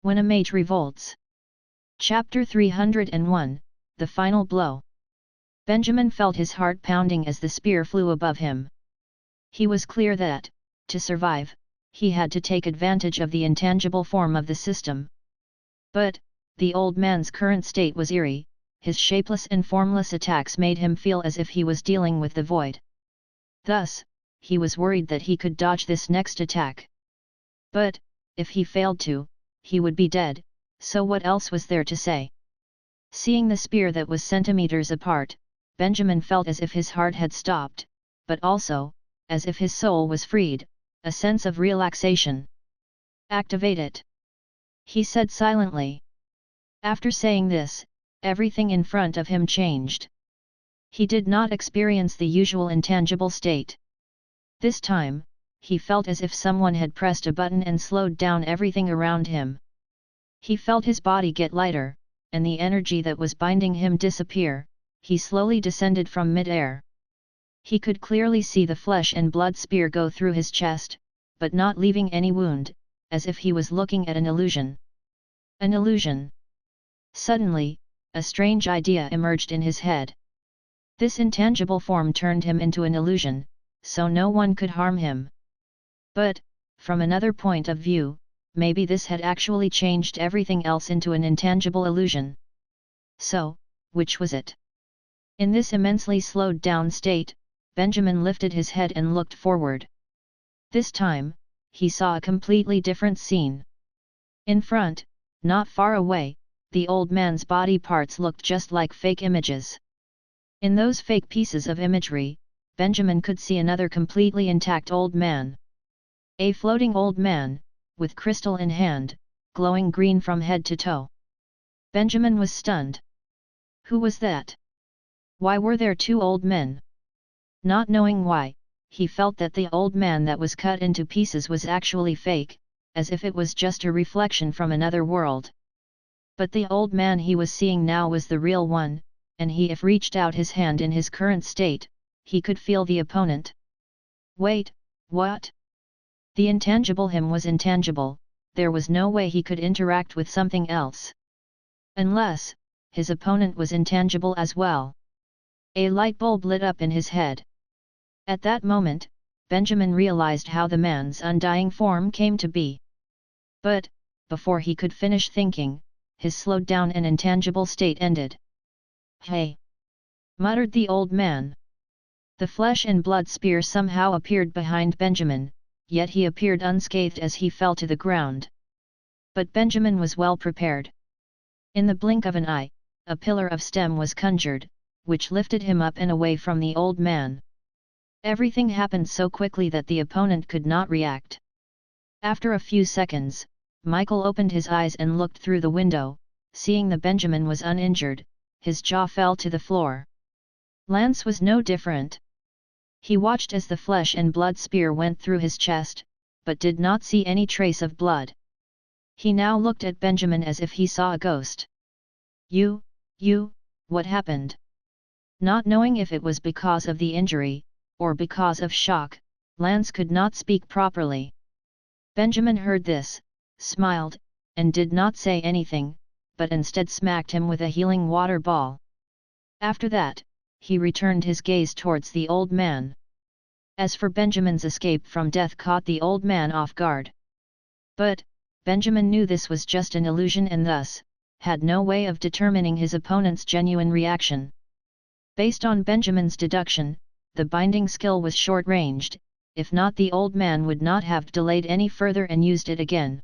When a Mage Revolts. Chapter 301, The Final Blow. Benjamin felt his heart pounding as the spear flew above him. He was clear that, to survive, he had to take advantage of the intangible form of the system. But, the old man's current state was eerie, his shapeless and formless attacks made him feel as if he was dealing with the void. Thus, he was worried that he could dodge this next attack. But, if he failed to, he would be dead, so what else was there to say? Seeing the spear that was centimeters apart, Benjamin felt as if his heart had stopped, but also, as if his soul was freed, a sense of relaxation. "Activate it," he said silently. After saying this, everything in front of him changed. He did not experience the usual intangible state. This time, he felt as if someone had pressed a button and slowed down everything around him. He felt his body get lighter, and the energy that was binding him disappear. He slowly descended from mid-air. He could clearly see the flesh and blood spear go through his chest, but not leaving any wound, as if he was looking at an illusion. An illusion. Suddenly, a strange idea emerged in his head. This intangible form turned him into an illusion, so no one could harm him. But, from another point of view, maybe this had actually changed everything else into an intangible illusion. So, which was it? In this immensely slowed down state, Benjamin lifted his head and looked forward. This time, he saw a completely different scene. In front, not far away, the old man's body parts looked just like fake images. In those fake pieces of imagery, Benjamin could see another completely intact old man. A floating old man, with crystal in hand, glowing green from head to toe. Benjamin was stunned. Who was that? Why were there two old men? Not knowing why, he felt that the old man that was cut into pieces was actually fake, as if it was just a reflection from another world. But the old man he was seeing now was the real one, and if reached out his hand in his current state, he could feel the opponent. Wait, what? The intangible him was intangible, there was no way he could interact with something else. Unless, his opponent was intangible as well. A light bulb lit up in his head. At that moment, Benjamin realized how the man's undying form came to be. But, before he could finish thinking, his slowed down and intangible state ended. "Hey!" muttered the old man. The flesh and blood spear somehow appeared behind Benjamin, yet he appeared unscathed as he fell to the ground. But Benjamin was well prepared. In the blink of an eye, a pillar of stem was conjured, which lifted him up and away from the old man. Everything happened so quickly that the opponent could not react. After a few seconds, Michael opened his eyes and looked through the window. Seeing that Benjamin was uninjured, his jaw fell to the floor. Lance was no different. He watched as the flesh and blood spear went through his chest, but did not see any trace of blood. He now looked at Benjamin as if he saw a ghost. You, what happened?" Not knowing if it was because of the injury, or because of shock, Lance could not speak properly. Benjamin heard this, smiled, and did not say anything, but instead smacked him with a healing water ball. After that, he returned his gaze towards the old man. As for Benjamin's escape from death caught the old man off guard. But, Benjamin knew this was just an illusion and thus, had no way of determining his opponent's genuine reaction. Based on Benjamin's deduction, the binding skill was short-ranged, if not the old man would not have delayed any further and used it again.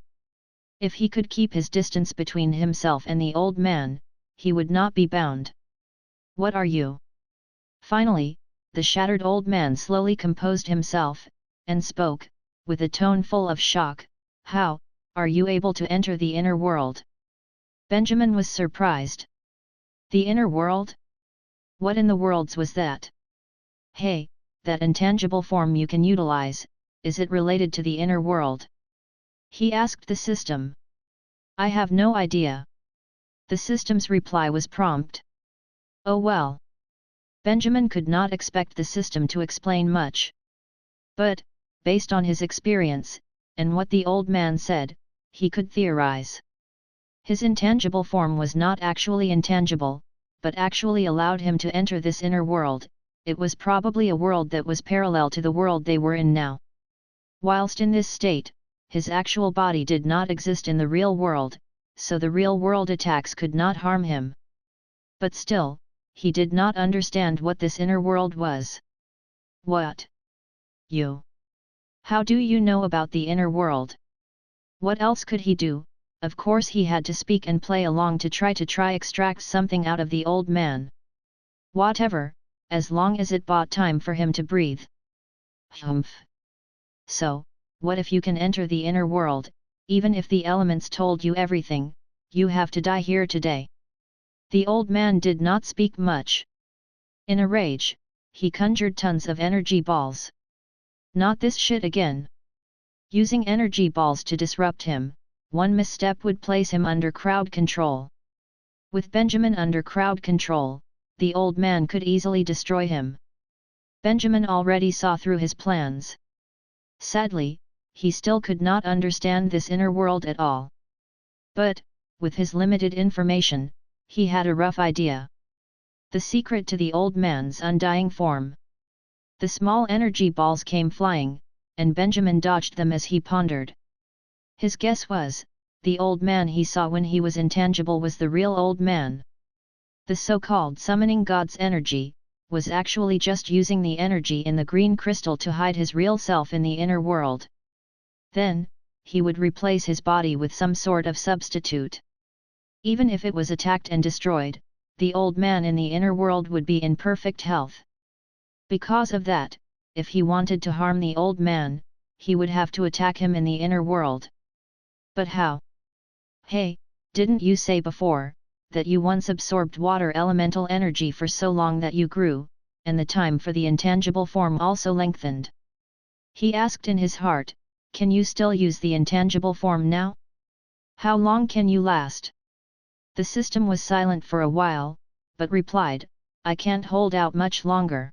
If he could keep his distance between himself and the old man, he would not be bound. "What are you?" Finally, the shattered old man slowly composed himself, and spoke, with a tone full of shock, "How are you able to enter the inner world?" Benjamin was surprised. The inner world? What in the worlds was that? "Hey, that intangible form you can utilize, is it related to the inner world?" he asked the system. "I have no idea." The system's reply was prompt. Oh well. Benjamin could not expect the system to explain much. But, based on his experience, and what the old man said, he could theorize. His intangible form was not actually intangible, but actually allowed him to enter this inner world. It was probably a world that was parallel to the world they were in now. Whilst in this state, his actual body did not exist in the real world, so the real world attacks could not harm him. But still, he did not understand what this inner world was. What? You? How do you know about the inner world? What else could he do? Of course he had to speak and play along to try extract something out of the old man. Whatever, as long as it bought time for him to breathe. Humph. So, what if you can enter the inner world, even if the elements told you everything, you have to die here today. The old man did not speak much. In a rage, he conjured tons of energy balls. Not this shit again. Using energy balls to disrupt him, one misstep would place him under crowd control. With Benjamin under crowd control, the old man could easily destroy him. Benjamin already saw through his plans. Sadly, he still could not understand this inner world at all. But, with his limited information, he had a rough idea. The secret to the old man's undying form. The small energy balls came flying, and Benjamin dodged them as he pondered. His guess was, the old man he saw when he was intangible was the real old man. The so-called summoning god's energy, was actually just using the energy in the green crystal to hide his real self in the inner world. Then, he would replace his body with some sort of substitute. Even if it was attacked and destroyed, the old man in the inner world would be in perfect health. Because of that, if he wanted to harm the old man, he would have to attack him in the inner world. But how? Hey, didn't you say before, that you once absorbed water elemental energy for so long that you grew, and the time for the intangible form also lengthened? He asked in his heart, can you still use the intangible form now? How long can you last? The system was silent for a while, but replied, I can't hold out much longer.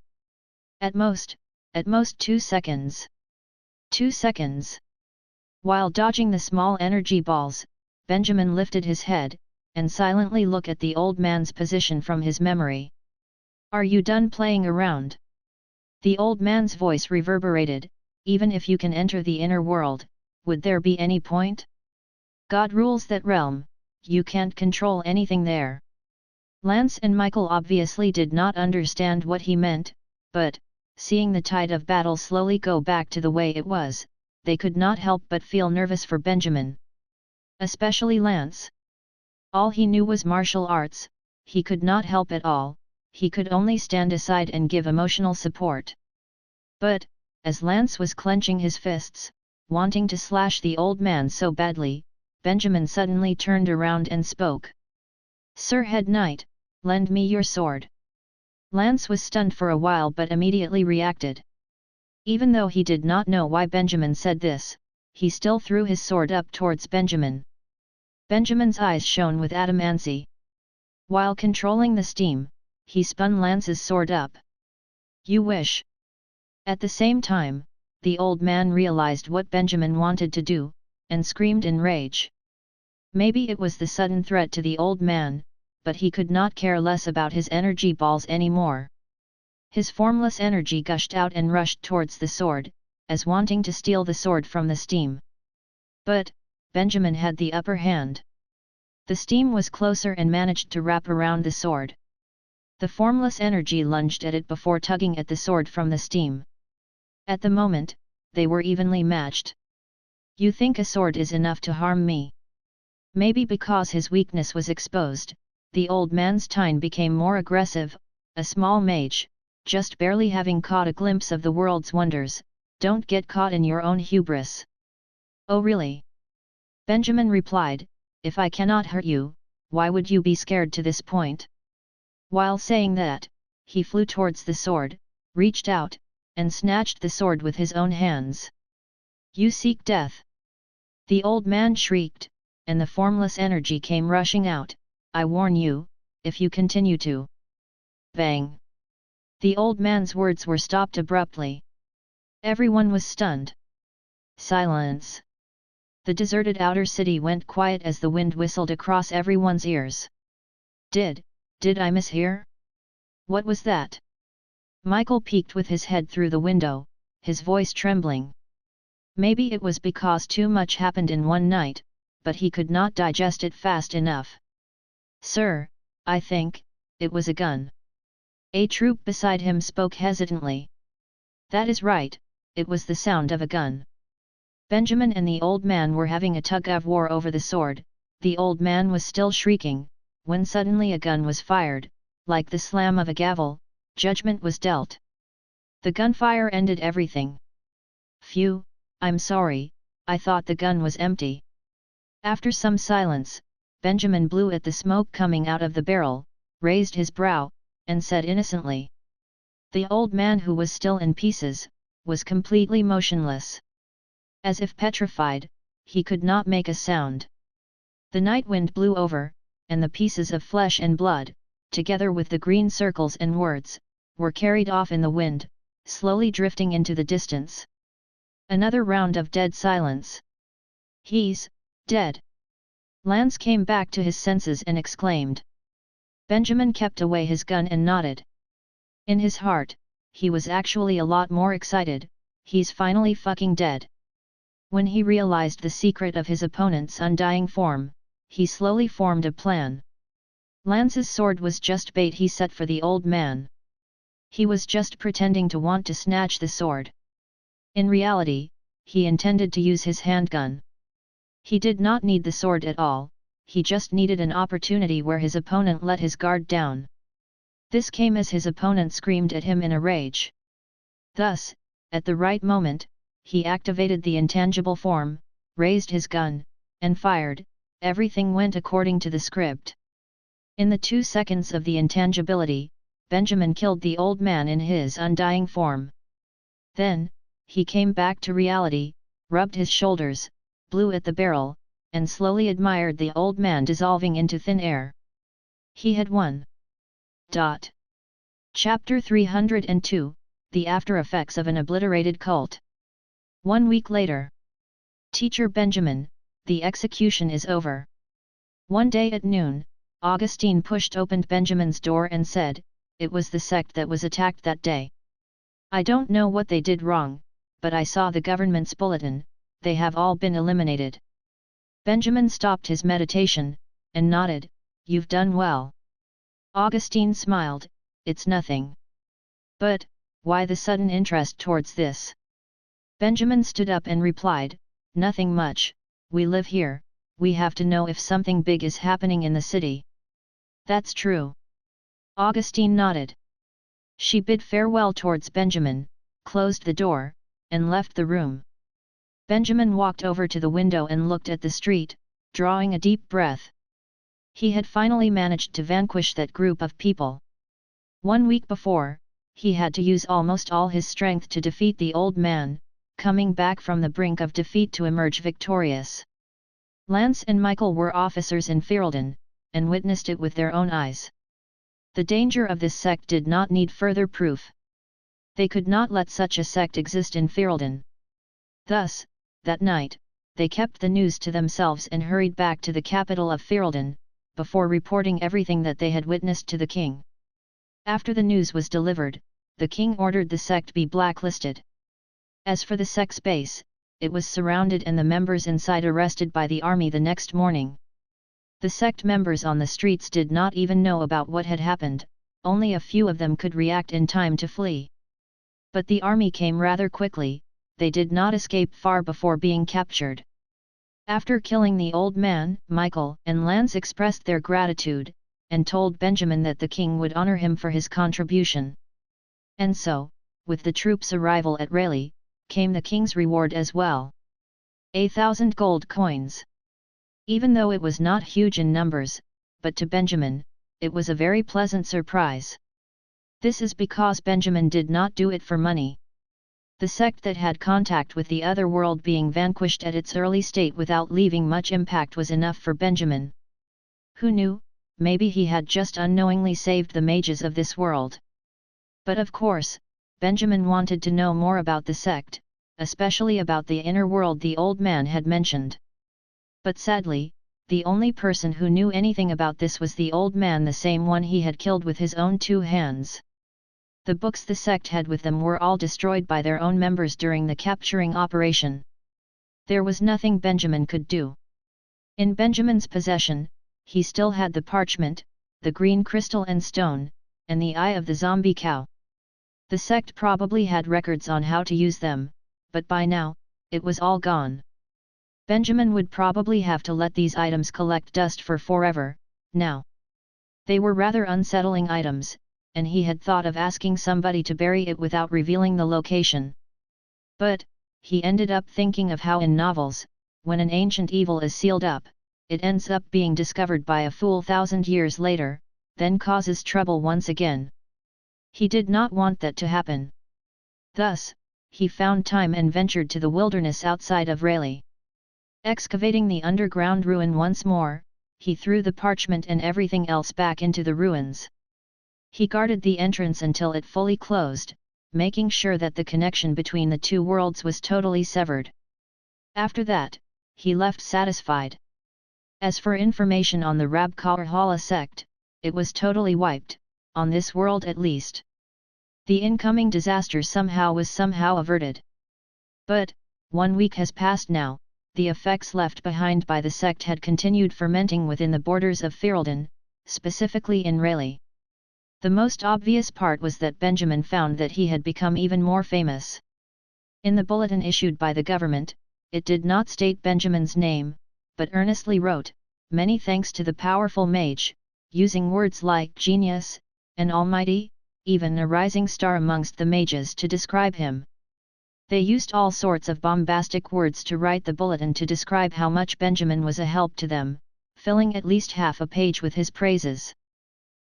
At most 2 seconds. 2 seconds. While dodging the small energy balls, Benjamin lifted his head, and silently looked at the old man's position from his memory. Are you done playing around? The old man's voice reverberated, even if you can enter the inner world, would there be any point? God rules that realm, you can't control anything there. Lance and Michael obviously did not understand what he meant, but, seeing the tide of battle slowly go back to the way it was, they could not help but feel nervous for Benjamin. Especially Lance. All he knew was martial arts, he could not help at all, he could only stand aside and give emotional support. But, as Lance was clenching his fists, wanting to slash the old man so badly, Benjamin suddenly turned around and spoke. Sir Head Knight, lend me your sword. Lance was stunned for a while but immediately reacted. Even though he did not know why Benjamin said this, he still threw his sword up towards Benjamin. Benjamin's eyes shone with adamancy. While controlling the steam, he spun Lance's sword up. You wish. At the same time, the old man realized what Benjamin wanted to do, and screamed in rage. Maybe it was the sudden threat to the old man, but he could not care less about his energy balls anymore. His formless energy gushed out and rushed towards the sword, as wanting to steal the sword from the steam. But, Benjamin had the upper hand. The steam was closer and managed to wrap around the sword. The formless energy lunged at it before tugging at the sword from the steam. At the moment, they were evenly matched. You think a sword is enough to harm me? Maybe because his weakness was exposed, the old man's tone became more aggressive. A small mage, just barely having caught a glimpse of the world's wonders, don't get caught in your own hubris. Oh really? Benjamin replied, if I cannot hurt you, why would you be scared to this point? While saying that, he flew towards the sword, reached out, and snatched the sword with his own hands. You seek death! The old man shrieked, and the formless energy came rushing out. I warn you, if you continue to... Bang! The old man's words were stopped abruptly. Everyone was stunned. Silence. The deserted outer city went quiet as the wind whistled across everyone's ears. Did I mishear? What was that? Michael peeked with his head through the window, his voice trembling. Maybe it was because too much happened in one night, but he could not digest it fast enough. Sir, I think it was a gun. A troop beside him spoke hesitantly. That is right, it was the sound of a gun. Benjamin and the old man were having a tug-of-war over the sword. The old man was still shrieking, when suddenly a gun was fired. Like the slam of a gavel, judgment was dealt. The gunfire ended everything. Phew, I'm sorry, I thought the gun was empty. After some silence, Benjamin blew at the smoke coming out of the barrel, raised his brow, and said innocently. The old man, who was still in pieces, was completely motionless. As if petrified, he could not make a sound. The night wind blew over, and the pieces of flesh and blood, together with the green circles and words, were carried off in the wind, slowly drifting into the distance. Another round of dead silence. He's dead. Lance came back to his senses and exclaimed. Benjamin kept away his gun and nodded. In his heart, he was actually a lot more excited. He's finally fucking dead. When he realized the secret of his opponent's undying form, he slowly formed a plan. Lance's sword was just bait he set for the old man. He was just pretending to want to snatch the sword. In reality, he intended to use his handgun. He did not need the sword at all, he just needed an opportunity where his opponent let his guard down. This came as his opponent screamed at him in a rage. Thus, at the right moment, he activated the intangible form, raised his gun, and fired. Everything went according to the script. In the 2 seconds of the intangibility, Benjamin killed the old man in his undying form. Then, he came back to reality, rubbed his shoulders, blew at the barrel, and slowly admired the old man dissolving into thin air. He had won. Chapter 302, The After Effects of an Obliterated Cult. 1 week later. Teacher Benjamin, the execution is over. One day at noon, Augustine pushed open Benjamin's door and said, it was the sect that was attacked that day. I don't know what they did wrong, but I saw the government's bulletin, they have all been eliminated. Benjamin stopped his meditation, and nodded, you've done well. Augustine smiled, it's nothing. But, why the sudden interest towards this? Benjamin stood up and replied, nothing much, we live here, we have to know if something big is happening in the city. That's true. Augustine nodded. She bid farewell towards Benjamin, closed the door, and left the room. Benjamin walked over to the window and looked at the street, drawing a deep breath. He had finally managed to vanquish that group of people. 1 week before, he had to use almost all his strength to defeat the old man, coming back from the brink of defeat to emerge victorious. Lance and Michael were officers in Ferelden, and witnessed it with their own eyes. The danger of this sect did not need further proof. They could not let such a sect exist in Ferelden. Thus, that night, they kept the news to themselves and hurried back to the capital of Ferelden, before reporting everything that they had witnessed to the king. After the news was delivered, the king ordered the sect be blacklisted. As for the sect's base, it was surrounded and the members inside arrested by the army the next morning. The sect members on the streets did not even know about what had happened, only a few of them could react in time to flee. But the army came rather quickly, they did not escape far before being captured. After killing the old man, Michael and Lance expressed their gratitude, and told Benjamin that the king would honor him for his contribution. And so, with the troops' arrival at Rayleigh, came the king's reward as well. 1,000 gold coins. Even though it was not huge in numbers, but to Benjamin, it was a very pleasant surprise. This is because Benjamin did not do it for money. The sect that had contact with the other world being vanquished at its early state without leaving much impact was enough for Benjamin. Who knew, maybe he had just unknowingly saved the mages of this world. But of course, Benjamin wanted to know more about the sect, especially about the inner world the old man had mentioned. But sadly, the only person who knew anything about this was the old man, the same one he had killed with his own 2 hands. The books the sect had with them were all destroyed by their own members during the capturing operation. There was nothing Benjamin could do. In Benjamin's possession, he still had the parchment, the green crystal and stone, and the eye of the zombie cow. The sect probably had records on how to use them, but by now, it was all gone. Benjamin would probably have to let these items collect dust for forever, now. They were rather unsettling items, and he had thought of asking somebody to bury it without revealing the location. But, he ended up thinking of how in novels, when an ancient evil is sealed up, it ends up being discovered by a fool 1,000 years later, then causes trouble once again. He did not want that to happen. Thus, he found time and ventured to the wilderness outside of Rayleigh. Excavating the underground ruin once more, he threw the parchment and everything else back into the ruins. He guarded the entrance until it fully closed, making sure that the connection between the 2 worlds was totally severed. After that, he left satisfied. As for information on the Rabkahala sect, it was totally wiped, on this world at least. The incoming disaster was somehow averted. But, 1 week has passed now, the effects left behind by the sect had continued fermenting within the borders of Ferelden, specifically in Rayleigh. The most obvious part was that Benjamin found that he had become even more famous. In the bulletin issued by the government, it did not state Benjamin's name, but earnestly wrote, "Many thanks to the powerful mage," using words like genius, and almighty, even a rising star amongst the mages to describe him. They used all sorts of bombastic words to write the bulletin to describe how much Benjamin was a help to them, filling at least half a page with his praises.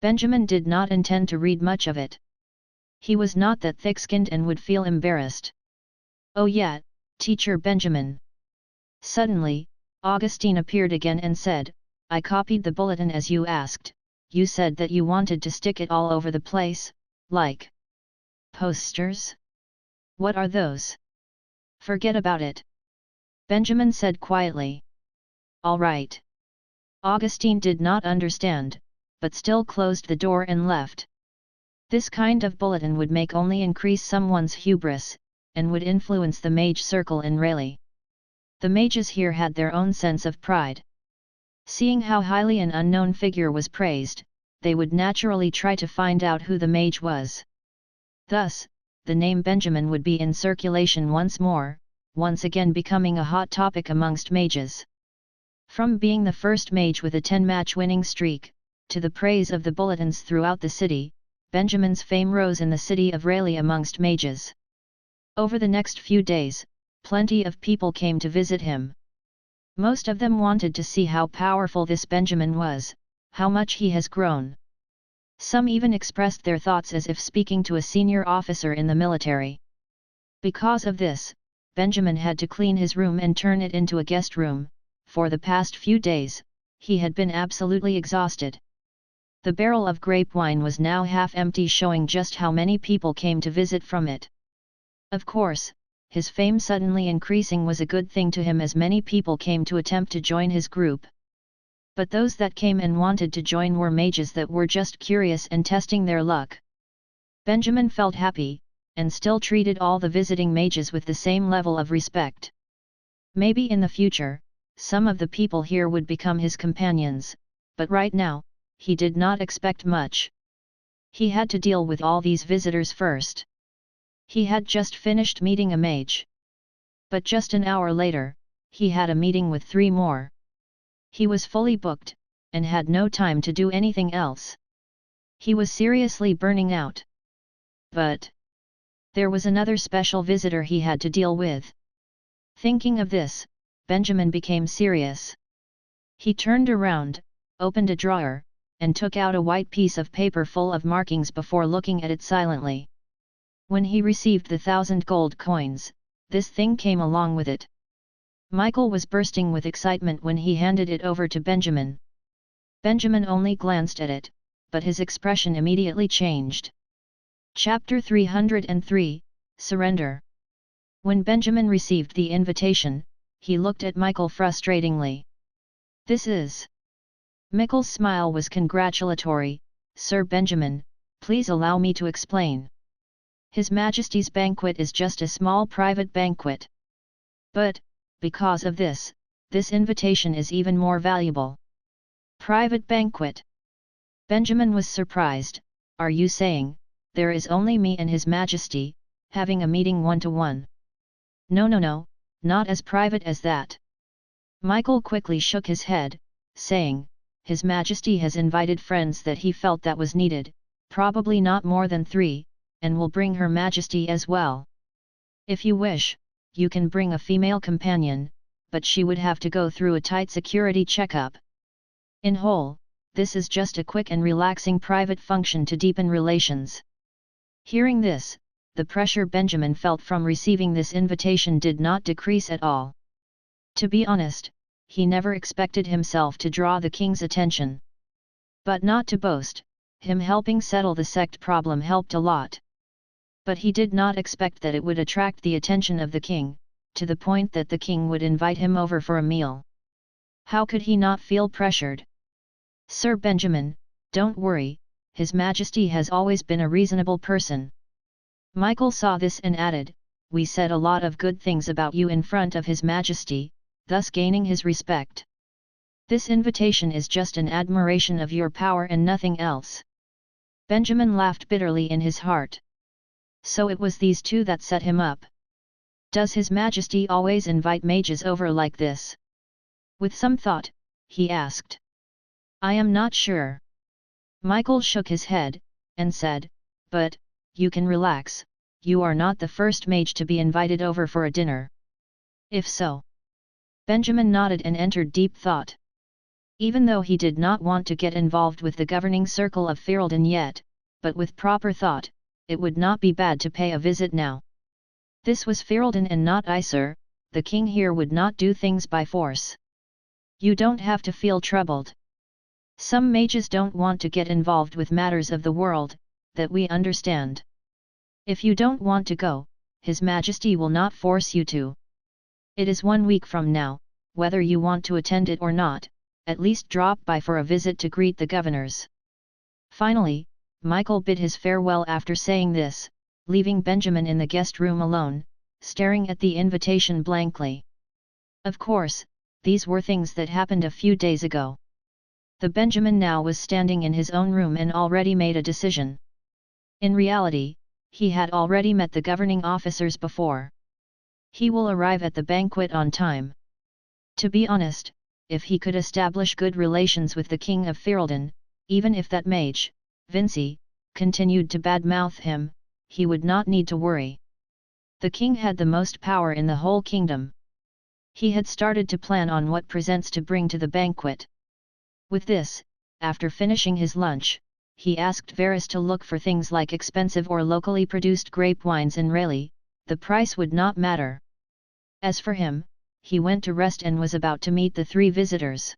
Benjamin did not intend to read much of it. He was not that thick-skinned and would feel embarrassed. "Oh yeah, Teacher Benjamin." Suddenly, Augustine appeared again and said, "I copied the bulletin as you asked. You said that you wanted to stick it all over the place, like posters? What are those?" "Forget about it," Benjamin said quietly. "All right." Augustine did not understand, but still closed the door and left. This kind of bulletin would make only increase someone's hubris, and would influence the mage circle in Rayleigh. The mages here had their own sense of pride. Seeing how highly an unknown figure was praised, they would naturally try to find out who the mage was. Thus, the name Benjamin would be in circulation once more, once again becoming a hot topic amongst mages. From being the first mage with a 10-match winning streak, to the praise of the bulletins throughout the city, Benjamin's fame rose in the city of Rayleigh amongst mages. Over the next few days, plenty of people came to visit him. Most of them wanted to see how powerful this Benjamin was, how much he has grown. Some even expressed their thoughts as if speaking to a senior officer in the military. Because of this, Benjamin had to clean his room and turn it into a guest room. For the past few days, he had been absolutely exhausted. The barrel of grape wine was now half empty, showing just how many people came to visit from it. Of course, his fame suddenly increasing was a good thing to him, as many people came to attempt to join his group. But those that came and wanted to join were mages that were just curious and testing their luck. Benjamin felt happy, and still treated all the visiting mages with the same level of respect. Maybe in the future, some of the people here would become his companions, but right now, he did not expect much. He had to deal with all these visitors first. He had just finished meeting a mage. But just an hour later, he had a meeting with 3 more. He was fully booked, and had no time to do anything else. He was seriously burning out. But there was another special visitor he had to deal with. Thinking of this, Benjamin became serious. He turned around, opened a drawer, and took out a white piece of paper full of markings before looking at it silently. When he received the 1,000 gold coins, this thing came along with it. Michael was bursting with excitement when he handed it over to Benjamin. Benjamin only glanced at it, but his expression immediately changed. Chapter 303, Surrender. When Benjamin received the invitation, he looked at Michael frustratingly. This is. Mickle's smile was congratulatory. Sir Benjamin, please allow me to explain. His Majesty's banquet is just a small private banquet. But, because of this invitation is even more valuable. Private banquet. Benjamin was surprised. Are you saying, there is only me and His Majesty, having a meeting one-to-one? No, not as private as that. Michael quickly shook his head, saying, His Majesty has invited friends that he felt that was needed, probably not more than 3, and will bring Her Majesty as well. If you wish, you can bring a female companion, but she would have to go through a tight security checkup. In whole, this is just a quick and relaxing private function to deepen relations. Hearing this, the pressure Benjamin felt from receiving this invitation did not decrease at all. To be honest, he never expected himself to draw the king's attention. But not to boast, him helping settle the sect problem helped a lot. But he did not expect that it would attract the attention of the king, to the point that the king would invite him over for a meal. How could he not feel pressured? Sir Benjamin, don't worry, His Majesty has always been a reasonable person. Michael saw this and added, we said a lot of good things about you in front of His Majesty, thus gaining his respect. This invitation is just an admiration of your power and nothing else. Benjamin laughed bitterly in his heart. So it was these two that set him up. Does His Majesty always invite mages over like this? With some thought, he asked. I am not sure. Michael shook his head, and said, but, you can relax, you are not the first mage to be invited over for a dinner. If so. Benjamin nodded and entered deep thought. Even though he did not want to get involved with the governing circle of Ferelden yet, but with proper thought, it would not be bad to pay a visit now. This was Ferelden and not Isar, the king here would not do things by force. You don't have to feel troubled. Some mages don't want to get involved with matters of the world, that we understand. If you don't want to go, His Majesty will not force you to. It is 1 week from now, whether you want to attend it or not, at least drop by for a visit to greet the governors. Finally, Michael bid his farewell after saying this, leaving Benjamin in the guest room alone, staring at the invitation blankly. Of course, these were things that happened a few days ago. The Benjamin now was standing in his own room and already made a decision. In reality, he had already met the governing officers before. He will arrive at the banquet on time. To be honest, if he could establish good relations with the king of Ferelden, even if that mage, Vinci, continued to badmouth him, he would not need to worry. The king had the most power in the whole kingdom. He had started to plan on what presents to bring to the banquet. With this, after finishing his lunch, he asked Varys to look for things like expensive or locally produced grape wines in Rayleigh, the price would not matter. As for him, he went to rest and was about to meet the 3 visitors.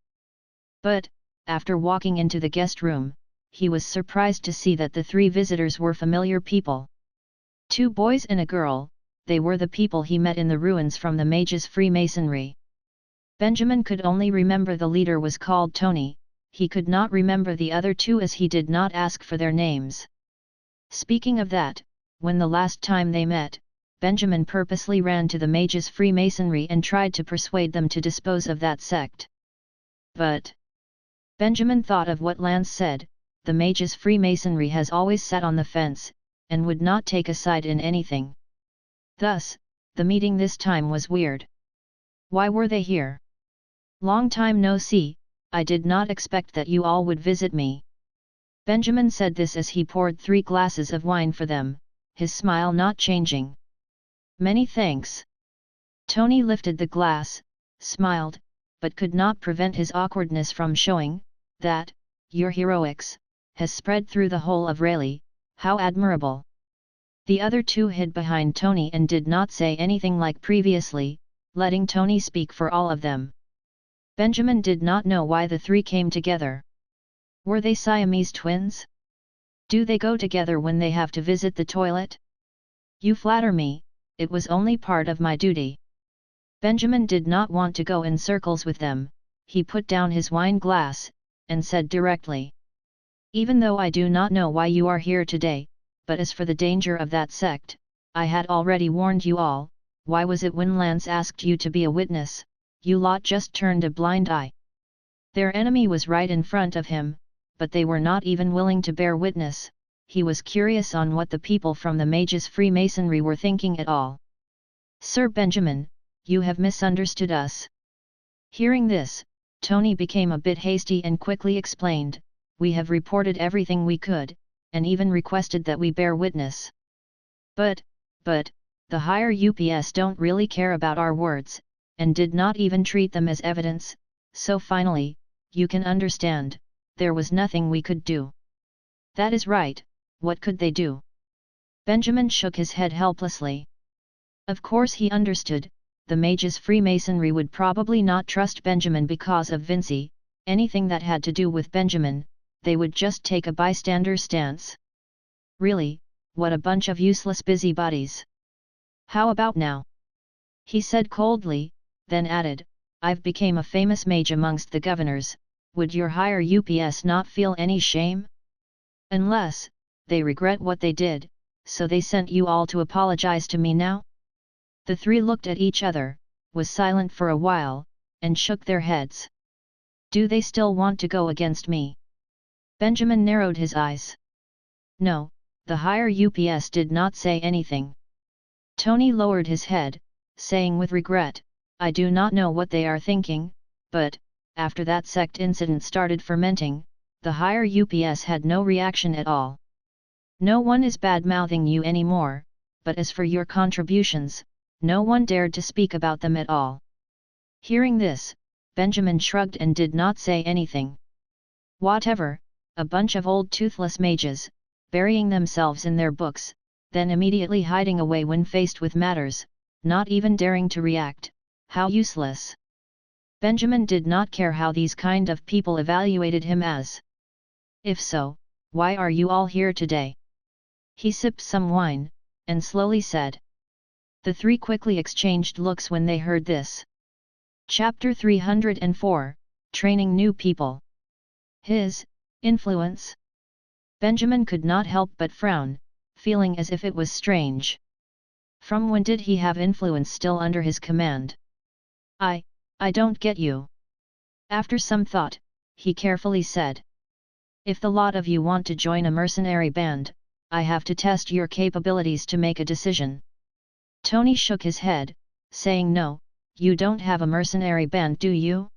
But, after walking into the guest room, he was surprised to see that the 3 visitors were familiar people. 2 boys and a girl, they were the people he met in the ruins from the mages' Freemasonry. Benjamin could only remember the leader was called Tony, he could not remember the other 2 as he did not ask for their names. Speaking of that, when the last time they met, Benjamin purposely ran to the mages' Freemasonry and tried to persuade them to dispose of that sect. But Benjamin thought of what Lance said, the mages' Freemasonry has always sat on the fence, and would not take a side in anything. Thus, the meeting this time was weird. Why were they here? Long time no see, I did not expect that you all would visit me. Benjamin said this as he poured 3 glasses of wine for them, his smile not changing. Many thanks. Tony lifted the glass, smiled, but could not prevent his awkwardness from showing, that, your heroics, has spread through the whole of Rayleigh, how admirable. The other 2 hid behind Tony and did not say anything like previously, letting Tony speak for all of them. Benjamin did not know why the 3 came together. Were they Siamese twins? Do they go together when they have to visit the toilet? You flatter me, it was only part of my duty. Benjamin did not want to go in circles with them, he put down his wine glass, and said directly. Even though I do not know why you are here today, but as for the danger of that sect, I had already warned you all. Why was it when Lance asked you to be a witness, you lot just turned a blind eye? Their enemy was right in front of him, but they were not even willing to bear witness. He was curious on what the people from the Mage's Freemasonry were thinking at all. Sir Benjamin, you have misunderstood us. Hearing this, Tony became a bit hasty and quickly explained, we have reported everything we could, and even requested that we bear witness. But, the higher UPS don't really care about our words, and did not even treat them as evidence, so finally, you can understand, there was nothing we could do. That is right, what could they do? Benjamin shook his head helplessly. Of course he understood, the Mage's Freemasonry would probably not trust Benjamin because of Vinci, anything that had to do with Benjamin, they would just take a bystander stance. Really, what a bunch of useless busybodies. How about now? He said coldly, then added, I've become a famous mage amongst the governors, would your higher UPS not feel any shame? Unless, they regret what they did, so they sent you all to apologize to me now? The three looked at each other, was silent for a while, and shook their heads. Do they still want to go against me? Benjamin narrowed his eyes. No, the higher UPS did not say anything. Tony lowered his head, saying with regret, I do not know what they are thinking, but, after that sect incident started fermenting, the higher UPS had no reaction at all. No one is bad-mouthing you anymore, but as for your contributions, no one dared to speak about them at all. Hearing this, Benjamin shrugged and did not say anything. Whatever, a bunch of old toothless mages, burying themselves in their books, then immediately hiding away when faced with matters, not even daring to react, how useless. Benjamin did not care how these kind of people evaluated him as. If so, why are you all here today? He sipped some wine, and slowly said. The three quickly exchanged looks when they heard this. Chapter 304, Training New People. His influence? Benjamin could not help but frown, feeling as if it was strange. From when did he have influence still under his command? I don't get you. After some thought, he carefully said. If the lot of you want to join a mercenary band, I have to test your capabilities to make a decision. Tony shook his head, saying no, you don't have a mercenary band, do you?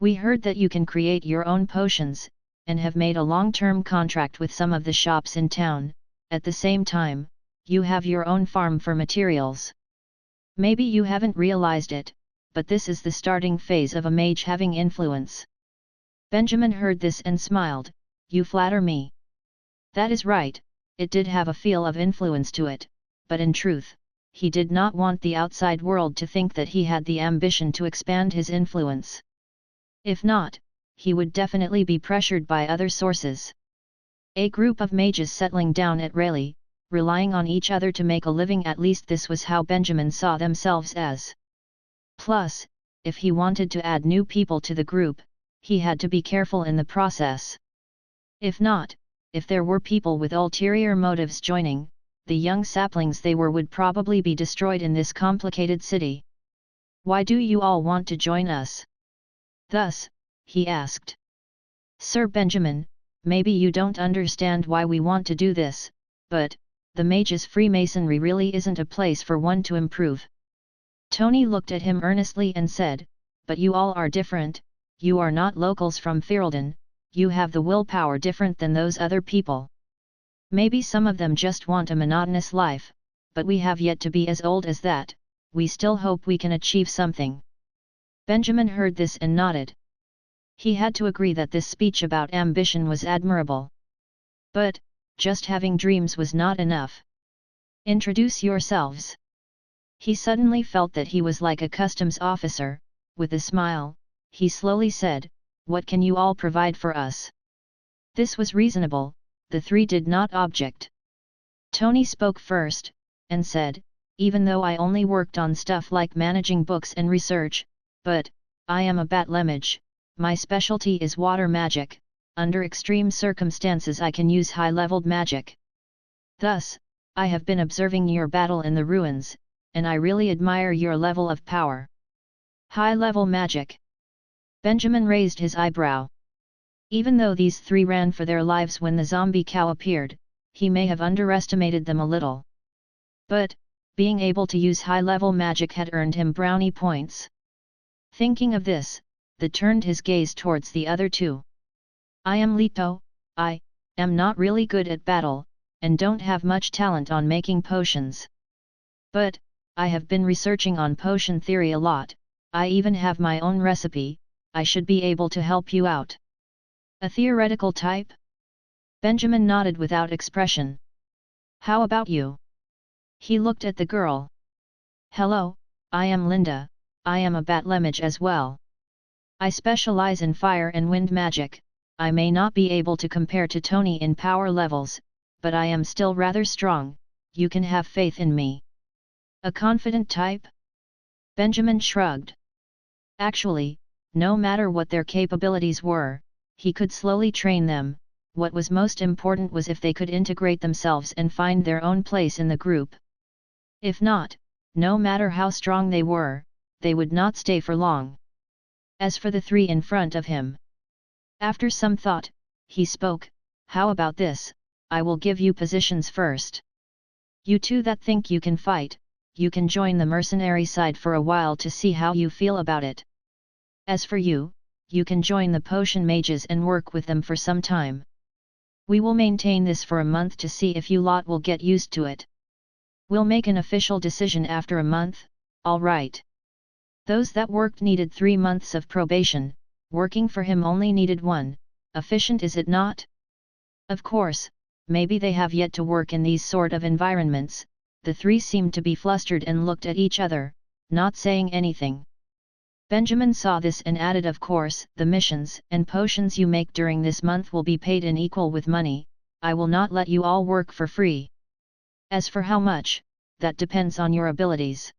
We heard that you can create your own potions, and have made a long-term contract with some of the shops in town. At the same time, you have your own farm for materials. Maybe you haven't realized it, but this is the starting phase of a mage having influence. Benjamin heard this and smiled, you flatter me. That is right, it did have a feel of influence to it, but in truth, he did not want the outside world to think that he had the ambition to expand his influence. If not, he would definitely be pressured by other sources. A group of mages settling down at Rayleigh, relying on each other to make a living, at least this was how Benjamin saw themselves as. Plus, if he wanted to add new people to the group, he had to be careful in the process. If not, if there were people with ulterior motives joining, the young saplings they were would probably be destroyed in this complicated city. Why do you all want to join us? Thus, he asked. Sir Benjamin, maybe you don't understand why we want to do this, but, the Mage's Freemasonry really isn't a place for one to improve. Tony looked at him earnestly and said, but you all are different, you are not locals from Ferelden, you have the willpower different than those other people. Maybe some of them just want a monotonous life, but we have yet to be as old as that, we still hope we can achieve something. Benjamin heard this and nodded. He had to agree that this speech about ambition was admirable. But, just having dreams was not enough. Introduce yourselves. He suddenly felt that he was like a customs officer. With a smile, he slowly said, what can you all provide for us? This was reasonable, the three did not object. Tony spoke first, and said, even though I only worked on stuff like managing books and research, but, I am a bat lemage, my specialty is water magic. Under extreme circumstances I can use high-leveled magic. Thus, I have been observing your battle in the ruins, and I really admire your level of power. High-level magic. Benjamin raised his eyebrow. Even though these three ran for their lives when the zombie cow appeared, he may have underestimated them a little. But, being able to use high-level magic had earned him brownie points. Thinking of this, the turned his gaze towards the other two. I am Lito, I am not really good at battle, and don't have much talent on making potions. But, I have been researching on potion theory a lot, I even have my own recipe, I should be able to help you out. A theoretical type? Benjamin nodded without expression. How about you? He looked at the girl. Hello, I am Linda, I am a Batlemage as well. I specialize in fire and wind magic. I may not be able to compare to Tony in power levels, but I am still rather strong, you can have faith in me. A confident type? Benjamin shrugged. Actually, no matter what their capabilities were, he could slowly train them, what was most important was if they could integrate themselves and find their own place in the group. If not, no matter how strong they were, they would not stay for long. As for the three in front of him, after some thought, he spoke, how about this, I will give you positions first. You two that think you can fight, you can join the mercenary side for a while to see how you feel about it. As for you, you can join the potion mages and work with them for some time. We will maintain this for a month to see if you lot will get used to it. We'll make an official decision after a month, alright. Those that worked needed 3 months of probation. Working for him only needed 1, efficient is it not? Of course, maybe they have yet to work in these sort of environments, the three seemed to be flustered and looked at each other, not saying anything. Benjamin saw this and added, of course, the missions and potions you make during this month will be paid in equal with money, I will not let you all work for free. As for how much, that depends on your abilities.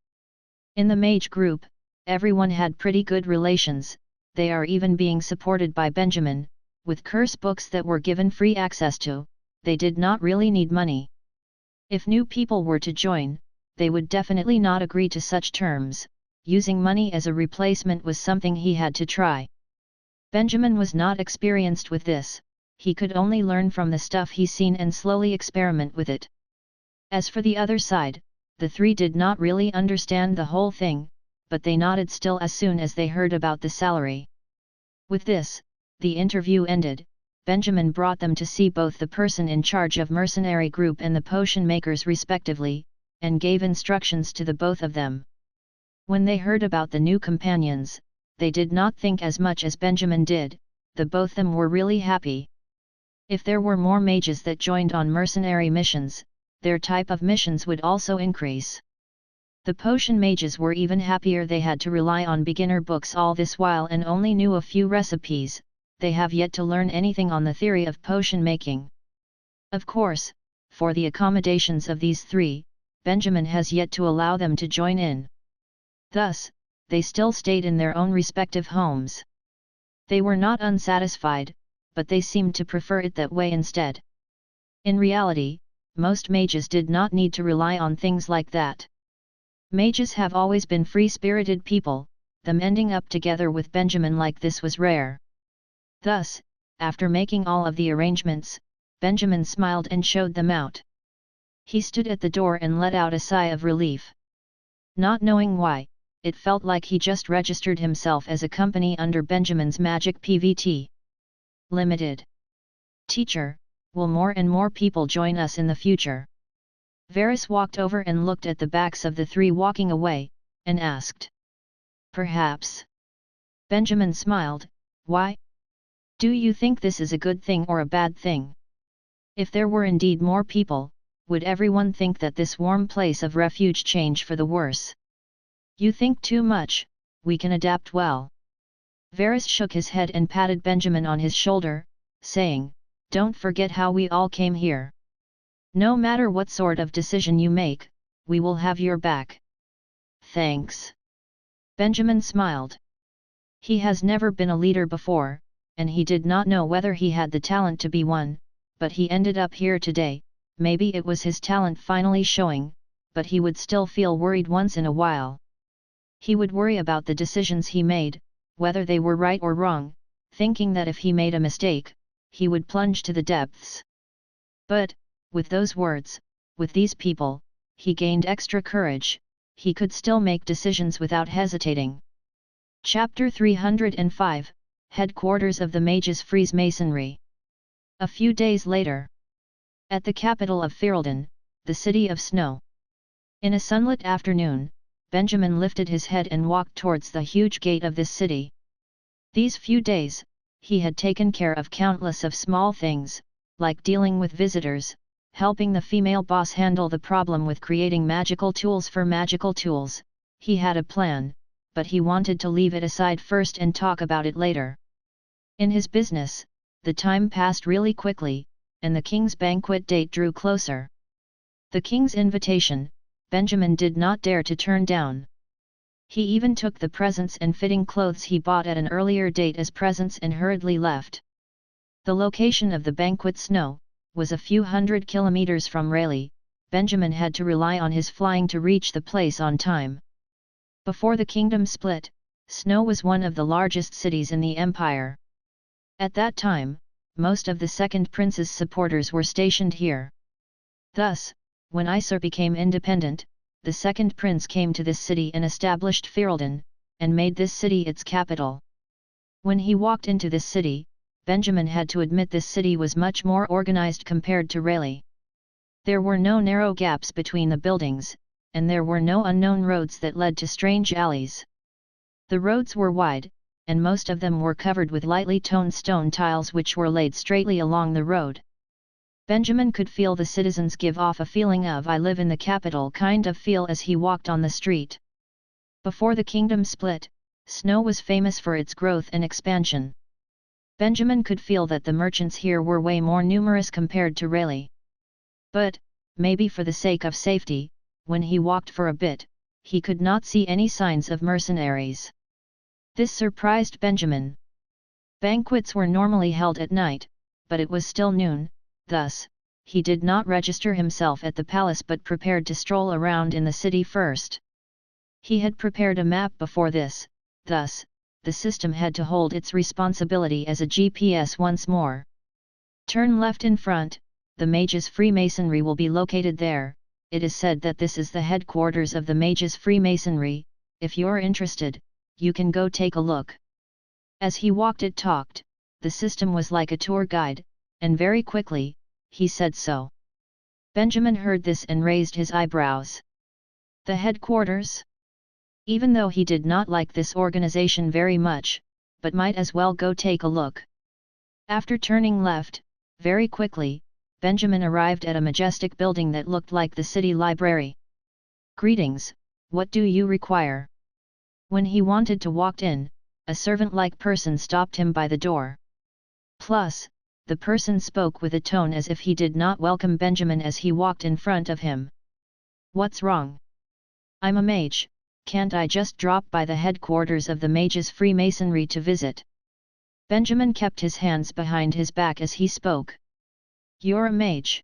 In the mage group, everyone had pretty good relations. They are even being supported by Benjamin, with curse books that were given free access to, they did not really need money. If new people were to join, they would definitely not agree to such terms, using money as a replacement was something he had to try. Benjamin was not experienced with this, he could only learn from the stuff he's seen and slowly experiment with it. As for the other side, the three did not really understand the whole thing, but they nodded still as soon as they heard about the salary. With this, the interview ended. Benjamin brought them to see both the person in charge of mercenary group and the potion makers respectively, and gave instructions to the both of them. When they heard about the new companions, they did not think as much as Benjamin did, the both of them were really happy. If there were more mages that joined on mercenary missions, their type of missions would also increase. The potion mages were even happier they had to rely on beginner books all this while and only knew a few recipes, they have yet to learn anything on the theory of potion making. Of course, for the accommodations of these three, Benjamin has yet to allow them to join in. Thus, they still stayed in their own respective homes. They were not unsatisfied, but they seemed to prefer it that way instead. In reality, most mages did not need to rely on things like that. Mages have always been free-spirited people, them ending up together with Benjamin like this was rare. Thus, after making all of the arrangements, Benjamin smiled and showed them out. He stood at the door and let out a sigh of relief. Not knowing why, it felt like he just registered himself as a company under Benjamin's Magic PVT Limited. Teacher, will more and more people join us in the future? Varys walked over and looked at the backs of the three walking away, and asked. Perhaps. Benjamin smiled, why? Do you think this is a good thing or a bad thing? If there were indeed more people, would everyone think that this warm place of refuge change for the worse? You think too much, we can adapt well. Varys shook his head and patted Benjamin on his shoulder, saying, don't forget how we all came here. No matter what sort of decision you make, we will have your back. Thanks. Benjamin smiled. He has never been a leader before, and he did not know whether he had the talent to be one, but he ended up here today. Maybe it was his talent finally showing, but he would still feel worried once in a while. He would worry about the decisions he made, whether they were right or wrong, thinking that if he made a mistake, he would plunge to the depths. But, with those words, with these people, he gained extra courage. He could still make decisions without hesitating. Chapter 305, Headquarters of the Mages Freemasonry. A few days later. At the capital of Ferelden, the city of snow. In a sunlit afternoon, Benjamin lifted his head and walked towards the huge gate of this city. These few days, he had taken care of countless of small things, like dealing with visitors, helping the female boss handle the problem with creating magical tools for magical tools. He had a plan, but he wanted to leave it aside first and talk about it later. In his business, the time passed really quickly, and the king's banquet date drew closer. The king's invitation, Benjamin did not dare to turn down. He even took the presents and fitting clothes he bought at an earlier date as presents and hurriedly left. The location of the banquet snow was a few hundred kilometers from Rayleigh. Benjamin had to rely on his flying to reach the place on time. Before the kingdom split, Snow was one of the largest cities in the empire. At that time, most of the second prince's supporters were stationed here. Thus, when Isar became independent, the second prince came to this city and established Ferelden, and made this city its capital. When he walked into this city, Benjamin had to admit this city was much more organized compared to Rayleigh. There were no narrow gaps between the buildings, and there were no unknown roads that led to strange alleys. The roads were wide, and most of them were covered with lightly toned stone tiles which were laid straightly along the road. Benjamin could feel the citizens give off a feeling of "I live in the capital" kind of feel as he walked on the street. Before the kingdom split, Snow was famous for its growth and expansion. Benjamin could feel that the merchants here were way more numerous compared to Rayleigh. But, maybe for the sake of safety, when he walked for a bit, he could not see any signs of mercenaries. This surprised Benjamin. Banquets were normally held at night, but it was still noon, thus, he did not register himself at the palace but prepared to stroll around in the city first. He had prepared a map before this, thus, the system had to hold its responsibility as a GPS once more. Turn left in front, the Mages Freemasonry will be located there. It is said that this is the headquarters of the Mages Freemasonry. If you're interested, you can go take a look. As he walked it talked, the system was like a tour guide, and very quickly, he said so. Benjamin heard this and raised his eyebrows. The headquarters? Even though he did not like this organization very much, but might as well go take a look. After turning left, very quickly, Benjamin arrived at a majestic building that looked like the city library. "Greetings, what do you require?" When he wanted to walk in, a servant-like person stopped him by the door. Plus, the person spoke with a tone as if he did not welcome Benjamin as he walked in front of him. "What's wrong? I'm a mage, can't I just drop by the headquarters of the Mages Freemasonry to visit?" Benjamin kept his hands behind his back as he spoke. "You're a mage?"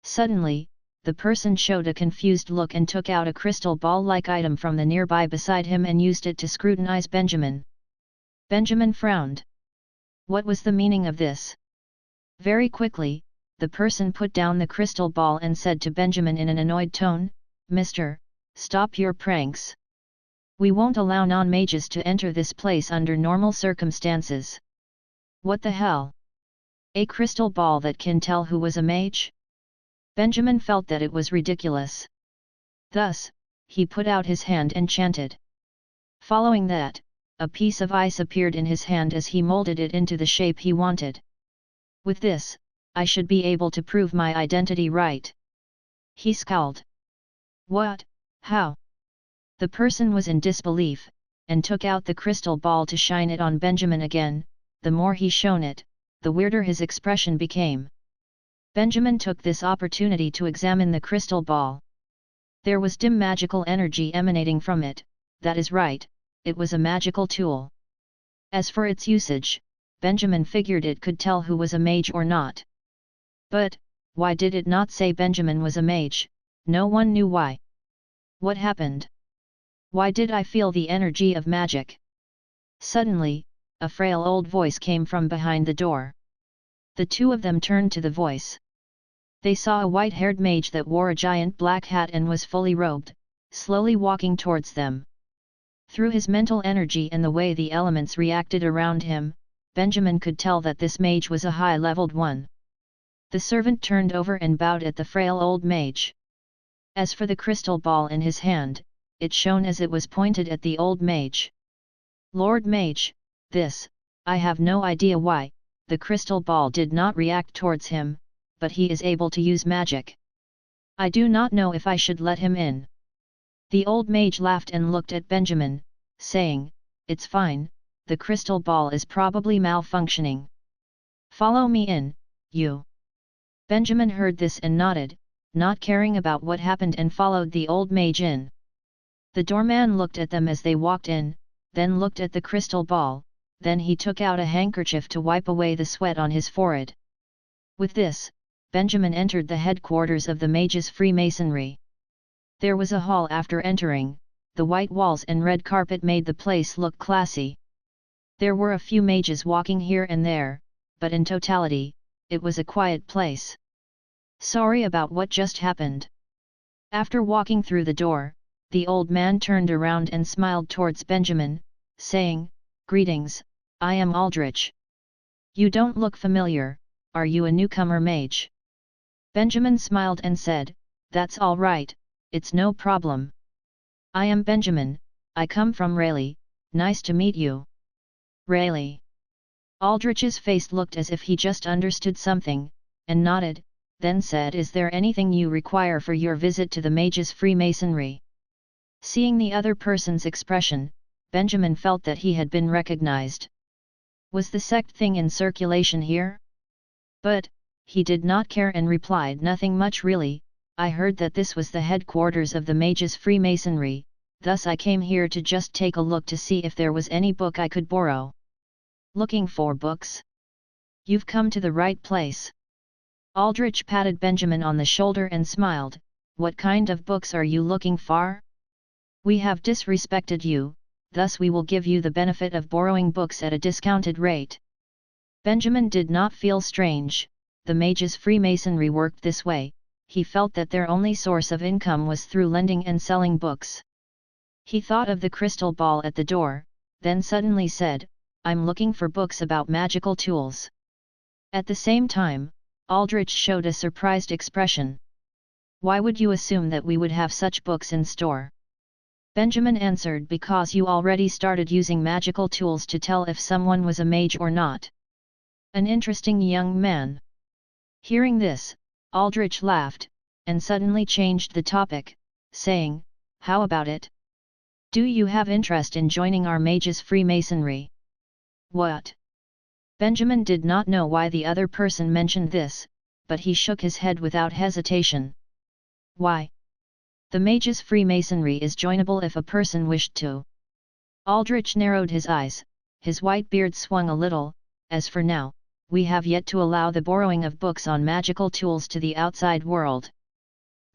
Suddenly, the person showed a confused look and took out a crystal ball-like item from the nearby beside him and used it to scrutinize Benjamin. Benjamin frowned. What was the meaning of this? Very quickly, the person put down the crystal ball and said to Benjamin in an annoyed tone, "Mister, stop your pranks. We won't allow non-mages to enter this place under normal circumstances." What the hell? A crystal ball that can tell who was a mage? Benjamin felt that it was ridiculous. Thus, he put out his hand and chanted. Following that, a piece of ice appeared in his hand as he molded it into the shape he wanted. "With this, I should be able to prove my identity, right?" He scowled. "What? How?" The person was in disbelief, and took out the crystal ball to shine it on Benjamin again. The more he shone it, the weirder his expression became. Benjamin took this opportunity to examine the crystal ball. There was dim magical energy emanating from it. That is right, it was a magical tool. As for its usage, Benjamin figured it could tell who was a mage or not. But, why did it not say Benjamin was a mage? No one knew why. What happened? Why did I feel the energy of magic? Suddenly, a frail old voice came from behind the door. The two of them turned to the voice. They saw a white-haired mage that wore a giant black hat and was fully robed, slowly walking towards them. Through his mental energy and the way the elements reacted around him, Benjamin could tell that this mage was a high-leveled one. The servant turned over and bowed at the frail old mage. As for the crystal ball in his hand, it shone as it was pointed at the old mage. Lord Mage, I have no idea why, the crystal ball did not react towards him, but he is able to use magic. I do not know if I should let him in. The old mage laughed and looked at Benjamin, saying, "It's fine, the crystal ball is probably malfunctioning. Follow me in, you." Benjamin heard this and nodded, not caring about what happened, and followed the old mage in. The doorman looked at them as they walked in, then looked at the crystal ball, then he took out a handkerchief to wipe away the sweat on his forehead. With this, Benjamin entered the headquarters of the Mages' Freemasonry. There was a hall after entering. The white walls and red carpet made the place look classy. There were a few mages walking here and there, but in totality, it was a quiet place. Sorry about what just happened. After walking through the door, the old man turned around and smiled towards Benjamin, saying, "Greetings, I am Aldrich. You don't look familiar, are you a newcomer mage?" Benjamin smiled and said, "That's all right, it's no problem. I am Benjamin, I come from Rayleigh, nice to meet you." Rayleigh. Aldrich's face looked as if he just understood something, and nodded, then said, "Is there anything you require for your visit to the Mages' Freemasonry?" Seeing the other person's expression, Benjamin felt that he had been recognized. Was the sect thing in circulation here? But, he did not care and replied, "Nothing much really, I heard that this was the headquarters of the Mages' Freemasonry, thus I came here to just take a look to see if there was any book I could borrow." Looking for books? You've come to the right place. Aldrich patted Benjamin on the shoulder and smiled, "What kind of books are you looking for? We have disrespected you, thus we will give you the benefit of borrowing books at a discounted rate." Benjamin did not feel strange, the Mages' Freemasonry worked this way, he felt that their only source of income was through lending and selling books. He thought of the crystal ball at the door, then suddenly said, "I'm looking for books about magical tools." At the same time, Aldrich showed a surprised expression. "Why would you assume that we would have such books in store?" Benjamin answered, "Because you already started using magical tools to tell if someone was a mage or not." An interesting young man. Hearing this, Aldrich laughed, and suddenly changed the topic, saying, "How about it? Do you have interest in joining our Mages' Freemasonry?" What? Benjamin did not know why the other person mentioned this, but he shook his head without hesitation. Why? The Mages' Freemasonry is joinable if a person wished to. Aldrich narrowed his eyes, his white beard swung a little. "As for now, we have yet to allow the borrowing of books on magical tools to the outside world."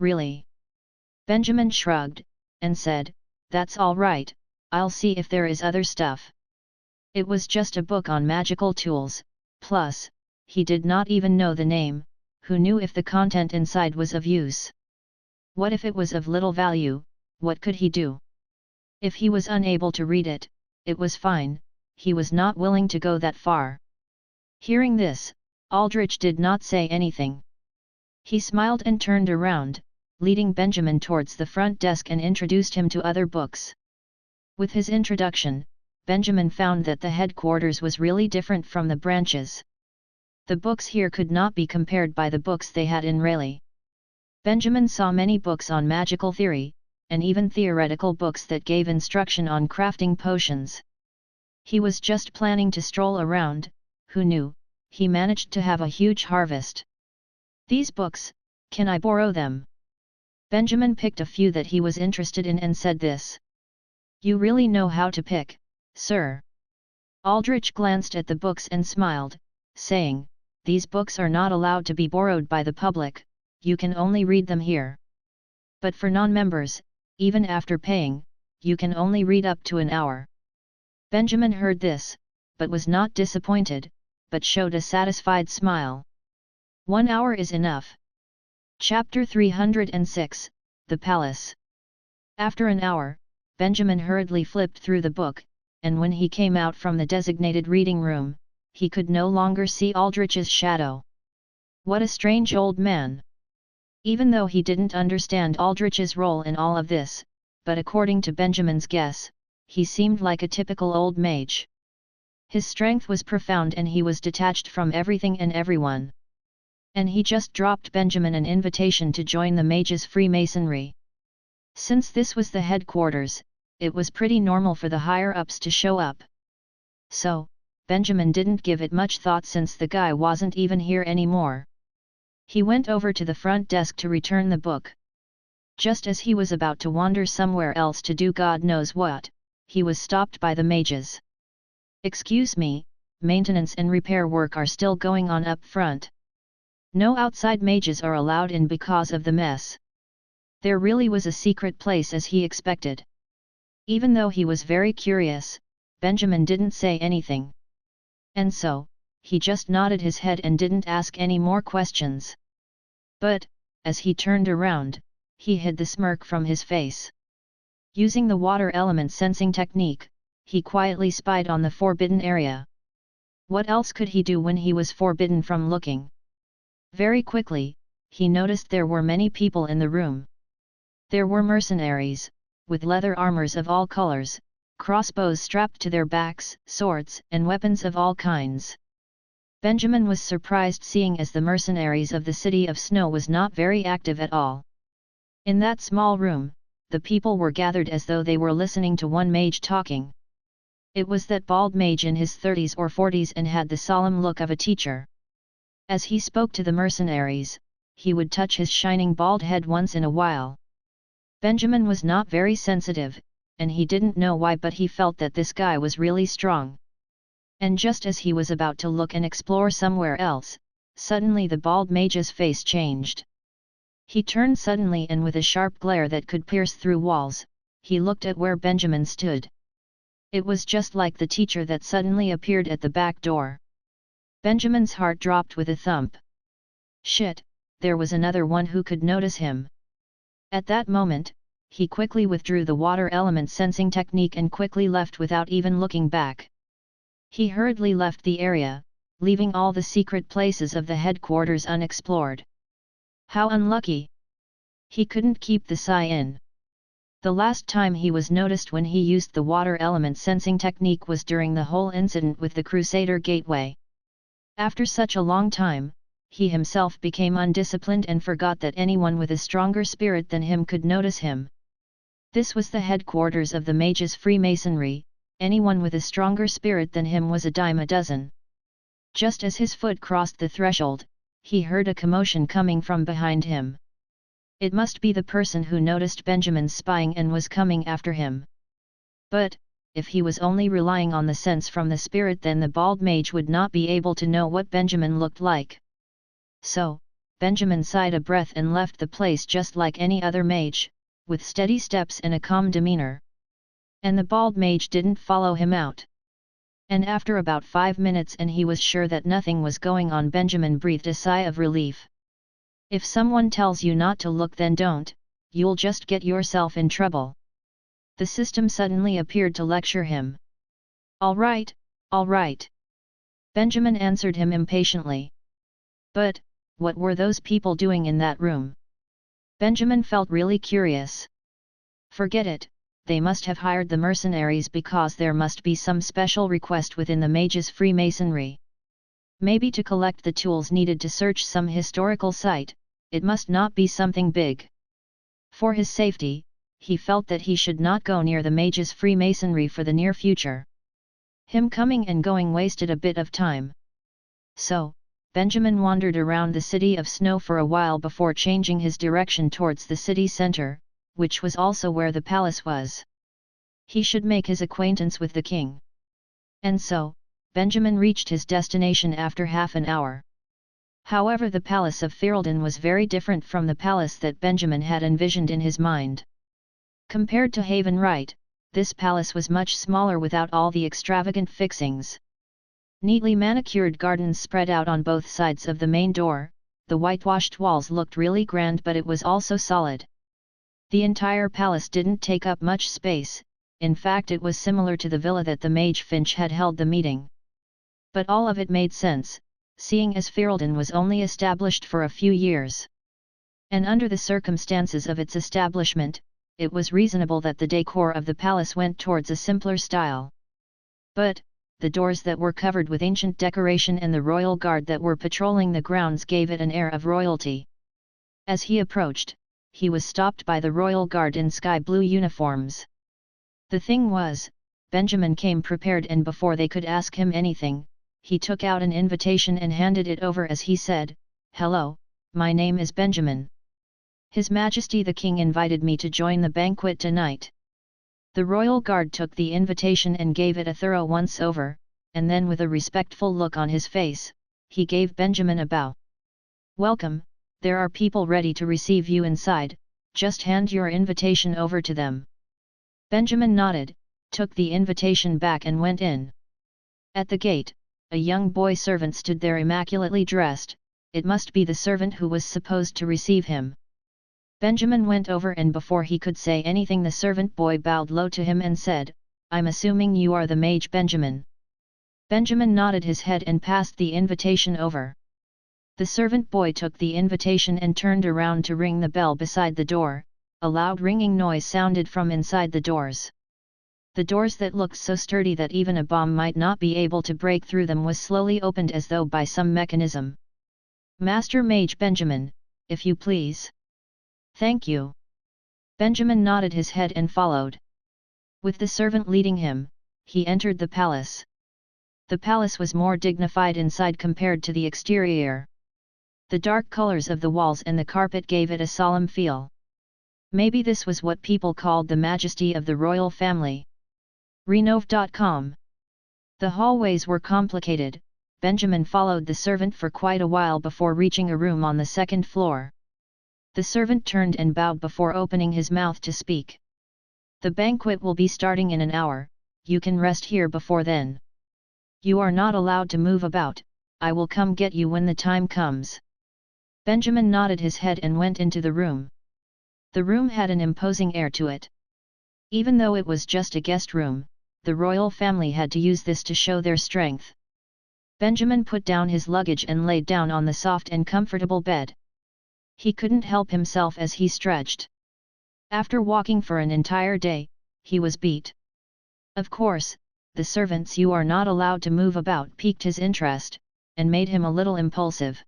Really? Benjamin shrugged, and said, "That's all right, I'll see if there is other stuff." It was just a book on magical tools, plus, he did not even know the name, who knew if the content inside was of use? What if it was of little value, what could he do? If he was unable to read it, it was fine, he was not willing to go that far. Hearing this, Aldrich did not say anything. He smiled and turned around, leading Benjamin towards the front desk and introduced him to other books. With his introduction, Benjamin found that the headquarters was really different from the branches. The books here could not be compared by the books they had in Rayleigh. Benjamin saw many books on magical theory, and even theoretical books that gave instruction on crafting potions. He was just planning to stroll around, who knew, he managed to have a huge harvest. "These books, can I borrow them?" Benjamin picked a few that he was interested in and said this. "You really know how to pick, sir. Aldrich glanced at the books and smiled, saying, "These books are not allowed to be borrowed by the public, you can only read them here. But for non-members, even after paying, you can only read up to an hour." Benjamin heard this, but was not disappointed, but showed a satisfied smile. 1 hour is enough. Chapter 306, The Palace. After an hour, Benjamin hurriedly flipped through the book, and when he came out from the designated reading room, he could no longer see Aldrich's shadow. What a strange old man! Even though he didn't understand Aldrich's role in all of this, but according to Benjamin's guess, he seemed like a typical old mage. His strength was profound and he was detached from everything and everyone. And he just dropped Benjamin an invitation to join the mages' Freemasonry. Since this was the headquarters, it was pretty normal for the higher-ups to show up. So, Benjamin didn't give it much thought since the guy wasn't even here anymore. He went over to the front desk to return the book. Just as he was about to wander somewhere else to do God knows what, he was stopped by the mages. "Excuse me, maintenance and repair work are still going on up front. No outside mages are allowed in because of the mess." There really was a secret place as he expected. Even though he was very curious, Benjamin didn't say anything. And so, he just nodded his head and didn't ask any more questions. But, as he turned around, he hid the smirk from his face. Using the water element sensing technique, he quietly spied on the forbidden area. What else could he do when he was forbidden from looking? Very quickly, he noticed there were many people in the room. There were mercenaries, with leather armors of all colors, crossbows strapped to their backs, swords and weapons of all kinds. Benjamin was surprised seeing as the mercenaries of the City of Snow was not very active at all. In that small room, the people were gathered as though they were listening to one mage talking. It was that bald mage in his 30s or 40s and had the solemn look of a teacher. As he spoke to the mercenaries, he would touch his shining bald head once in a while. Benjamin was not very sensitive, and he didn't know why, but he felt that this guy was really strong. And just as he was about to look and explore somewhere else, suddenly the bald mage's face changed. He turned suddenly and with a sharp glare that could pierce through walls, he looked at where Benjamin stood. It was just like the teacher that suddenly appeared at the back door. Benjamin's heart dropped with a thump. Shit, there was another one who could notice him. At that moment, he quickly withdrew the water element sensing technique and quickly left without even looking back. He hurriedly left the area, leaving all the secret places of the headquarters unexplored. How unlucky! He couldn't keep the sigh in. The last time he was noticed when he used the water element sensing technique was during the whole incident with the Crusader Gateway. After such a long time, he himself became undisciplined and forgot that anyone with a stronger spirit than him could notice him. This was the headquarters of the Mages' Freemasonry, anyone with a stronger spirit than him was a dime a dozen. Just as his foot crossed the threshold, he heard a commotion coming from behind him. It must be the person who noticed Benjamin's spying and was coming after him. But, if he was only relying on the sense from the spirit, then the bald mage would not be able to know what Benjamin looked like. So, Benjamin sighed a breath and left the place just like any other mage, with steady steps and a calm demeanor. And the bald mage didn't follow him out. And after about 5 minutes and he was sure that nothing was going on, Benjamin breathed a sigh of relief. If someone tells you not to look, then don't, you'll just get yourself in trouble. The system suddenly appeared to lecture him. All right, all right. Benjamin answered him impatiently. But, what were those people doing in that room? Benjamin felt really curious. Forget it, they must have hired the mercenaries because there must be some special request within the Mages' Freemasonry. Maybe to collect the tools needed to search some historical site, it must not be something big. For his safety, he felt that he should not go near the Mages' Freemasonry for the near future. Him coming and going wasted a bit of time. So, Benjamin wandered around the City of Snow for a while before changing his direction towards the city center, which was also where the palace was. He should make his acquaintance with the king. And so, Benjamin reached his destination after half an hour. However, the palace of Ferelden was very different from the palace that Benjamin had envisioned in his mind. Compared to Havenwright, this palace was much smaller without all the extravagant fixings. Neatly manicured gardens spread out on both sides of the main door, the whitewashed walls looked really grand, but it was also solid. The entire palace didn't take up much space, in fact it was similar to the villa that the Mage Finch had held the meeting. But all of it made sense, seeing as Ferelden was only established for a few years. And under the circumstances of its establishment, it was reasonable that the decor of the palace went towards a simpler style. But, the doors that were covered with ancient decoration and the royal guard that were patrolling the grounds gave it an air of royalty. As he approached, he was stopped by the royal guard in sky blue uniforms. The thing was, Benjamin came prepared, and before they could ask him anything, he took out an invitation and handed it over as he said, "Hello, my name is Benjamin. His Majesty the King invited me to join the banquet tonight." The royal guard took the invitation and gave it a thorough once-over, and then with a respectful look on his face, he gave Benjamin a bow. "Welcome, there are people ready to receive you inside, just hand your invitation over to them." Benjamin nodded, took the invitation back and went in. At the gate, a young boy servant stood there immaculately dressed. It must be the servant who was supposed to receive him. Benjamin went over, and before he could say anything the servant boy bowed low to him and said, "I'm assuming you are the mage Benjamin." Benjamin nodded his head and passed the invitation over. The servant boy took the invitation and turned around to ring the bell beside the door. A loud ringing noise sounded from inside the doors. The doors that looked so sturdy that even a bomb might not be able to break through them was slowly opened as though by some mechanism. "Master Mage Benjamin, if you please." "Thank you." Benjamin nodded his head and followed. With the servant leading him, he entered the palace. The palace was more dignified inside compared to the exterior. The dark colors of the walls and the carpet gave it a solemn feel. Maybe this was what people called the majesty of the royal family. Renov.com. The hallways were complicated. Benjamin followed the servant for quite a while before reaching a room on the second floor. The servant turned and bowed before opening his mouth to speak. "The banquet will be starting in an hour, you can rest here before then. You are not allowed to move about, I will come get you when the time comes." Benjamin nodded his head and went into the room. The room had an imposing air to it. Even though it was just a guest room, the royal family had to use this to show their strength. Benjamin put down his luggage and laid down on the soft and comfortable bed. He couldn't help himself as he stretched. After walking for an entire day, he was beat. Of course, the servants "you are not allowed to move about" piqued his interest, and made him a little impulsive.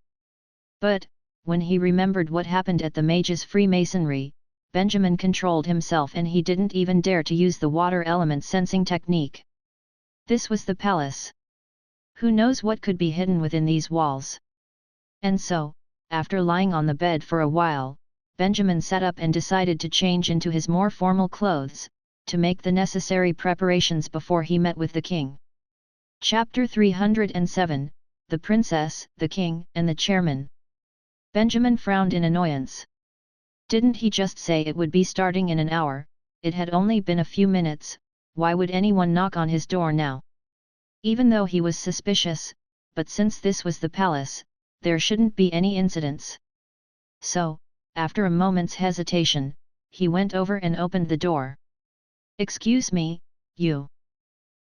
But, when he remembered what happened at the mage's Freemasonry, Benjamin controlled himself and he didn't even dare to use the water element sensing technique. This was the palace. Who knows what could be hidden within these walls? And so, after lying on the bed for a while, Benjamin sat up and decided to change into his more formal clothes, to make the necessary preparations before he met with the king. Chapter 307, The Princess, the King, and the Chairman. Benjamin frowned in annoyance. Didn't he just say it would be starting in an hour? It had only been a few minutes, why would anyone knock on his door now? Even though he was suspicious, but since this was the palace, there shouldn't be any incidents. So, after a moment's hesitation, he went over and opened the door. "Excuse me, you."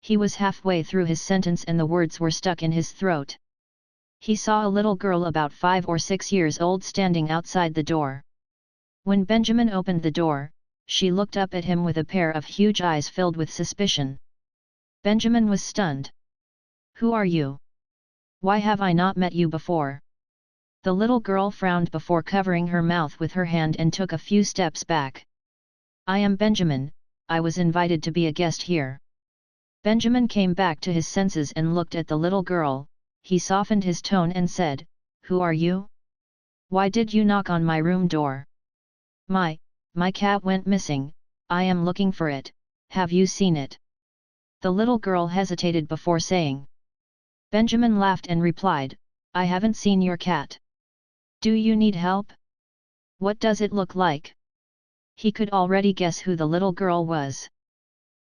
He was halfway through his sentence and the words were stuck in his throat. He saw a little girl about 5 or 6 years old standing outside the door. When Benjamin opened the door, she looked up at him with a pair of huge eyes filled with suspicion. Benjamin was stunned. "Who are you? Why have I not met you before?" The little girl frowned before covering her mouth with her hand and took a few steps back. "I am Benjamin, I was invited to be a guest here." Benjamin came back to his senses and looked at the little girl. He softened his tone and said, "Who are you? Why did you knock on my room door?" My cat went missing, I am looking for it, have you seen it?" The little girl hesitated before saying. Benjamin laughed and replied, I haven't seen your cat. Do you need help? What does it look like? He could already guess who the little girl was.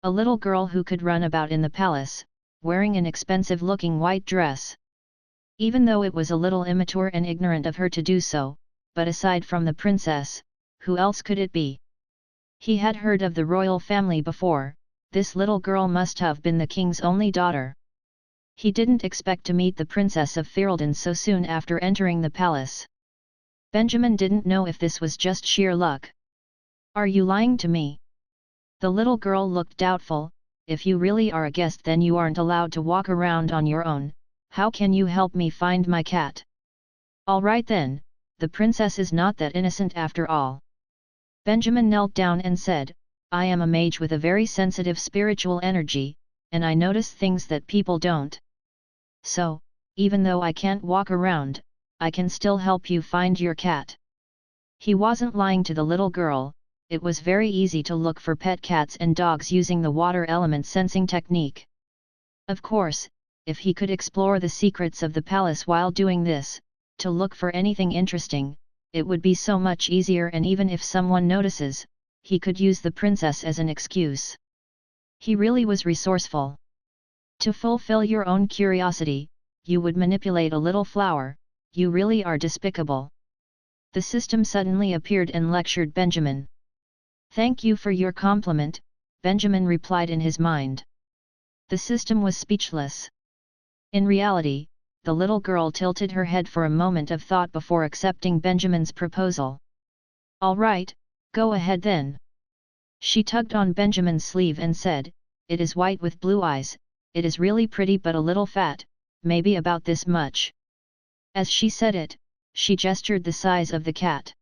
A little girl who could run about in the palace, wearing an expensive-looking white dress. Even though it was a little immature and ignorant of her to do so, but aside from the princess, who else could it be? He had heard of the royal family before, this little girl must have been the king's only daughter. He didn't expect to meet the princess of Ferelden so soon after entering the palace. Benjamin didn't know if this was just sheer luck. Are you lying to me? The little girl looked doubtful. If you really are a guest, then you aren't allowed to walk around on your own. How can you help me find my cat? All right then, the princess is not that innocent after all. Benjamin knelt down and said, I am a mage with a very sensitive spiritual energy, and I notice things that people don't. So, even though I can't walk around, I can still help you find your cat. He wasn't lying to the little girl. It was very easy to look for pet cats and dogs using the water element sensing technique. Of course, if he could explore the secrets of the palace while doing this, to look for anything interesting, it would be so much easier, and even if someone notices, he could use the princess as an excuse. He really was resourceful. To fulfill your own curiosity, you would manipulate a little flower. You really are despicable. The system suddenly appeared and lectured Benjamin. Thank you for your compliment, Benjamin replied in his mind. The system was speechless. In reality, the little girl tilted her head for a moment of thought before accepting Benjamin's proposal. All right, go ahead then. She tugged on Benjamin's sleeve and said, It is white with blue eyes, it is really pretty but a little fat, maybe about this much. As she said it, she gestured the size of the cat.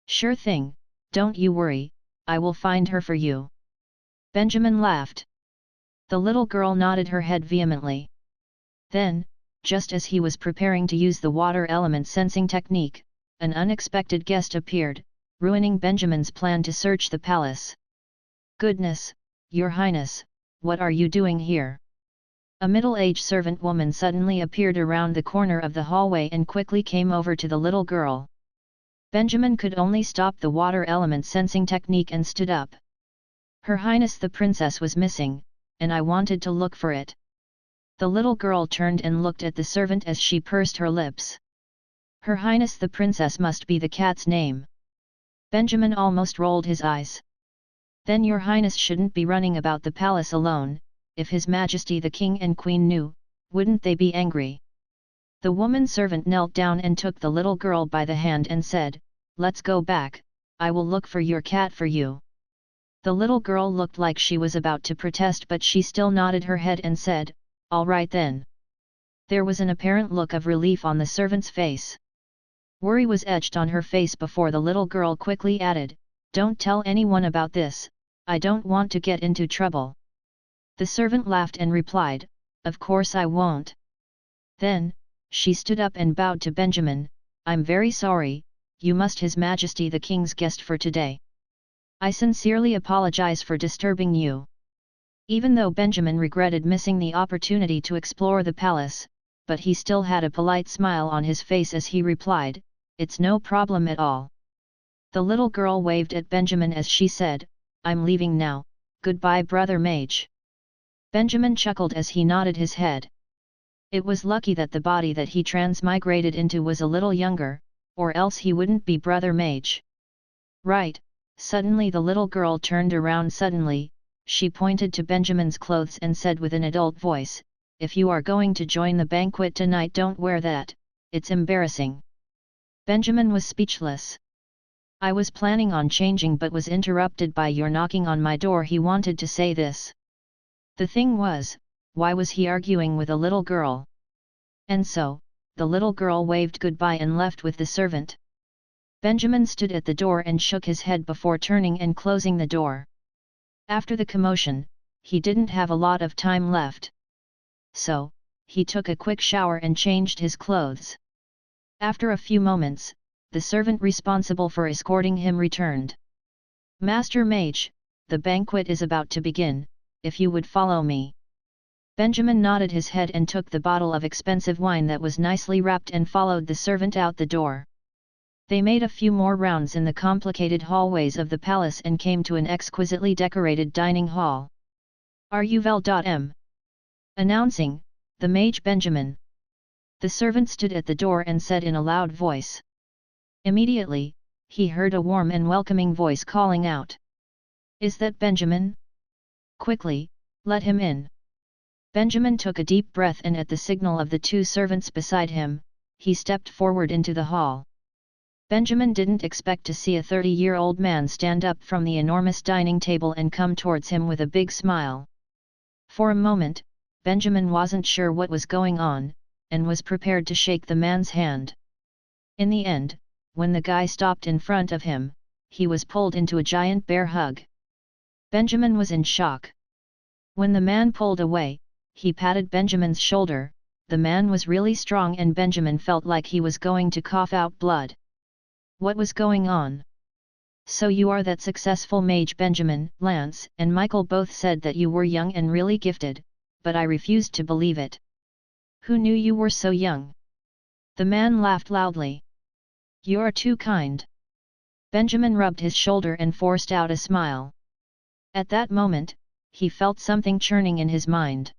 Sure thing, don't you worry, I will find her for you. Benjamin laughed. The little girl nodded her head vehemently. Then, just as he was preparing to use the water element sensing technique, an unexpected guest appeared, ruining Benjamin's plan to search the palace. Goodness, Your Highness, what are you doing here? A middle-aged servant woman suddenly appeared around the corner of the hallway and quickly came over to the little girl. Benjamin could only stop the water element sensing technique and stood up. Her Highness the princess was missing, and I wanted to look for it. The little girl turned and looked at the servant as she pursed her lips. Her Highness the princess must be the cat's name. Benjamin almost rolled his eyes. Then Your Highness shouldn't be running about the palace alone. If His Majesty the King and Queen knew, wouldn't they be angry? The woman servant knelt down and took the little girl by the hand and said, Let's go back, I will look for your cat for you. The little girl looked like she was about to protest, but she still nodded her head and said, All right then. There was an apparent look of relief on the servant's face. Worry was etched on her face before the little girl quickly added, Don't tell anyone about this, I don't want to get into trouble. The servant laughed and replied, Of course I won't. Then, she stood up and bowed to Benjamin, I'm very sorry, you must His Majesty the King's guest for today. I sincerely apologize for disturbing you. Even though Benjamin regretted missing the opportunity to explore the palace, but he still had a polite smile on his face as he replied, It's no problem at all. The little girl waved at Benjamin as she said, I'm leaving now, goodbye brother mage. Benjamin chuckled as he nodded his head. It was lucky that the body that he transmigrated into was a little younger, or else he wouldn't be brother mage. Right, suddenly the little girl turned around suddenly, she pointed to Benjamin's clothes and said with an adult voice, If you are going to join the banquet tonight, don't wear that, it's embarrassing. Benjamin was speechless. I was planning on changing but was interrupted by your knocking on my door. He wanted to say this. The thing was, why was he arguing with a little girl? And so, the little girl waved goodbye and left with the servant. Benjamin stood at the door and shook his head before turning and closing the door. After the commotion, he didn't have a lot of time left. So, he took a quick shower and changed his clothes. After a few moments, the servant responsible for escorting him returned. Master Mage, the banquet is about to begin, if you would follow me." Benjamin nodded his head and took the bottle of expensive wine that was nicely wrapped and followed the servant out the door. They made a few more rounds in the complicated hallways of the palace and came to an exquisitely decorated dining hall. "Are you Vel.M. announcing, the mage Benjamin?" The servant stood at the door and said in a loud voice. Immediately, he heard a warm and welcoming voice calling out. "Is that Benjamin? Quickly, let him in." Benjamin took a deep breath and at the signal of the two servants beside him, he stepped forward into the hall. Benjamin didn't expect to see a 30-year-old man stand up from the enormous dining table and come towards him with a big smile. For a moment, Benjamin wasn't sure what was going on, and was prepared to shake the man's hand. In the end, when the guy stopped in front of him, he was pulled into a giant bear hug. Benjamin was in shock. When the man pulled away, he patted Benjamin's shoulder. The man was really strong and Benjamin felt like he was going to cough out blood. What was going on? "So you are that successful mage?" Benjamin, Lance, and Michael both said that you were young and really gifted, but I refused to believe it. "Who knew you were so young?" The man laughed loudly. "You're too kind." Benjamin rubbed his shoulder and forced out a smile. At that moment, he felt something churning in his mind.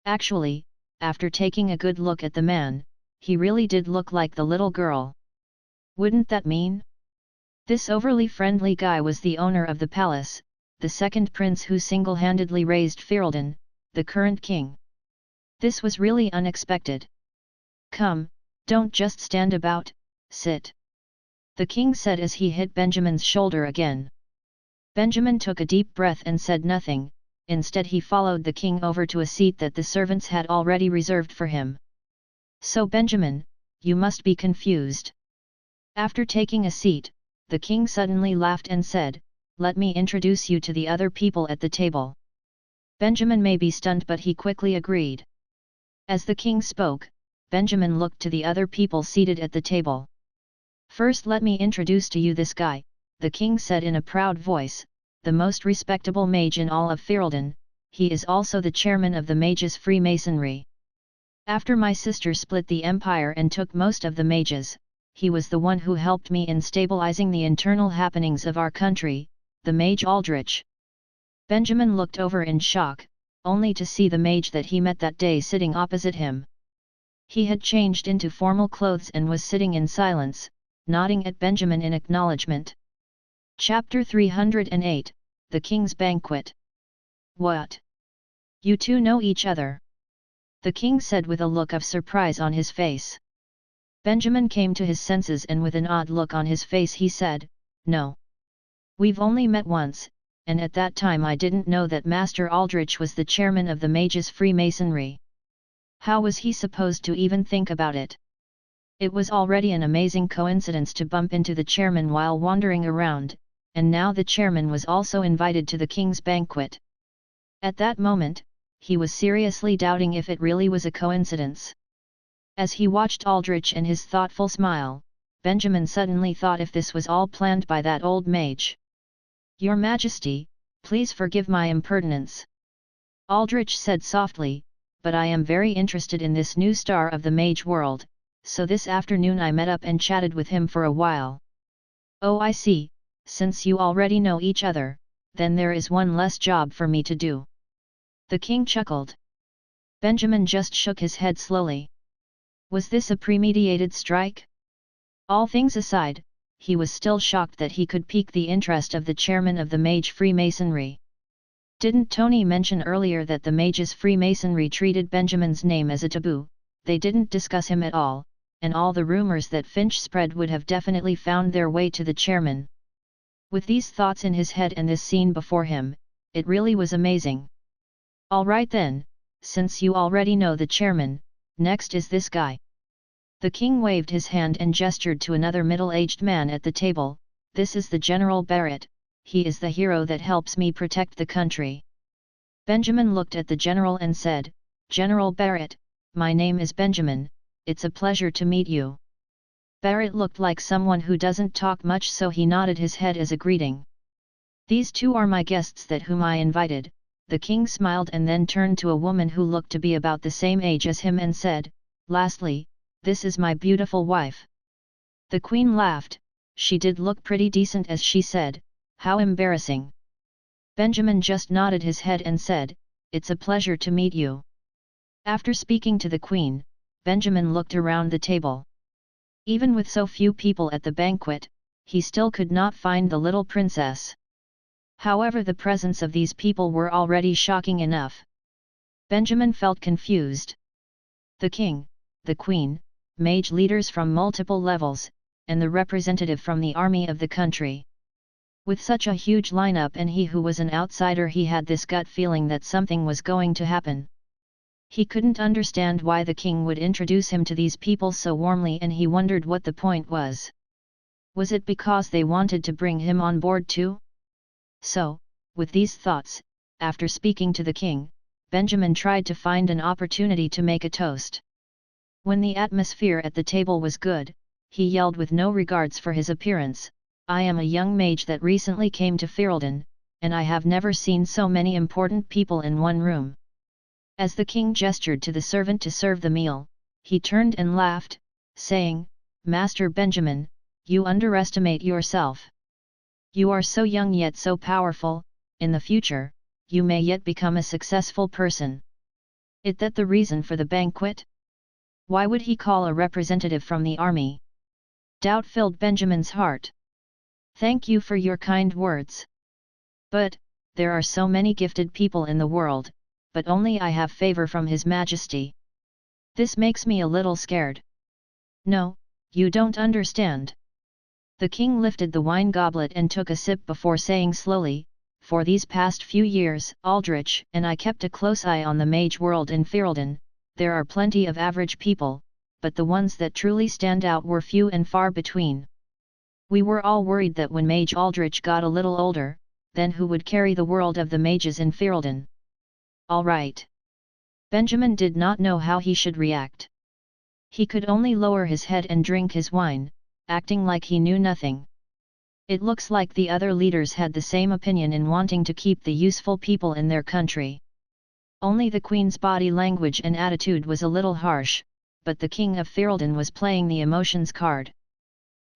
Actually, after taking a good look at the man, he really did look like the little girl. Wouldn't that mean? This overly friendly guy was the owner of the palace, the second prince who single-handedly raised Ferelden, the current king. This was really unexpected. "Come, don't just stand about, sit," the king said as he hit Benjamin's shoulder again. Benjamin took a deep breath and said nothing. Instead he followed the king over to a seat that the servants had already reserved for him. "So Benjamin, you must be confused." After taking a seat, the king suddenly laughed and said, "Let me introduce you to the other people at the table." Benjamin may be stunned but he quickly agreed. As the king spoke, Benjamin looked to the other people seated at the table. "First let me introduce to you this guy," the king said in a proud voice, "the most respectable mage in all of Ferelden. He is also the chairman of the Mages' Freemasonry. After my sister split the empire and took most of the mages, he was the one who helped me in stabilizing the internal happenings of our country, the mage Aldrich." Benjamin looked over in shock, only to see the mage that he met that day sitting opposite him. He had changed into formal clothes and was sitting in silence, nodding at Benjamin in acknowledgement. Chapter 308, The King's Banquet. "What? You two know each other?" the king said with a look of surprise on his face. Benjamin came to his senses and with an odd look on his face he said, "No. We've only met once, and at that time I didn't know that Master Aldrich was the chairman of the Mages' Freemasonry. How was he supposed to even think about it? It was already an amazing coincidence to bump into the chairman while wandering around, and now the chairman was also invited to the king's banquet. At that moment, he was seriously doubting if it really was a coincidence. As he watched Aldrich and his thoughtful smile, Benjamin suddenly thought if this was all planned by that old mage. "Your Majesty, please forgive my impertinence," Aldrich said softly, "but I am very interested in this new star of the mage world, so this afternoon I met up and chatted with him for a while." "Oh, I see. Since you already know each other, then there is one less job for me to do." The king chuckled. Benjamin just shook his head slowly. Was this a premeditated strike? All things aside, he was still shocked that he could pique the interest of the chairman of the Mage Freemasonry. Didn't Tony mention earlier that the Mages Freemasonry treated Benjamin's name as a taboo? They didn't discuss him at all, and all the rumors that Finch spread would have definitely found their way to the chairman. With these thoughts in his head and this scene before him, it really was amazing. "All right then, since you already know the chairman, next is this guy." The king waved his hand and gestured to another middle-aged man at the table. "This is the General Barrett, he is the hero that helps me protect the country." Benjamin looked at the general and said, "General Barrett, my name is Benjamin, it's a pleasure to meet you." Barrett looked like someone who doesn't talk much, so he nodded his head as a greeting. "These two are my guests that whom I invited," The king smiled and then turned to a woman who looked to be about the same age as him and said, "Lastly, this is my beautiful wife." The queen laughed. She did look pretty decent as she said, "How embarrassing." Benjamin just nodded his head and said, "It's a pleasure to meet you." After speaking to the queen, Benjamin looked around the table. Even with so few people at the banquet, he still could not find the little princess. However, the presence of these people were already shocking enough. Benjamin felt confused. The king, the queen, mage leaders from multiple levels, and the representative from the army of the country. With such a huge lineup and he who was an outsider, he had this gut feeling that something was going to happen. He couldn't understand why the king would introduce him to these people so warmly, and he wondered what the point was. Was it because they wanted to bring him on board too? So, with these thoughts, after speaking to the king, Benjamin tried to find an opportunity to make a toast. When the atmosphere at the table was good, he yelled with no regards for his appearance, "I am a young mage that recently came to Ferelden, and I have never seen so many important people in one room." As the king gestured to the servant to serve the meal, he turned and laughed, saying, "Master Benjamin, you underestimate yourself. You are so young yet so powerful. In the future, you may yet become a successful person. Is that the reason for the banquet? Why would he call a representative from the army?" Doubt filled Benjamin's heart. "Thank you for your kind words. But, there are so many gifted people in the world, but only I have favor from His Majesty. This makes me a little scared." "No, you don't understand." The king lifted the wine goblet and took a sip before saying slowly, "For these past few years, Aldrich and I kept a close eye on the mage world in Ferelden. There are plenty of average people, but the ones that truly stand out were few and far between. We were all worried that when Mage Aldrich got a little older, then who would carry the world of the mages in Ferelden?" "All right." Benjamin did not know how he should react. He could only lower his head and drink his wine, acting like he knew nothing. It looks like the other leaders had the same opinion in wanting to keep the useful people in their country. Only the queen's body language and attitude was a little harsh, but the king of Ferelden was playing the emotions card.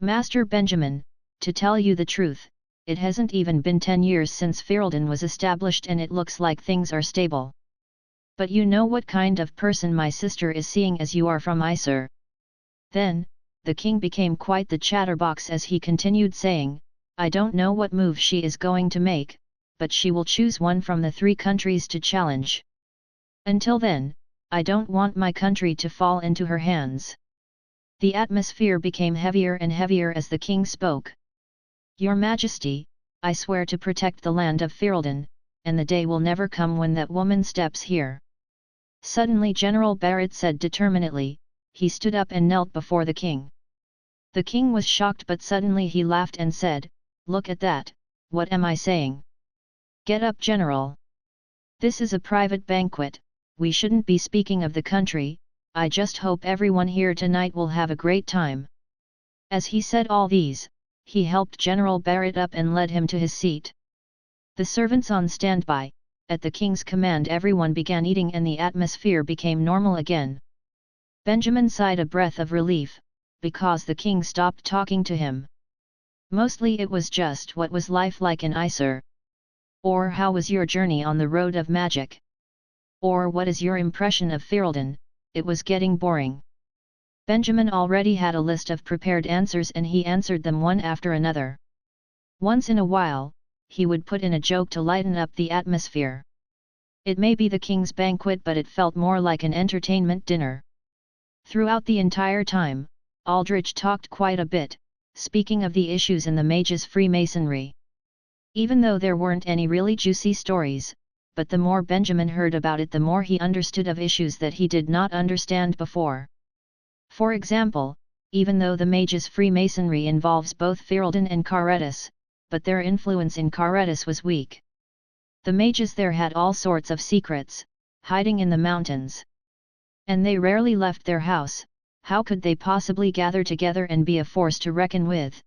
"Master Benjamin, to tell you the truth, it hasn't even been 10 years since Ferelden was established and it looks like things are stable. But you know what kind of person my sister is, seeing as you are from Isar." Then, the king became quite the chatterbox as he continued saying, "I don't know what move she is going to make, but she will choose one from the 3 countries to challenge. Until then, I don't want my country to fall into her hands." The atmosphere became heavier and heavier as the king spoke. "Your Majesty, I swear to protect the land of Ferelden, and the day will never come when that woman steps here." Suddenly General Barrett said determinedly. He stood up and knelt before the king. The king was shocked, but suddenly he laughed and said, "Look at that, what am I saying? Get up, General. This is a private banquet, we shouldn't be speaking of the country. I just hope everyone here tonight will have a great time." As he said all these, he helped General Barrett up and led him to his seat. The servants on standby, at the king's command everyone began eating and the atmosphere became normal again. Benjamin sighed a breath of relief, because the king stopped talking to him. Mostly it was just, what was life like in Isar? Or how was your journey on the road of magic? Or what is your impression of Ferelden? It was getting boring. Benjamin already had a list of prepared answers and he answered them one after another. Once in a while, he would put in a joke to lighten up the atmosphere. It may be the king's banquet, but it felt more like an entertainment dinner. Throughout the entire time, Aldrich talked quite a bit, speaking of the issues in the mages' Freemasonry. Even though there weren't any really juicy stories, but the more Benjamin heard about it, the more he understood of issues that he did not understand before. For example, even though the mages' Freemasonry involves both Ferelden and Caretis, but their influence in Caretis was weak. The mages there had all sorts of secrets, hiding in the mountains. And they rarely left their house. How could they possibly gather together and be a force to reckon with?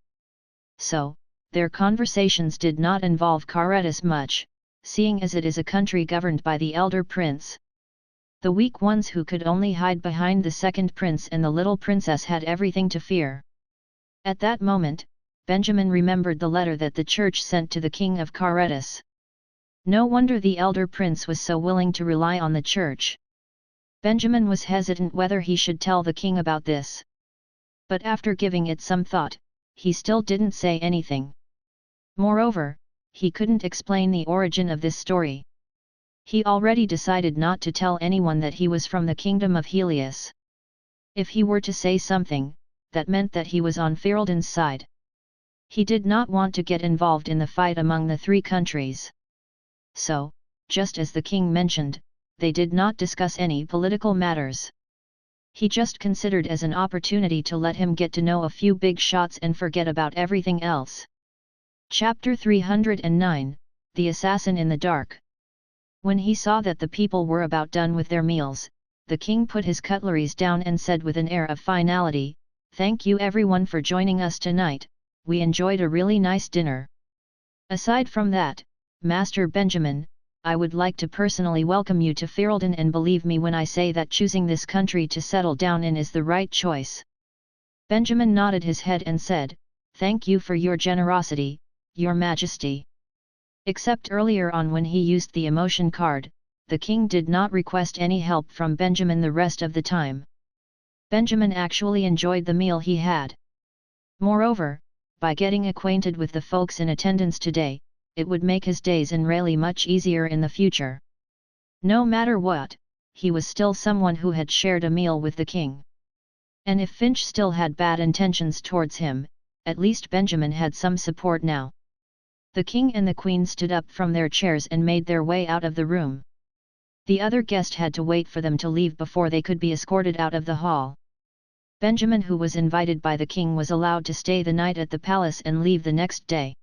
So, their conversations did not involve Caretis much, seeing as it is a country governed by the elder prince. The weak ones who could only hide behind the second prince and the little princess had everything to fear. At that moment, Benjamin remembered the letter that the church sent to the king of Caretus. No wonder the elder prince was so willing to rely on the church. Benjamin was hesitant whether he should tell the king about this. But after giving it some thought, he still didn't say anything. Moreover, he couldn't explain the origin of this story. He already decided not to tell anyone that he was from the Kingdom of Helius. If he were to say something, that meant that he was on Ferelden's side. He did not want to get involved in the fight among the three countries. So, just as the king mentioned, they did not discuss any political matters. He just considered as an opportunity to let him get to know a few big shots and forget about everything else. Chapter 309, The Assassin in the Dark. When he saw that the people were about done with their meals, the king put his cutleries down and said with an air of finality, "Thank you everyone for joining us tonight, we enjoyed a really nice dinner. Aside from that, Master Benjamin, I would like to personally welcome you to Ferelden, and believe me when I say that choosing this country to settle down in is the right choice." Benjamin nodded his head and said, "Thank you for your generosity, Your Majesty." Except earlier on when he used the emotion card, the king did not request any help from Benjamin the rest of the time. Benjamin actually enjoyed the meal he had. Moreover, by getting acquainted with the folks in attendance today, it would make his days in Rayleigh much easier in the future. No matter what, he was still someone who had shared a meal with the king. And if Finch still had bad intentions towards him, at least Benjamin had some support now. The king and the queen stood up from their chairs and made their way out of the room. The other guest had to wait for them to leave before they could be escorted out of the hall. Benjamin, who was invited by the king, was allowed to stay the night at the palace and leave the next day.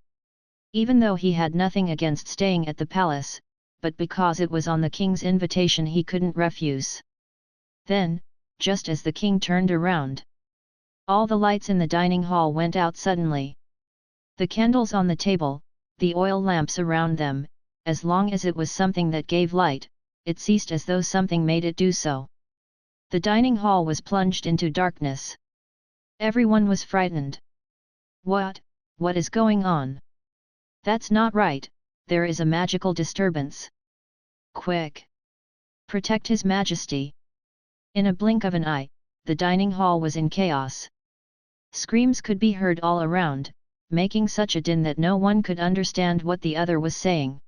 Even though he had nothing against staying at the palace, but because it was on the king's invitation he couldn't refuse. Then, just as the king turned around, all the lights in the dining hall went out suddenly. The candles on the table, the oil lamps around them, as long as it was something that gave light, it ceased as though something made it do so. The dining hall was plunged into darkness. Everyone was frightened. What is going on? That's not right, there is a magical disturbance. Quick! Protect His Majesty! In a blink of an eye, the dining hall was in chaos. Screams could be heard all around, making such a din that no one could understand what the other was saying.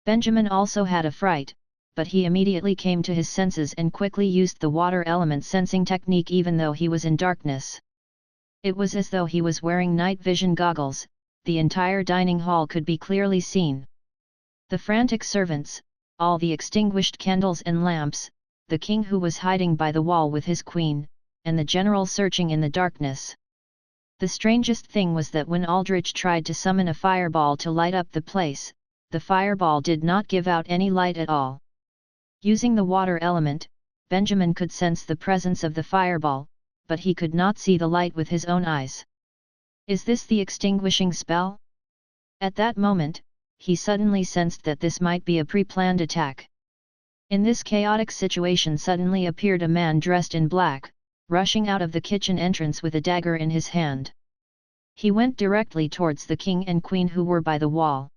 Benjamin also had a fright, but he immediately came to his senses and quickly used the water element sensing technique even though he was in darkness. It was as though he was wearing night vision goggles, the entire dining hall could be clearly seen. The frantic servants, all the extinguished candles and lamps, the king who was hiding by the wall with his queen, and the general searching in the darkness. The strangest thing was that when Aldrich tried to summon a fireball to light up the place, the fireball did not give out any light at all. Using the water element, Benjamin could sense the presence of the fireball, but he could not see the light with his own eyes. Is this the extinguishing spell? At that moment, he suddenly sensed that this might be a pre-planned attack. In this chaotic situation suddenly appeared a man dressed in black, rushing out of the kitchen entrance with a dagger in his hand. He went directly towards the king and queen who were by the wall.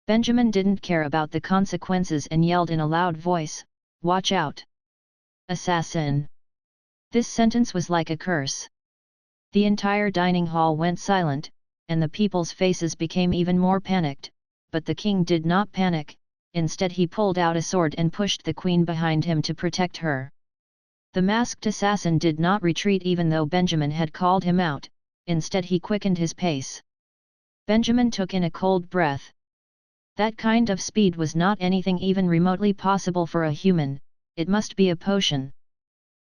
Benjamin didn't care about the consequences and yelled in a loud voice, "Watch out! Assassin!" This sentence was like a curse. The entire dining hall went silent, and the people's faces became even more panicked, but the king did not panic, instead he pulled out a sword and pushed the queen behind him to protect her. The masked assassin did not retreat even though Benjamin had called him out, instead he quickened his pace. Benjamin took in a cold breath. That kind of speed was not anything even remotely possible for a human, it must be a potion.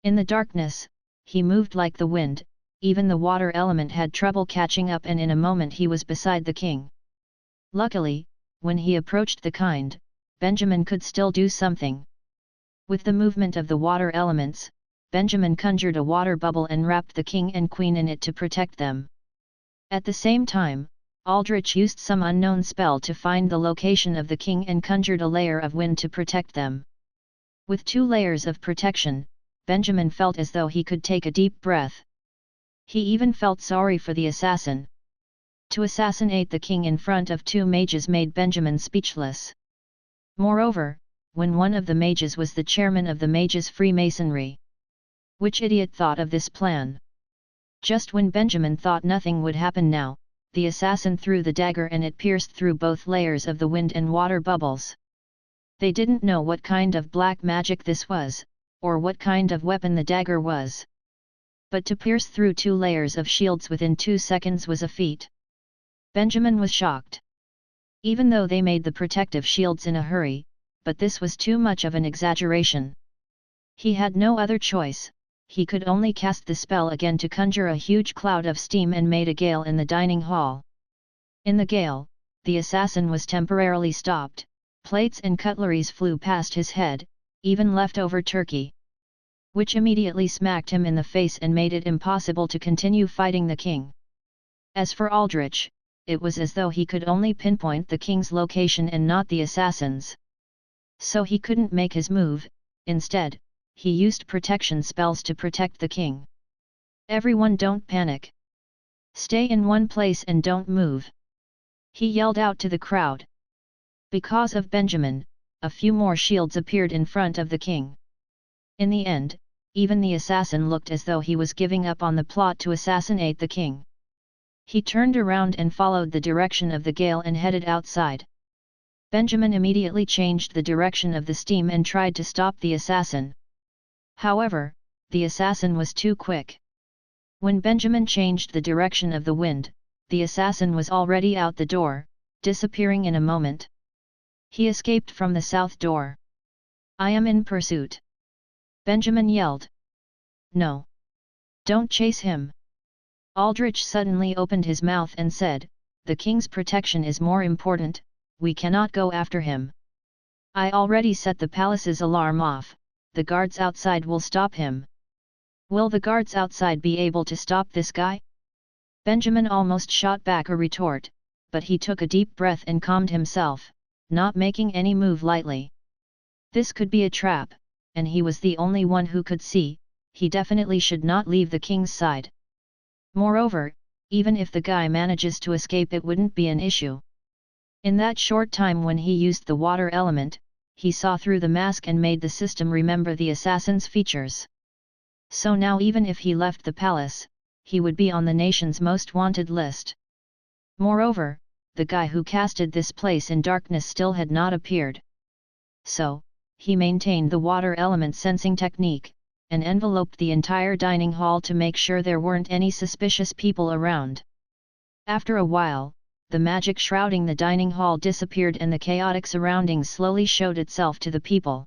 In the darkness, he moved like the wind, even the water element had trouble catching up, and in a moment he was beside the king. Luckily, when he approached the kind, Benjamin could still do something. With the movement of the water elements, Benjamin conjured a water bubble and wrapped the king and queen in it to protect them. At the same time, Aldrich used some unknown spell to find the location of the king and conjured a layer of wind to protect them. With 2 layers of protection, Benjamin felt as though he could take a deep breath. He even felt sorry for the assassin. To assassinate the king in front of 2 mages made Benjamin speechless. Moreover, when one of the mages was the chairman of the Mages' Freemasonry. Which idiot thought of this plan? Just when Benjamin thought nothing would happen now, the assassin threw the dagger and it pierced through both layers of the wind and water bubbles. They didn't know what kind of black magic this was, or what kind of weapon the dagger was. But to pierce through 2 layers of shields within 2 seconds was a feat. Benjamin was shocked. Even though they made the protective shields in a hurry, but this was too much of an exaggeration. He had no other choice. He could only cast the spell again to conjure a huge cloud of steam and made a gale in the dining hall. In the gale, the assassin was temporarily stopped, plates and cutleries flew past his head, even leftover turkey. Which immediately smacked him in the face and made it impossible to continue fighting the king. As for Aldrich, it was as though he could only pinpoint the king's location and not the assassin's. So he couldn't make his move. Instead, he used protection spells to protect the king. Everyone, don't panic. Stay in one place and don't move. He yelled out to the crowd. Because of Benjamin, a few more shields appeared in front of the king. In the end, even the assassin looked as though he was giving up on the plot to assassinate the king. He turned around and followed the direction of the gale and headed outside. Benjamin immediately changed the direction of the steam and tried to stop the assassin. However, the assassin was too quick. When Benjamin changed the direction of the wind, the assassin was already out the door, disappearing in a moment. He escaped from the south door. "I am in pursuit!" Benjamin yelled. "No! Don't chase him!" Aldrich suddenly opened his mouth and said, "The king's protection is more important, we cannot go after him. I already set the palace's alarm off, the guards outside will stop him." "Will the guards outside be able to stop this guy?" Benjamin almost shot back a retort, but he took a deep breath and calmed himself, not making any move lightly. This could be a trap, and he was the only one who could see, he definitely should not leave the king's side. Moreover, even if the guy manages to escape, it wouldn't be an issue. In that short time when he used the water element, he saw through the mask and made the system remember the assassin's features. So now even if he left the palace, he would be on the nation's most wanted list. Moreover, the guy who casted this place in darkness still had not appeared. So, he maintained the water element sensing technique, and enveloped the entire dining hall to make sure there weren't any suspicious people around. After a while, the magic shrouding the dining hall disappeared and the chaotic surroundings slowly showed itself to the people.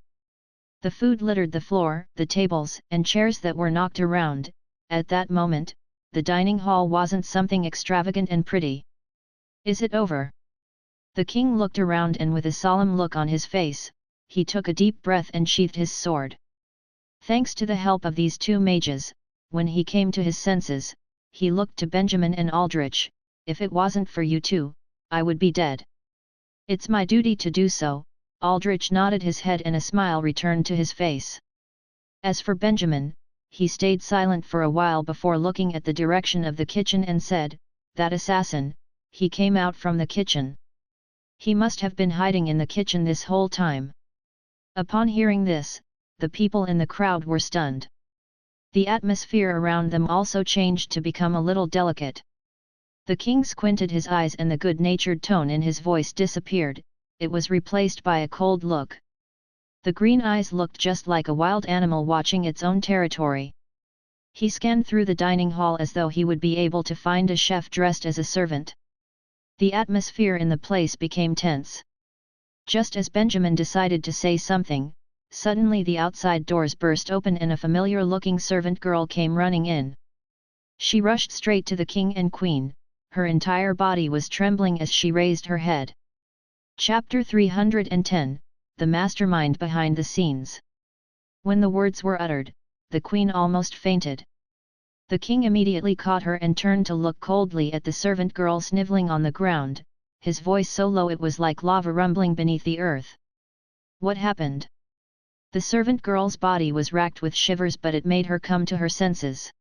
The food littered the floor, the tables and chairs that were knocked around. At that moment, the dining hall wasn't something extravagant and pretty. "Is it over?" The king looked around and with a solemn look on his face, he took a deep breath and sheathed his sword. Thanks to the help of these 2 mages, when he came to his senses, he looked to Benjamin and Aldrich. "If it wasn't for you 2, I would be dead." "It's my duty to do so." Aldrich nodded his head and a smile returned to his face. As for Benjamin, he stayed silent for a while before looking at the direction of the kitchen and said, "That assassin, he came out from the kitchen. He must have been hiding in the kitchen this whole time." Upon hearing this, the people in the crowd were stunned. The atmosphere around them also changed to become a little delicate. The king squinted his eyes and the good-natured tone in his voice disappeared, it was replaced by a cold look. The green eyes looked just like a wild animal watching its own territory. He scanned through the dining hall as though he would be able to find a chef dressed as a servant. The atmosphere in the place became tense. Just as Benjamin decided to say something, suddenly the outside doors burst open and a familiar-looking servant girl came running in. She rushed straight to the king and queen, her entire body was trembling as she raised her head. Chapter 310, The Mastermind Behind the Scenes. When the words were uttered, the queen almost fainted. The king immediately caught her and turned to look coldly at the servant girl sniveling on the ground, his voice so low it was like lava rumbling beneath the earth. What happened? The servant girl's body was racked with shivers, but it made her come to her senses.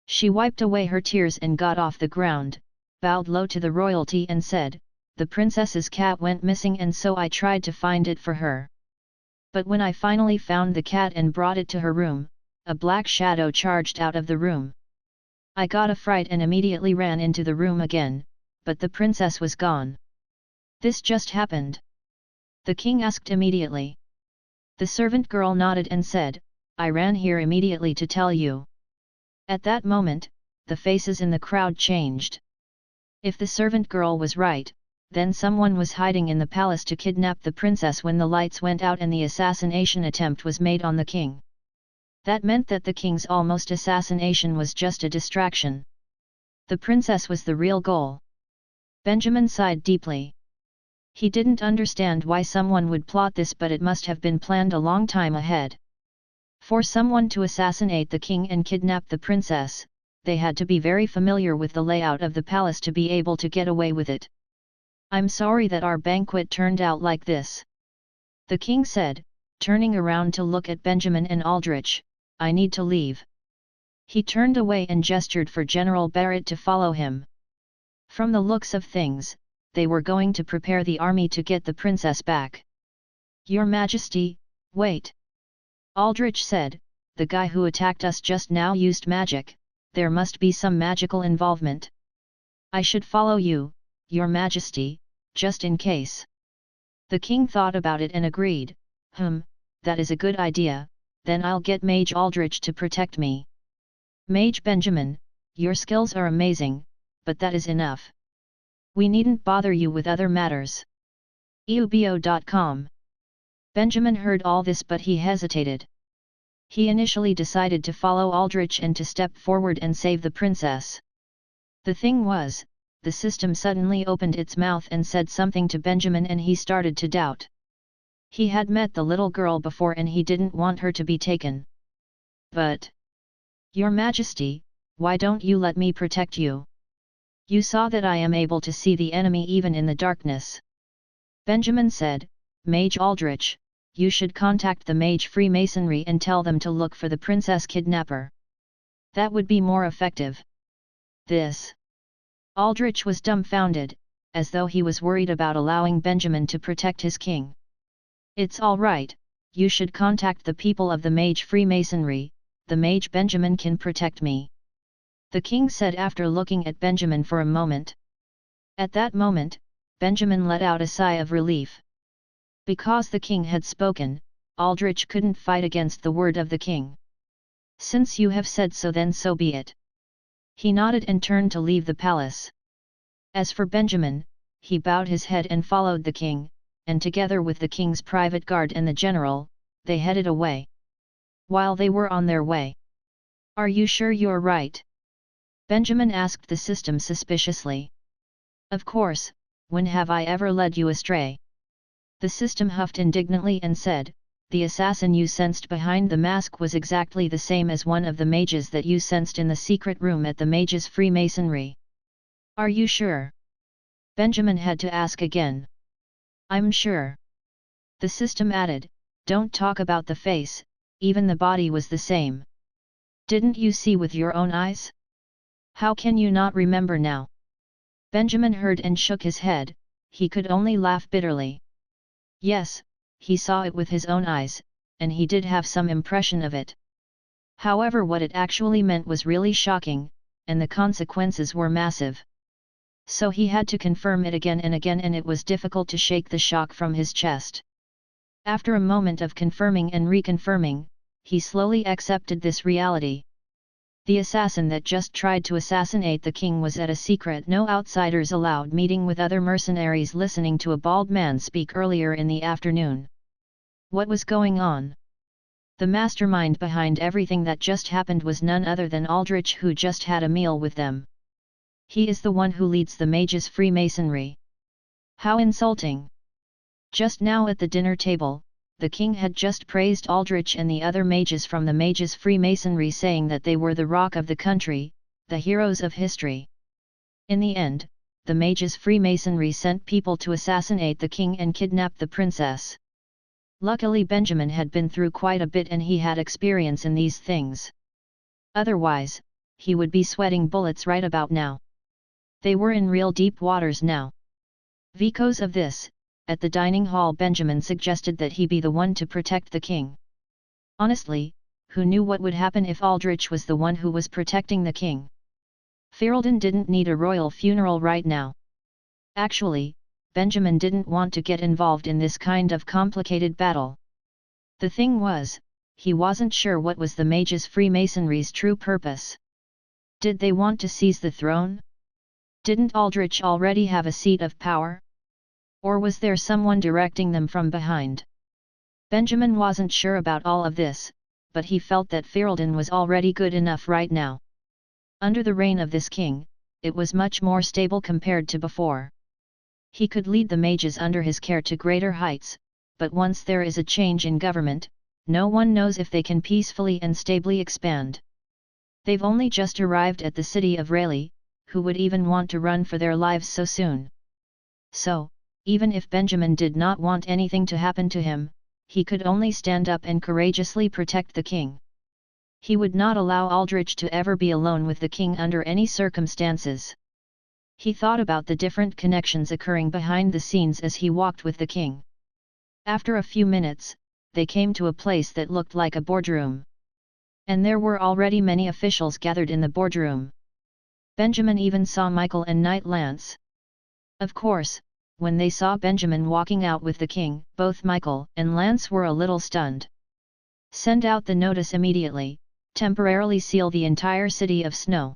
She wiped away her tears and got off the ground, bowed low to the royalty and said, "The princess's cat went missing and so I tried to find it for her. But when I finally found the cat and brought it to her room, a black shadow charged out of the room. I got a fright and immediately ran into the room again, but the princess was gone." "This just happened?" the king asked immediately. The servant girl nodded and said, "I ran here immediately to tell you." At that moment, the faces in the crowd changed. If the servant girl was right, then someone was hiding in the palace to kidnap the princess when the lights went out and the assassination attempt was made on the king. That meant that the king's almost assassination was just a distraction. The princess was the real goal. Benjamin sighed deeply. He didn't understand why someone would plot this, but it must have been planned a long time ahead. For someone to assassinate the king and kidnap the princess, they had to be very familiar with the layout of the palace to be able to get away with it. "I'm sorry that our banquet turned out like this," the king said, turning around to look at Benjamin and Aldrich. "I need to leave." He turned away and gestured for General Barrett to follow him. From the looks of things, they were going to prepare the army to get the princess back. "Your Majesty, wait," Aldrich said, "the guy who attacked us just now used magic, there must be some magical involvement." "I should follow you, Your Majesty, just in case." The king thought about it and agreed, "That is a good idea, then I'll get Mage Aldrich to protect me." "Mage Benjamin, your skills are amazing, but that is enough. We needn't bother you with other matters." Eubo.com. Benjamin heard all this, but he hesitated. He initially decided to follow Aldrich and to step forward and save the princess. The thing was, the system suddenly opened its mouth and said something to Benjamin and he started to doubt. He had met the little girl before and he didn't want her to be taken. "But, Your Majesty, why don't you let me protect you? You saw that I am able to see the enemy even in the darkness." Benjamin said, "Mage Aldrich, you should contact the Mage Freemasonry and tell them to look for the princess kidnapper. That would be more effective." "This?" Aldrich was dumbfounded, as though he was worried about allowing Benjamin to protect his king. "It's all right, you should contact the people of the Mage Freemasonry, the Mage Benjamin can protect me," the king said after looking at Benjamin for a moment. At that moment, Benjamin let out a sigh of relief. Because the king had spoken, Aldrich couldn't fight against the word of the king. "Since you have said so, then so be it." He nodded and turned to leave the palace. As for Benjamin, he bowed his head and followed the king, and together with the king's private guard and the general, they headed away. While they were on their way, "Are you sure you're right?" Benjamin asked the system suspiciously. "Of course, when have I ever led you astray?" The system huffed indignantly and said, "The assassin you sensed behind the mask was exactly the same as one of the mages that you sensed in the secret room at the Mages Freemasonry." "Are you sure?" Benjamin had to ask again. "I'm sure." The system added, "Don't talk about the face, even the body was the same. Didn't you see with your own eyes? How can you not remember now?" Benjamin heard and shook his head, he could only laugh bitterly. Yes, he saw it with his own eyes, and he did have some impression of it. However, what it actually meant was really shocking, and the consequences were massive. So he had to confirm it again and again, and it was difficult to shake the shock from his chest. After a moment of confirming and reconfirming, he slowly accepted this reality. The assassin that just tried to assassinate the king was at a secret no outsiders allowed meeting with other mercenaries listening to a bald man speak earlier in the afternoon. What was going on? The mastermind behind everything that just happened was none other than Aldrich, who just had a meal with them. He is the one who leads the Mages Freemasonry. How insulting! Just now at the dinner table, the king had just praised Aldrich and the other mages from the Mages' Freemasonry, saying that they were the rock of the country, the heroes of history. In the end, the Mages' Freemasonry sent people to assassinate the king and kidnap the princess. Luckily Benjamin had been through quite a bit and he had experience in these things. Otherwise, he would be sweating bullets right about now. They were in real deep waters now. Because of this, at the dining hall Benjamin suggested that he be the one to protect the king. Honestly, who knew what would happen if Aldrich was the one who was protecting the king? Ferelden didn't need a royal funeral right now. Actually, Benjamin didn't want to get involved in this kind of complicated battle. The thing was, he wasn't sure what was the Mages' Freemasonry's true purpose. Did they want to seize the throne? Didn't Aldrich already have a seat of power? Or was there someone directing them from behind? Benjamin wasn't sure about all of this, but he felt that Ferelden was already good enough right now. Under the reign of this king, it was much more stable compared to before. He could lead the mages under his care to greater heights, but once there is a change in government, no one knows if they can peacefully and stably expand. They've only just arrived at the city of Rayleigh, who would even want to run for their lives so soon? So, even if Benjamin did not want anything to happen to him, he could only stand up and courageously protect the king. He would not allow Aldrich to ever be alone with the king under any circumstances. He thought about the different connections occurring behind the scenes as he walked with the king. After a few minutes, they came to a place that looked like a boardroom. And there were already many officials gathered in the boardroom. Benjamin even saw Michael and Knight Lance. Of course, when they saw Benjamin walking out with the king, both Michael and Lance were a little stunned. Send out the notice immediately, temporarily seal the entire city of snow.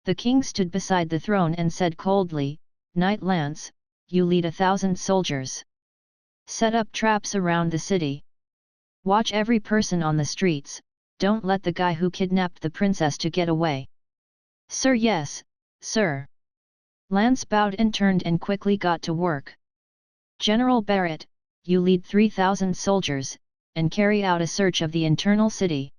The king stood beside the throne and said coldly, Knight Lance, you lead 1,000 soldiers. Set up traps around the city. Watch every person on the streets, don't let the guy who kidnapped the princess to get away. Sir, yes, sir. Lance bowed and turned and quickly got to work. General Barrett, you lead 3,000 soldiers, and carry out a search of the internal city.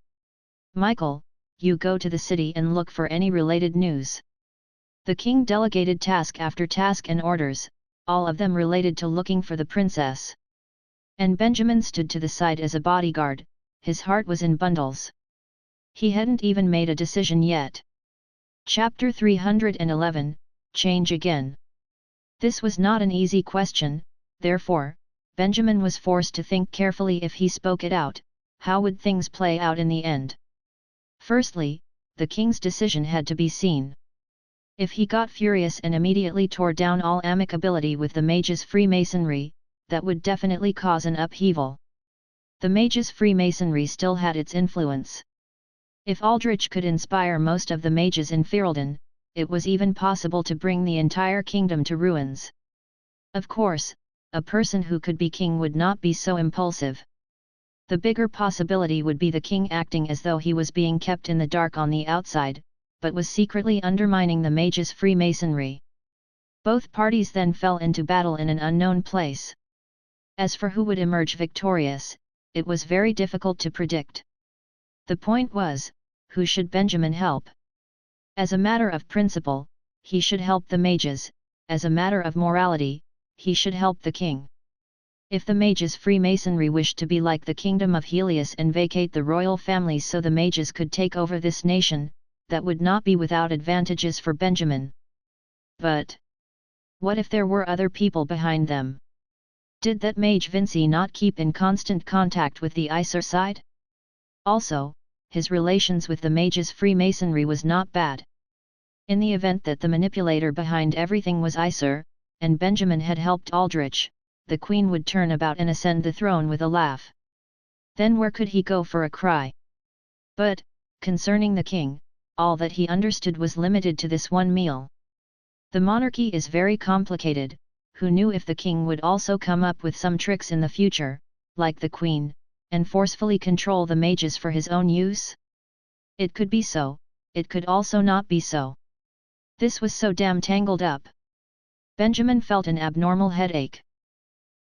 Michael, you go to the city and look for any related news. The king delegated task after task and orders, all of them related to looking for the princess. And Benjamin stood to the side as a bodyguard, his heart was in bundles. He hadn't even made a decision yet. Chapter 311, Change Again. This was not an easy question, therefore, Benjamin was forced to think carefully. If he spoke it out, how would things play out in the end? Firstly, the king's decision had to be seen. If he got furious and immediately tore down all amicability with the Mages' Freemasonry, that would definitely cause an upheaval. The Mages' Freemasonry still had its influence. If Aldrich could inspire most of the mages in Ferelden, it was even possible to bring the entire kingdom to ruins. Of course, a person who could be king would not be so impulsive. The bigger possibility would be the king acting as though he was being kept in the dark on the outside, but was secretly undermining the Mages' Freemasonry. Both parties then fell into battle in an unknown place. As for who would emerge victorious, it was very difficult to predict. The point was, who should Benjamin help? As a matter of principle, he should help the mages, as a matter of morality, he should help the king. If the Mages' Freemasonry wished to be like the Kingdom of Helius and vacate the royal families so the mages could take over this nation, that would not be without advantages for Benjamin. But what if there were other people behind them? Did that mage Vinci not keep in constant contact with the Aesir side? Also, his relations with the Mages' Freemasonry was not bad. In the event that the manipulator behind everything was Aesir, and Benjamin had helped Aldrich, the queen would turn about and ascend the throne with a laugh. Then where could he go for a cry? But, concerning the king, all that he understood was limited to this one meal. The monarchy is very complicated. Who knew if the king would also come up with some tricks in the future, like the queen, and forcefully control the mages for his own use? It could be so, it could also not be so. This was so damn tangled up. Benjamin felt an abnormal headache.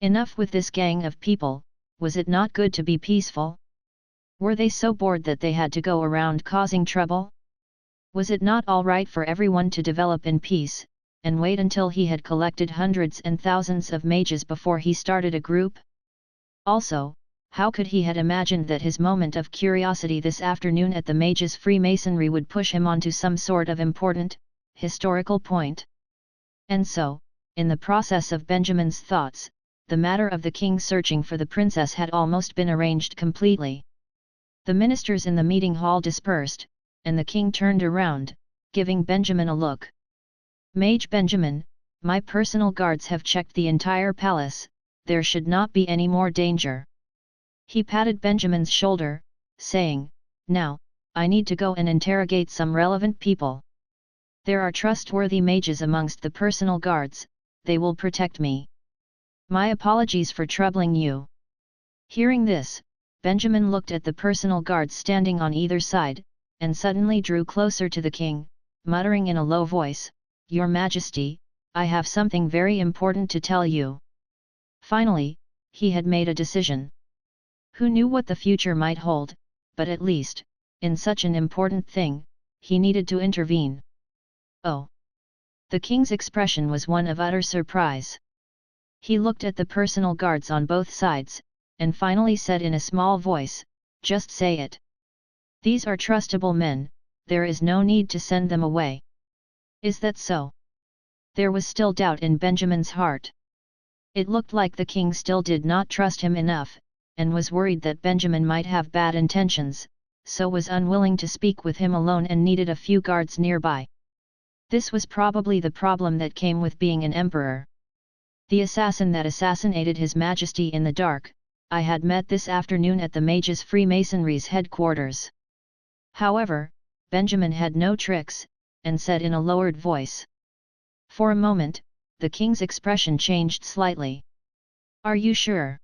Enough with this gang of people, was it not good to be peaceful? Were they so bored that they had to go around causing trouble? Was it not all right for everyone to develop in peace, and wait until he had collected hundreds and thousands of mages before he started a group? Also, how could he had imagined that his moment of curiosity this afternoon at the mages' Freemasonry would push him onto some sort of important, historical point? And so, in the process of Benjamin's thoughts, the matter of the king searching for the princess had almost been arranged completely. The ministers in the meeting hall dispersed, and the king turned around, giving Benjamin a look. "Mage Benjamin, my personal guards have checked the entire palace, there should not be any more danger." He patted Benjamin's shoulder, saying, "Now, I need to go and interrogate some relevant people. There are trustworthy mages amongst the personal guards, they will protect me. My apologies for troubling you." Hearing this, Benjamin looked at the personal guards standing on either side, and suddenly drew closer to the king, muttering in a low voice, "Your Majesty, I have something very important to tell you." Finally, he had made a decision. Who knew what the future might hold, but at least, in such an important thing, he needed to intervene. "Oh!" The king's expression was one of utter surprise. He looked at the personal guards on both sides, and finally said in a small voice, "Just say it. These are trustable men, there is no need to send them away." "Is that so?" There was still doubt in Benjamin's heart. It looked like the king still did not trust him enough, and was worried that Benjamin might have bad intentions, so was unwilling to speak with him alone and needed a few guards nearby. This was probably the problem that came with being an emperor. "The assassin that assassinated His Majesty in the dark, I had met this afternoon at the Mages' Freemasonry's headquarters." However, Benjamin had no tricks, and said in a lowered voice. For a moment, the king's expression changed slightly. "Are you sure?"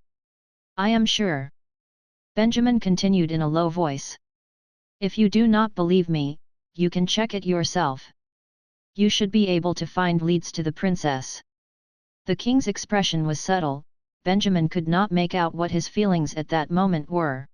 "I am sure." Benjamin continued in a low voice. "If you do not believe me, you can check it yourself. You should be able to find leads to the princess." The king's expression was subtle, Benjamin could not make out what his feelings at that moment were.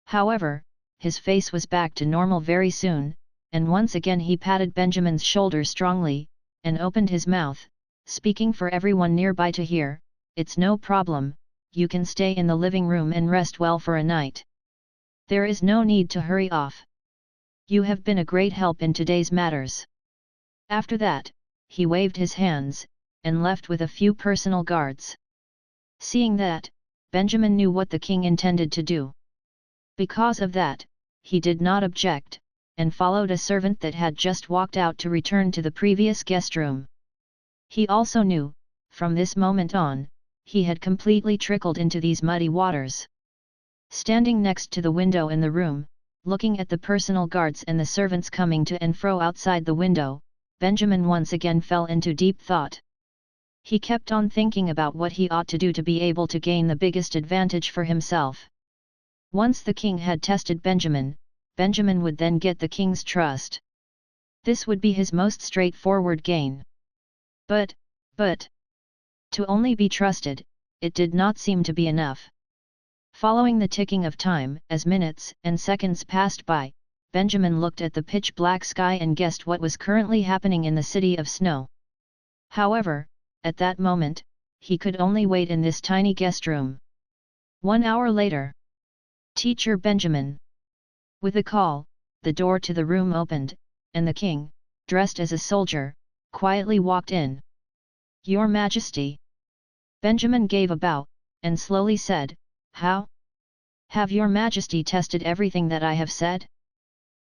However, his face was back to normal very soon, and once again he patted Benjamin's shoulder strongly, and opened his mouth, speaking for everyone nearby to hear, "It's no problem, you can stay in the living room and rest well for a night. There is no need to hurry off. You have been a great help in today's matters." After that, he waved his hands, and left with a few personal guards. Seeing that, Benjamin knew what the king intended to do. Because of that, he did not object, and followed a servant that had just walked out to return to the previous guest room. He also knew, from this moment on, he had completely trickled into these muddy waters. Standing next to the window in the room, looking at the personal guards and the servants coming to and fro outside the window, Benjamin once again fell into deep thought. He kept on thinking about what he ought to do to be able to gain the biggest advantage for himself. Once the king had tested Benjamin, Benjamin would then get the king's trust. This would be his most straightforward gain. But, to only be trusted, it did not seem to be enough. Following the ticking of time, as minutes and seconds passed by, Benjamin looked at the pitch-black sky and guessed what was currently happening in the city of snow. However, at that moment, he could only wait in this tiny guest room. 1 hour later. "Teacher Benjamin." With a call, the door to the room opened, and the king, dressed as a soldier, quietly walked in. "Your Majesty." Benjamin gave a bow, and slowly said, "How? Have your Majesty tested everything that I have said?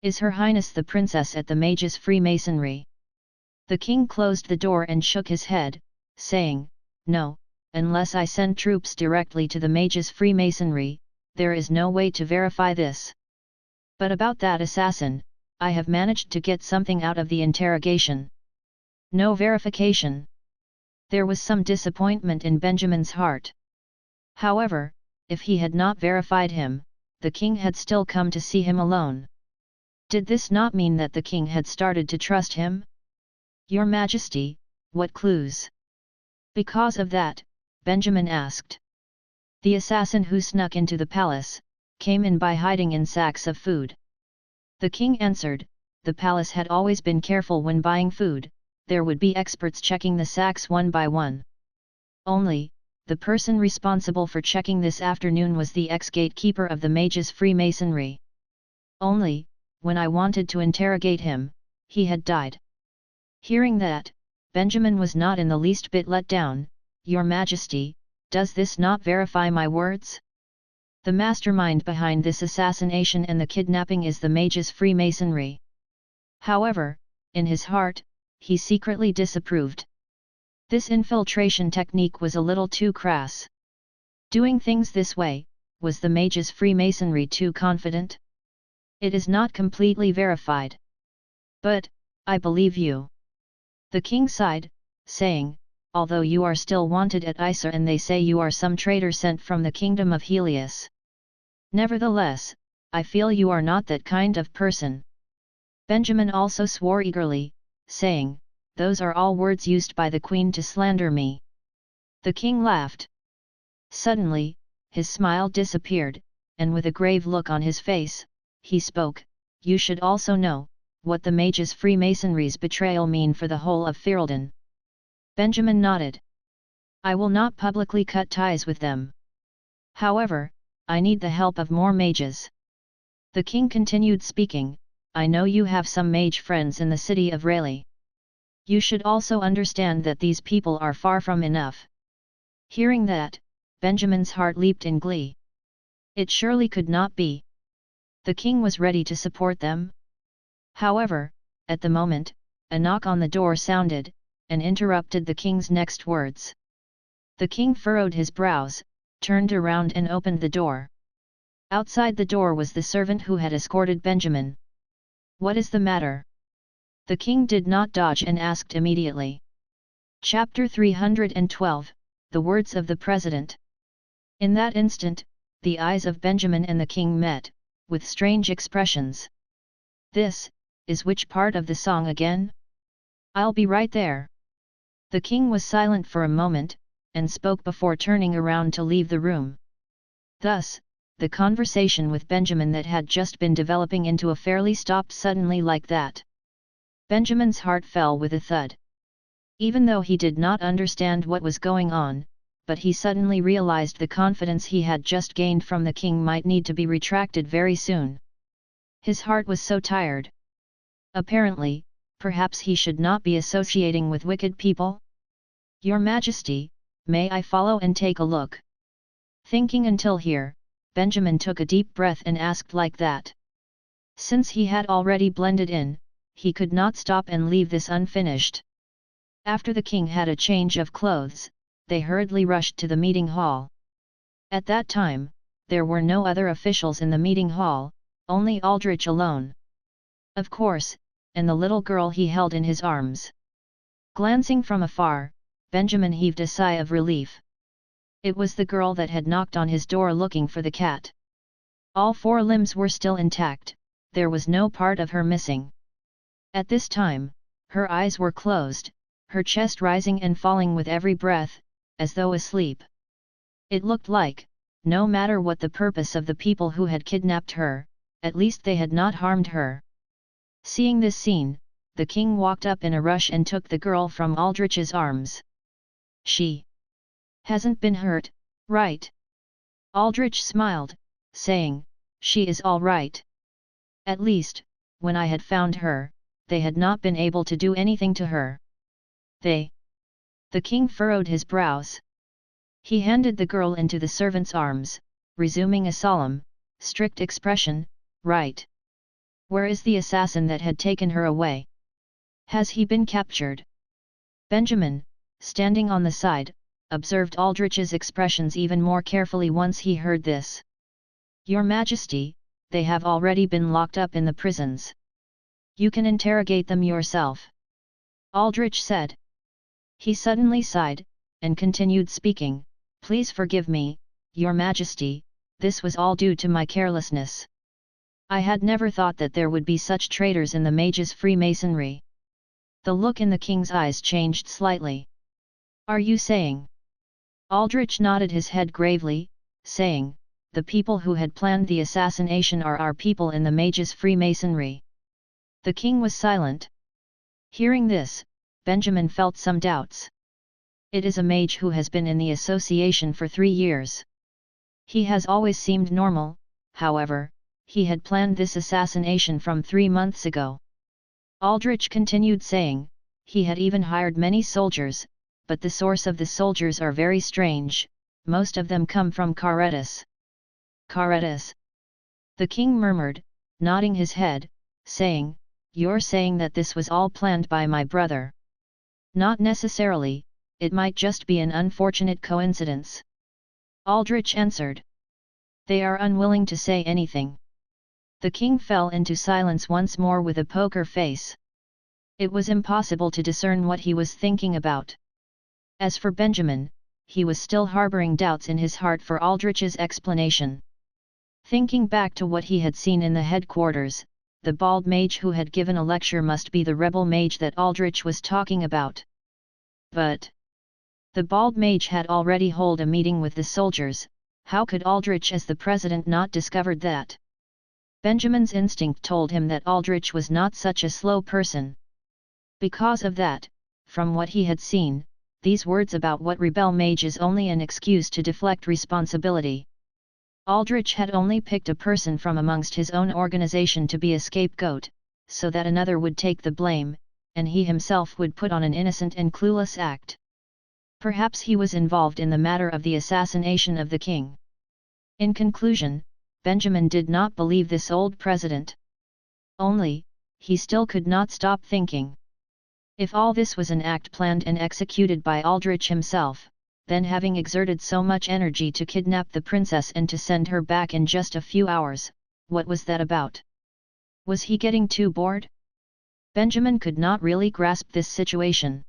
Is Her Highness the Princess at the Mages' Freemasonry?" The king closed the door and shook his head, saying, "No, unless I send troops directly to the Mages' Freemasonry, there is no way to verify this. But about that assassin, I have managed to get something out of the interrogation." No verification. There was some disappointment in Benjamin's heart. However, if he had not verified him, the king had still come to see him alone. Did this not mean that the king had started to trust him? "Your Majesty, what clues?" Because of that, Benjamin asked. The assassin who snuck into the palace, came in by hiding in sacks of food. The king answered, the palace had always been careful when buying food, there would be experts checking the sacks one by one. Only, the person responsible for checking this afternoon was the ex-gatekeeper of the mage's Freemasonry. Only, when I wanted to interrogate him, he had died. Hearing that, Benjamin was not in the least bit let down. Your Majesty, does this not verify my words? The mastermind behind this assassination and the kidnapping is the mage's Freemasonry. However, in his heart, he secretly disapproved. This infiltration technique was a little too crass. Doing things this way, was the mage's Freemasonry too confident? It is not completely verified. But, I believe you. The king sighed, saying, although you are still wanted at Isa and they say you are some traitor sent from the Kingdom of Helius. Nevertheless, I feel you are not that kind of person. Benjamin also swore eagerly, saying, those are all words used by the queen to slander me. The king laughed. Suddenly, his smile disappeared, and with a grave look on his face, he spoke, you should also know, what the mage's Freemasonry's betrayal mean for the whole of Ferelden. Benjamin nodded. I will not publicly cut ties with them. However, I need the help of more mages. The king continued speaking, I know you have some mage friends in the city of Rayleigh. You should also understand that these people are far from enough. Hearing that, Benjamin's heart leaped in glee. It surely could not be. The king was ready to support them. However, at the moment, a knock on the door sounded, and interrupted the king's next words. The king furrowed his brows, turned around and opened the door. Outside the door was the servant who had escorted Benjamin. What is the matter? The king did not dodge and asked immediately. Chapter 312, The Words of the President. In that instant, the eyes of Benjamin and the king met, with strange expressions. This, is which part of the song again? I'll be right there. The king was silent for a moment, and spoke before turning around to leave the room. Thus, the conversation with Benjamin that had just been developing into a fairly stopped suddenly like that. Benjamin's heart fell with a thud. Even though he did not understand what was going on, but he suddenly realized the confidence he had just gained from the king might need to be retracted very soon. His heart was so tired. Apparently, perhaps he should not be associating with wicked people? Your Majesty, may I follow and take a look? Thinking until here, Benjamin took a deep breath and asked like that. Since he had already blended in, he could not stop and leave this unfinished. After the king had a change of clothes, they hurriedly rushed to the meeting hall. At that time, there were no other officials in the meeting hall, only Aldrich alone. Of course, and the little girl he held in his arms. Glancing from afar, Benjamin heaved a sigh of relief. It was the girl that had knocked on his door looking for the cat. All four limbs were still intact, there was no part of her missing. At this time, her eyes were closed, her chest rising and falling with every breath, as though asleep. It looked like, no matter what the purpose of the people who had kidnapped her, at least they had not harmed her. Seeing this scene, the king walked up in a rush and took the girl from Aldrich's arms. She hasn't been hurt, right? Aldrich smiled, saying, she is all right. At least, when I had found her, they had not been able to do anything to her. They? The king furrowed his brows. He handed the girl into the servant's arms, resuming a solemn, strict expression, right. Where is the assassin that had taken her away? Has he been captured? Benjamin, standing on the side, observed Aldrich's expressions even more carefully once he heard this. Your Majesty, they have already been locked up in the prisons. You can interrogate them yourself. Aldrich said. He suddenly sighed, and continued speaking, please forgive me, Your Majesty, this was all due to my carelessness. I had never thought that there would be such traitors in the mage's Freemasonry. The look in the king's eyes changed slightly. Are you saying? Aldrich nodded his head gravely, saying, "The people who had planned the assassination are our people in the mages' Freemasonry." The king was silent. Hearing this, Benjamin felt some doubts. It is a mage who has been in the association for 3 years. He has always seemed normal, however, he had planned this assassination from 3 months ago. Aldrich continued saying, he had even hired many soldiers, but the source of the soldiers are very strange, most of them come from Caretas. Caretas? The king murmured, nodding his head, saying, "You're saying that this was all planned by my brother?" "Not necessarily, it might just be an unfortunate coincidence," Aldrich answered. "They are unwilling to say anything." The king fell into silence once more with a poker face. It was impossible to discern what he was thinking about. As for Benjamin, he was still harboring doubts in his heart for Aldrich's explanation. Thinking back to what he had seen in the headquarters, the bald mage who had given a lecture must be the rebel mage that Aldrich was talking about. But the bald mage had already held a meeting with the soldiers. How could Aldrich as the president not discovered that? Benjamin's instinct told him that Aldrich was not such a slow person. Because of that, from what he had seen, these words about what rebel mage is only an excuse to deflect responsibility. Aldrich had only picked a person from amongst his own organization to be a scapegoat, so that another would take the blame, and he himself would put on an innocent and clueless act. Perhaps he was involved in the matter of the assassination of the king. In conclusion, Benjamin did not believe this old president. Only, he still could not stop thinking. If all this was an act planned and executed by Aldrich himself, then having exerted so much energy to kidnap the princess and to send her back in just a few hours, what was that about? Was he getting too bored? Benjamin could not really grasp this situation.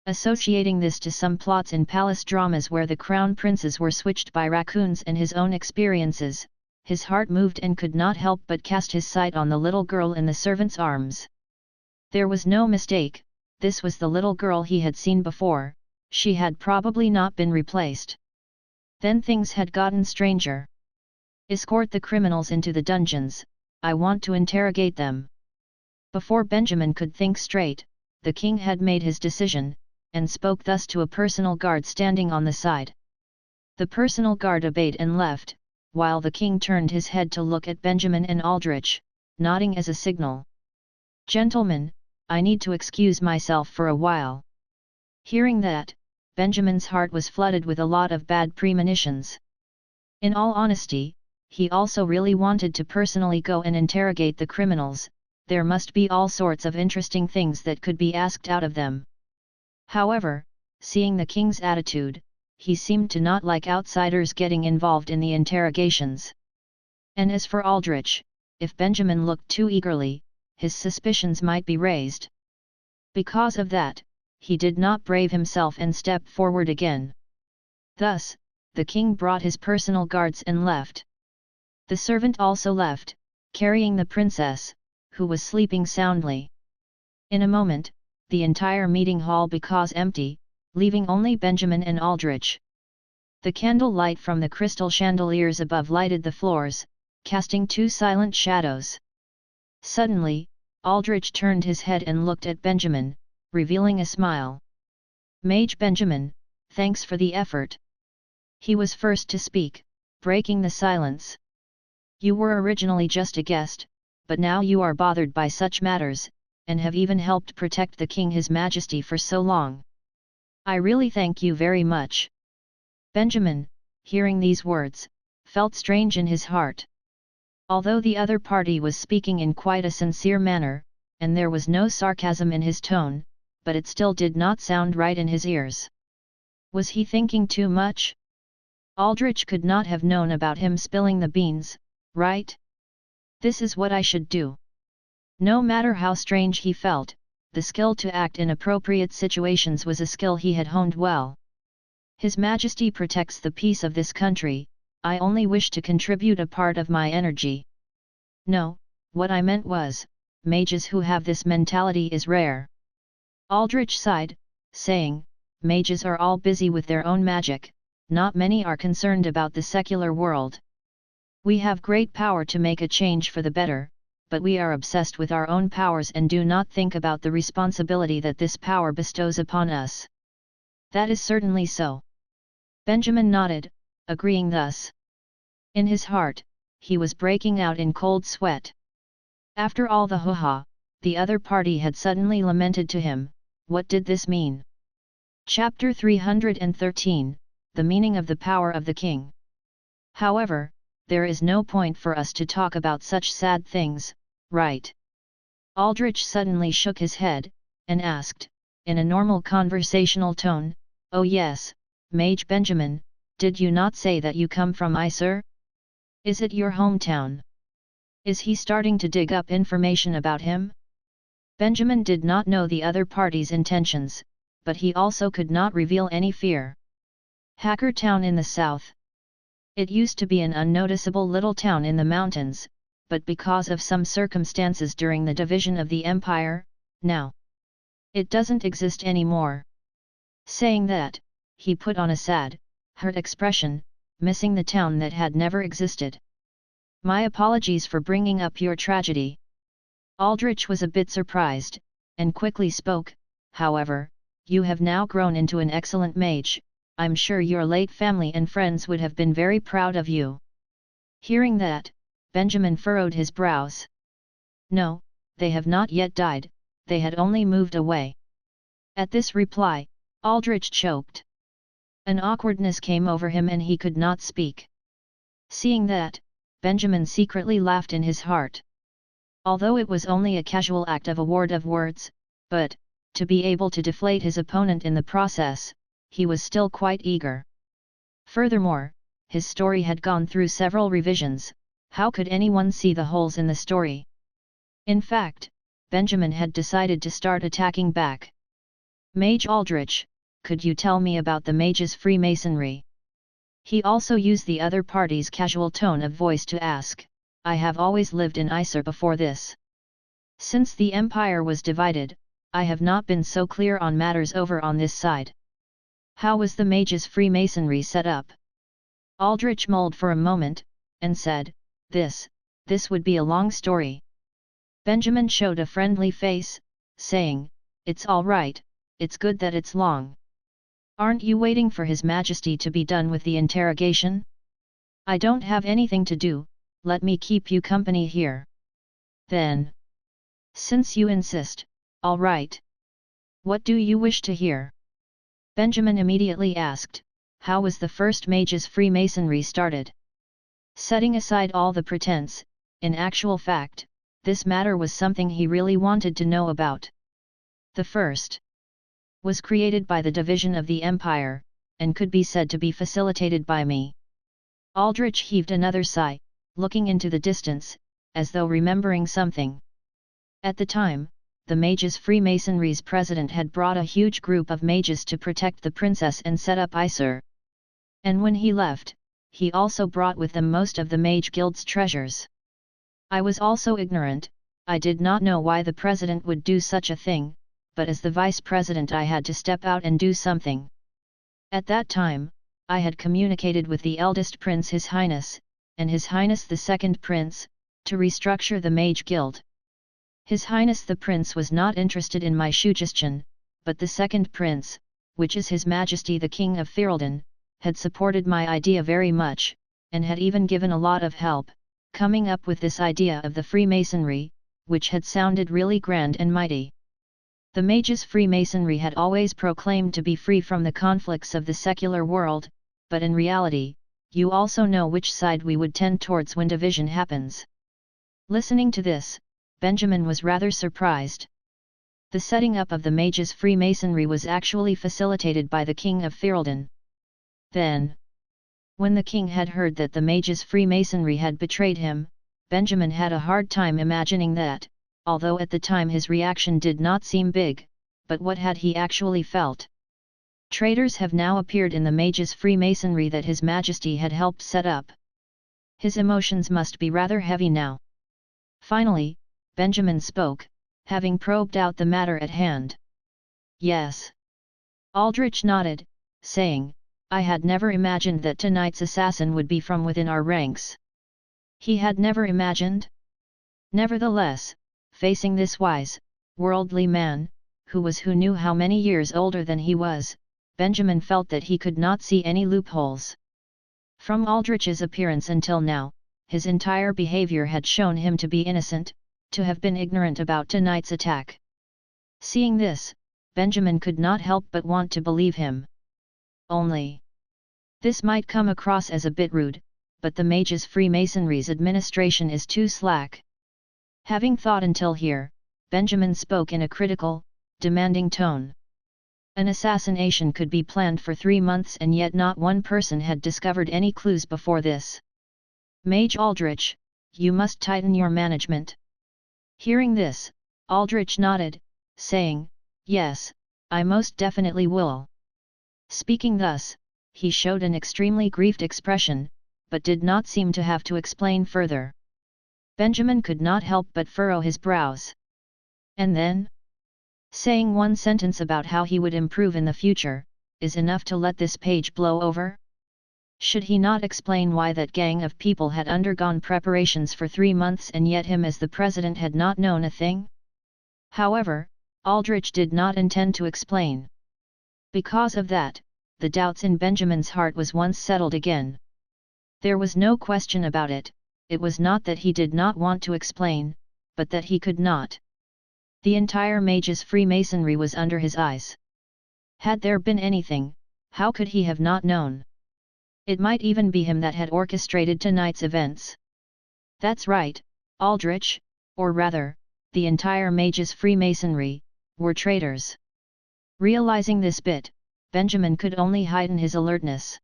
Associating this to some plots in palace dramas where the crown princes were switched by raccoons and his own experiences, his heart moved and could not help but cast his sight on the little girl in the servant's arms. There was no mistake, this was the little girl he had seen before. She had probably not been replaced. Then things had gotten stranger. "Escort the criminals into the dungeons, I want to interrogate them." Before Benjamin could think straight, the king had made his decision, and spoke thus to a personal guard standing on the side. The personal guard obeyed and left, while the king turned his head to look at Benjamin and Aldrich, nodding as a signal. "Gentlemen, I need to excuse myself for a while." Hearing that, Benjamin's heart was flooded with a lot of bad premonitions. In all honesty, he also really wanted to personally go and interrogate the criminals. There must be all sorts of interesting things that could be asked out of them. However, seeing the king's attitude, he seemed to not like outsiders getting involved in the interrogations. And as for Aldrich, if Benjamin looked too eagerly, his suspicions might be raised. Because of that, he did not brave himself and step forward again. Thus, the king brought his personal guards and left. The servant also left, carrying the princess, who was sleeping soundly. In a moment, the entire meeting hall became empty, leaving only Benjamin and Aldrich. The candle light from the crystal chandeliers above lighted the floors, casting 2 silent shadows. Suddenly, Aldrich turned his head and looked at Benjamin, revealing a smile. "Mage Benjamin, thanks for the effort." He was first to speak, breaking the silence. "You were originally just a guest, but now you are bothered by such matters, and have even helped protect the king His Majesty for so long. I really thank you very much." Benjamin, hearing these words, felt strange in his heart. Although the other party was speaking in quite a sincere manner, and there was no sarcasm in his tone, but it still did not sound right in his ears. Was he thinking too much? Aldrich could not have known about him spilling the beans, right? This is what I should do. No matter how strange he felt, the skill to act in appropriate situations was a skill he had honed well. His Majesty protects the peace of this country, I only wish to contribute a part of my energy. No, what I meant was, mages who have this mentality is rare. Aldrich sighed, saying, mages are all busy with their own magic, not many are concerned about the secular world. We have great power to make a change for the better, but we are obsessed with our own powers and do not think about the responsibility that this power bestows upon us. That is certainly so. Benjamin nodded, agreeing thus. In his heart, he was breaking out in cold sweat. After all the hoo-ha, the other party had suddenly lamented to him. What did this mean? Chapter 313, The Meaning of the Power of the King. However, there is no point for us to talk about such sad things, right? Aldrich suddenly shook his head, and asked, in a normal conversational tone, "Oh yes, Mage Benjamin, did you not say that you come from Isar? Is it your hometown? Is he starting to dig up information about him?" Benjamin did not know the other party's intentions, but he also could not reveal any fear. Hacker Town in the south. It used to be an unnoticeable little town in the mountains, but because of some circumstances during the division of the empire, now it doesn't exist anymore. Saying that, he put on a sad, hurt expression, missing the town that had never existed. My apologies for bringing up your tragedy. Aldrich was a bit surprised, and quickly spoke, however, you have now grown into an excellent mage, I'm sure your late family and friends would have been very proud of you. Hearing that, Benjamin furrowed his brows. No, they have not yet died, they had only moved away. At this reply, Aldrich choked. An awkwardness came over him and he could not speak. Seeing that, Benjamin secretly laughed in his heart. Although it was only a casual act of a word of words, but, to be able to deflate his opponent in the process, he was still quite eager. Furthermore, his story had gone through several revisions, how could anyone see the holes in the story? In fact, Benjamin had decided to start attacking back. Mage Aldrich, could you tell me about the mage's Freemasonry? He also used the other party's casual tone of voice to ask. I have always lived in Isar before this. Since the empire was divided, I have not been so clear on matters over on this side. How was the mage's Freemasonry set up? Aldrich mulled for a moment, and said, This would be a long story. Benjamin showed a friendly face, saying, It's all right, it's good that it's long. Aren't you waiting for His Majesty to be done with the interrogation? I don't have anything to do, let me keep you company here. Then. Since you insist, all right. What do you wish to hear? Benjamin immediately asked, how was the first mage's Freemasonry started? Setting aside all the pretense, in actual fact, this matter was something he really wanted to know about. The first was created by the division of the empire, and could be said to be facilitated by me. Aldrich heaved another sigh, looking into the distance, as though remembering something. At the time, the Mages Freemasonry's president had brought a huge group of mages to protect the princess and set up Isar. And when he left, he also brought with them most of the Mage Guild's treasures. I was also ignorant, I did not know why the president would do such a thing, but as the vice president I had to step out and do something. At that time, I had communicated with the eldest prince His Highness, and His Highness the second prince, to restructure the Mage Guild. His Highness the Prince was not interested in my suggestion, but the second prince, which is His Majesty the King of Ferelden, had supported my idea very much, and had even given a lot of help, coming up with this idea of the Freemasonry, which had sounded really grand and mighty. The Mages Freemasonry had always proclaimed to be free from the conflicts of the secular world, but in reality, you also know which side we would tend towards when division happens. Listening to this, Benjamin was rather surprised. The setting up of the Mages Freemasonry was actually facilitated by the King of Ferelden. Then, when the king had heard that the Mages Freemasonry had betrayed him, Benjamin had a hard time imagining that, although at the time his reaction did not seem big, but what had he actually felt? Traitors have now appeared in the Mages Freemasonry that His Majesty had helped set up. His emotions must be rather heavy now. Finally, Benjamin spoke, having probed out the matter at hand. Yes. Aldrich nodded, saying, I had never imagined that tonight's assassin would be from within our ranks. He had never imagined. Nevertheless, facing this wise, worldly man, who knew how many years older than he was, Benjamin felt that he could not see any loopholes. From Aldrich's appearance until now, his entire behavior had shown him to be innocent, to have been ignorant about tonight's attack. Seeing this, Benjamin could not help but want to believe him. Only, this might come across as a bit rude, but the Mage's Freemasonry's administration is too slack. Having thought until here, Benjamin spoke in a critical, demanding tone. An assassination could be planned for 3 months and yet not one person had discovered any clues before this. Mage Aldrich, you must tighten your management. Hearing this, Aldrich nodded, saying, yes, I most definitely will. Speaking thus, he showed an extremely grieved expression, but did not seem to have to explain further. Benjamin could not help but furrow his brows. And then? Saying one sentence about how he would improve in the future, is enough to let this page blow over? Should he not explain why that gang of people had undergone preparations for 3 months and yet him as the president had not known a thing? However, Aldrich did not intend to explain. Because of that, the doubts in Benjamin's heart was once settled again. There was no question about it, it was not that he did not want to explain, but that he could not. The entire Mage's Freemasonry was under his eyes. Had there been anything, how could he have not known? It might even be him that had orchestrated tonight's events. That's right, Aldrich, or rather, the entire Mage's Freemasonry, were traitors. Realizing this bit, Benjamin could only heighten his alertness.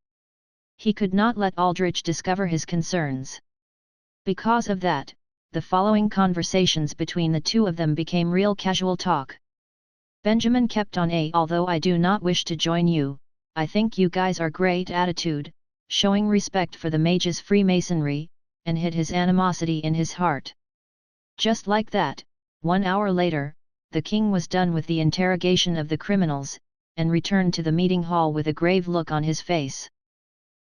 He could not let Aldrich discover his concerns. Because of that, the following conversations between the two of them became real casual talk. Benjamin kept on although I do not wish to join you, I think you guys are great attitude, showing respect for the Mage's Freemasonry, and hid his animosity in his heart. Just like that, 1 hour later, the king was done with the interrogation of the criminals, and returned to the meeting hall with a grave look on his face.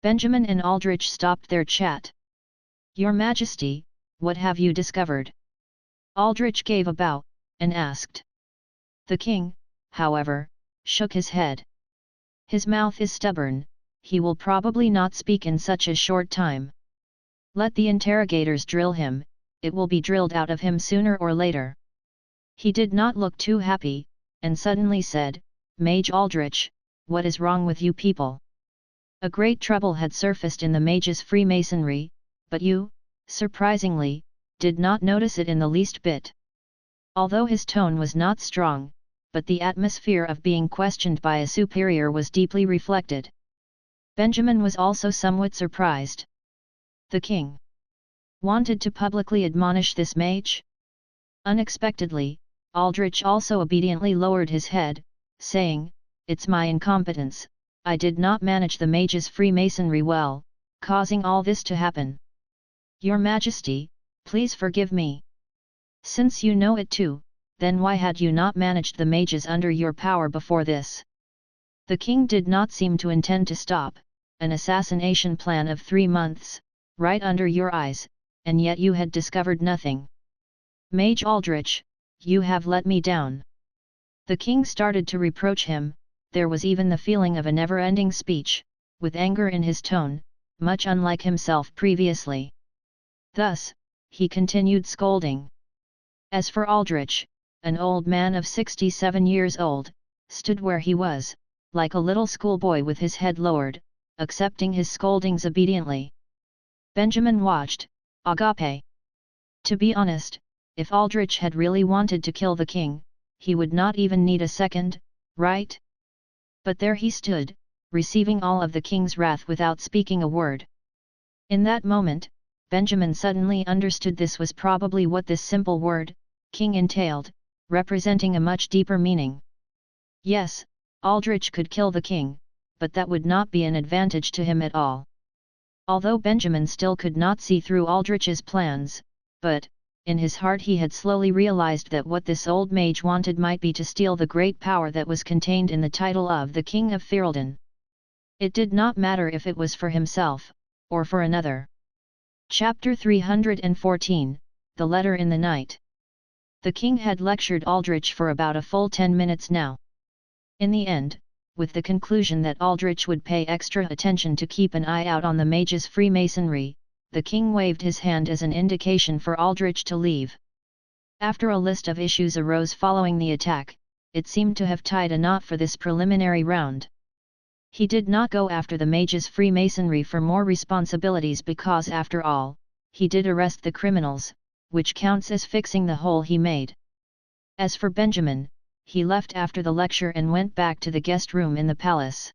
Benjamin and Aldrich stopped their chat. Your Majesty, what have you discovered? Aldrich gave a bow, and asked. The king, however, shook his head. His mouth is stubborn, he will probably not speak in such a short time. Let the interrogators drill him, it will be drilled out of him sooner or later. He did not look too happy, and suddenly said, Mage Aldrich, what is wrong with you people? A great trouble had surfaced in the Mage's Freemasonry, but you, surprisingly, did not notice it in the least bit. Although his tone was not strong, but the atmosphere of being questioned by a superior was deeply reflected. Benjamin was also somewhat surprised. The king wanted to publicly admonish this mage? Unexpectedly, Aldrich also obediently lowered his head, saying, It's my incompetence, I did not manage the Mage's Freemasonry well, causing all this to happen. Your Majesty, please forgive me. Since you know it too, then why had you not managed the mages under your power before this? The king did not seem to intend to stop, an assassination plan of 3 months, right under your eyes, and yet you had discovered nothing. Mage Aldrich, you have let me down. The king started to reproach him, there was even the feeling of a never-ending speech, with anger in his tone, much unlike himself previously. Thus, he continued scolding. As for Aldrich, an old man of 67 years old, stood where he was, like a little schoolboy with his head lowered, accepting his scoldings obediently. Benjamin watched, agape. To be honest, if Aldrich had really wanted to kill the king, he would not even need a second, right? But there he stood, receiving all of the king's wrath without speaking a word. In that moment, Benjamin suddenly understood this was probably what this simple word, king, entailed, representing a much deeper meaning. Yes, Aldrich could kill the king, but that would not be an advantage to him at all. Although Benjamin still could not see through Aldrich's plans, but, in his heart he had slowly realized that what this old mage wanted might be to steal the great power that was contained in the title of the King of Ferelden. It did not matter if it was for himself, or for another. Chapter 314, The Letter in the Night. The king had lectured Aldrich for about a full 10 minutes now. In the end, with the conclusion that Aldrich would pay extra attention to keep an eye out on the mage's Freemasonry, the king waved his hand as an indication for Aldrich to leave. After a list of issues arose following the attack, it seemed to have tied a knot for this preliminary round. He did not go after the mage's Freemasonry for more responsibilities because after all, he did arrest the criminals, which counts as fixing the hole he made. As for Benjamin, he left after the lecture and went back to the guest room in the palace.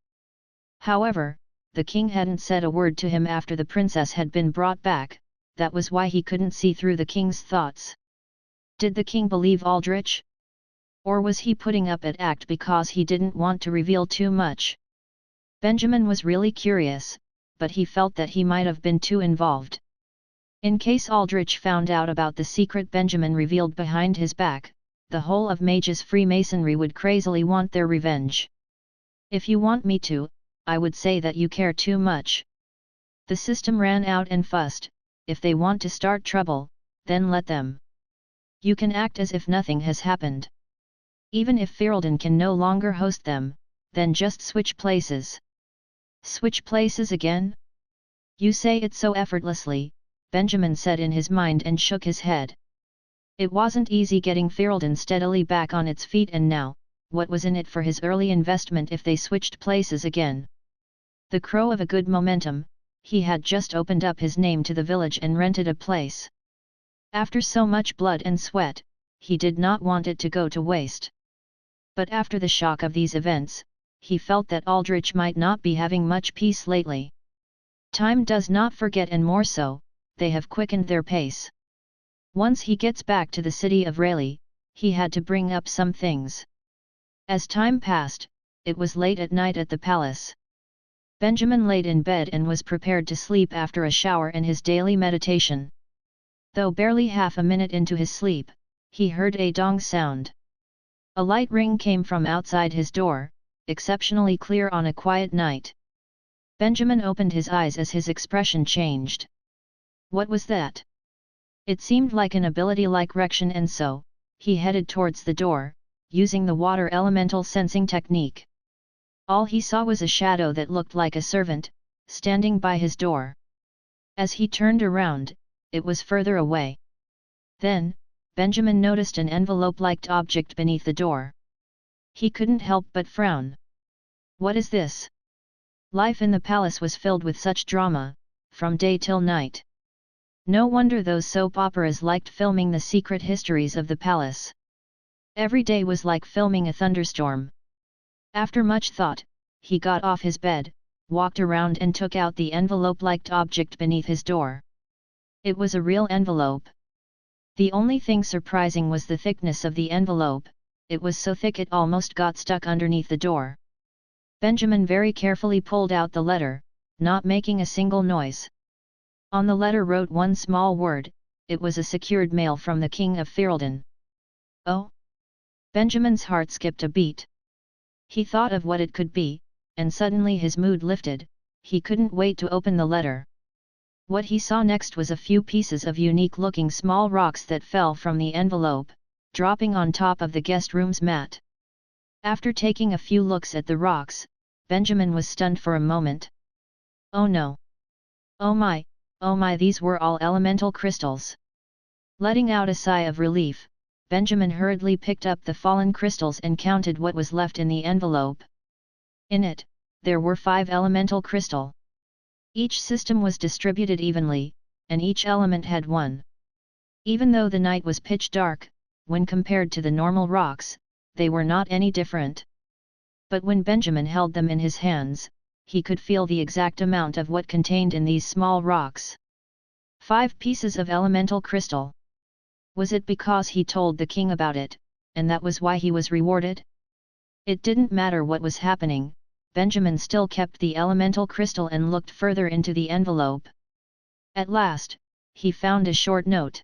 However, the king hadn't said a word to him after the princess had been brought back, that was why he couldn't see through the king's thoughts. Did the king believe Aldrich? Or was he putting up an act because he didn't want to reveal too much? Benjamin was really curious, but he felt that he might have been too involved. In case Aldrich found out about the secret Benjamin revealed behind his back, the whole of Mage's Freemasonry would crazily want their revenge. If you want me to, I would say that you care too much. The system ran out and fussed. If they want to start trouble, then let them. You can act as if nothing has happened. Even if Ferelden can no longer host them, then just switch places. Switch places again? You say it so effortlessly, Benjamin said in his mind and shook his head. It wasn't easy getting Ferelden steadily back on its feet, and now, what was in it for his early investment if they switched places again? The crow of a good momentum, he had just opened up his name to the village and rented a place. After so much blood and sweat, he did not want it to go to waste. But after the shock of these events, he felt that Aldrich might not be having much peace lately. Time does not forget, and more so, they have quickened their pace. Once he gets back to the city of Rayleigh, he had to bring up some things. As time passed, it was late at night at the palace. Benjamin laid in bed and was prepared to sleep after a shower and his daily meditation. Though barely half a minute into his sleep, he heard a dong sound. A light ring came from outside his door, exceptionally clear on a quiet night. Benjamin opened his eyes as his expression changed. What was that? It seemed like an ability like Rection, and so, he headed towards the door, using the water elemental sensing technique. All he saw was a shadow that looked like a servant, standing by his door. As he turned around, it was further away. Then, Benjamin noticed an envelope-like object beneath the door. He couldn't help but frown. What is this? Life in the palace was filled with such drama, from day till night. No wonder those soap operas liked filming the secret histories of the palace. Every day was like filming a thunderstorm. After much thought, he got off his bed, walked around and took out the envelope-like object beneath his door. It was a real envelope. The only thing surprising was the thickness of the envelope. It was so thick it almost got stuck underneath the door. Benjamin very carefully pulled out the letter, not making a single noise. On the letter wrote one small word. It was a secured mail from the King of Ferelden. Oh! Benjamin's heart skipped a beat. He thought of what it could be, and suddenly his mood lifted. He couldn't wait to open the letter. What he saw next was a few pieces of unique-looking small rocks that fell from the envelope, dropping on top of the guest room's mat. After taking a few looks at the rocks, Benjamin was stunned for a moment. Oh no! Oh my, these were all elemental crystals. Letting out a sigh of relief, Benjamin hurriedly picked up the fallen crystals and counted what was left in the envelope. In it, there were 5 elemental crystal. Each system was distributed evenly, and each element had one. Even though the night was pitch dark, when compared to the normal rocks, they were not any different. But when Benjamin held them in his hands, he could feel the exact amount of what contained in these small rocks. 5 pieces of elemental crystal. Was it because he told the king about it, and that was why he was rewarded? It didn't matter what was happening, Benjamin still kept the elemental crystal and looked further into the envelope. At last, he found a short note.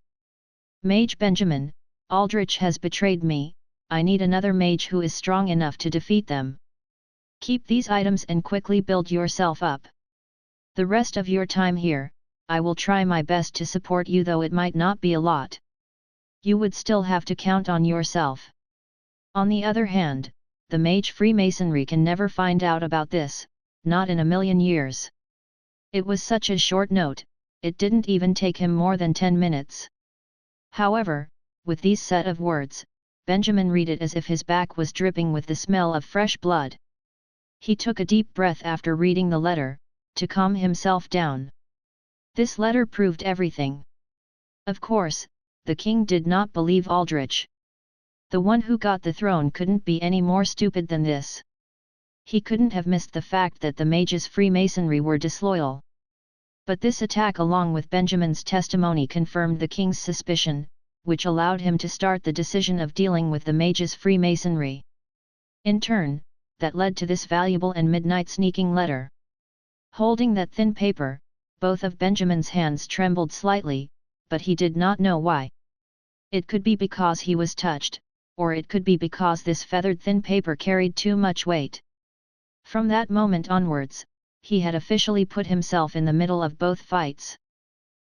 Mage Benjamin, Aldrich has betrayed me. I need another mage who is strong enough to defeat them. Keep these items and quickly build yourself up. The rest of your time here, I will try my best to support you, though it might not be a lot. You would still have to count on yourself. On the other hand, the mage Freemasonry can never find out about this, not in a million years. It was such a short note, it didn't even take him more than 10 minutes. However, with these set of words, Benjamin read it as if his back was dripping with the smell of fresh blood. He took a deep breath after reading the letter, to calm himself down. This letter proved everything. Of course, the king did not believe Aldrich. The one who got the throne couldn't be any more stupid than this. He couldn't have missed the fact that the mages Freemasonry were disloyal. But this attack along with Benjamin's testimony confirmed the king's suspicion, which allowed him to start the decision of dealing with the mages Freemasonry. In turn, that led to this valuable and midnight sneaking letter. Holding that thin paper, both of Benjamin's hands trembled slightly, but he did not know why. It could be because he was touched, or it could be because this feathered thin paper carried too much weight. From that moment onwards, he had officially put himself in the middle of both fights.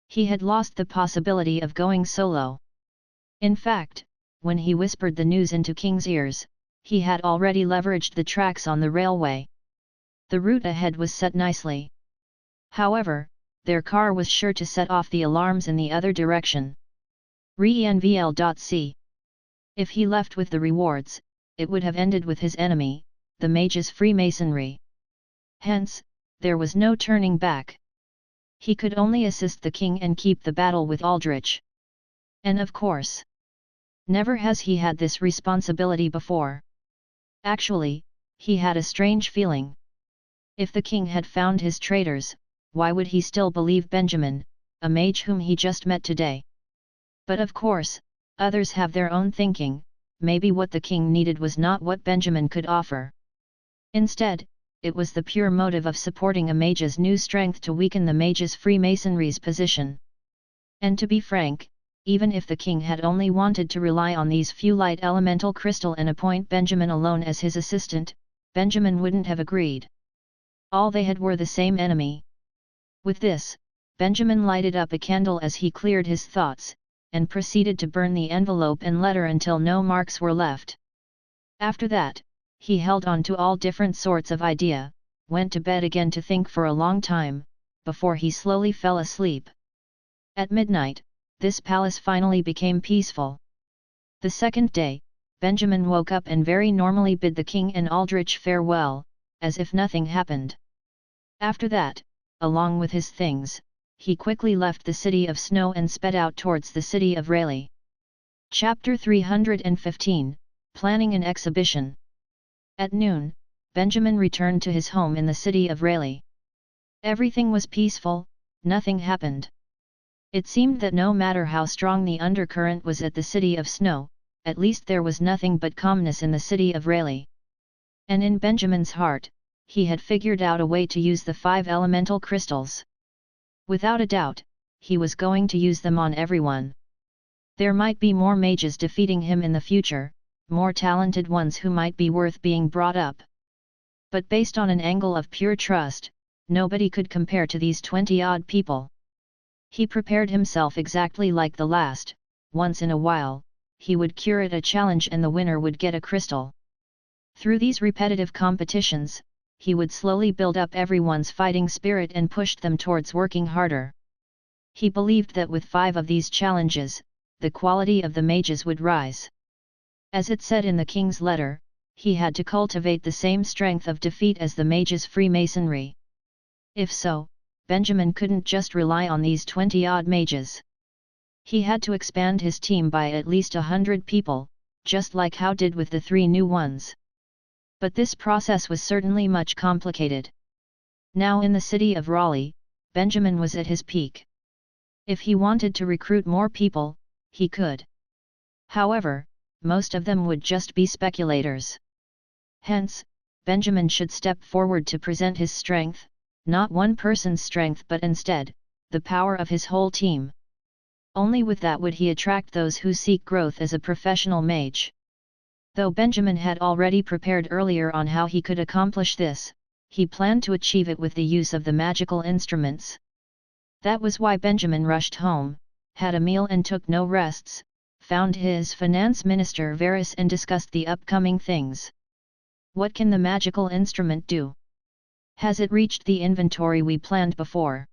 He had lost the possibility of going solo. In fact, when he whispered the news into King's ears, he had already leveraged the tracks on the railway. The route ahead was set nicely. However, their car was sure to set off the alarms in the other direction. Renvl.c. If he left with the rewards, it would have ended with his enemy, the mages Freemasonry. Hence, there was no turning back. He could only assist the king and keep the battle with Aldrich. And of course, never has he had this responsibility before. Actually, he had a strange feeling. If the king had found his traitors, why would he still believe Benjamin, a mage whom he just met today? But of course, others have their own thinking. Maybe what the king needed was not what Benjamin could offer. Instead, it was the pure motive of supporting a mage's new strength to weaken the mage's Freemasonry's position. And to be frank, even if the king had only wanted to rely on these few light elemental crystal and appoint Benjamin alone as his assistant, Benjamin wouldn't have agreed. All they had were the same enemy. With this, Benjamin lighted up a candle as he cleared his thoughts, and proceeded to burn the envelope and letter until no marks were left. After that, he held on to all different sorts of idea, went to bed again to think for a long time, before he slowly fell asleep. At midnight, this palace finally became peaceful. The second day, Benjamin woke up and very normally bid the king and Aldrich farewell, as if nothing happened. After that, along with his things, he quickly left the city of snow and sped out towards the city of Rayleigh. Chapter 315, Planning an Exhibition. At noon, Benjamin returned to his home in the city of Rayleigh. Everything was peaceful, nothing happened. It seemed that no matter how strong the undercurrent was at the city of snow, at least there was nothing but calmness in the city of Rayleigh. And in Benjamin's heart, he had figured out a way to use the 5 elemental crystals. Without a doubt, he was going to use them on everyone. There might be more mages defeating him in the future, more talented ones who might be worth being brought up. But based on an angle of pure trust, nobody could compare to these 20-odd people. He prepared himself exactly like the last. Once in a while, he would curate a challenge and the winner would get a crystal. Through these repetitive competitions, he would slowly build up everyone's fighting spirit and pushed them towards working harder. He believed that with 5 of these challenges, the quality of the mages would rise. As it said in the king's letter, he had to cultivate the same strength of defeat as the mages Freemasonry. If so, Benjamin couldn't just rely on these 20-odd mages. He had to expand his team by at least 100 people, just like how did with the 3 new ones. But this process was certainly much complicated. Now in the city of Raleigh, Benjamin was at his peak. If he wanted to recruit more people, he could. However, most of them would just be speculators. Hence, Benjamin should step forward to present his strength, not one person's strength but instead, the power of his whole team. Only with that would he attract those who seek growth as a professional mage. Though Benjamin had already prepared earlier on how he could accomplish this, he planned to achieve it with the use of the magical instruments. That was why Benjamin rushed home, had a meal and took no rests, found his finance minister Varus and discussed the upcoming things. What can the magical instrument do? Has it reached the inventory we planned before?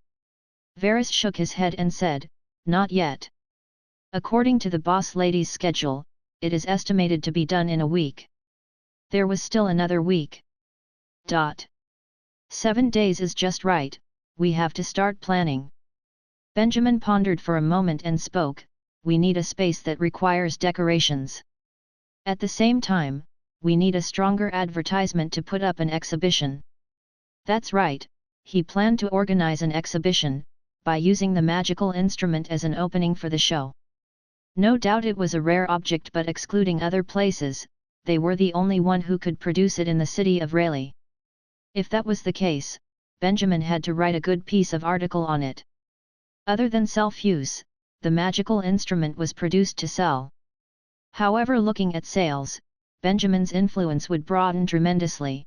Varus shook his head and said, not yet. According to the boss lady's schedule, it is estimated to be done in a week. There was still another week. 7 days is just right, we have to start planning. Benjamin pondered for a moment and spoke, we need a space that requires decorations. At the same time, we need a stronger advertisement to put up an exhibition. That's right, he planned to organize an exhibition, by using the magical instrument as an opening for the show. No doubt it was a rare object, but excluding other places, they were the only one who could produce it in the city of Rayleigh. If that was the case, Benjamin had to write a good piece of article on it. Other than self-use, the magical instrument was produced to sell. However, looking at sales, Benjamin's influence would broaden tremendously.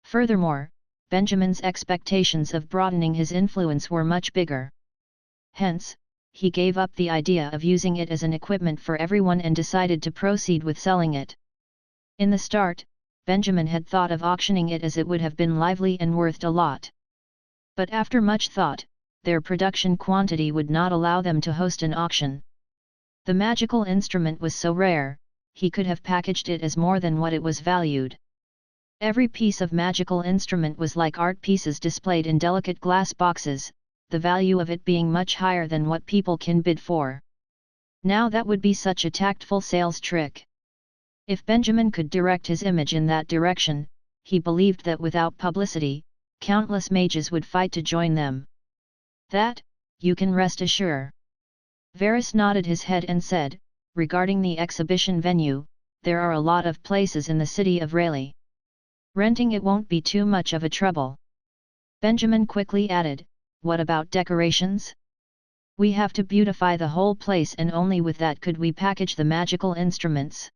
Furthermore, Benjamin's expectations of broadening his influence were much bigger. Hence, he gave up the idea of using it as an equipment for everyone and decided to proceed with selling it. In the start, Benjamin had thought of auctioning it as it would have been lively and worth a lot. But after much thought, their production quantity would not allow them to host an auction. The magical instrument was so rare, he could have packaged it as more than what it was valued. Every piece of magical instrument was like art pieces displayed in delicate glass boxes, the value of it being much higher than what people can bid for. Now that would be such a tactful sales trick. If Benjamin could direct his image in that direction, he believed that without publicity, countless mages would fight to join them. That, you can rest assured. Varus nodded his head and said, regarding the exhibition venue, there are a lot of places in the city of Rayleigh. Renting it won't be too much of a trouble. Benjamin quickly added, what about decorations? We have to beautify the whole place, and only with that could we package the magical instruments.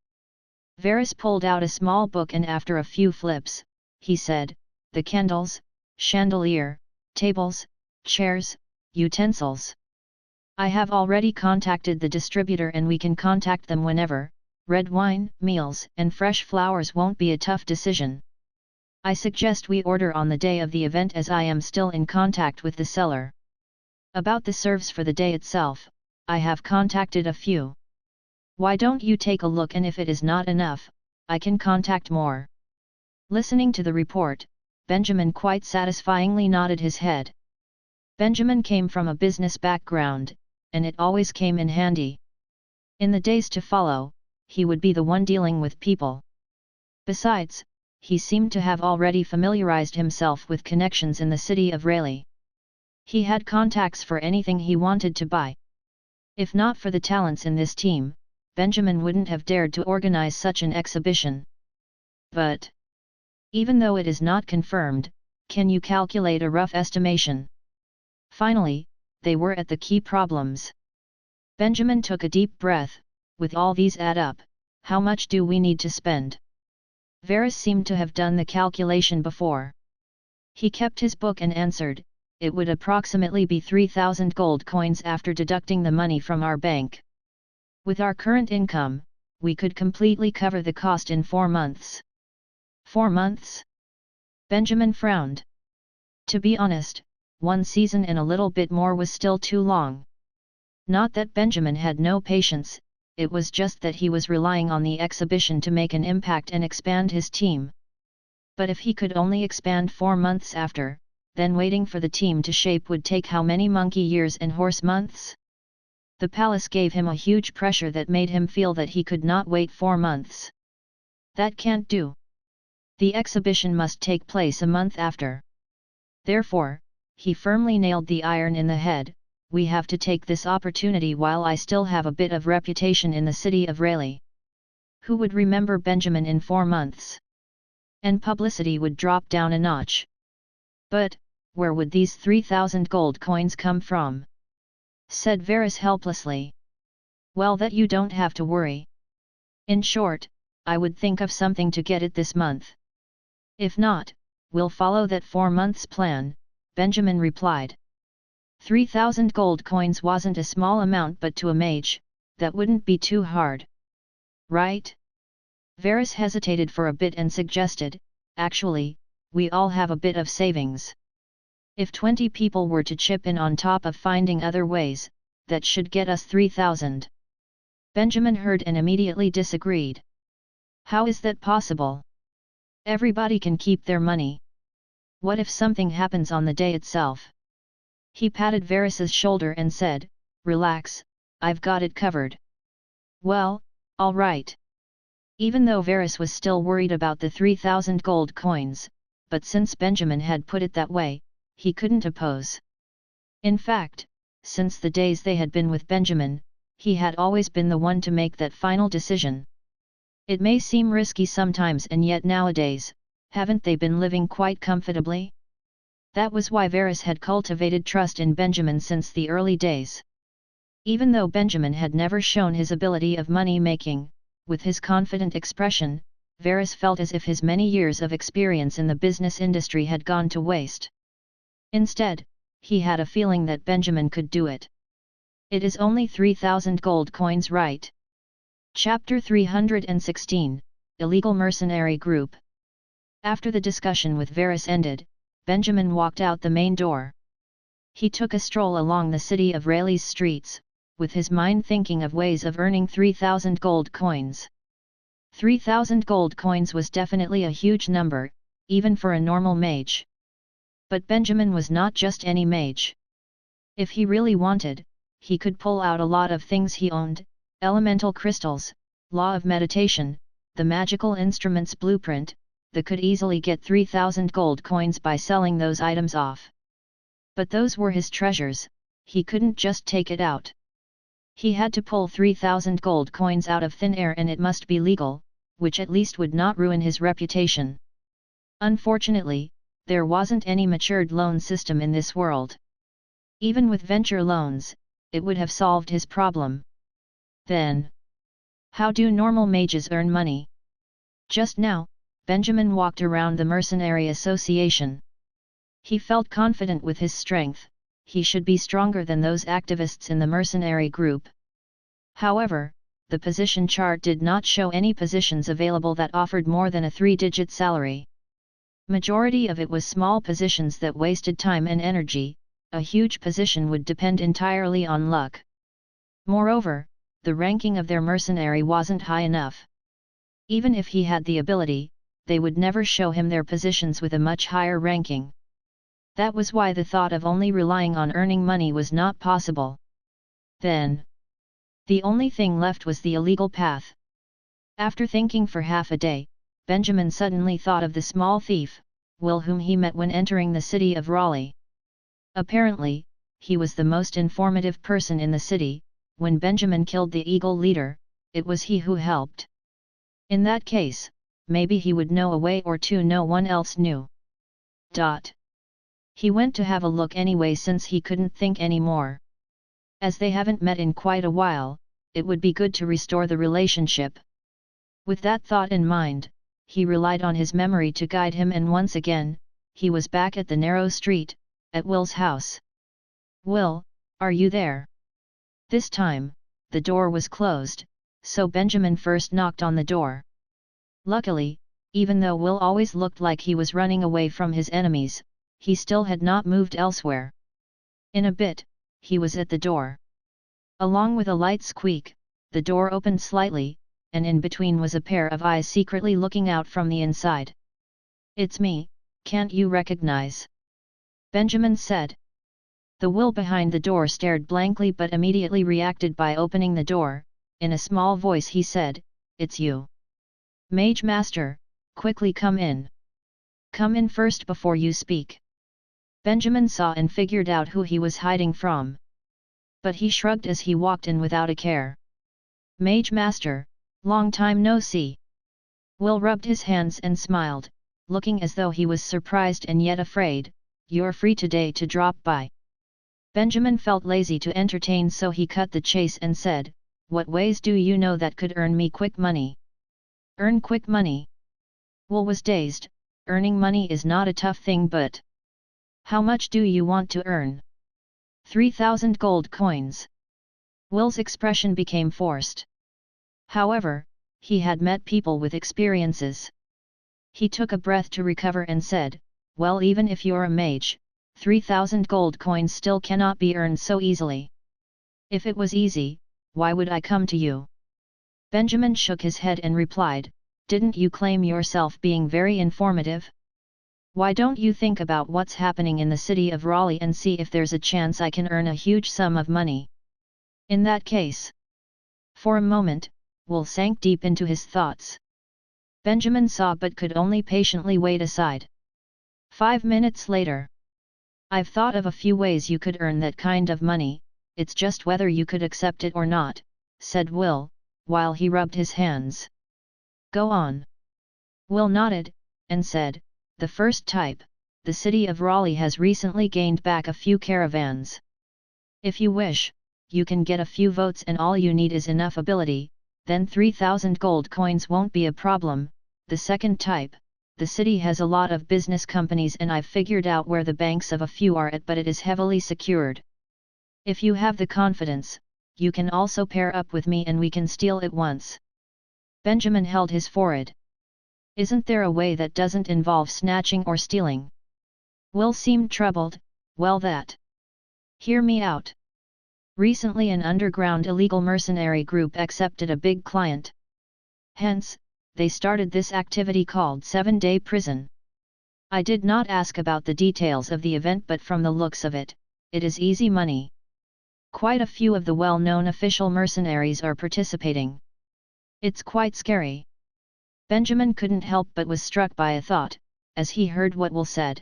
Varus pulled out a small book and after a few flips, he said, the candles, chandelier, tables, chairs, utensils. I have already contacted the distributor and we can contact them whenever. Red wine, meals, and fresh flowers won't be a tough decision. I suggest we order on the day of the event, as I am still in contact with the seller. About the serves for the day itself, I have contacted a few. Why don't you take a look, and if it is not enough, I can contact more. Listening to the report, Benjamin quite satisfyingly nodded his head. Benjamin came from a business background, and it always came in handy. In the days to follow, he would be the one dealing with people. Besides, he seemed to have already familiarized himself with connections in the city of Rayleigh. He had contacts for anything he wanted to buy. If not for the talents in this team, Benjamin wouldn't have dared to organize such an exhibition. But, even though it is not confirmed, can you calculate a rough estimation? Finally, they were at the key problems. Benjamin took a deep breath. With all these add up, how much do we need to spend? Varus seemed to have done the calculation before. He kept his book and answered, it would approximately be 3,000 gold coins after deducting the money from our bank. With our current income, we could completely cover the cost in 4 months. 4 months? Benjamin frowned. To be honest, 1 season and a little bit more was still too long. Not that Benjamin had no patience, it was just that he was relying on the exhibition to make an impact and expand his team. But if he could only expand 4 months after, then waiting for the team to shape would take how many monkey years and horse months? The palace gave him a huge pressure that made him feel that he could not wait 4 months. That can't do. The exhibition must take place a month after. Therefore, he firmly nailed the iron in the head. We have to take this opportunity while I still have a bit of reputation in the city of Rayleigh. Who would remember Benjamin in 4 months? And publicity would drop down a notch. But, where would these 3,000 gold coins come from? Said Varus helplessly. Well, that you don't have to worry. In short, I would think of something to get it this month. If not, we'll follow that 4 months plan, Benjamin replied. 3,000 gold coins wasn't a small amount, but to a mage, that wouldn't be too hard. Right? Varus hesitated for a bit and suggested, actually, we all have a bit of savings. If 20 people were to chip in on top of finding other ways, that should get us 3,000. Benjamin heard and immediately disagreed. How is that possible? Everybody can keep their money. What if something happens on the day itself? He patted Varus's shoulder and said, relax, I've got it covered. Well, all right. Even though Varus was still worried about the 3,000 gold coins, but since Benjamin had put it that way, he couldn't oppose. In fact, since the days they had been with Benjamin, he had always been the one to make that final decision. It may seem risky sometimes, and yet nowadays, haven't they been living quite comfortably? That was why Varus had cultivated trust in Benjamin since the early days. Even though Benjamin had never shown his ability of money-making, with his confident expression, Varus felt as if his many years of experience in the business industry had gone to waste. Instead, he had a feeling that Benjamin could do it. It is only 3,000 gold coins, right? Chapter 316, Illegal Mercenary Group. After the discussion with Varus ended, Benjamin walked out the main door. He took a stroll along the city of Rayleigh's streets, with his mind thinking of ways of earning 3,000 gold coins. 3,000 gold coins was definitely a huge number, even for a normal mage. But Benjamin was not just any mage. If he really wanted, he could pull out a lot of things he owned: elemental crystals, law of meditation, the magical instruments blueprint, that could easily get 3,000 gold coins by selling those items off. But those were his treasures, he couldn't just take it out. He had to pull 3,000 gold coins out of thin air, and it must be legal, which at least would not ruin his reputation. Unfortunately, there wasn't any matured loan system in this world. Even with venture loans, it would have solved his problem. Then, how do normal mages earn money? Just now, Benjamin walked around the Mercenary Association. He felt confident with his strength. He should be stronger than those activists in the mercenary group. However, the position chart did not show any positions available that offered more than a 3-digit salary. Majority of it was small positions that wasted time and energy. A huge position would depend entirely on luck. Moreover, the ranking of their mercenary wasn't high enough. Even if he had the ability, they would never show him their positions with a much higher ranking. That was why the thought of only relying on earning money was not possible. Then, the only thing left was the illegal path. After thinking for half a day, Benjamin suddenly thought of the small thief, Will, whom he met when entering the city of Raleigh. Apparently, he was the most informative person in the city. When Benjamin killed the Eagle leader, it was he who helped. In that case, maybe he would know a way or two no one else knew. He went to have a look anyway, since he couldn't think anymore. As they haven't met in quite a while, it would be good to restore the relationship. With that thought in mind, he relied on his memory to guide him, and once again, he was back at the narrow street, at Will's house. Will, are you there? This time, the door was closed, so Benjamin first knocked on the door. Luckily, even though Will always looked like he was running away from his enemies, he still had not moved elsewhere. In a bit, he was at the door. Along with a light squeak, the door opened slightly, and in between was a pair of eyes secretly looking out from the inside. "It's me, can't you recognize?" Benjamin said. The Will behind the door stared blankly, but immediately reacted by opening the door. In a small voice he said, "It's you. Mage Master, quickly come in. Come in first before you speak." Benjamin saw and figured out who he was hiding from. But he shrugged as he walked in without a care. "Mage Master, long time no see." Will rubbed his hands and smiled, looking as though he was surprised and yet afraid. "You're free today to drop by." Benjamin felt lazy to entertain, so he cut the chase and said, "What ways do you know that could earn me quick money?" Earn quick money. Will was dazed. Earning money is not a tough thing, but how much do you want to earn? 3,000 gold coins. Will's expression became forced. However, he had met people with experiences. He took a breath to recover and said, well, even if you're a mage, 3,000 gold coins still cannot be earned so easily. If it was easy, why would I come to you? Benjamin shook his head and replied, didn't you claim yourself being very informative? Why don't you think about what's happening in the city of Raleigh and see if there's a chance I can earn a huge sum of money? In that case. For a moment, Will sank deep into his thoughts. Benjamin saw but could only patiently wait aside. 5 minutes later. I've thought of a few ways you could earn that kind of money, it's just whether you could accept it or not, said Will, while he rubbed his hands. Go on. Will nodded, and said, the first type, the city of Raleigh has recently gained back a few caravans. If you wish, you can get a few votes and all you need is enough ability, then 3,000 gold coins won't be a problem. The second type, the city has a lot of business companies and I've figured out where the banks of a few are at, but it is heavily secured. If you have the confidence, you can also pair up with me and we can steal it once. Benjamin held his forehead. Isn't there a way that doesn't involve snatching or stealing? Will seemed troubled. Well, that. Hear me out. Recently an underground illegal mercenary group accepted a big client. Hence, they started this activity called 7-Day Prison. I did not ask about the details of the event, but from the looks of it, it is easy money. Quite a few of the well-known official mercenaries are participating. It's quite scary. Benjamin couldn't help but was struck by a thought, as he heard what Will said.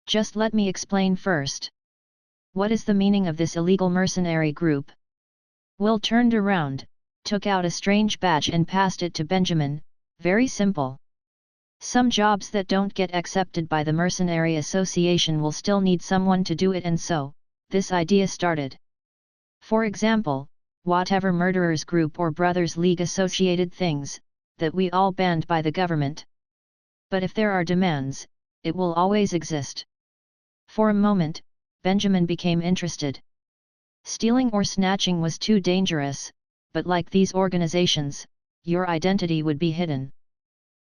Just let me explain first. What is the meaning of this illegal mercenary group? Will turned around, took out a strange badge and passed it to Benjamin. Very simple. Some jobs that don't get accepted by the Mercenary Association will still need someone to do it, and so, this idea started. For example, whatever murderers group or brothers league associated things, that we all banned by the government. But if there are demands, it will always exist. For a moment, Benjamin became interested. Stealing or snatching was too dangerous, but like these organizations, your identity would be hidden.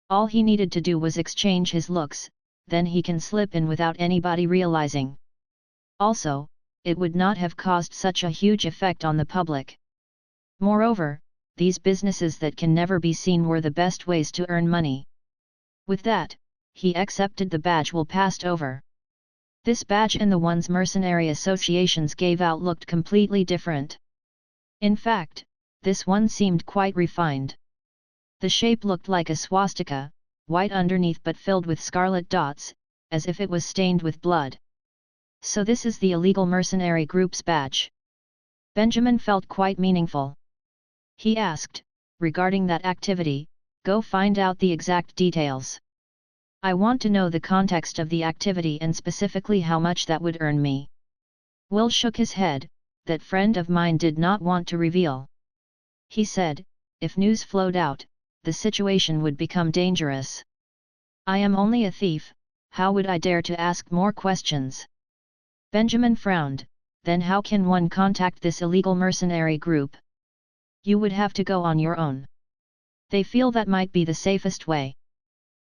All he needed to do was exchange his looks, then he can slip in without anybody realizing. Also, it would not have caused such a huge effect on the public. Moreover, these businesses that can never be seen were the best ways to earn money. With that, he accepted the badge Will passed over. This badge and the ones mercenary associations gave out looked completely different. In fact, this one seemed quite refined. The shape looked like a swastika, white underneath but filled with scarlet dots, as if it was stained with blood. So this is the illegal mercenary group's badge. Benjamin felt quite meaningful. He asked, regarding that activity, go find out the exact details. I want to know the context of the activity and specifically how much that would earn me. Will shook his head, that friend of mine did not want to reveal. He said, if news flowed out, the situation would become dangerous. I am only a thief, how would I dare to ask more questions? Benjamin frowned, then how can one contact this illegal mercenary group? You would have to go on your own. They feel that might be the safest way.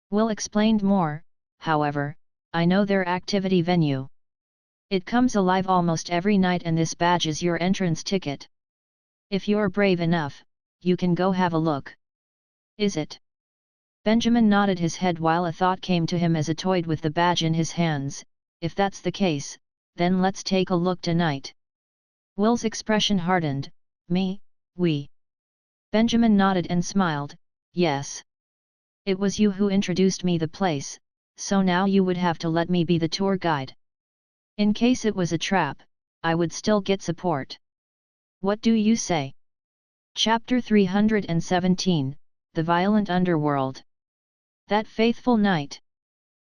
Will explained more, however, I know their activity venue. It comes alive almost every night and this badge is your entrance ticket. If you're brave enough, you can go have a look. Is it? Benjamin nodded his head while a thought came to him as he toyed with the badge in his hands. If that's the case, then let's take a look tonight. Will's expression hardened. We. Benjamin nodded and smiled. Yes. It was you who introduced me the place, so now you would have to let me be the tour guide. In case it was a trap, I would still get support. What do you say? Chapter 317, The Violent Underworld. That faithful night.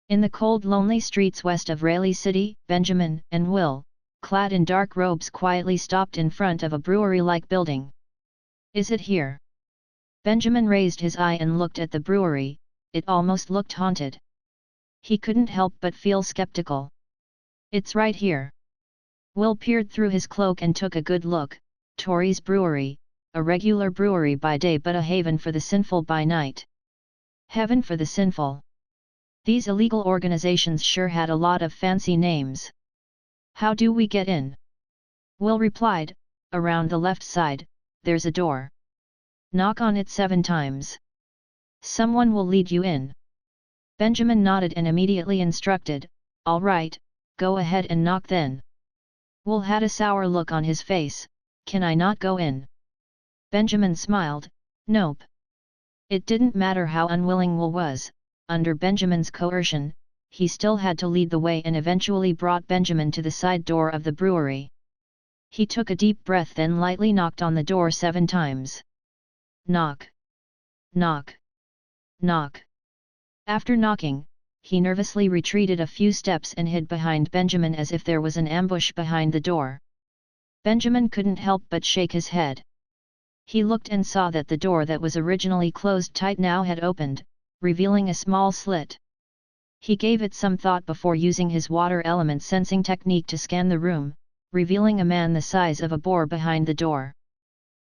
In the cold lonely streets west of Raleigh City, Benjamin and Will, clad in dark robes, quietly stopped in front of a brewery-like building. Is it here? Benjamin raised his eye and looked at the brewery. It almost looked haunted. He couldn't help but feel skeptical. It's right here. Will peered through his cloak and took a good look. Tori's Brewery, a regular brewery by day but a haven for the sinful by night. Heaven for the sinful. These illegal organizations sure had a lot of fancy names. How do we get in? Will replied, around the left side, there's a door. Knock on it 7 times. Someone will lead you in. Benjamin nodded and immediately instructed, all right, go ahead and knock then. Will had a sour look on his face, can I not go in? Benjamin smiled, nope. It didn't matter how unwilling Will was, under Benjamin's coercion, he still had to lead the way and eventually brought Benjamin to the side door of the brewery. He took a deep breath then lightly knocked on the door 7 times. Knock. Knock. Knock. After knocking, he nervously retreated a few steps and hid behind Benjamin as if there was an ambush behind the door. Benjamin couldn't help but shake his head. He looked and saw that the door that was originally closed tight now had opened, revealing a small slit. He gave it some thought before using his water element sensing technique to scan the room, revealing a man the size of a boar behind the door.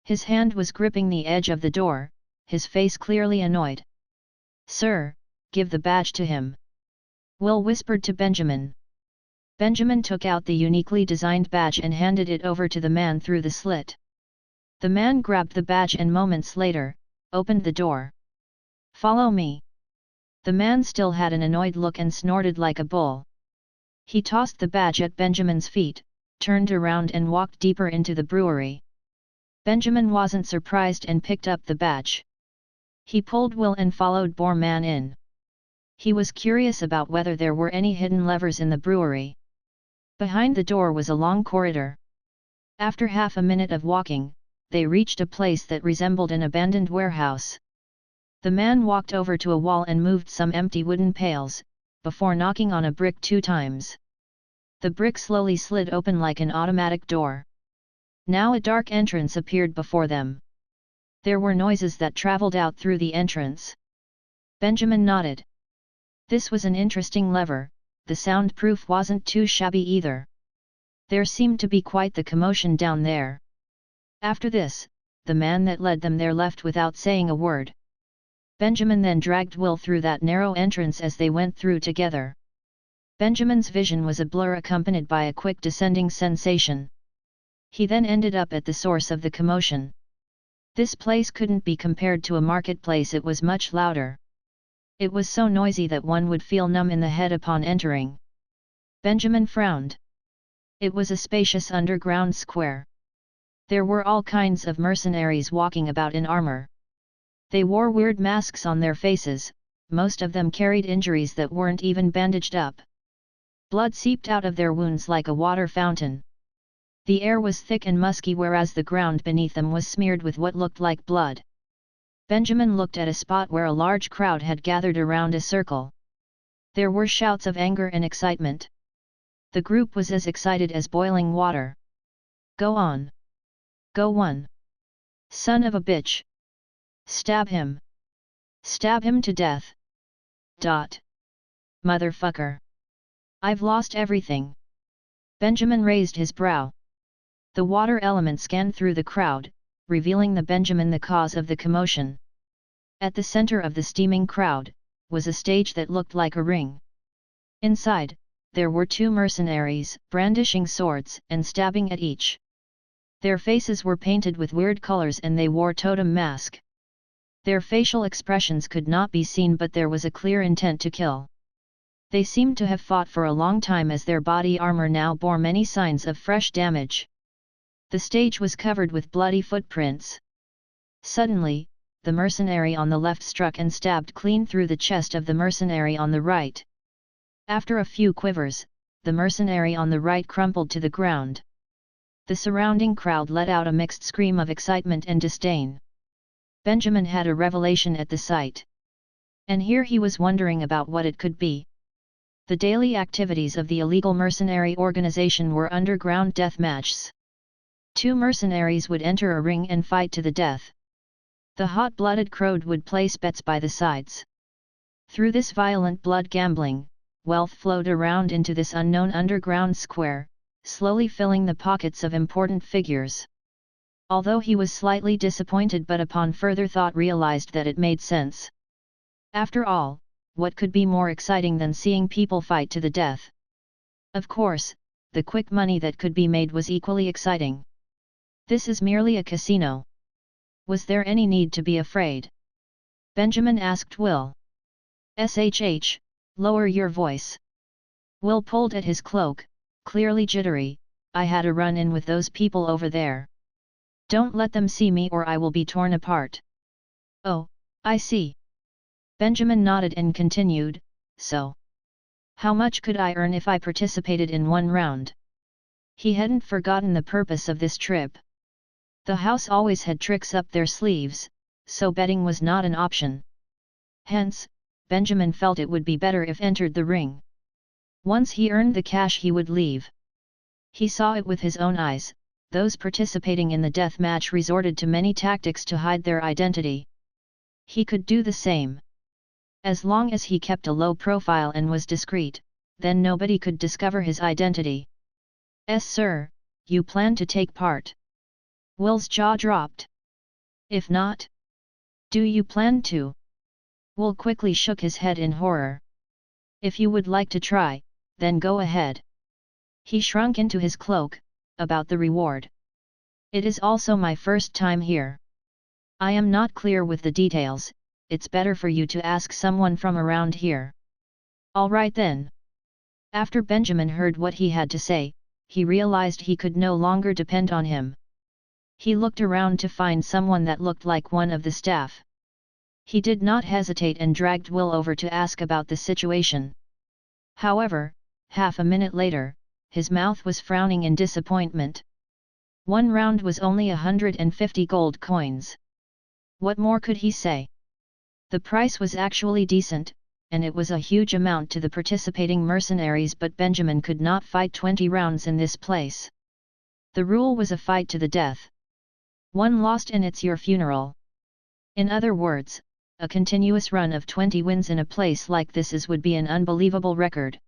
His hand was gripping the edge of the door, his face clearly annoyed. Sir, give the badge to him. Will whispered to Benjamin. Benjamin took out the uniquely designed badge and handed it over to the man through the slit. The man grabbed the badge and moments later, opened the door. Follow me. The man still had an annoyed look and snorted like a bull. He tossed the badge at Benjamin's feet, turned around and walked deeper into the brewery. Benjamin wasn't surprised and picked up the badge. He pulled Will and followed Boar Man in. He was curious about whether there were any hidden levers in the brewery. Behind the door was a long corridor. After half a minute of walking, they reached a place that resembled an abandoned warehouse. The man walked over to a wall and moved some empty wooden pails, before knocking on a brick 2 times. The brick slowly slid open like an automatic door. Now a dark entrance appeared before them. There were noises that traveled out through the entrance. Benjamin nodded. This was an interesting lever, the soundproof wasn't too shabby either. There seemed to be quite the commotion down there. After this, the man that led them there left without saying a word. Benjamin then dragged Will through that narrow entrance as they went through together. Benjamin's vision was a blur accompanied by a quick descending sensation. He then ended up at the source of the commotion. This place couldn't be compared to a marketplace, it was much louder. It was so noisy that one would feel numb in the head upon entering. Benjamin frowned. It was a spacious underground square. There were all kinds of mercenaries walking about in armor. They wore weird masks on their faces, most of them carried injuries that weren't even bandaged up. Blood seeped out of their wounds like a water fountain. The air was thick and musky whereas the ground beneath them was smeared with what looked like blood. Benjamin looked at a spot where a large crowd had gathered around a circle. There were shouts of anger and excitement. The group was as excited as boiling water. Go on! Go on! Son of a bitch! Stab him! Stab him to death! Motherfucker! I've lost everything! Benjamin raised his brow. The water element scanned through the crowd, revealing Benjamin the cause of the commotion. At the center of the steaming crowd, was a stage that looked like a ring. Inside, there were 2 mercenaries, brandishing swords and stabbing at each. Their faces were painted with weird colors and they wore totem mask. Their facial expressions could not be seen but there was a clear intent to kill. They seemed to have fought for a long time as their body armor now bore many signs of fresh damage. The stage was covered with bloody footprints. Suddenly, the mercenary on the left struck and stabbed clean through the chest of the mercenary on the right. After a few quivers, the mercenary on the right crumpled to the ground. The surrounding crowd let out a mixed scream of excitement and disdain. Benjamin had a revelation at the sight. And here he was wondering about what it could be. The daily activities of the illegal mercenary organization were underground death matches. 2 mercenaries would enter a ring and fight to the death. The hot-blooded crowd would place bets by the sides. Through this violent blood gambling, wealth flowed around into this unknown underground square, slowly filling the pockets of important figures. Although he was slightly disappointed, but upon further thought realized that it made sense. After all, what could be more exciting than seeing people fight to the death? Of course, the quick money that could be made was equally exciting. This is merely a casino. Was there any need to be afraid? Benjamin asked Will. "Shh, lower your voice." Will pulled at his cloak, clearly jittery. "I had a run-in with those people over there. Don't let them see me or I will be torn apart." "Oh, I see." Benjamin nodded and continued, "So, how much could I earn if I participated in one round?" He hadn't forgotten the purpose of this trip. The house always had tricks up their sleeves, so betting was not an option. Hence, Benjamin felt it would be better if entered the ring. Once he earned the cash he would leave. He saw it with his own eyes. Those participating in the death match resorted to many tactics to hide their identity. He could do the same. As long as he kept a low profile and was discreet, then nobody could discover his identity. Sir, you plan to take part?" Will's jaw dropped. "If not? Do you plan to?" Will quickly shook his head in horror. "If you would like to try, then go ahead." He shrunk into his cloak. "About the reward. It is also my first time here. I am not clear with the details. It's better for you to ask someone from around here." "All right then." After Benjamin heard what he had to say, he realized he could no longer depend on him. He looked around to find someone that looked like one of the staff. He did not hesitate and dragged Will over to ask about the situation. However, half a minute later, his mouth was frowning in disappointment. One round was only 150 gold coins. What more could he say? The price was actually decent, and it was a huge amount to the participating mercenaries, but Benjamin could not fight 20 rounds in this place. The rule was a fight to the death. One lost and it's your funeral. In other words, a continuous run of 20 wins in a place like this would be an unbelievable record.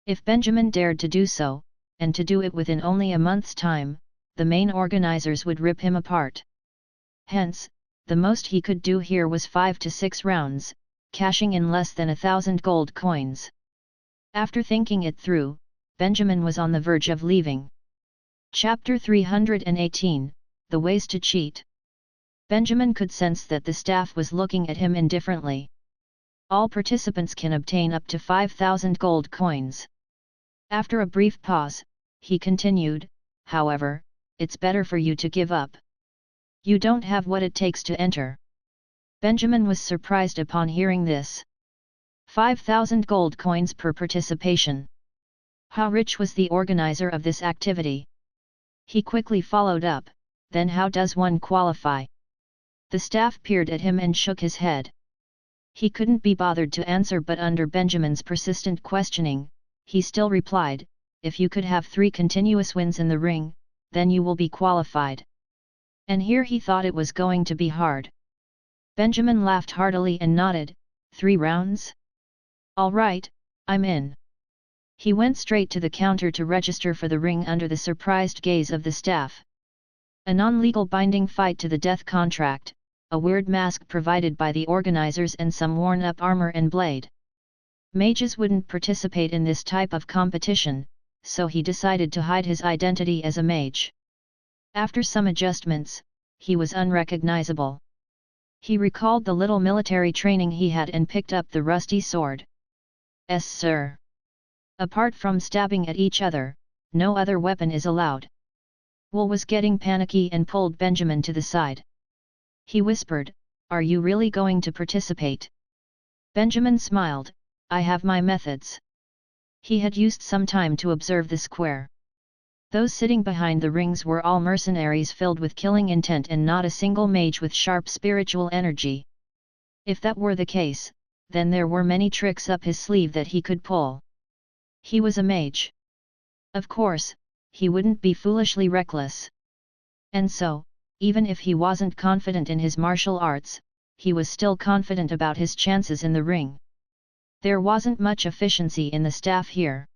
If Benjamin dared to do so, and to do it within only a month's time, the main organizers would rip him apart. Hence, the most he could do here was 5 to 6 rounds, cashing in less than 1,000 gold coins. After thinking it through, Benjamin was on the verge of leaving. Chapter 318, The Ways to Cheat. Benjamin could sense that the staff was looking at him indifferently. All participants can obtain up to 5,000 gold coins. After a brief pause, he continued, "However, it's better for you to give up. You don't have what it takes to enter." Benjamin was surprised upon hearing this. 5,000 gold coins per participation. How rich was the organizer of this activity? He quickly followed up, "Then how does one qualify?" The staff peered at him and shook his head. He couldn't be bothered to answer, but under Benjamin's persistent questioning, he still replied, "If you could have 3 continuous wins in the ring, then you will be qualified." And here he thought it was going to be hard. Benjamin laughed heartily and nodded, 3 rounds? All right, I'm in." He went straight to the counter to register for the ring under the surprised gaze of the staff. A non-legal binding fight to the death contract, a weird mask provided by the organizers and some worn-up armor and blade. Mages wouldn't participate in this type of competition, so he decided to hide his identity as a mage. After some adjustments, he was unrecognizable. He recalled the little military training he had and picked up the rusty sword. Sir. Apart from stabbing at each other, no other weapon is allowed." Will was getting panicky and pulled Benjamin to the side. He whispered, "Are you really going to participate?" Benjamin smiled, "I have my methods." He had used some time to observe the square. Those sitting behind the rings were all mercenaries filled with killing intent and not a single mage with sharp spiritual energy. If that were the case, then there were many tricks up his sleeve that he could pull. He was a mage. Of course, he wouldn't be foolishly reckless. And so, even if he wasn't confident in his martial arts, he was still confident about his chances in the ring. There wasn't much efficiency in the staff here.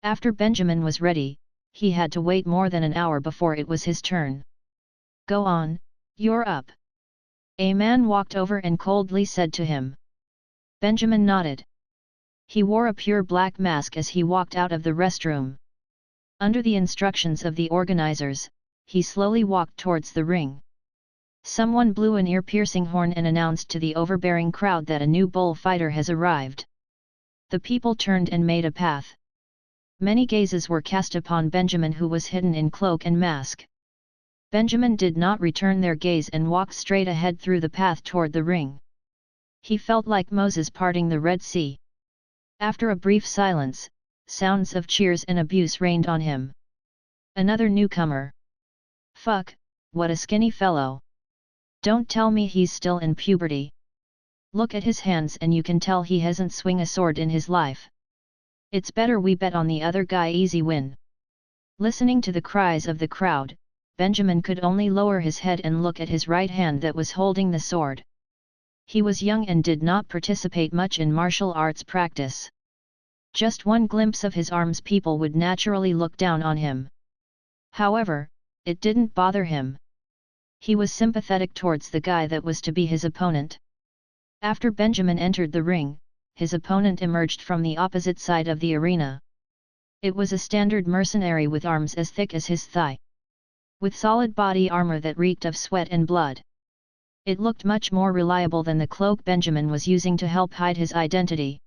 After Benjamin was ready, he had to wait more than an hour before it was his turn. "Go on, you're up." A man walked over and coldly said to him. Benjamin nodded. He wore a pure black mask as he walked out of the restroom. Under the instructions of the organizers, he slowly walked towards the ring. Someone blew an ear-piercing horn and announced to the overbearing crowd that a new bullfighter has arrived. The people turned and made a path. Many gazes were cast upon Benjamin, who was hidden in cloak and mask. Benjamin did not return their gaze and walked straight ahead through the path toward the ring. He felt like Moses parting the Red Sea. After a brief silence, sounds of cheers and abuse rained on him. Another newcomer. "Fuck, what a skinny fellow. Don't tell me he's still in puberty. Look at his hands and you can tell he hasn't swung a sword in his life. It's better we bet on the other guy, easy win." Listening to the cries of the crowd, Benjamin could only lower his head and look at his right hand that was holding the sword. He was young and did not participate much in martial arts practice. Just one glimpse of his arms, people would naturally look down on him. However, it didn't bother him. He was sympathetic towards the guy that was to be his opponent. After Benjamin entered the ring, his opponent emerged from the opposite side of the arena. It was a standard mercenary with arms as thick as his thigh, with solid body armor that reeked of sweat and blood. It looked much more reliable than the cloak Benjamin was using to help hide his identity.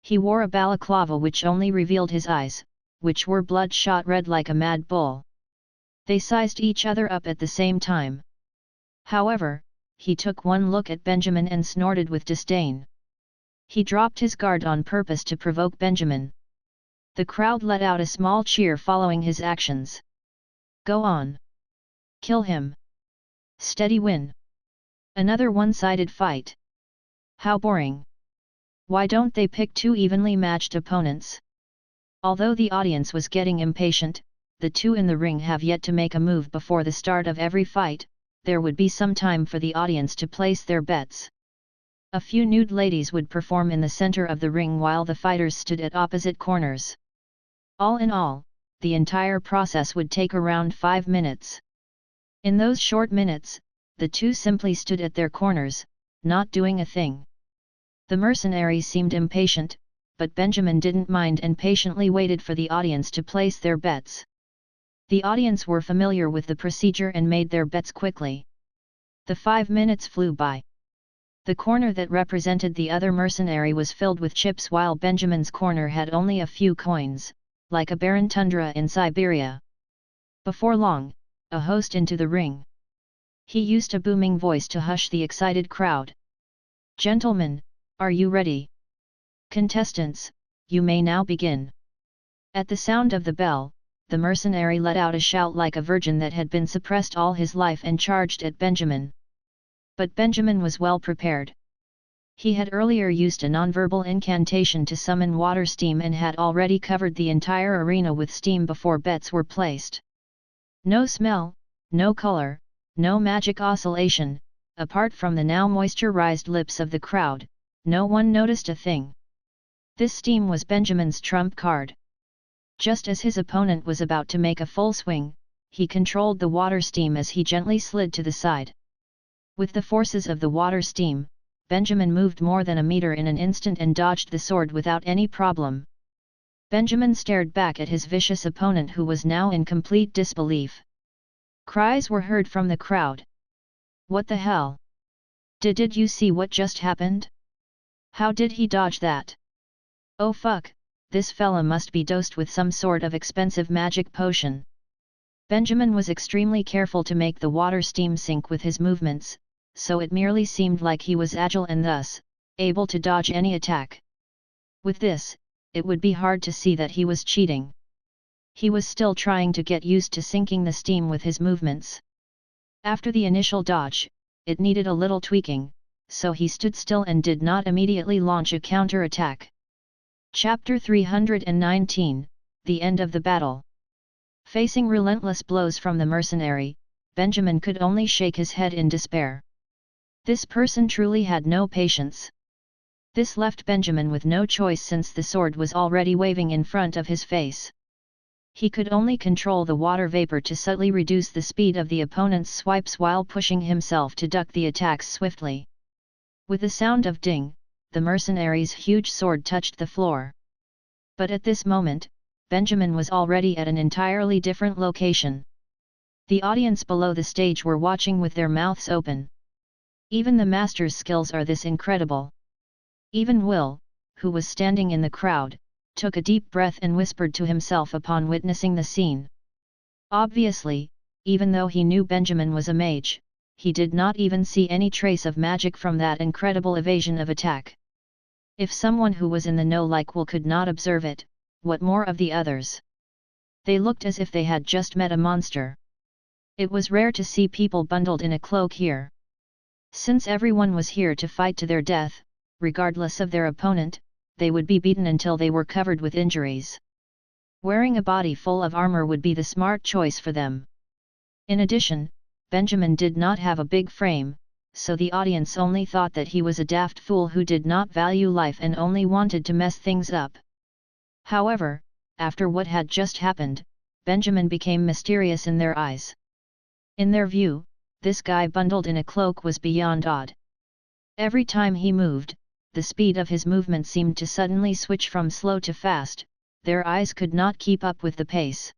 He wore a balaclava which only revealed his eyes, which were bloodshot red like a mad bull. They sized each other up at the same time. However, he took one look at Benjamin and snorted with disdain. He dropped his guard on purpose to provoke Benjamin. The crowd let out a small cheer following his actions. "Go on. Kill him. Steady win. Another one-sided fight. How boring. Why don't they pick two evenly matched opponents?" Although the audience was getting impatient, the two in the ring have yet to make a move before the start of every fight. There would be some time for the audience to place their bets. A few nude ladies would perform in the center of the ring while the fighters stood at opposite corners. All in all, the entire process would take around 5 minutes. In those short minutes, the two simply stood at their corners, not doing a thing. The mercenary seemed impatient, but Benjamin didn't mind and patiently waited for the audience to place their bets. The audience were familiar with the procedure and made their bets quickly. The 5 minutes flew by. The corner that represented the other mercenary was filled with chips while Benjamin's corner had only a few coins, like a barren tundra in Siberia. Before long, a host into the ring. He used a booming voice to hush the excited crowd. "Gentlemen, are you ready? Contestants, you may now begin." At the sound of the bell, the mercenary let out a shout like a virgin that had been suppressed all his life and charged at Benjamin. But Benjamin was well prepared. He had earlier used a nonverbal incantation to summon water steam and had already covered the entire arena with steam before bets were placed. No smell, no color, no magic oscillation, apart from the now moisturized lips of the crowd, no one noticed a thing. This steam was Benjamin's trump card. Just as his opponent was about to make a full swing, he controlled the water steam as he gently slid to the side. With the forces of the water steam, Benjamin moved more than a meter in an instant and dodged the sword without any problem. Benjamin stared back at his vicious opponent, who was now in complete disbelief. Cries were heard from the crowd. "What the hell? Did you see what just happened? How did he dodge that? Oh fuck, this fella must be dosed with some sort of expensive magic potion." Benjamin was extremely careful to make the water steam sync with his movements, so it merely seemed like he was agile and thus, able to dodge any attack. With this, it would be hard to see that he was cheating. He was still trying to get used to syncing the steam with his movements. After the initial dodge, it needed a little tweaking, so he stood still and did not immediately launch a counter-attack. Chapter 319, The End of the Battle. Facing relentless blows from the mercenary, Benjamin could only shake his head in despair. This person truly had no patience. This left Benjamin with no choice since the sword was already waving in front of his face. He could only control the water vapor to subtly reduce the speed of the opponent's swipes while pushing himself to duck the attacks swiftly. With the sound of ding, the mercenary's huge sword touched the floor. But at this moment, Benjamin was already at an entirely different location. The audience below the stage were watching with their mouths open. Even the master's skills are this incredible. Even Will, who was standing in the crowd, took a deep breath and whispered to himself upon witnessing the scene. Obviously, even though he knew Benjamin was a mage, he did not even see any trace of magic from that incredible evasion of attack. If someone who was in the know like Will could not observe it, what more of the others? They looked as if they had just met a monster. It was rare to see people bundled in a cloak here. Since everyone was here to fight to their death, regardless of their opponent, they would be beaten until they were covered with injuries. Wearing a body full of armor would be the smart choice for them. In addition, Benjamin did not have a big frame, so the audience only thought that he was a daft fool who did not value life and only wanted to mess things up. However, after what had just happened, Benjamin became mysterious in their eyes. In their view, this guy bundled in a cloak was beyond odd. Every time he moved, the speed of his movement seemed to suddenly switch from slow to fast, their eyes could not keep up with the pace.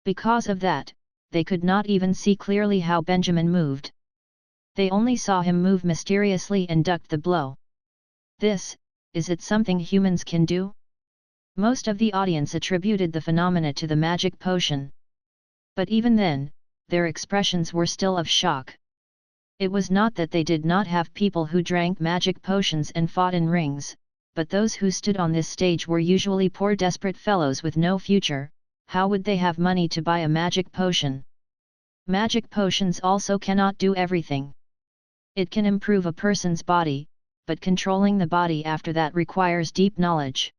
Because of that, they could not even see clearly how Benjamin moved. They only saw him move mysteriously and ducked the blow. Is it something humans can do? Most of the audience attributed the phenomena to the magic potion. But even then, their expressions were still of shock. It was not that they did not have people who drank magic potions and fought in rings, but those who stood on this stage were usually poor desperate fellows with no future. How would they have money to buy a magic potion? Magic potions also cannot do everything. It can improve a person's body, but controlling the body after that requires deep knowledge.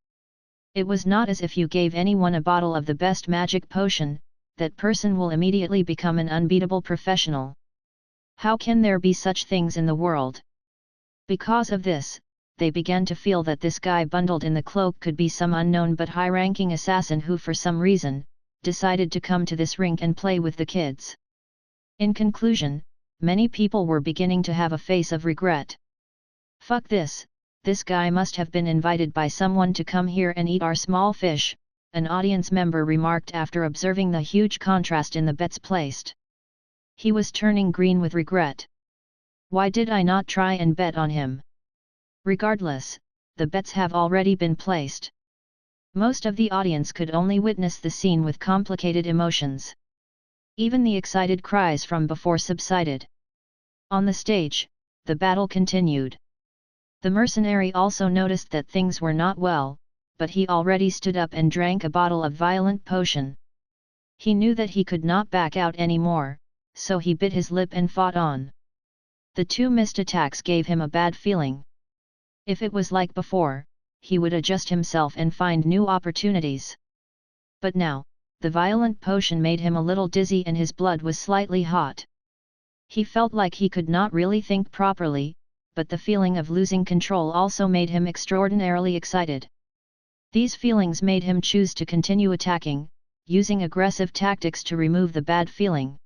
It was not as if you gave anyone a bottle of the best magic potion, that person will immediately become an unbeatable professional. How can there be such things in the world? Because of this, they began to feel that this guy bundled in the cloak could be some unknown but high-ranking assassin who for some reason, decided to come to this rink and play with the kids. In conclusion, many people were beginning to have a face of regret. Fuck this guy must have been invited by someone to come here and eat our small fish, an audience member remarked after observing the huge contrast in the bets placed. He was turning green with regret. Why did I not try and bet on him? Regardless, the bets have already been placed. Most of the audience could only witness the scene with complicated emotions. Even the excited cries from before subsided. On the stage, the battle continued. The mercenary also noticed that things were not well, but he already stood up and drank a bottle of violent potion. He knew that he could not back out anymore, so he bit his lip and fought on. The 2 missed attacks gave him a bad feeling. If it was like before, he would adjust himself and find new opportunities. But now, the violent potion made him a little dizzy and his blood was slightly hot. He felt like he could not really think properly, but the feeling of losing control also made him extraordinarily excited. These feelings made him choose to continue attacking, using aggressive tactics to remove the bad feeling.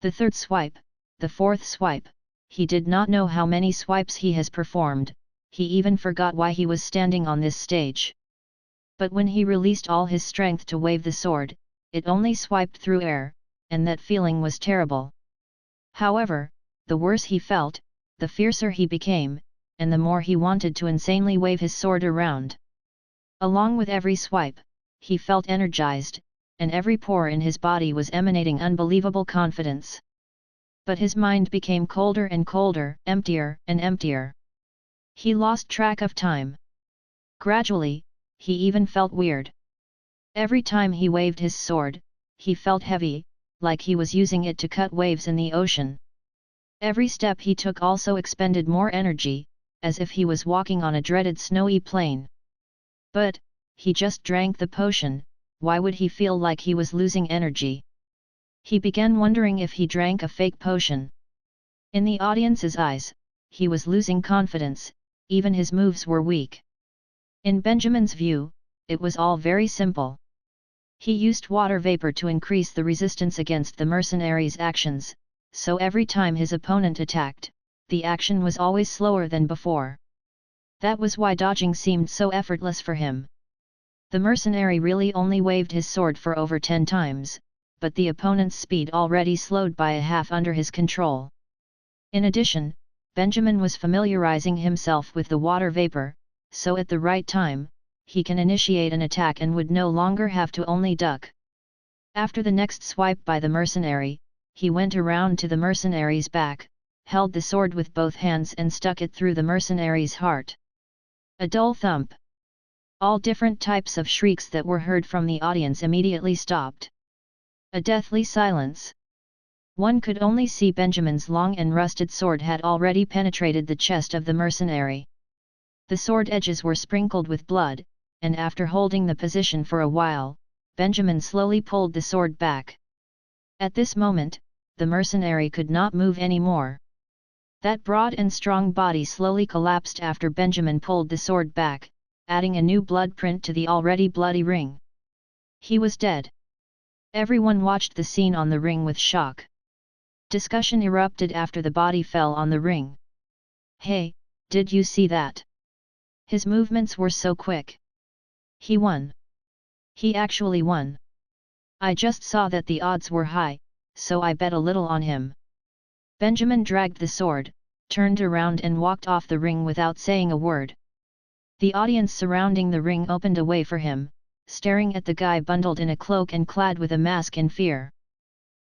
The 3rd swipe, the 4th swipe, he did not know how many swipes he has performed, he even forgot why he was standing on this stage. But when he released all his strength to wave the sword, it only swiped through air, and that feeling was terrible. However, the worse he felt, the fiercer he became, and the more he wanted to insanely wave his sword around. Along with every swipe, he felt energized, and every pore in his body was emanating unbelievable confidence. But his mind became colder and colder, emptier and emptier. He lost track of time. Gradually, he even felt weird. Every time he waved his sword, he felt heavy, like he was using it to cut waves in the ocean. Every step he took also expended more energy, as if he was walking on a dreaded snowy plain. But, he just drank the potion, why would he feel like he was losing energy? He began wondering if he drank a fake potion. In the audience's eyes, he was losing confidence, even his moves were weak. In Benjamin's view, it was all very simple. He used water vapor to increase the resistance against the mercenaries' actions, so every time his opponent attacked, the action was always slower than before. That was why dodging seemed so effortless for him. The mercenary really only waved his sword for over 10 times, but the opponent's speed already slowed by a half under his control. In addition, Benjamin was familiarizing himself with the water vapor, so at the right time, he can initiate an attack and would no longer have to only duck. After the next swipe by the mercenary, he went around to the mercenary's back, held the sword with both hands and stuck it through the mercenary's heart. A dull thump. All different types of shrieks that were heard from the audience immediately stopped. A deathly silence. One could only see Benjamin's long and rusted sword had already penetrated the chest of the mercenary. The sword edges were sprinkled with blood, and after holding the position for a while, Benjamin slowly pulled the sword back. At this moment, the mercenary could not move any more. That broad and strong body slowly collapsed after Benjamin pulled the sword back, adding a new blood print to the already bloody ring. He was dead. Everyone watched the scene on the ring with shock. Discussion erupted after the body fell on the ring. "Hey, did you see that? His movements were so quick. He won. He actually won. I just saw that the odds were high, so I bet a little on him." Benjamin dragged the sword, turned around and walked off the ring without saying a word. The audience surrounding the ring opened a way for him, staring at the guy bundled in a cloak and clad with a mask in fear.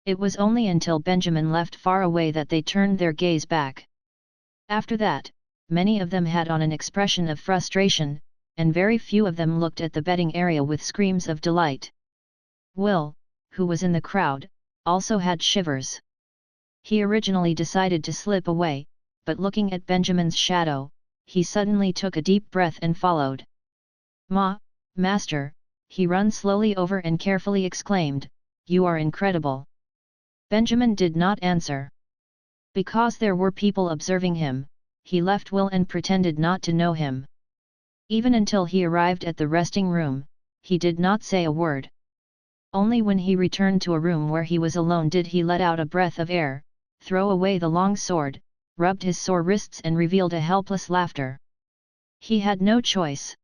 It was only until Benjamin left far away that they turned their gaze back. After that, many of them had on an expression of frustration, and very few of them looked at the betting area with screams of delight. Will, who was in the crowd, also had shivers. He originally decided to slip away, but looking at Benjamin's shadow, he suddenly took a deep breath and followed. Master," he ran slowly over and carefully exclaimed, "you are incredible." Benjamin did not answer. Because there were people observing him, he left Will and pretended not to know him. Even until he arrived at the resting room, he did not say a word. Only when he returned to a room where he was alone did he let out a breath of air, throw away the long sword, rubbed his sore wrists and revealed a helpless laughter. He had no choice.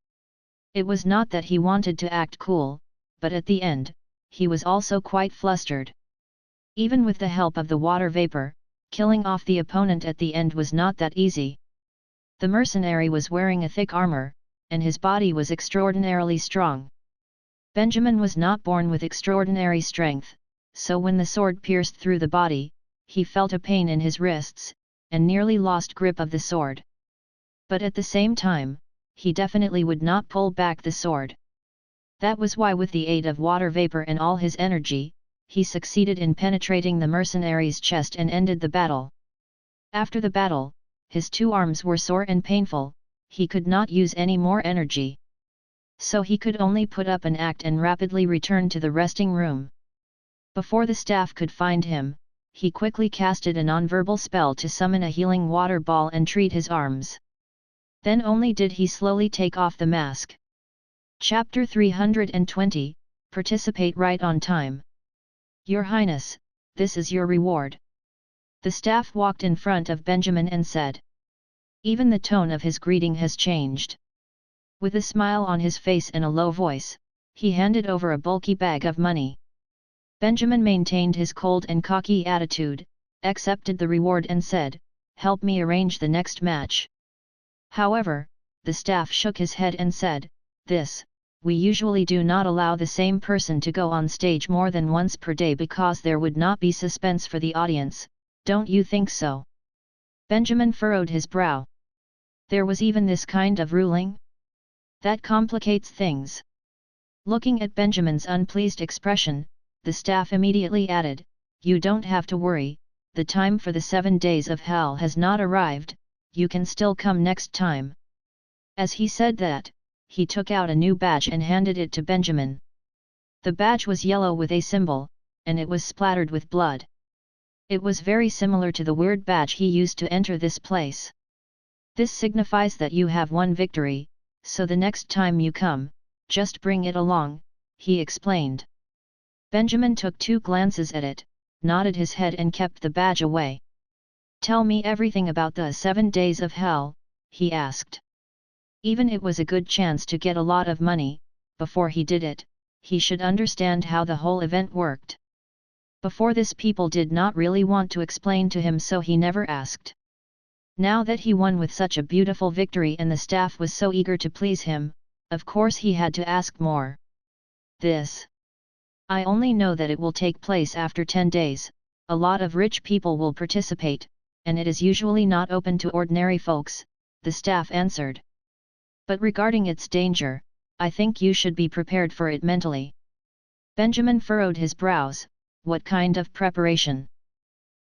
It was not that he wanted to act cool, but at the end, he was also quite flustered. Even with the help of the water vapor, killing off the opponent at the end was not that easy. The mercenary was wearing a thick armor, and his body was extraordinarily strong. Benjamin was not born with extraordinary strength, so when the sword pierced through the body, he felt a pain in his wrists, and nearly lost grip of the sword. But at the same time, he definitely would not pull back the sword. That was why with the aid of water vapor and all his energy, he succeeded in penetrating the mercenary's chest and ended the battle. After the battle, his 2 arms were sore and painful, he could not use any more energy. So he could only put up an act and rapidly return to the resting room. Before the staff could find him, he quickly casted a nonverbal spell to summon a healing water ball and treat his arms. Then only did he slowly take off the mask. Chapter 320, Participate right on time. "Your Highness, this is your reward." The staff walked in front of Benjamin and said. Even the tone of his greeting has changed. With a smile on his face and a low voice, he handed over a bulky bag of money. Benjamin maintained his cold and cocky attitude, accepted the reward and said, "Help me arrange the next match." However, the staff shook his head and said, "We usually do not allow the same person to go on stage more than once per day because there would not be suspense for the audience, don't you think so?" Benjamin furrowed his brow. There was even this kind of ruling? That complicates things. Looking at Benjamin's unpleased expression, the staff immediately added, "You don't have to worry, the time for the 7 days of hell has not arrived, you can still come next time." As he said that, he took out a new badge and handed it to Benjamin. The badge was yellow with a symbol, and it was splattered with blood. It was very similar to the weird badge he used to enter this place. This signifies that you have won victory, so the next time you come, just bring it along, he explained. Benjamin took 2 glances at it, nodded his head and kept the badge away. Tell me everything about the 7 days of hell, he asked. Even it was a good chance to get a lot of money, before he did it, he should understand how the whole event worked. Before this people did not really want to explain to him, so he never asked. Now that he won with such a beautiful victory and the staff was so eager to please him, of course he had to ask more. This. I only know that it will take place after 10 days, a lot of rich people will participate, and it is usually not open to ordinary folks, the staff answered. But regarding its danger, I think you should be prepared for it mentally. Benjamin furrowed his brows. What kind of preparation?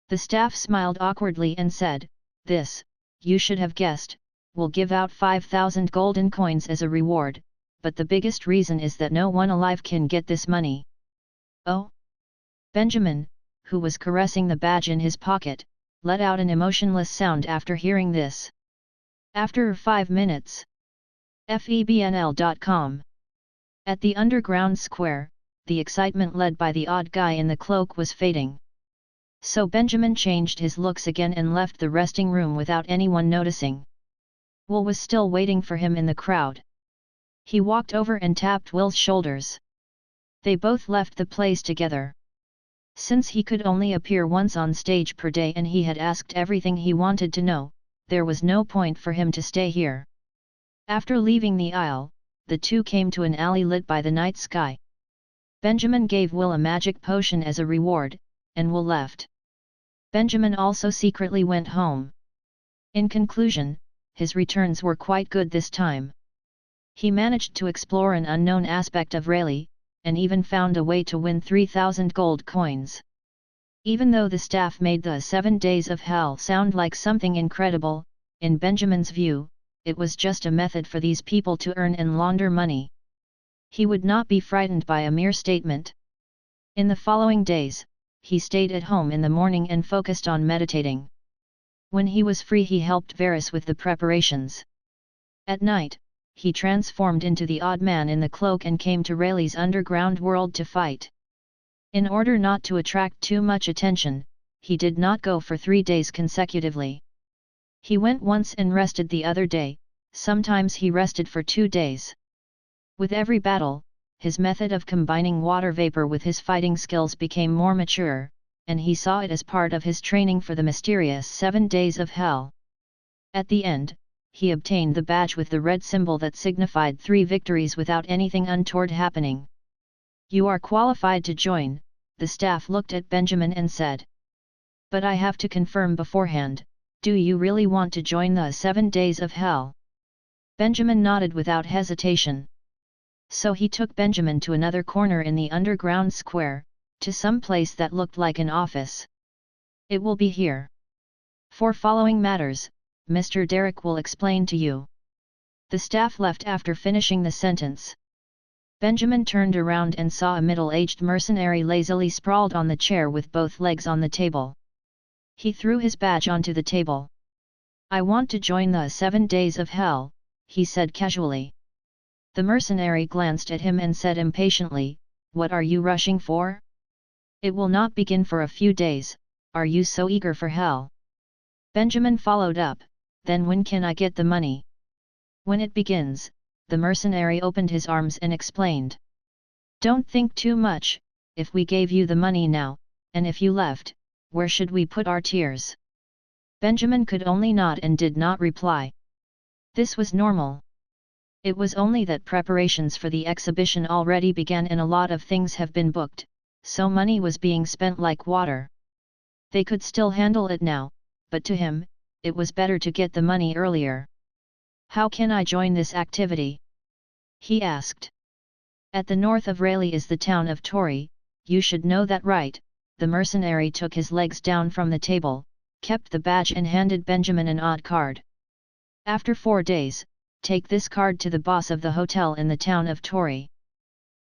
The staff smiled awkwardly and said, this, you should have guessed, will give out 5,000 golden coins as a reward, but the biggest reason is that no one alive can get this money. Oh? Benjamin, who was caressing the badge in his pocket, let out an emotionless sound after hearing this. After 5 minutes. FEBNL.com. At the underground square, the excitement led by the odd guy in the cloak was fading. So Benjamin changed his looks again and left the resting room without anyone noticing. Will was still waiting for him in the crowd. He walked over and tapped Will's shoulders. They both left the place together. Since he could only appear once on stage per day and he had asked everything he wanted to know, there was no point for him to stay here. After leaving the aisle, the two came to an alley lit by the night sky. Benjamin gave Will a magic potion as a reward, and Will left. Benjamin also secretly went home. In conclusion, his returns were quite good this time. He managed to explore an unknown aspect of Rayleigh, and even found a way to win 3,000 gold coins. Even though the staff made the 7 days of hell sound like something incredible, in Benjamin's view, it was just a method for these people to earn and launder money. He would not be frightened by a mere statement. In the following days, he stayed at home in the morning and focused on meditating. When he was free he helped Varys with the preparations. At night, he transformed into the odd man in the cloak and came to Rayleigh's underground world to fight. In order not to attract too much attention, he did not go for 3 days consecutively. He went once and rested the other day, sometimes he rested for 2 days. With every battle, his method of combining water vapor with his fighting skills became more mature, and he saw it as part of his training for the mysterious 7 days of hell. At the end, he obtained the badge with the red symbol that signified 3 victories without anything untoward happening. You are qualified to join, the staff looked at Benjamin and said. But I have to confirm beforehand, do you really want to join the 7 days of hell? Benjamin nodded without hesitation. So he took Benjamin to another corner in the underground square, to some place that looked like an office. It will be here. For following matters, Mr. Derek will explain to you. The staff left after finishing the sentence. Benjamin turned around and saw a middle-aged mercenary lazily sprawled on the chair with both legs on the table. He threw his badge onto the table. I want to join the 7 days of hell, he said casually. The mercenary glanced at him and said impatiently, what are you rushing for? It will not begin for a few days, are you so eager for hell? Benjamin followed up, then when can I get the money? When it begins, the mercenary opened his arms and explained. Don't think too much, if we gave you the money now, and if you left, where should we put our tears? Benjamin could only nod and did not reply. This was normal. It was only that preparations for the exhibition already began and a lot of things have been booked, so money was being spent like water. They could still handle it now, but to him, it was better to get the money earlier. How can I join this activity? He asked. At the north of Rayleigh is the town of Tori, you should know that, right? The mercenary took his legs down from the table, kept the badge and handed Benjamin an odd card. After 4 days, take this card to the boss of the hotel in the town of Tori.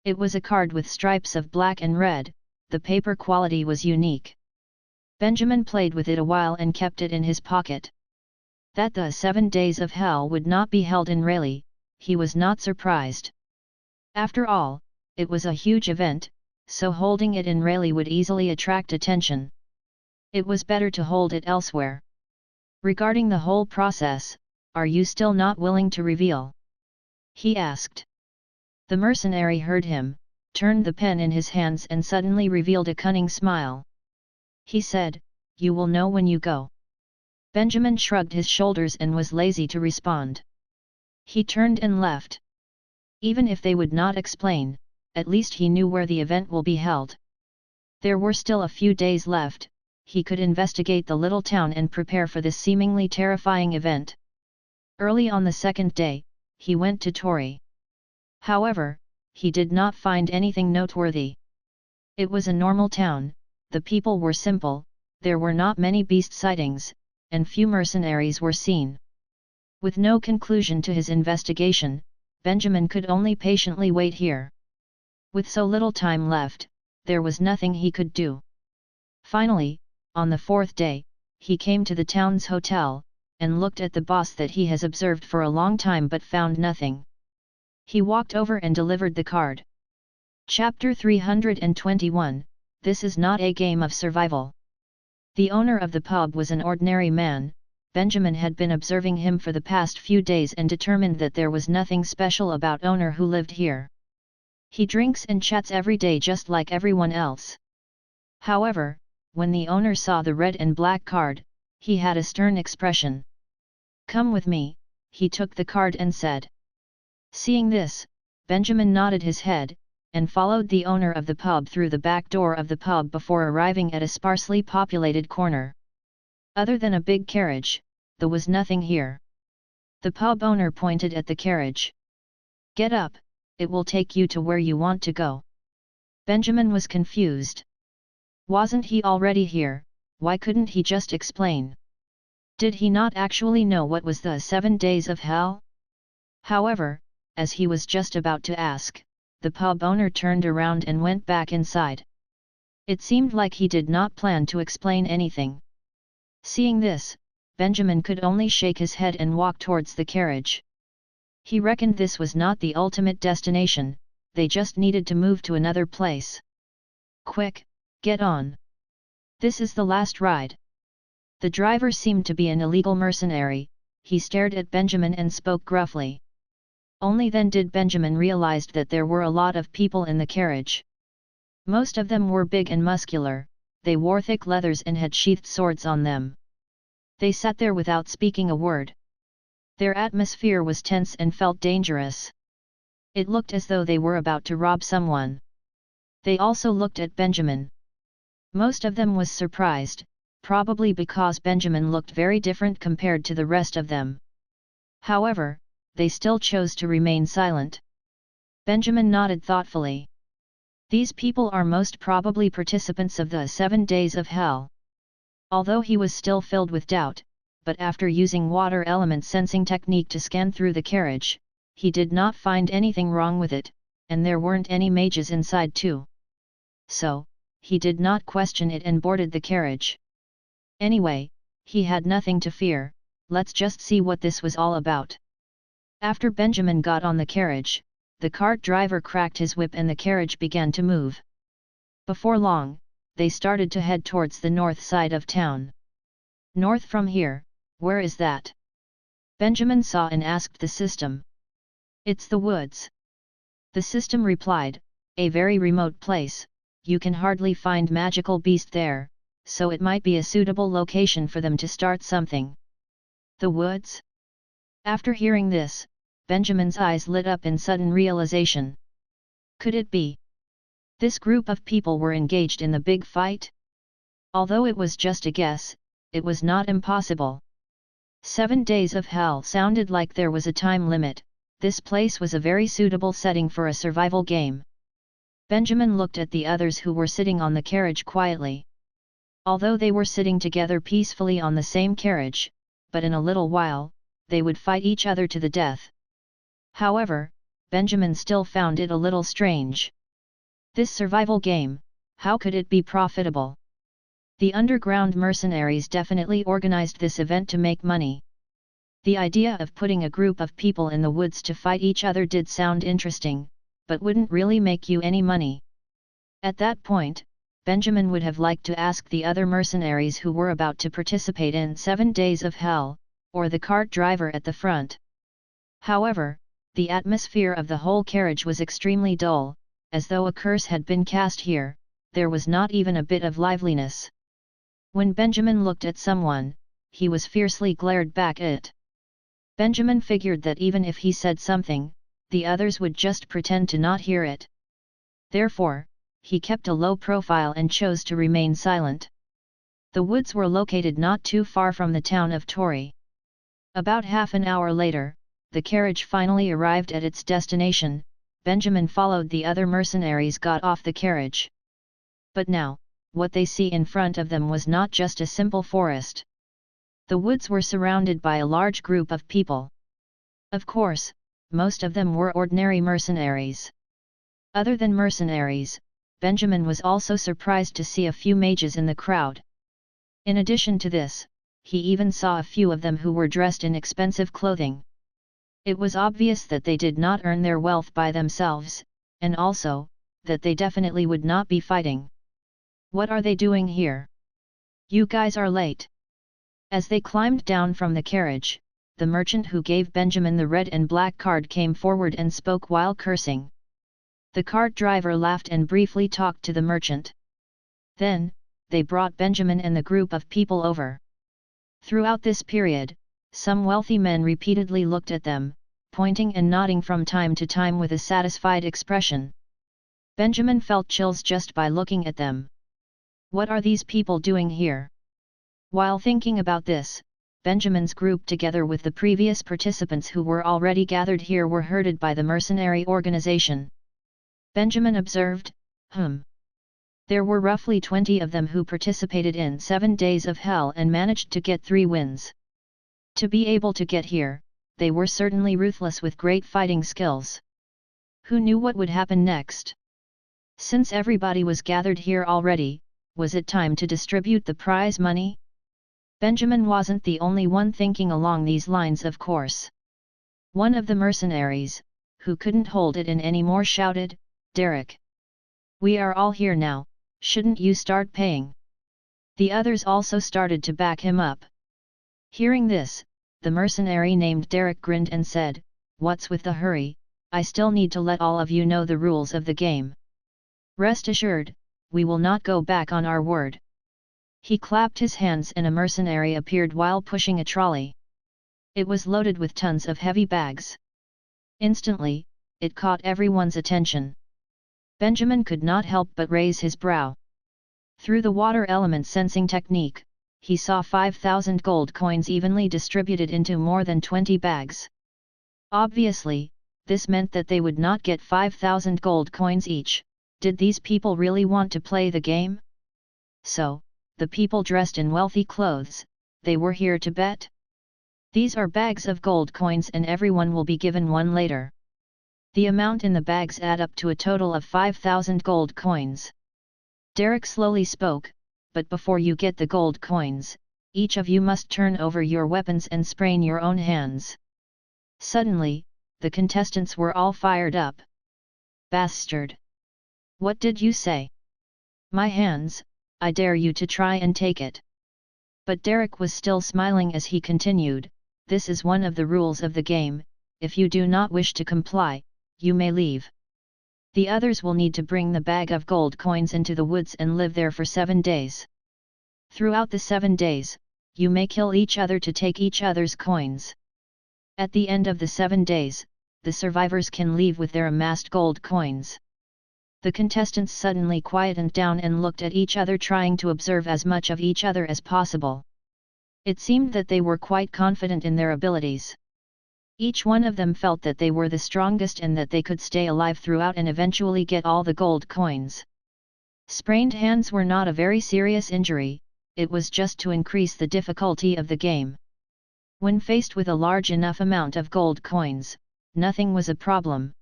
It was a card with stripes of black and red, the paper quality was unique. Benjamin played with it a while and kept it in his pocket. That the 7 days of hell would not be held in Rayleigh, he was not surprised. After all, it was a huge event, so holding it in Rayleigh would easily attract attention. It was better to hold it elsewhere. Regarding the whole process, are you still not willing to reveal? He asked. The mercenary heard him, turned the pen in his hands and suddenly revealed a cunning smile. He said, "You will know when you go." Benjamin shrugged his shoulders and was lazy to respond. He turned and left. Even if they would not explain, at least he knew where the event will be held. There were still a few days left, he could investigate the little town and prepare for this seemingly terrifying event. Early on the second day, he went to Tori. However, he did not find anything noteworthy. It was a normal town, the people were simple, there were not many beast sightings, and few mercenaries were seen. With no conclusion to his investigation, Benjamin could only patiently wait here. With so little time left, there was nothing he could do. Finally, on the fourth day, he came to the town's hotel, and looked at the boss that he has observed for a long time but found nothing. He walked over and delivered the card. Chapter 321, This is not a game of survival. The owner of the pub was an ordinary man. Benjamin had been observing him for the past few days and determined that there was nothing special about owner who lived here. He drinks and chats every day just like everyone else. However, when the owner saw the red and black card, he had a stern expression. "Come with me," he took the card and said. Seeing this, Benjamin nodded his head, and followed the owner of the pub through the back door of the pub before arriving at a sparsely populated corner. Other than a big carriage, there was nothing here. The pub owner pointed at the carriage. "Get up, it will take you to where you want to go." Benjamin was confused. Wasn't he already here? Why couldn't he just explain? Did he not actually know what was the 7 days of hell? However, as he was just about to ask, the pub owner turned around and went back inside. It seemed like he did not plan to explain anything. Seeing this, Benjamin could only shake his head and walk towards the carriage. He reckoned this was not the ultimate destination, they just needed to move to another place. "Quick, get on. This is the last ride." The driver seemed to be an illegal mercenary. He stared at Benjamin and spoke gruffly. Only then did Benjamin realize that there were a lot of people in the carriage. Most of them were big and muscular, they wore thick leathers and had sheathed swords on them. They sat there without speaking a word. Their atmosphere was tense and felt dangerous. It looked as though they were about to rob someone. They also looked at Benjamin. Most of them was surprised, probably because Benjamin looked very different compared to the rest of them. However, they still chose to remain silent. Benjamin nodded thoughtfully. These people are most probably participants of the 7 days of hell. Although he was still filled with doubt, but after using water element sensing technique to scan through the carriage, he did not find anything wrong with it, and there weren't any mages inside too. So, he did not question it and boarded the carriage. Anyway, he had nothing to fear, let's just see what this was all about. After Benjamin got on the carriage, the cart driver cracked his whip and the carriage began to move. Before long, they started to head towards the north side of town. "North from here, where is that?" Benjamin saw and asked the system. "It's the woods." The system replied, "A very remote place, you can hardly find magical beast there, so it might be a suitable location for them to start something." The woods? After hearing this, Benjamin's eyes lit up in sudden realization. Could it be? This group of people were engaged in the big fight? Although it was just a guess, it was not impossible. 7 days of hell sounded like there was a time limit. This place was a very suitable setting for a survival game. Benjamin looked at the others who were sitting on the carriage quietly. Although they were sitting together peacefully on the same carriage, but in a little while, they would fight each other to the death. However, Benjamin still found it a little strange. This survival game, How could it be profitable? The underground mercenaries definitely organized this event to make money. The idea of putting a group of people in the woods to fight each other did sound interesting, but wouldn't really make you any money. At that point, Benjamin would have liked to ask the other mercenaries who were about to participate in 7 Days of Hell, or the cart driver at the front. However, the atmosphere of the whole carriage was extremely dull, as though a curse had been cast here. There was not even a bit of liveliness. When Benjamin looked at someone, he was fiercely glared back at. Benjamin figured that even if he said something, the others would just pretend to not hear it. Therefore, he kept a low profile and chose to remain silent. The woods were located not too far from the town of Tori. About half an hour later, the carriage finally arrived at its destination. Benjamin followed the other mercenaries got off the carriage. But now, what they see in front of them was not just a simple forest. The woods were surrounded by a large group of people. Of course, most of them were ordinary mercenaries. Other than mercenaries, Benjamin was also surprised to see a few mages in the crowd. In addition to this, he even saw a few of them who were dressed in expensive clothing. It was obvious that they did not earn their wealth by themselves, and also, that they definitely would not be fighting. What are they doing here? You guys are late. As they climbed down from the carriage, the merchant who gave Benjamin the red and black card came forward and spoke while cursing. The cart driver laughed and briefly talked to the merchant. Then, they brought Benjamin and the group of people over. Throughout this period, some wealthy men repeatedly looked at them, pointing and nodding from time to time with a satisfied expression. Benjamin felt chills just by looking at them. What are these people doing here? While thinking about this, Benjamin's group together with the previous participants who were already gathered here were herded by the mercenary organization. Benjamin observed, There were roughly 20 of them who participated in 7 Days of Hell and managed to get 3 wins. To be able to get here, they were certainly ruthless with great fighting skills. Who knew what would happen next? Since everybody was gathered here already, was it time to distribute the prize money? Benjamin wasn't the only one thinking along these lines, of course. One of the mercenaries, who couldn't hold it in anymore, shouted, "Derek! We are all here now, shouldn't you start paying?" The others also started to back him up. Hearing this, the mercenary named Derek grinned and said, "What's with the hurry? I still need to let all of you know the rules of the game. Rest assured, we will not go back on our word." He clapped his hands and a mercenary appeared while pushing a trolley. It was loaded with tons of heavy bags. Instantly, it caught everyone's attention. Benjamin could not help but raise his brow. Through the water element sensing technique, he saw 5,000 gold coins evenly distributed into more than 20 bags. Obviously, this meant that they would not get 5,000 gold coins each. Did these people really want to play the game? So, the people dressed in wealthy clothes, they were here to bet? These are bags of gold coins and everyone will be given one later. The amount in the bags add up to a total of 5,000 gold coins. Derek slowly spoke, "But before you get the gold coins, each of you must turn over your weapons and sprain your own hands." Suddenly, the contestants were all fired up. "Bastard! What did you say? My hands, I dare you to try and take it." But Derek was still smiling as he continued, "This is one of the rules of the game, if you do not wish to comply, you may leave. The others will need to bring the bag of gold coins into the woods and live there for 7 days. Throughout the 7 days, you may kill each other to take each other's coins. At the end of the 7 days, the survivors can leave with their amassed gold coins." The contestants suddenly quietened down and looked at each other, trying to observe as much of each other as possible. It seemed that they were quite confident in their abilities. Each one of them felt that they were the strongest and that they could stay alive throughout and eventually get all the gold coins. Sprained hands were not a very serious injury, it was just to increase the difficulty of the game. When faced with a large enough amount of gold coins, nothing was a problem.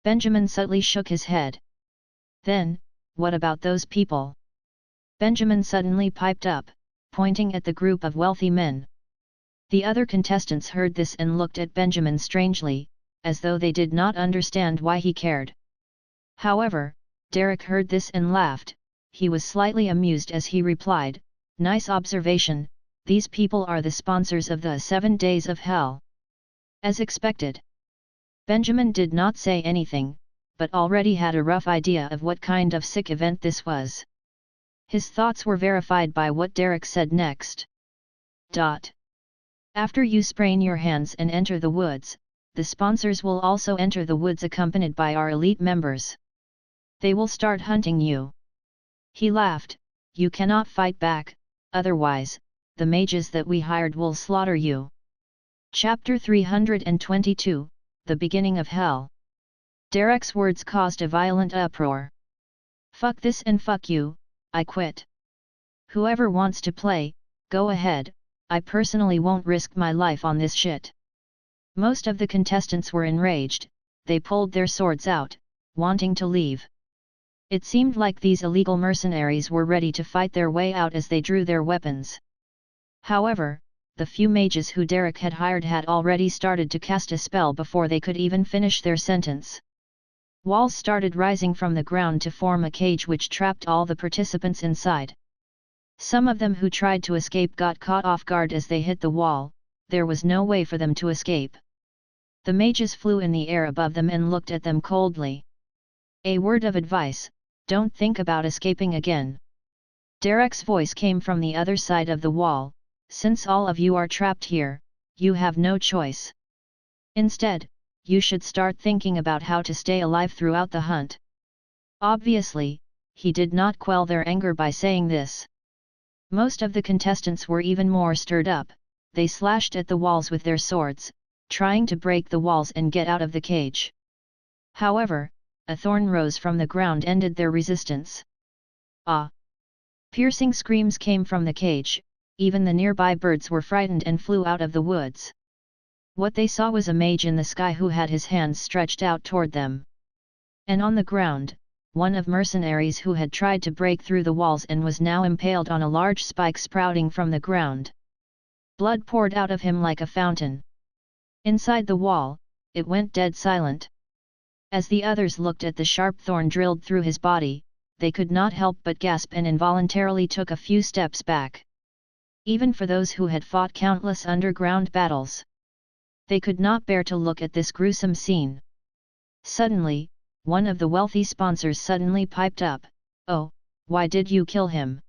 Benjamin subtly shook his head. Then, what about those people? Benjamin suddenly piped up, pointing at the group of wealthy men. The other contestants heard this and looked at Benjamin strangely, as though they did not understand why he cared. However, Derek heard this and laughed. He was slightly amused as he replied, "Nice observation, these people are the sponsors of the 7 Days of Hell." As expected. Benjamin did not say anything, but already had a rough idea of what kind of sick event this was. His thoughts were verified by what Derek said next. After you sprain your hands and enter the woods, the sponsors will also enter the woods accompanied by our elite members. They will start hunting you. He laughed. You cannot fight back, otherwise, the mages that we hired will slaughter you. Chapter 322, The Beginning of Hell. Derek's words caused a violent uproar. Fuck this and fuck you, I quit. Whoever wants to play, go ahead, I personally won't risk my life on this shit. Most of the contestants were enraged, they pulled their swords out, wanting to leave. It seemed like these illegal mercenaries were ready to fight their way out as they drew their weapons. However, the few mages who Derek had hired had already started to cast a spell before they could even finish their sentence. Walls started rising from the ground to form a cage which trapped all the participants inside. Some of them who tried to escape got caught off guard as they hit the wall. There was no way for them to escape. The mages flew in the air above them and looked at them coldly. A word of advice, don't think about escaping again. Derek's voice came from the other side of the wall, since all of you are trapped here, you have no choice. Instead, you should start thinking about how to stay alive throughout the hunt. Obviously, he did not quell their anger by saying this. Most of the contestants were even more stirred up, they slashed at the walls with their swords, trying to break the walls and get out of the cage. However, a thorn rose from the ground ended their resistance. Ah! Piercing screams came from the cage, even the nearby birds were frightened and flew out of the woods. What they saw was a mage in the sky who had his hands stretched out toward them. And on the ground, one of mercenaries who had tried to break through the walls and was now impaled on a large spike sprouting from the ground. Blood poured out of him like a fountain. Inside the wall, it went dead silent. As the others looked at the sharp thorn drilled through his body, they could not help but gasp and involuntarily took a few steps back. Even for those who had fought countless underground battles, they could not bear to look at this gruesome scene. Suddenly, one of the wealthy sponsors suddenly piped up, "Oh, why did you kill him?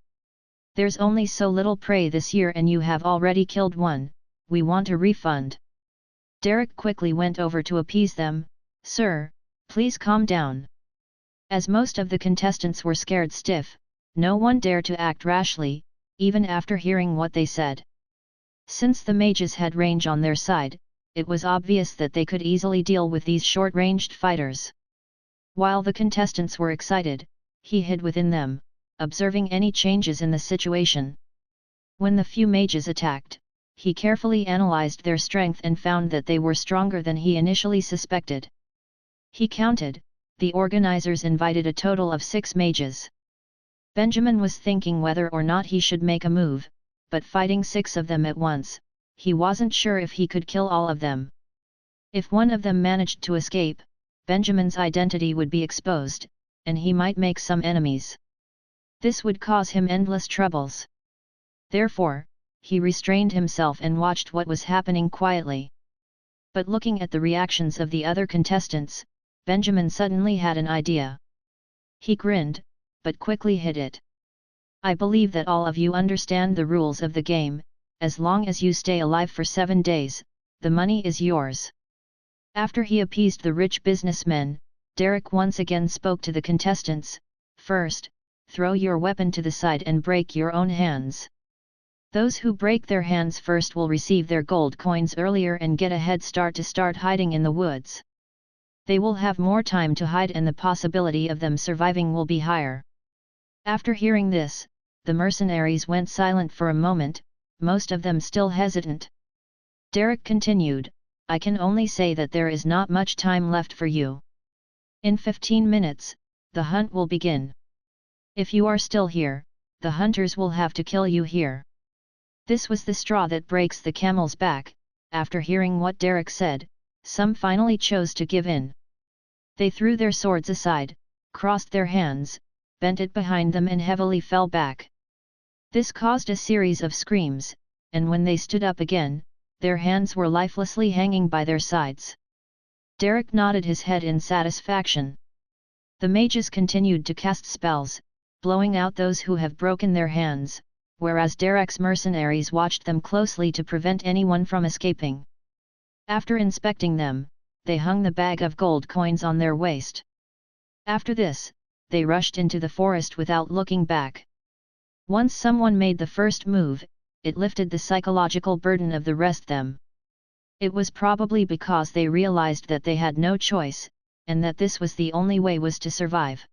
There's only so little prey this year and you have already killed one, we want a refund." Derek quickly went over to appease them, "Sir, please calm down." As most of the contestants were scared stiff, no one dared to act rashly, even after hearing what they said. Since the mages had range on their side, it was obvious that they could easily deal with these short-ranged fighters. While the contestants were excited, he hid within them, observing any changes in the situation. When the few mages attacked, he carefully analyzed their strength and found that they were stronger than he initially suspected. He counted, the organizers invited a total of 6 mages. Benjamin was thinking whether or not he should make a move, but fighting 6 of them at once, he wasn't sure if he could kill all of them. If one of them managed to escape, Benjamin's identity would be exposed, and he might make some enemies. This would cause him endless troubles. Therefore, he restrained himself and watched what was happening quietly. But looking at the reactions of the other contestants, Benjamin suddenly had an idea. He grinned, but quickly hid it. "I believe that all of you understand the rules of the game. As long as you stay alive for 7 days, the money is yours." After he appeased the rich businessmen, Derek once again spoke to the contestants, "First, throw your weapon to the side and break your own hands. Those who break their hands first will receive their gold coins earlier and get a head start to start hiding in the woods. They will have more time to hide and the possibility of them surviving will be higher." After hearing this, the mercenaries went silent for a moment, most of them still hesitant. Derek continued, "I can only say that there is not much time left for you. In 15 minutes, the hunt will begin. If you are still here, the hunters will have to kill you here. This was the straw that breaks the camel's back. After hearing what Derek said, some finally chose to give in. They threw their swords aside, crossed their hands, bent it behind them and heavily fell back. This caused a series of screams, and when they stood up again, their hands were lifelessly hanging by their sides. Derek nodded his head in satisfaction. The mages continued to cast spells, blowing out those who have broken their hands, whereas Derek's mercenaries watched them closely to prevent anyone from escaping. After inspecting them, they hung the bag of gold coins on their waist. After this, they rushed into the forest without looking back. Once someone made the first move, it lifted the psychological burden of the rest of them. It was probably because they realized that they had no choice, and that this was the only way was to survive.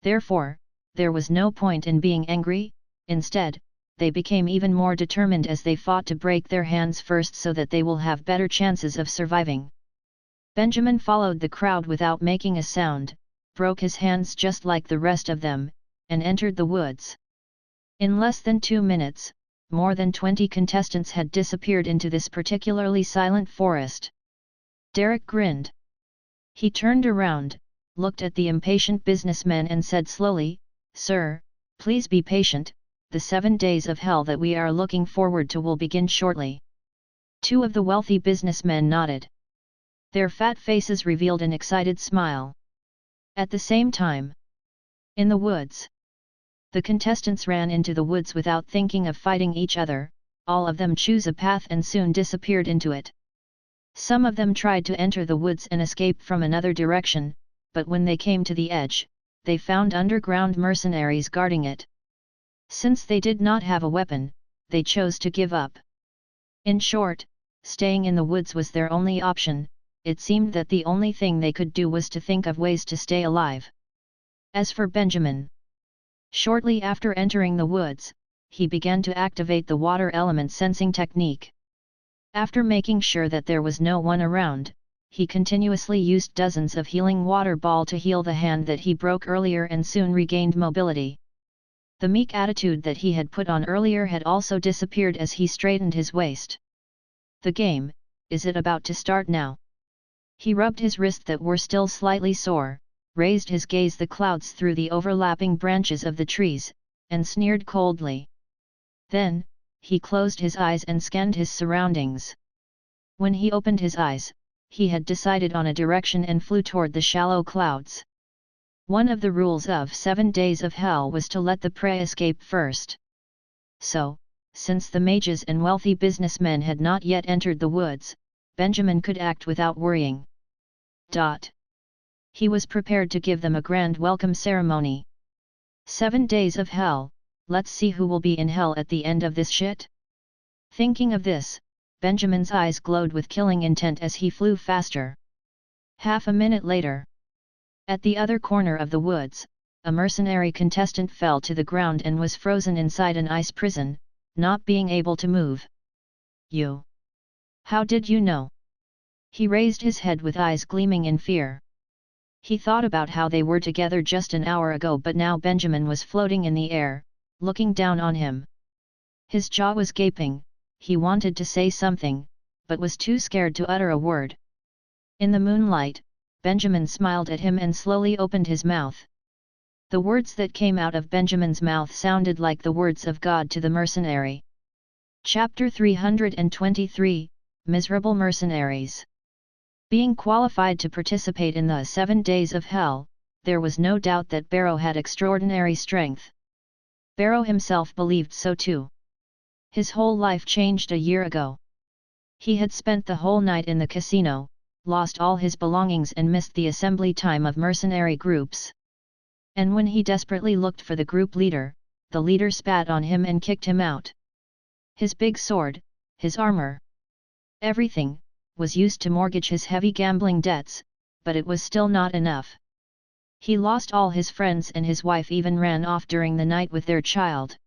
Therefore, there was no point in being angry. Instead, they became even more determined as they fought to break their hands first so that they will have better chances of surviving. Benjamin followed the crowd without making a sound, broke his hands just like the rest of them, and entered the woods. In less than 2 minutes, more than 20 contestants had disappeared into this particularly silent forest. Derek grinned. He turned around, looked at the impatient businessmen and said slowly, "Sir, please be patient, the 7 days of hell that we are looking forward to will begin shortly." 2 of the wealthy businessmen nodded. Their fat faces revealed an excited smile. At the same time, in the woods, the contestants ran into the woods without thinking of fighting each other. All of them chose a path and soon disappeared into it. Some of them tried to enter the woods and escape from another direction, but when they came to the edge, they found underground mercenaries guarding it. Since they did not have a weapon, they chose to give up. In short, staying in the woods was their only option. It seemed that the only thing they could do was to think of ways to stay alive. As for Benjamin, shortly after entering the woods, he began to activate the water element sensing technique. After making sure that there was no one around, he continuously used dozens of healing water ball to heal the hand that he broke earlier and soon regained mobility. The meek attitude that he had put on earlier had also disappeared as he straightened his waist. The game, is it about to start now? He rubbed his wrists that were still slightly sore, raised his gaze the clouds through the overlapping branches of the trees, and sneered coldly. Then, he closed his eyes and scanned his surroundings. When he opened his eyes, he had decided on a direction and flew toward the shallow clouds. One of the rules of 7 days of hell was to let the prey escape first. So, since the mages and wealthy businessmen had not yet entered the woods, Benjamin could act without worrying. He was prepared to give them a grand welcome ceremony. 7 days of hell, let's see who will be in hell at the end of this shit? Thinking of this, Benjamin's eyes glowed with killing intent as he flew faster. Half a minute later, at the other corner of the woods, a mercenary contestant fell to the ground and was frozen inside an ice prison, not being able to move. "You? How did you know?" He raised his head with eyes gleaming in fear. He thought about how they were together just an hour ago, but now Benjamin was floating in the air, looking down on him. His jaw was gaping. He wanted to say something, but was too scared to utter a word. In the moonlight, Benjamin smiled at him and slowly opened his mouth. The words that came out of Benjamin's mouth sounded like the words of God to the mercenary. Chapter 323, Miserable Mercenaries. Being qualified to participate in the 7 days of hell, there was no doubt that Barrow had extraordinary strength. Barrow himself believed so too. His whole life changed a year ago. He had spent the whole night in the casino, lost all his belongings and missed the assembly time of mercenary groups. And when he desperately looked for the group leader, the leader spat on him and kicked him out. His big sword, his armor, everything, was used to mortgage his heavy gambling debts, but it was still not enough. He lost all his friends and his wife even ran off during the night with their child.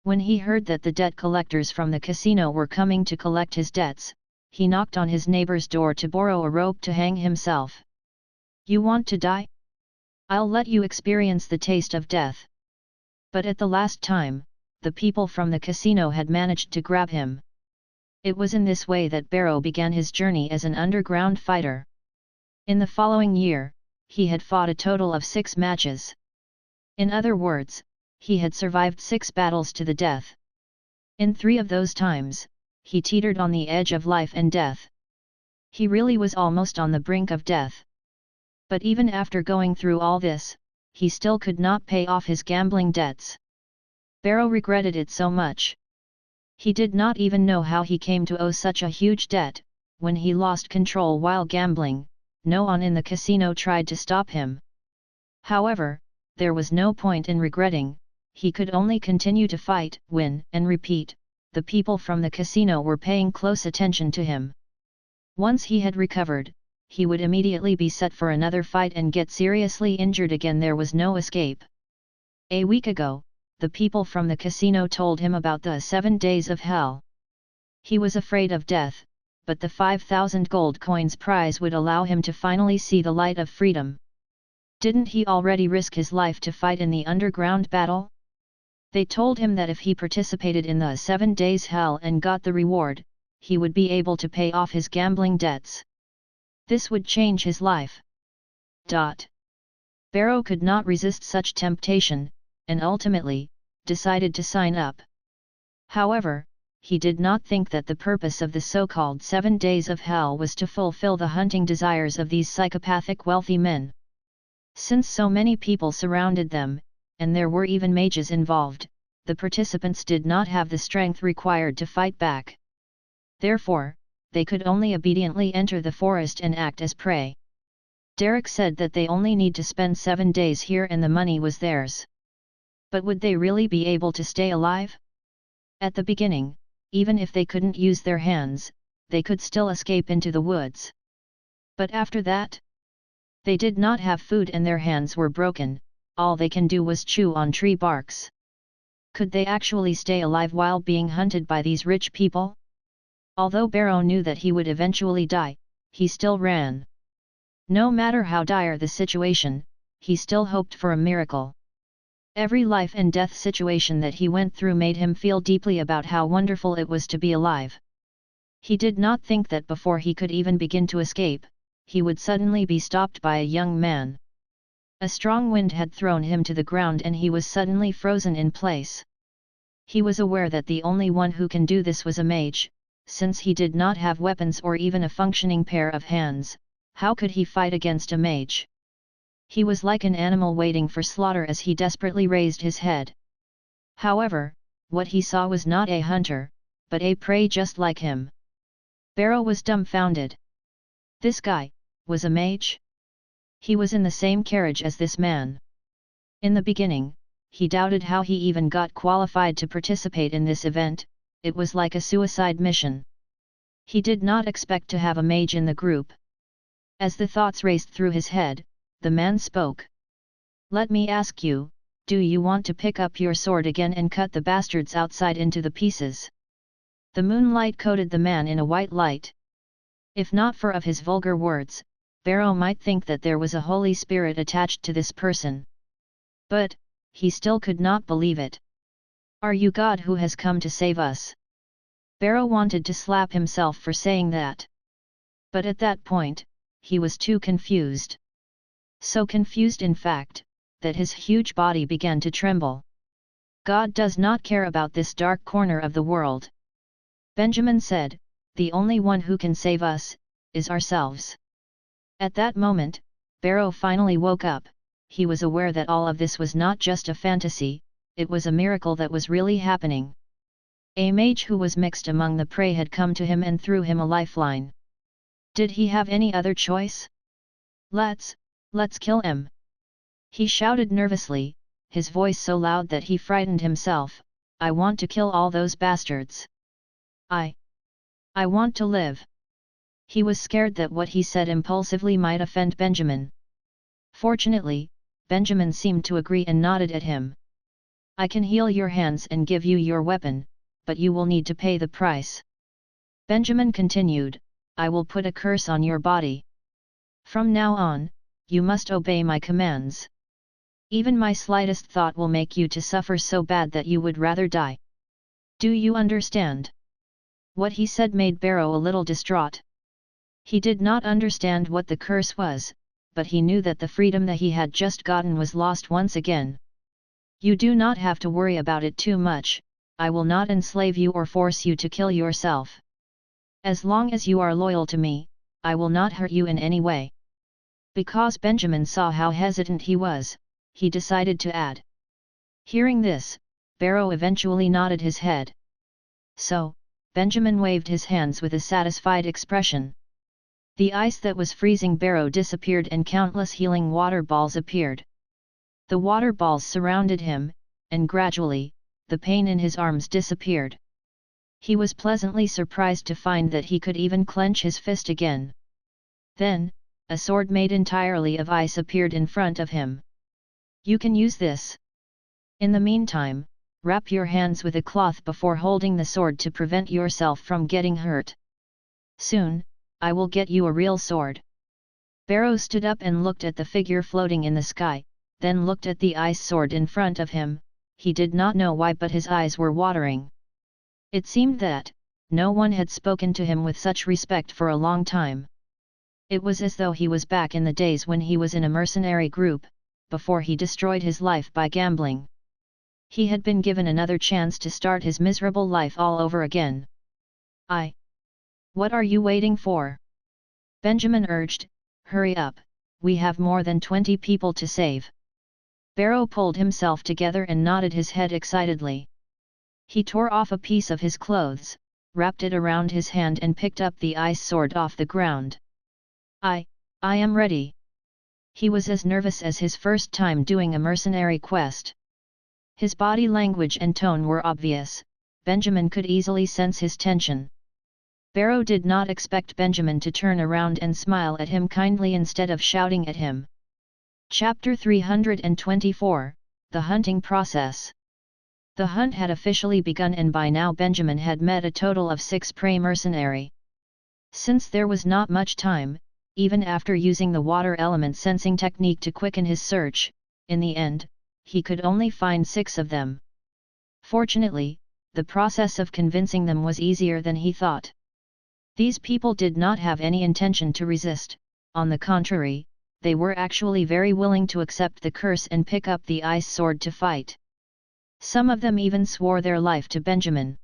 When he heard that the debt collectors from the casino were coming to collect his debts, he knocked on his neighbor's door to borrow a rope to hang himself. "You want to die? I'll let you experience the taste of death," But at the last time, the people from the casino had managed to grab him. It was in this way that Barrow began his journey as an underground fighter. In the following year, he had fought a total of 6 matches. In other words, he had survived 6 battles to the death. In 3 of those times, he teetered on the edge of life and death. He really was almost on the brink of death. But even after going through all this, he still could not pay off his gambling debts. Barrow regretted it so much. He did not even know how he came to owe such a huge debt. When he lost control while gambling, no one in the casino tried to stop him. However, there was no point in regretting, he could only continue to fight, win and repeat. The people from the casino were paying close attention to him. Once he had recovered, he would immediately be set for another fight and get seriously injured again. There was no escape. A week ago, the people from the casino told him about the 7 days of hell. He was afraid of death, but the 5,000 gold coins prize would allow him to finally see the light of freedom. Didn't he already risk his life to fight in the underground battle? They told him that if he participated in the 7 days hell and got the reward, he would be able to pay off his gambling debts. This would change his life. Barrow could not resist such temptation, and ultimately, decided to sign up. However, he did not think that the purpose of the so-called 7 days of hell was to fulfill the hunting desires of these psychopathic wealthy men. Since so many people surrounded them, and there were even mages involved, the participants did not have the strength required to fight back. Therefore, they could only obediently enter the forest and act as prey. Derek said that they only need to spend 7 days here and the money was theirs. But would they really be able to stay alive? At the beginning, even if they couldn't use their hands, they could still escape into the woods. But after that? They did not have food and their hands were broken, all they can do was chew on tree barks. Could they actually stay alive while being hunted by these rich people? Although Barrow knew that he would eventually die, he still ran. No matter how dire the situation, he still hoped for a miracle. Every life and death situation that he went through made him feel deeply about how wonderful it was to be alive. He did not think that before he could even begin to escape, he would suddenly be stopped by a young man. A strong wind had thrown him to the ground and he was suddenly frozen in place. He was aware that the only one who can do this was a mage. Since he did not have weapons or even a functioning pair of hands, how could he fight against a mage? He was like an animal waiting for slaughter as he desperately raised his head. However, what he saw was not a hunter, but a prey just like him. Barrow was dumbfounded. This guy was a mage? He was in the same carriage as this man. In the beginning, he doubted how he even got qualified to participate in this event. It was like a suicide mission. He did not expect to have a mage in the group. As the thoughts raced through his head, the man spoke. "Let me ask you, do you want to pick up your sword again and cut the bastards outside into the pieces?" The moonlight coated the man in a white light. If not for of his vulgar words, Barrow might think that there was a holy spirit attached to this person. But, he still could not believe it. "Are you God who has come to save us?" Barrow wanted to slap himself for saying that. But at that point, he was too confused. So confused in fact, that his huge body began to tremble. "God does not care about this dark corner of the world," Benjamin said. "The only one who can save us, is ourselves." At that moment, Barrow finally woke up. He was aware that all of this was not just a fantasy, it was a miracle that was really happening. A mage who was mixed among the prey had come to him and threw him a lifeline. Did he have any other choice? Let's kill him!" He shouted nervously, his voice so loud that he frightened himself. "I want to kill all those bastards. I want to live." He was scared that what he said impulsively might offend Benjamin. Fortunately, Benjamin seemed to agree and nodded at him. "I can heal your hands and give you your weapon, but you will need to pay the price." Benjamin continued, "I will put a curse on your body. From now on, you must obey my commands." Even my slightest thought will make you to suffer so bad that you would rather die. Do you understand? What he said made Barrow a little distraught. He did not understand what the curse was, but he knew that the freedom that he had just gotten was lost once again. You do not have to worry about it too much, I will not enslave you or force you to kill yourself. As long as you are loyal to me, I will not hurt you in any way. Because Benjamin saw how hesitant he was, he decided to add. Hearing this, Barrow eventually nodded his head. So, Benjamin waved his hands with a satisfied expression. The ice that was freezing Barrow disappeared and countless healing water balls appeared. The water balls surrounded him, and gradually, the pain in his arms disappeared. He was pleasantly surprised to find that he could even clench his fist again. Then, a sword made entirely of ice appeared in front of him. You can use this. In the meantime, wrap your hands with a cloth before holding the sword to prevent yourself from getting hurt. Soon, I will get you a real sword. Barrow stood up and looked at the figure floating in the sky, then looked at the ice sword in front of him. He did not know why, but his eyes were watering. It seemed that no one had spoken to him with such respect for a long time. It was as though he was back in the days when he was in a mercenary group, before he destroyed his life by gambling. He had been given another chance to start his miserable life all over again. What are you waiting for? Benjamin urged, hurry up, we have more than 20 people to save. Barrow pulled himself together and nodded his head excitedly. He tore off a piece of his clothes, wrapped it around his hand and picked up the ice sword off the ground. I am ready. He was as nervous as his first time doing a mercenary quest. His body language and tone were obvious. Benjamin could easily sense his tension. Barrow did not expect Benjamin to turn around and smile at him kindly instead of shouting at him. Chapter 324, The Hunting Process. The hunt had officially begun, and by now Benjamin had met a total of 6 prey mercenary. Since there was not much time, even after using the water element sensing technique to quicken his search, in the end, he could only find 6 of them. Fortunately, the process of convincing them was easier than he thought. These people did not have any intention to resist, on the contrary, they were actually very willing to accept the curse and pick up the ice sword to fight. Some of them even swore their life to Benjamin.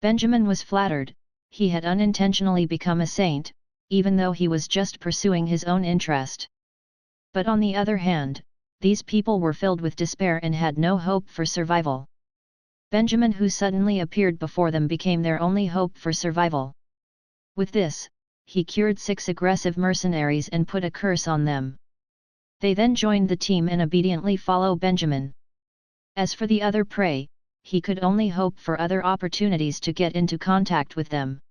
Benjamin was flattered. He had unintentionally become a saint, even though he was just pursuing his own interest. But on the other hand, these people were filled with despair and had no hope for survival. Benjamin, who suddenly appeared before them, became their only hope for survival. With this, he cured 6 aggressive mercenaries and put a curse on them. They then joined the team and obediently followed Benjamin. As for the other prey, he could only hope for other opportunities to get into contact with them.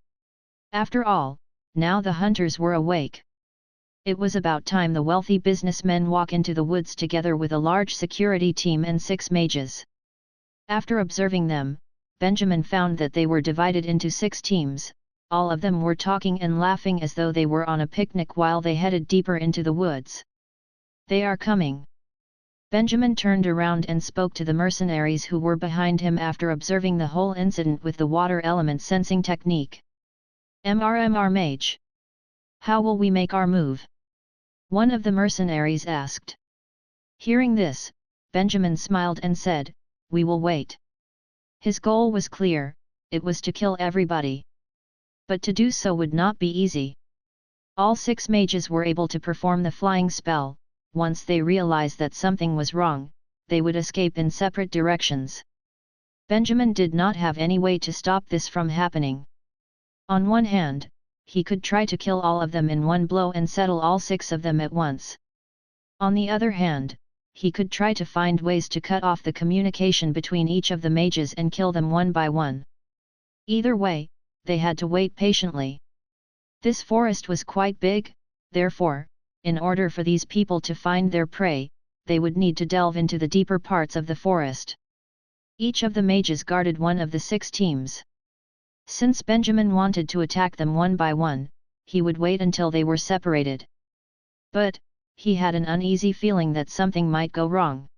After all, now the hunters were awake. It was about time the wealthy businessmen walk into the woods together with a large security team and 6 mages. After observing them, Benjamin found that they were divided into 6 teams. All of them were talking and laughing as though they were on a picnic while they headed deeper into the woods. They are coming. Benjamin turned around and spoke to the mercenaries who were behind him after observing the whole incident with the water element sensing technique. MR Mage. How will we make our move? One of the mercenaries asked. Hearing this, Benjamin smiled and said, we will wait. His goal was clear, it was to kill everybody. But to do so would not be easy. All 6 mages were able to perform the flying spell. Once they realized that something was wrong, they would escape in separate directions. Benjamin did not have any way to stop this from happening. On one hand, he could try to kill all of them in one blow and settle all 6 of them at once. On the other hand, he could try to find ways to cut off the communication between each of the mages and kill them one by one. Either way, they had to wait patiently. This forest was quite big, therefore, in order for these people to find their prey, they would need to delve into the deeper parts of the forest. Each of the mages guarded one of the 6 teams. Since Benjamin wanted to attack them one by one, he would wait until they were separated. But, he had an uneasy feeling that something might go wrong.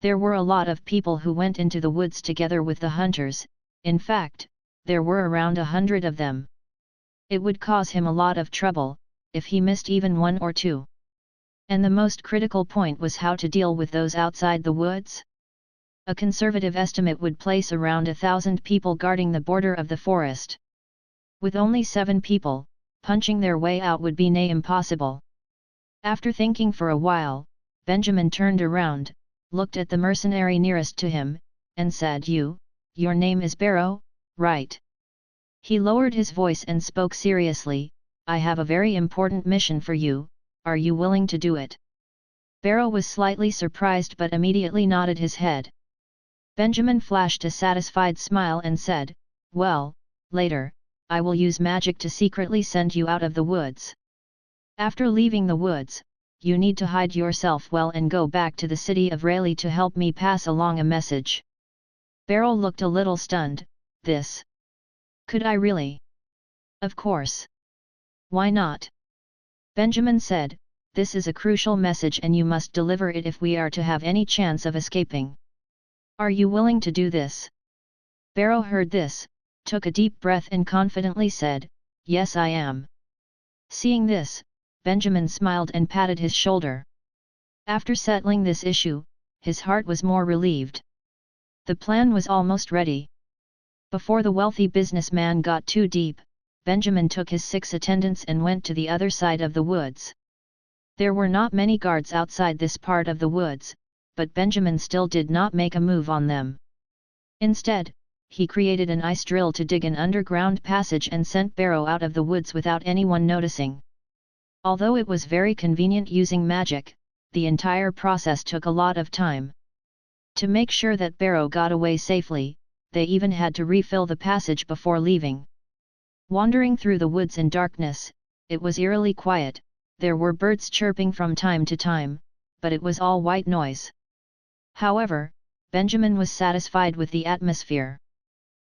There were a lot of people who went into the woods together with the hunters, in fact, there were around 100 of them. It would cause him a lot of trouble, if he missed even one or two. And the most critical point was how to deal with those outside the woods. A conservative estimate would place around 1,000 people guarding the border of the forest. With only 7 people, punching their way out would be near impossible. After thinking for a while, Benjamin turned around, looked at the mercenary nearest to him, and said, Your name is Barrow, right? He lowered his voice and spoke seriously, I have a very important mission for you, are you willing to do it? Barrow was slightly surprised but immediately nodded his head. Benjamin flashed a satisfied smile and said, Well, later, I will use magic to secretly send you out of the woods. After leaving the woods, you need to hide yourself well and go back to the city of Rayleigh to help me pass along a message. Barrow looked a little stunned, this. Could I really? Of course. Why not? Benjamin said, This is a crucial message and you must deliver it if we are to have any chance of escaping. Are you willing to do this? Barrow heard this, took a deep breath and confidently said, Yes, I am. Seeing this, Benjamin smiled and patted his shoulder. After settling this issue, his heart was more relieved. The plan was almost ready. Before the wealthy businessman got too deep, Benjamin took his 6 attendants and went to the other side of the woods. There were not many guards outside this part of the woods, but Benjamin still did not make a move on them. Instead, he created an ice drill to dig an underground passage and sent Barrow out of the woods without anyone noticing. Although it was very convenient using magic, the entire process took a lot of time. To make sure that Barrow got away safely, they even had to refill the passage before leaving. Wandering through the woods in darkness, it was eerily quiet, there were birds chirping from time to time, but it was all white noise. However, Benjamin was satisfied with the atmosphere.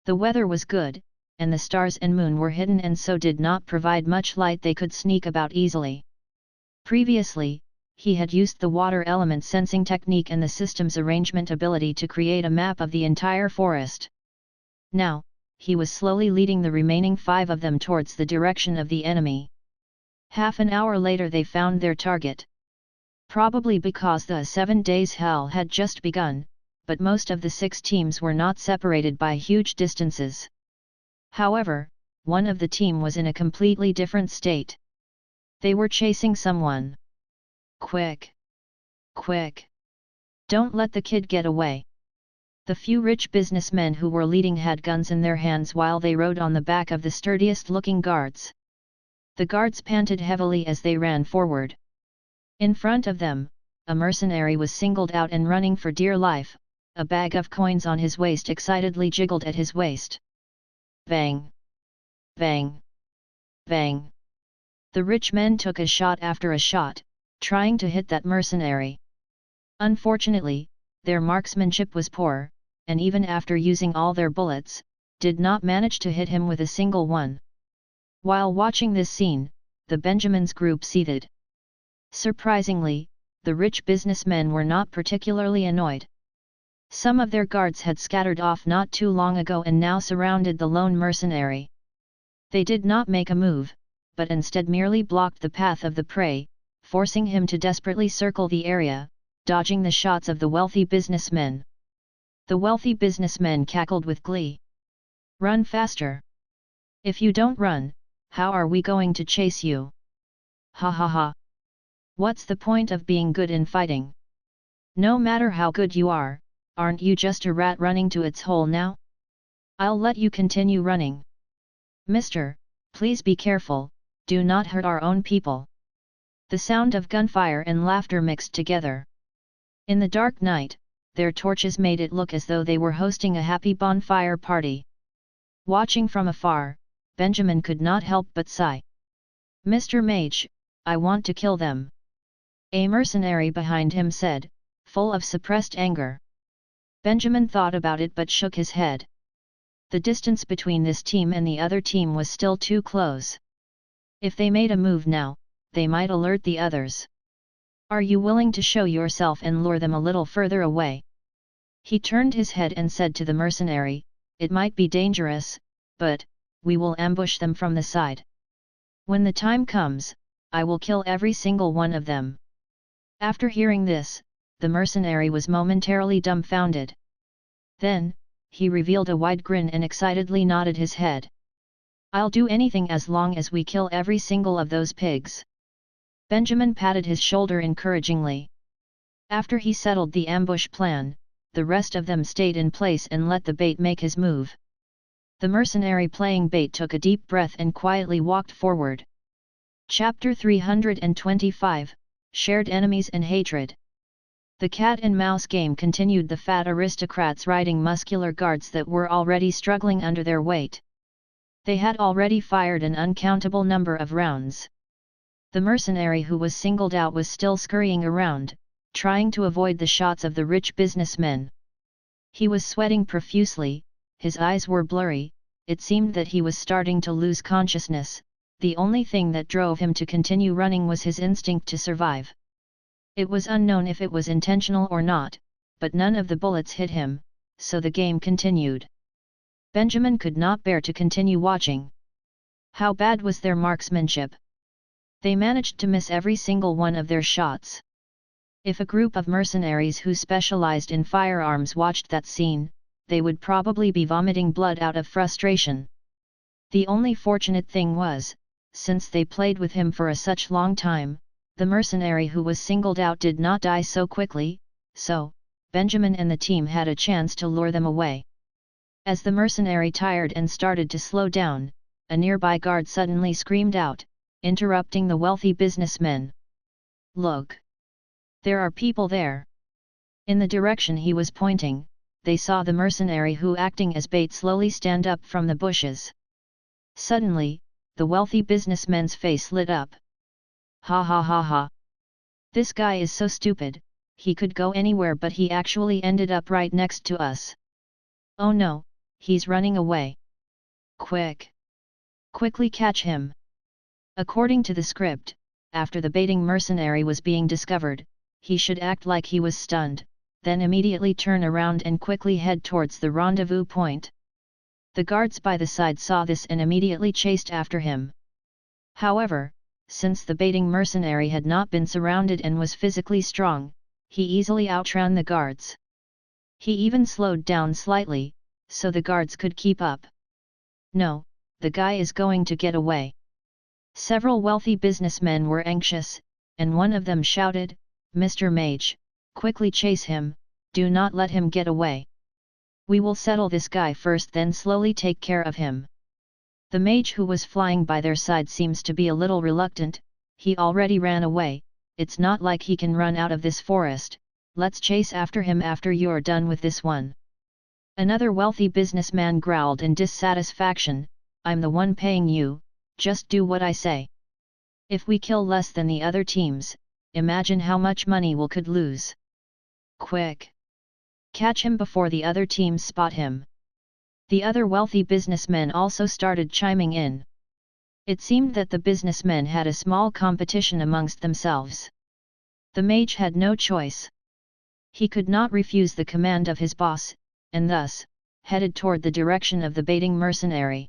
The weather was good, and the stars and moon were hidden and so did not provide much light they could sneak about easily. Previously, he had used the water element sensing technique and the system's arrangement ability to create a map of the entire forest. Now, he was slowly leading the remaining 5 of them towards the direction of the enemy. Half an hour later they found their target. Probably because the 7 days hell had just begun, but most of the 6 teams were not separated by huge distances. However, one of the team was in a completely different state. They were chasing someone. Quick! Quick! Don't let the kid get away! The few rich businessmen who were leading had guns in their hands while they rode on the back of the sturdiest-looking guards. The guards panted heavily as they ran forward. In front of them, a mercenary was singled out and running for dear life, a bag of coins on his waist excitedly jiggled at his waist. Bang! Bang! Bang! The rich men took a shot after a shot, trying to hit that mercenary. Unfortunately, their marksmanship was poor, and even after using all their bullets, did not manage to hit him with a single one. While watching this scene, the Benjamins group seethed. Surprisingly, the rich businessmen were not particularly annoyed. Some of their guards had scattered off not too long ago and now surrounded the lone mercenary. They did not make a move, but instead merely blocked the path of the prey, forcing him to desperately circle the area, dodging the shots of the wealthy businessmen. The wealthy businessmen cackled with glee. Run faster! If you don't run, how are we going to chase you? Ha ha ha! What's the point of being good in fighting? No matter how good you are, aren't you just a rat running to its hole now? I'll let you continue running. Mister, please be careful, do not hurt our own people. The sound of gunfire and laughter mixed together. In the dark night, their torches made it look as though they were hosting a happy bonfire party. Watching from afar, Benjamin could not help but sigh. Mr. Mage, I want to kill them. A mercenary behind him said, full of suppressed anger. Benjamin thought about it but shook his head. The distance between this team and the other team was still too close. If they made a move now, they might alert the others. Are you willing to show yourself and lure them a little further away? He turned his head and said to the mercenary, it might be dangerous, but we will ambush them from the side. When the time comes, I will kill every single one of them. After hearing this, the mercenary was momentarily dumbfounded. Then, he revealed a wide grin and excitedly nodded his head. I'll do anything as long as we kill every single of those pigs. Benjamin patted his shoulder encouragingly. After he settled the ambush plan, the rest of them stayed in place and let the bait make his move. The mercenary playing bait took a deep breath and quietly walked forward. Chapter 325, Shared Enemies and Hatred. The cat and mouse game continued, the fat aristocrats riding muscular guards that were already struggling under their weight. They had already fired an uncountable number of rounds. The mercenary who was singled out was still scurrying around, trying to avoid the shots of the rich businessmen. He was sweating profusely, his eyes were blurry, it seemed that he was starting to lose consciousness. The only thing that drove him to continue running was his instinct to survive. It was unknown if it was intentional or not, but none of the bullets hit him, so the game continued. Benjamin could not bear to continue watching. How bad was their marksmanship? They managed to miss every single one of their shots. If a group of mercenaries who specialized in firearms watched that scene, they would probably be vomiting blood out of frustration. The only fortunate thing was, since they played with him for such long time, the mercenary who was singled out did not die so quickly, so Benjamin and the team had a chance to lure them away. As the mercenary tired and started to slow down, a nearby guard suddenly screamed out, interrupting the wealthy businessmen. Look! There are people there! In the direction he was pointing, they saw the mercenary who acting as bait slowly stand up from the bushes. Suddenly, the wealthy businessman's face lit up. Ha ha ha ha! This guy is so stupid, he could go anywhere but he actually ended up right next to us. Oh no, he's running away. Quick! Quickly catch him! According to the script, after the baiting mercenary was being discovered, he should act like he was stunned, then immediately turn around and quickly head towards the rendezvous point. The guards by the side saw this and immediately chased after him. However, since the baiting mercenary had not been surrounded and was physically strong, he easily outran the guards. He even slowed down slightly, so the guards could keep up. No, the guy is going to get away. Several wealthy businessmen were anxious, and one of them shouted, Mr. Mage, quickly chase him, do not let him get away. We will settle this guy first, then slowly take care of him. The mage who was flying by their side seems to be a little reluctant, he already ran away, it's not like he can run out of this forest, let's chase after him after you're done with this one. Another wealthy businessman growled in dissatisfaction, I'm the one paying you, just do what I say. If we kill less than the other teams, imagine how much money we could lose. Quick! Catch him before the other teams spot him. The other wealthy businessmen also started chiming in. It seemed that the businessmen had a small competition amongst themselves. The mage had no choice. He could not refuse the command of his boss, and thus, headed toward the direction of the baiting mercenary.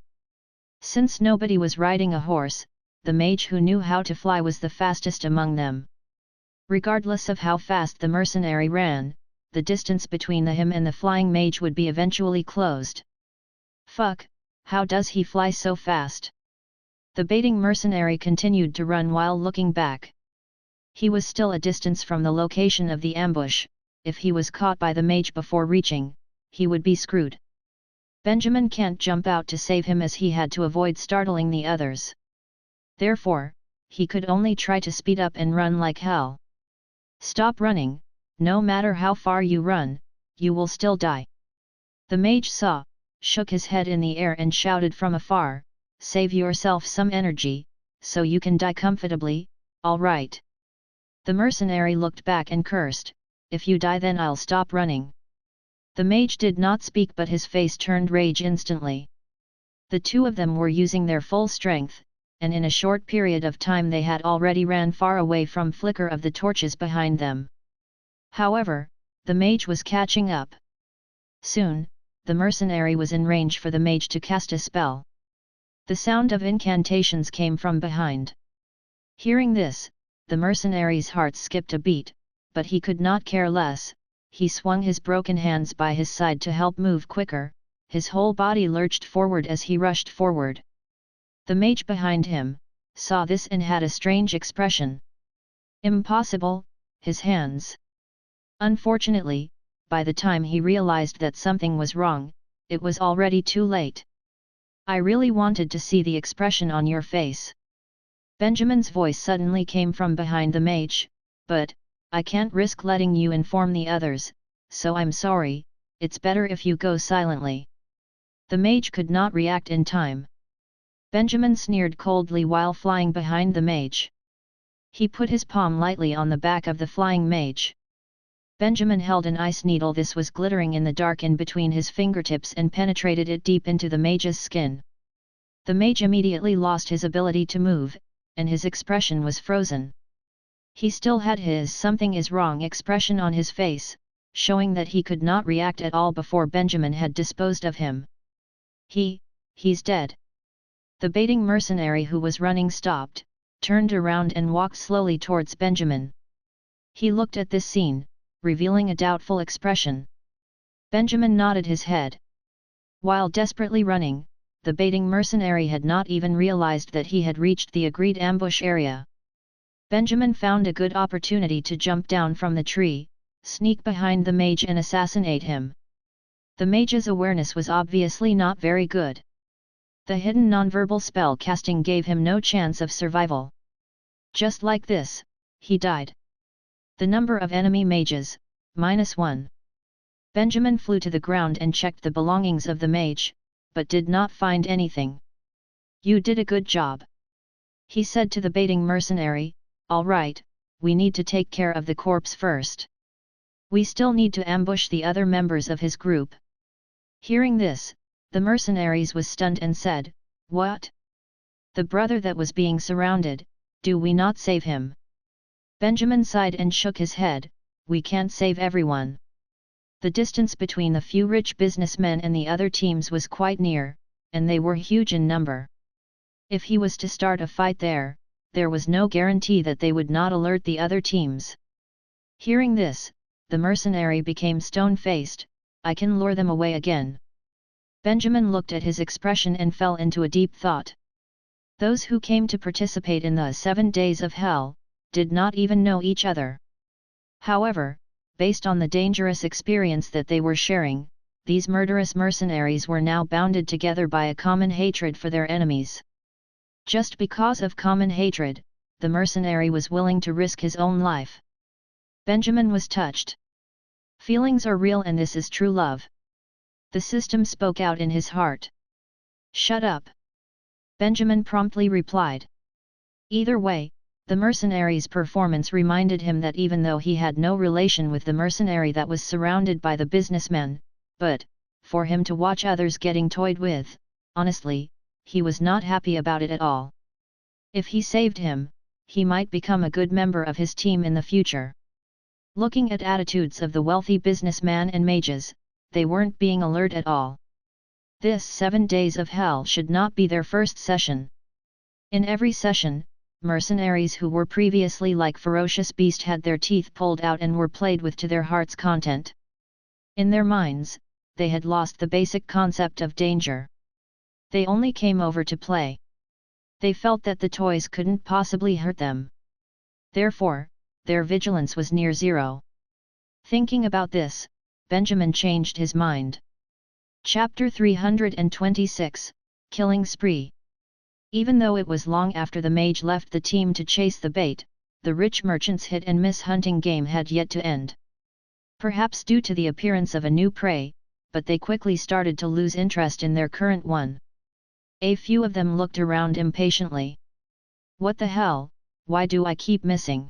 Since nobody was riding a horse, the mage who knew how to fly was the fastest among them. Regardless of how fast the mercenary ran, the distance between him and the flying mage would be eventually closed. Fuck, how does he fly so fast? The baiting mercenary continued to run while looking back. He was still a distance from the location of the ambush, if he was caught by the mage before reaching, he would be screwed. Benjamin can't jump out to save him as he had to avoid startling the others. Therefore, he could only try to speed up and run like hell. Stop running, no matter how far you run, you will still die. The mage saw, shook his head in the air and shouted from afar, save yourself some energy, so you can die comfortably, all right. The mercenary looked back and cursed, if you die then I'll stop running. The mage did not speak but his face turned rage instantly. The two of them were using their full strength, and in a short period of time they had already ran far away from flicker of the torches behind them. However, the mage was catching up. Soon, the mercenary was in range for the mage to cast a spell. The sound of incantations came from behind. Hearing this, the mercenary's heart skipped a beat, but he could not care less. He swung his broken hands by his side to help move quicker. His whole body lurched forward as he rushed forward. The mage behind him saw this and had a strange expression. Impossible, his hands. Unfortunately, by the time he realized that something was wrong, it was already too late. I really wanted to see the expression on your face. Benjamin's voice suddenly came from behind the mage, but, I can't risk letting you inform the others, so I'm sorry, it's better if you go silently. The mage could not react in time. Benjamin sneered coldly while flying behind the mage. He put his palm lightly on the back of the flying mage. Benjamin held an ice needle. This was glittering in the dark in between his fingertips and penetrated it deep into the mage's skin. The mage immediately lost his ability to move, and his expression was frozen. He still had his "something is wrong" expression on his face, showing that he could not react at all before Benjamin had disposed of him. He's dead. The baiting mercenary who was running stopped, turned around and walked slowly towards Benjamin. He looked at this scene, revealing a doubtful expression. Benjamin nodded his head. While desperately running, the baiting mercenary had not even realized that he had reached the agreed ambush area. Benjamin found a good opportunity to jump down from the tree, sneak behind the mage and assassinate him. The mage's awareness was obviously not very good. The hidden nonverbal spell casting gave him no chance of survival. Just like this, he died. The number of enemy mages, -1. Benjamin flew to the ground and checked the belongings of the mage, but did not find anything. You did a good job. He said to the baiting mercenary, all right, we need to take care of the corpse first. We still need to ambush the other members of his group. Hearing this, the mercenaries was stunned and said, what? The brother that was being surrounded, do we not save him? Benjamin sighed and shook his head, we can't save everyone. The distance between the few rich businessmen and the other teams was quite near, and they were huge in number. If he was to start a fight there was no guarantee that they would not alert the other teams. Hearing this, the mercenary became stone-faced, I can lure them away again. Benjamin looked at his expression and fell into a deep thought. Those who came to participate in the 7 days of hell did not even know each other. However, based on the dangerous experience that they were sharing, these murderous mercenaries were now bounded together by a common hatred for their enemies. Just because of common hatred, the mercenary was willing to risk his own life. Benjamin was touched. Feelings are real and this is true love. The system spoke out in his heart. Shut up. Benjamin promptly replied. Either way, the mercenary's performance reminded him that even though he had no relation with the mercenary that was surrounded by the businessmen, but, for him to watch others getting toyed with, honestly, he was not happy about it at all. If he saved him, he might become a good member of his team in the future. Looking at attitudes of the wealthy businessman and mages, they weren't being alert at all. This 7 days of hell should not be their first session. In every session, mercenaries who were previously like ferocious beasts had their teeth pulled out and were played with to their heart's content. In their minds, they had lost the basic concept of danger. They only came over to play. They felt that the toys couldn't possibly hurt them. Therefore, their vigilance was near zero. Thinking about this, Benjamin changed his mind. Chapter 326, Killing Spree. Even though it was long after the mage left the team to chase the bait, the rich merchant's hit and miss hunting game had yet to end. Perhaps due to the appearance of a new prey, but they quickly started to lose interest in their current one. A few of them looked around impatiently. What the hell, why do I keep missing?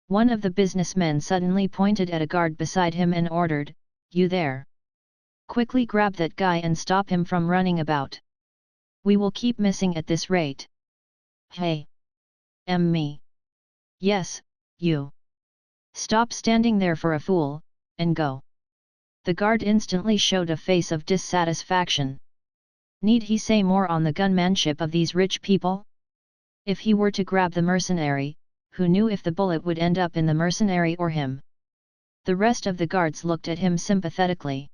One of the businessmen suddenly pointed at a guard beside him and ordered, you there. Quickly grab that guy and stop him from running about. We will keep missing at this rate. Hey! Me! Yes, you! Stop standing there for a fool, and go! The guard instantly showed a face of dissatisfaction. Need he say more on the gunmanship of these rich people? If he were to grab the mercenary, who knew if the bullet would end up in the mercenary or him? The rest of the guards looked at him sympathetically.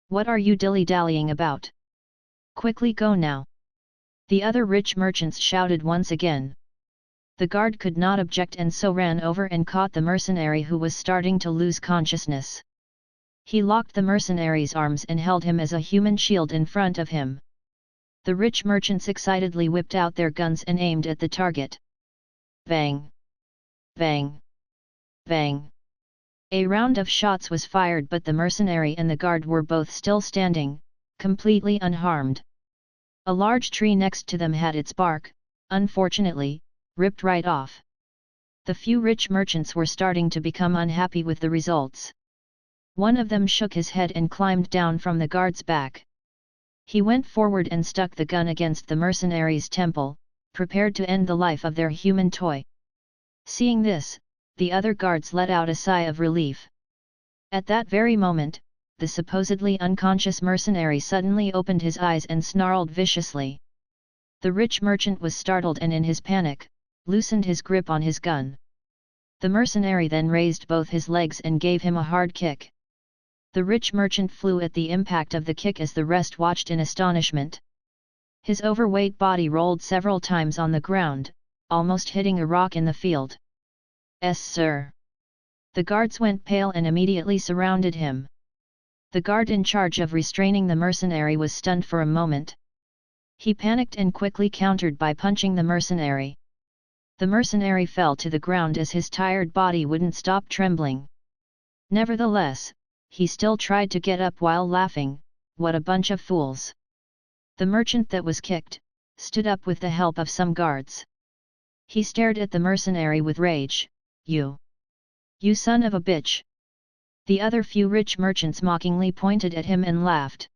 What are you dilly-dallying about? Quickly go now! The other rich merchants shouted once again. The guard could not object and so ran over and caught the mercenary who was starting to lose consciousness. He locked the mercenary's arms and held him as a human shield in front of him. The rich merchants excitedly whipped out their guns and aimed at the target. Bang! Bang! Bang! A round of shots was fired, but the mercenary and the guard were both still standing, completely unharmed. A large tree next to them had its bark, unfortunately, ripped right off. The few rich merchants were starting to become unhappy with the results. One of them shook his head and climbed down from the guard's back. He went forward and stuck the gun against the mercenary's temple, prepared to end the life of their human toy. Seeing this, the other guards let out a sigh of relief. At that very moment, the supposedly unconscious mercenary suddenly opened his eyes and snarled viciously. The rich merchant was startled and in his panic, loosened his grip on his gun. The mercenary then raised both his legs and gave him a hard kick. The rich merchant flew at the impact of the kick as the rest watched in astonishment. His overweight body rolled several times on the ground, almost hitting a rock in the field. "Yes, sir." The guards went pale and immediately surrounded him. The guard in charge of restraining the mercenary was stunned for a moment. He panicked and quickly countered by punching the mercenary. The mercenary fell to the ground as his tired body wouldn't stop trembling. Nevertheless, he still tried to get up while laughing, "What a bunch of fools!" The merchant that was kicked, stood up with the help of some guards. He stared at the mercenary with rage. You son of a bitch!" The other few rich merchants mockingly pointed at him and laughed.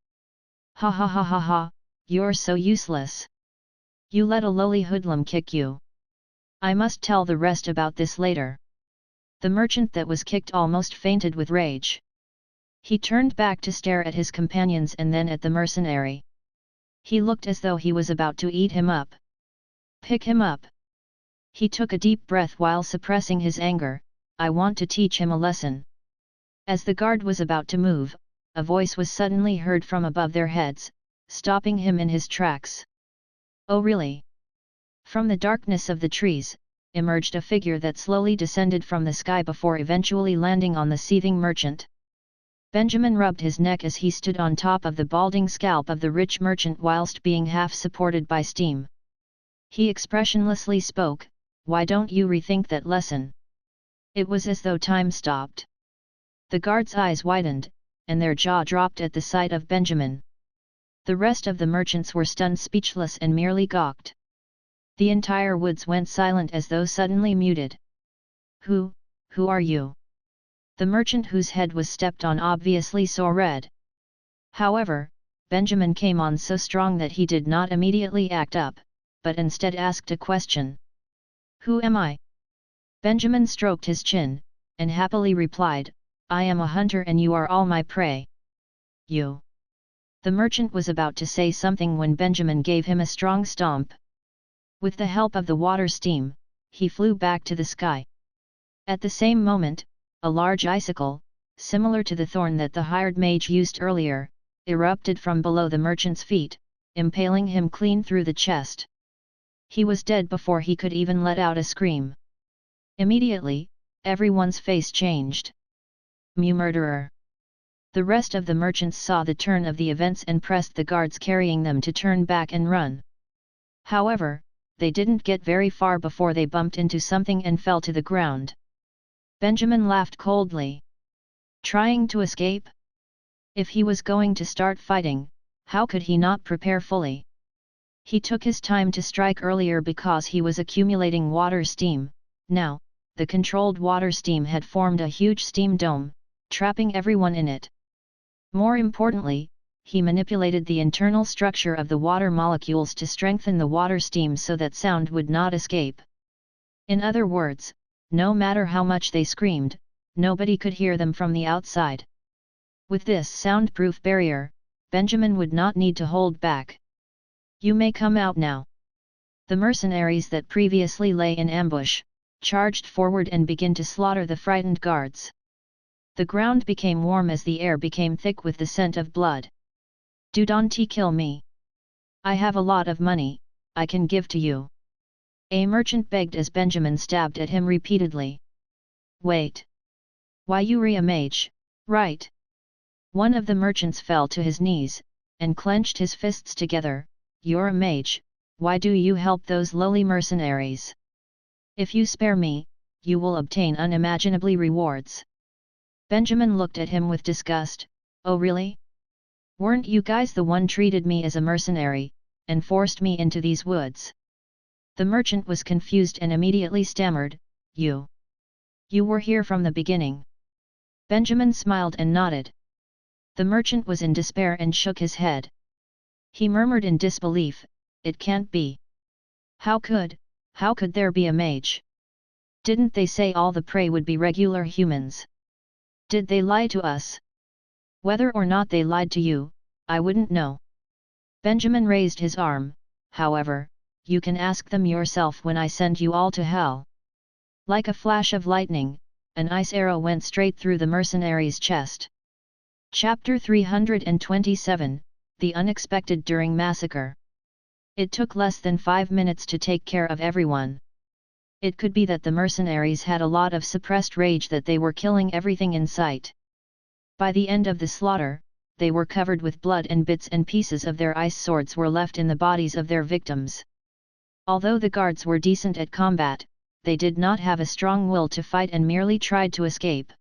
"Ha ha ha ha ha, you're so useless! You let a lowly hoodlum kick you! I must tell the rest about this later." The merchant that was kicked almost fainted with rage. He turned back to stare at his companions and then at the mercenary. He looked as though he was about to eat him up. "Pick him up!" He took a deep breath while suppressing his anger. "I want to teach him a lesson." As the guard was about to move, a voice was suddenly heard from above their heads, stopping him in his tracks. "Oh really?" From the darkness of the trees, emerged a figure that slowly descended from the sky before eventually landing on the seething merchant. Benjamin rubbed his neck as he stood on top of the balding scalp of the rich merchant whilst being half supported by steam. He expressionlessly spoke, "Why don't you rethink that lesson?" It was as though time stopped. The guards' eyes widened, and their jaw dropped at the sight of Benjamin. The rest of the merchants were stunned speechless and merely gawked. The entire woods went silent as though suddenly muted. Who are you?" The merchant whose head was stepped on obviously saw red. However, Benjamin came on so strong that he did not immediately act up, but instead asked a question. "Who am I?" Benjamin stroked his chin, and happily replied, "I am a hunter and you are all my prey." "You?" The merchant was about to say something when Benjamin gave him a strong stomp. With the help of the water steam, he flew back to the sky. At the same moment, a large icicle, similar to the thorn that the hired mage used earlier, erupted from below the merchant's feet, impaling him clean through the chest. He was dead before he could even let out a scream. Immediately, everyone's face changed. Murderer! The rest of the merchants saw the turn of the events and pressed the guards carrying them to turn back and run. However, they didn't get very far before they bumped into something and fell to the ground. Benjamin laughed coldly. Trying to escape? If he was going to start fighting, how could he not prepare fully? He took his time to strike earlier because he was accumulating water steam. Now, the controlled water steam had formed a huge steam dome, trapping everyone in it. More importantly, he manipulated the internal structure of the water molecules to strengthen the water steam so that sound would not escape. In other words, no matter how much they screamed, nobody could hear them from the outside. With this soundproof barrier, Benjamin would not need to hold back. "You may come out now." The mercenaries that previously lay in ambush charged forward and began to slaughter the frightened guards. The ground became warm as the air became thick with the scent of blood. "Do don't kill me. I have a lot of money, I can give to you," a merchant begged as Benjamin stabbed at him repeatedly. "Wait. Why, you're a mage, right?" One of the merchants fell to his knees, and clenched his fists together. "You're a mage, why do you help those lowly mercenaries? If you spare me, you will obtain unimaginably rewards." Benjamin looked at him with disgust. "Oh really? Weren't you guys the one treated me as a mercenary, and forced me into these woods?" The merchant was confused and immediately stammered, You were here from the beginning." Benjamin smiled and nodded. The merchant was in despair and shook his head. He murmured in disbelief, "It can't be. How could there be a mage? Didn't they say all the prey would be regular humans? Did they lie to us? Whether or not they lied to you, I wouldn't know." Benjamin raised his arm. "However, you can ask them yourself when I send you all to hell." Like a flash of lightning, an ice arrow went straight through the mercenary's chest. Chapter 327, The Unexpected During Massacre. It took less than 5 minutes to take care of everyone. It could be that the mercenaries had a lot of suppressed rage that they were killing everything in sight. By the end of the slaughter, they were covered with blood and bits and pieces of their ice swords were left in the bodies of their victims. Although the guards were decent at combat, they did not have a strong will to fight and merely tried to escape.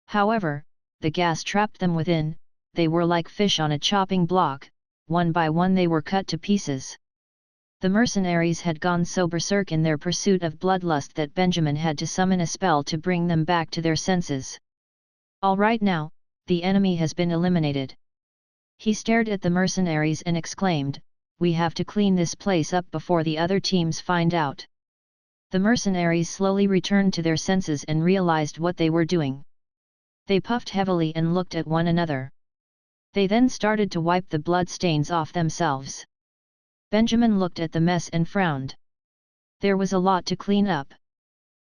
However, the gas trapped them within. They were like fish on a chopping block, one by one they were cut to pieces. The mercenaries had gone so berserk in their pursuit of bloodlust that Benjamin had to summon a spell to bring them back to their senses. "All right now, the enemy has been eliminated." He stared at the mercenaries and exclaimed, "We have to clean this place up before the other teams find out." The mercenaries slowly returned to their senses and realized what they were doing. They puffed heavily and looked at one another. They then started to wipe the blood stains off themselves. Benjamin looked at the mess and frowned. There was a lot to clean up.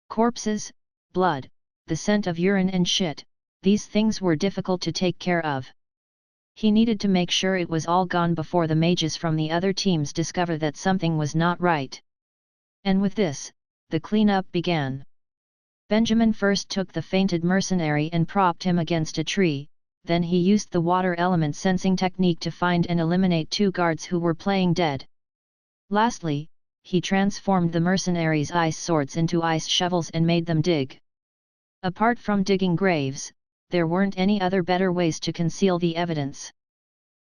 Corpses, blood, the scent of urine and shit, these things were difficult to take care of. He needed to make sure it was all gone before the mages from the other teams discovered that something was not right. And with this, the cleanup began. Benjamin first took the fainted mercenary and propped him against a tree, then he used the water element sensing technique to find and eliminate 2 guards who were playing dead. Lastly, he transformed the mercenaries' ice swords into ice shovels and made them dig. Apart from digging graves, there weren't any other better ways to conceal the evidence.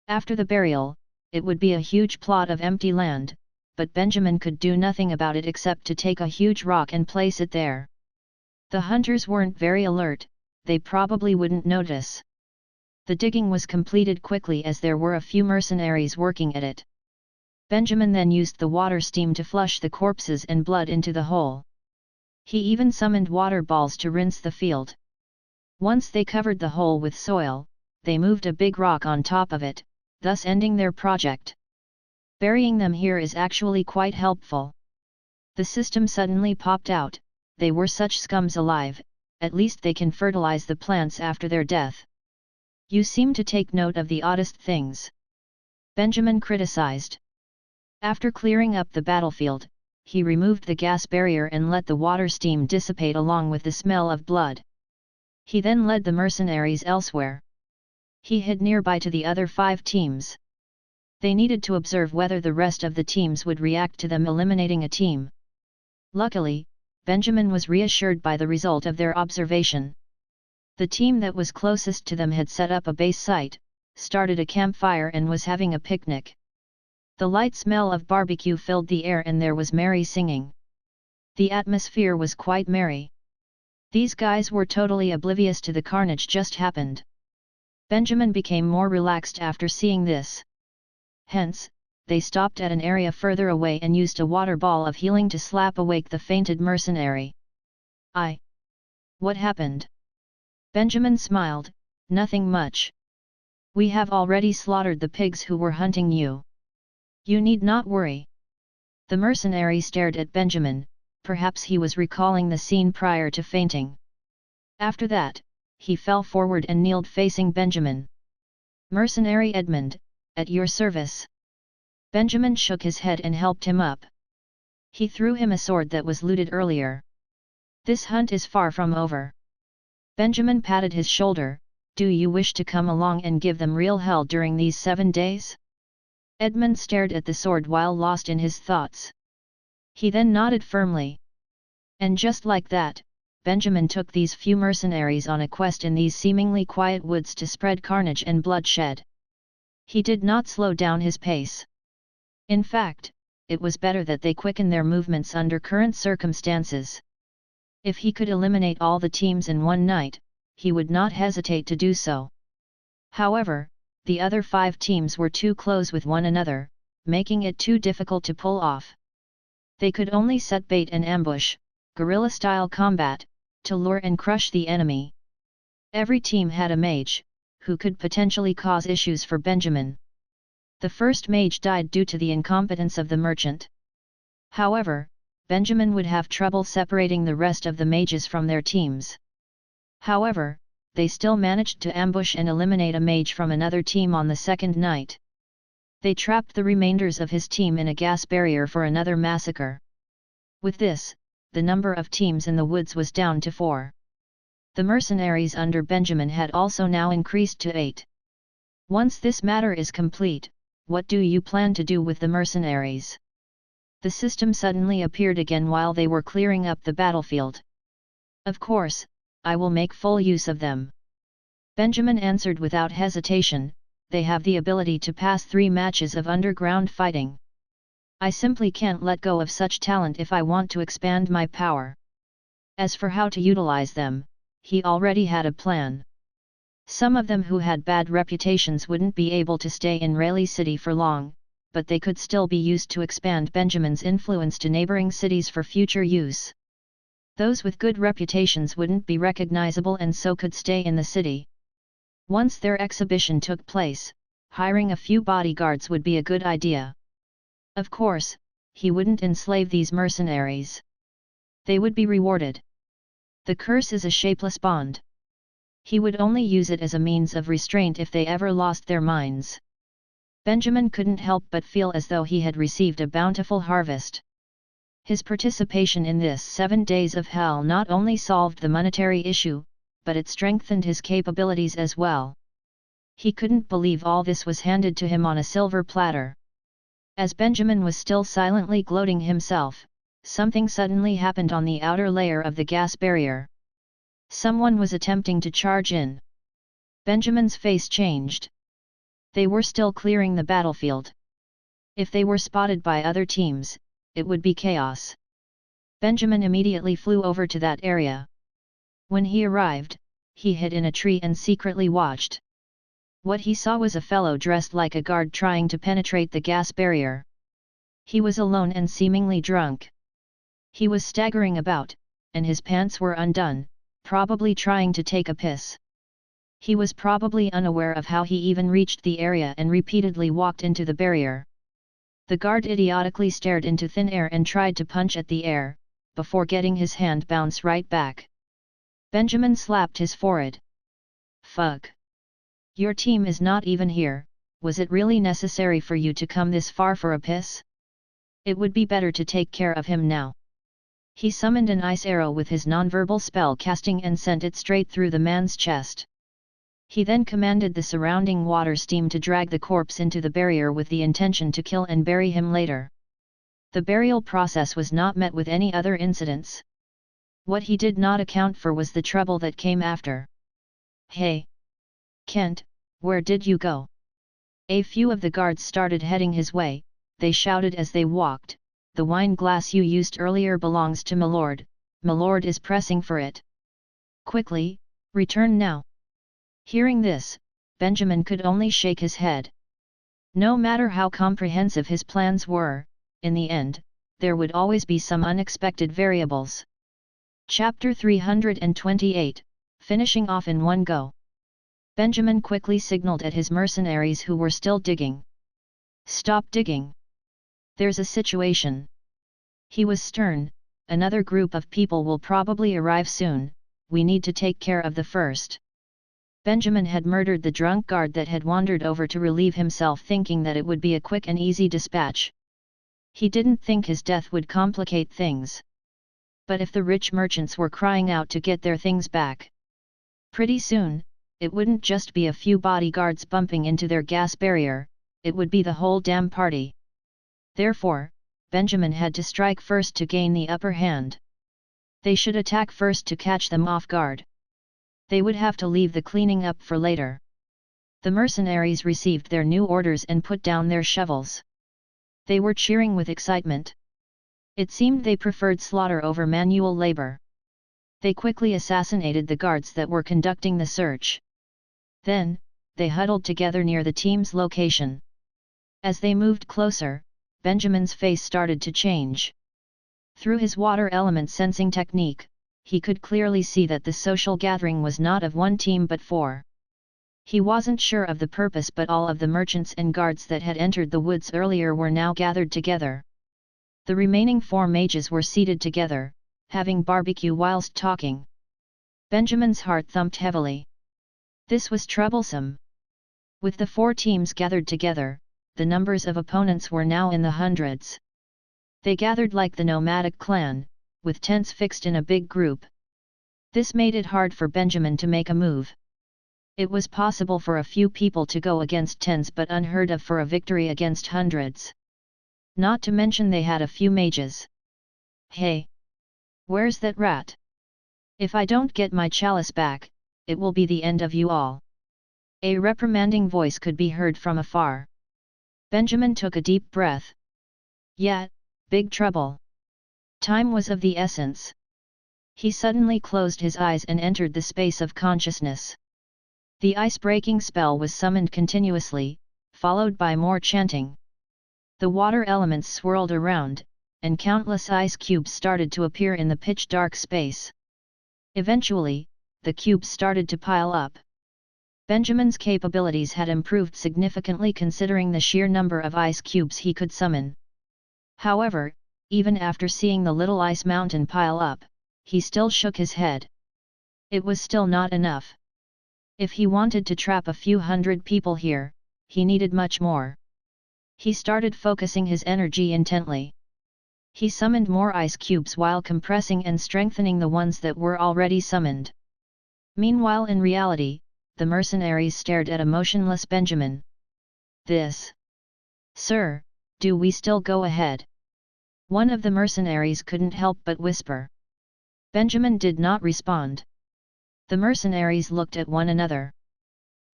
After the burial, it would be a huge plot of empty land, but Benjamin could do nothing about it except to take a huge rock and place it there. The hunters weren't very alert, they probably wouldn't notice. The digging was completed quickly as there were a few mercenaries working at it. Benjamin then used the water steam to flush the corpses and blood into the hole. He even summoned water balls to rinse the field. Once they covered the hole with soil, they moved a big rock on top of it, thus ending their project. Burying them here is actually quite helpful. The system suddenly popped out, they were such scums alive, at least they can fertilize the plants after their death. "You seem to take note of the oddest things," Benjamin criticized. After clearing up the battlefield, he removed the gas barrier and let the water steam dissipate along with the smell of blood. He then led the mercenaries elsewhere. He hid nearby to the other 5 teams. They needed to observe whether the rest of the teams would react to them eliminating a team. Luckily, Benjamin was reassured by the result of their observation. The team that was closest to them had set up a base site, started a campfire and was having a picnic. The light smell of barbecue filled the air and there was merry singing. The atmosphere was quite merry. These guys were totally oblivious to the carnage just happened. Benjamin became more relaxed after seeing this. Hence, they stopped at an area further away and used a water ball of healing to slap awake the fainted mercenary. What happened? Benjamin smiled, nothing much. We have already slaughtered the pigs who were hunting you. You need not worry. The mercenary stared at Benjamin, perhaps he was recalling the scene prior to fainting. After that, he fell forward and kneeled facing Benjamin. Mercenary Edmund, at your service. Benjamin shook his head and helped him up. He threw him a sword that was looted earlier. This hunt is far from over. Benjamin patted his shoulder. Do you wish to come along and give them real hell during these 7 days? Edmund stared at the sword while lost in his thoughts. He then nodded firmly. And just like that, Benjamin took these few mercenaries on a quest in these seemingly quiet woods to spread carnage and bloodshed. He did not slow down his pace. In fact, it was better that they quicken their movements under current circumstances. If he could eliminate all the teams in one night, he would not hesitate to do so. However, the other 5 teams were too close with one another, making it too difficult to pull off. They could only set bait and ambush, guerrilla-style combat, to lure and crush the enemy. Every team had a mage, who could potentially cause issues for Benjamin. The first mage died due to the incompetence of the merchant. However, Benjamin would have trouble separating the rest of the mages from their teams. However, they still managed to ambush and eliminate a mage from another team on the second night. They trapped the remainders of his team in a gas barrier for another massacre. With this, the number of teams in the woods was down to 4. The mercenaries under Benjamin had also now increased to 8. Once this matter is complete, what do you plan to do with the mercenaries? The system suddenly appeared again while they were clearing up the battlefield. Of course, I will make full use of them. Benjamin answered without hesitation. They have the ability to pass 3 matches of underground fighting. I simply can't let go of such talent if I want to expand my power. As for how to utilize them, he already had a plan. Some of them who had bad reputations wouldn't be able to stay in Rayleigh City for long, but they could still be used to expand Benjamin's influence to neighboring cities for future use. Those with good reputations wouldn't be recognizable and so could stay in the city. Once their exhibition took place, hiring a few bodyguards would be a good idea. Of course, he wouldn't enslave these mercenaries. They would be rewarded. The curse is a shapeless bond. He would only use it as a means of restraint if they ever lost their minds. Benjamin couldn't help but feel as though he had received a bountiful harvest. His participation in this 7 days of hell not only solved the monetary issue, but it strengthened his capabilities as well. He couldn't believe all this was handed to him on a silver platter. As Benjamin was still silently gloating himself, something suddenly happened on the outer layer of the gas barrier. Someone was attempting to charge in. Benjamin's face changed. They were still clearing the battlefield. If they were spotted by other teams, it would be chaos. Benjamin immediately flew over to that area. When he arrived, he hid in a tree and secretly watched. What he saw was a fellow dressed like a guard trying to penetrate the gas barrier. He was alone and seemingly drunk. He was staggering about, and his pants were undone, probably trying to take a piss. He was probably unaware of how he even reached the area and repeatedly walked into the barrier. The guard idiotically stared into thin air and tried to punch at the air, before getting his hand bounce right back. Benjamin slapped his forehead. Fuck. Your team is not even here, was it really necessary for you to come this far for a piss? It would be better to take care of him now. He summoned an ice arrow with his nonverbal spell casting and sent it straight through the man's chest. He then commanded the surrounding water steam to drag the corpse into the barrier with the intention to kill and bury him later. The burial process was not met with any other incidents. What he did not account for was the trouble that came after. Hey! Kent, where did you go? A few of the guards started heading his way. They shouted as they walked, the wine glass you used earlier belongs to Milord, Milord is pressing for it. Quickly, return now. Hearing this, Benjamin could only shake his head. No matter how comprehensive his plans were, in the end, there would always be some unexpected variables. Chapter 328, Finishing off in one go. Benjamin quickly signaled at his mercenaries who were still digging. "Stop digging. There's a situation." He was stern. "Another group of people will probably arrive soon, we need to take care of the first." Benjamin had murdered the drunk guard that had wandered over to relieve himself, thinking that it would be a quick and easy dispatch. He didn't think his death would complicate things. But if the rich merchants were crying out to get their things back, pretty soon, it wouldn't just be a few bodyguards bumping into their gas barrier, it would be the whole damn party. Therefore, Benjamin had to strike first to gain the upper hand. They should attack first to catch them off guard. They would have to leave the cleaning up for later. The mercenaries received their new orders and put down their shovels. They were cheering with excitement. It seemed they preferred slaughter over manual labor. They quickly assassinated the guards that were conducting the search. Then, they huddled together near the team's location. As they moved closer, Benjamin's face started to change. Through his water element sensing technique, he could clearly see that the social gathering was not of one team but four. He wasn't sure of the purpose, but all of the merchants and guards that had entered the woods earlier were now gathered together. The remaining 4 mages were seated together, having barbecue whilst talking. Benjamin's heart thumped heavily. This was troublesome. With the 4 teams gathered together, the numbers of opponents were now in the hundreds. They gathered like the nomadic clan, with tents fixed in a big group. This made it hard for Benjamin to make a move. It was possible for a few people to go against tens, but unheard of for a victory against hundreds. Not to mention they had a few mages. "Hey! Where's that rat? If I don't get my chalice back, it will be the end of you all." A reprimanding voice could be heard from afar. Benjamin took a deep breath. Yeah, big trouble. Time was of the essence. He suddenly closed his eyes and entered the space of consciousness. The ice-breaking spell was summoned continuously, followed by more chanting. The water elements swirled around, and countless ice cubes started to appear in the pitch-dark space. Eventually, the cubes started to pile up. Benjamin's capabilities had improved significantly considering the sheer number of ice cubes he could summon. However, even after seeing the little ice mountain pile up, he still shook his head. It was still not enough. If he wanted to trap a few hundred people here, he needed much more. He started focusing his energy intently. He summoned more ice cubes while compressing and strengthening the ones that were already summoned. Meanwhile, in reality, the mercenaries stared at a motionless Benjamin. "This. Sir, do we still go ahead?" One of the mercenaries couldn't help but whisper. Benjamin did not respond. The mercenaries looked at one another.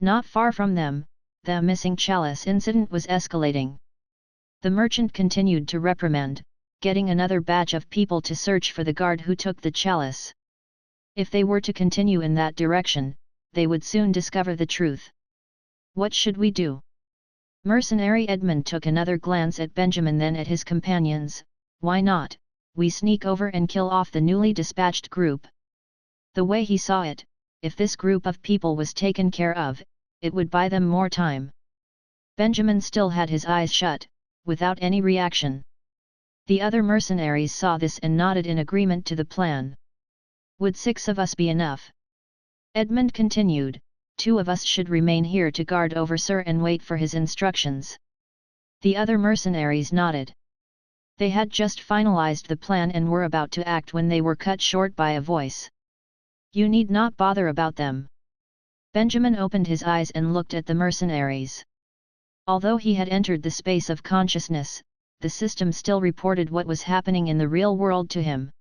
Not far from them, the missing chalice incident was escalating. The merchant continued to reprimand, getting another batch of people to search for the guard who took the chalice. If they were to continue in that direction, they would soon discover the truth. "What should we do?" Mercenary Edmund took another glance at Benjamin, then at his companions. "Why not, we sneak over and kill off the newly dispatched group?" The way he saw it, if this group of people was taken care of, it would buy them more time. Benjamin still had his eyes shut, without any reaction. The other mercenaries saw this and nodded in agreement to the plan. "Would 6 of us be enough?" Edmund continued. "2 of us should remain here to guard over Sir and wait for his instructions." The other mercenaries nodded. They had just finalized the plan and were about to act when they were cut short by a voice. "You need not bother about them." Benjamin opened his eyes and looked at the mercenaries. Although he had entered the space of consciousness, the system still reported what was happening in the real world to him.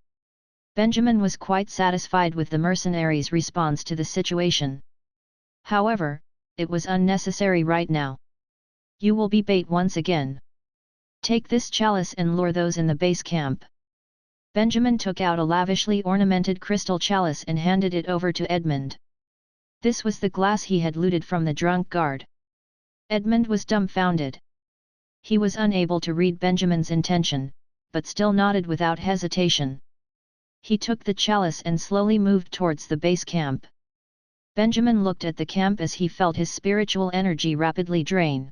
Benjamin was quite satisfied with the mercenaries' response to the situation. However, it was unnecessary right now. "You will be bait once again. Take this chalice and lure those in the base camp." Benjamin took out a lavishly ornamented crystal chalice and handed it over to Edmund. This was the glass he had looted from the drunk guard. Edmund was dumbfounded. He was unable to read Benjamin's intention, but still nodded without hesitation. He took the chalice and slowly moved towards the base camp. Benjamin looked at the camp as he felt his spiritual energy rapidly drain.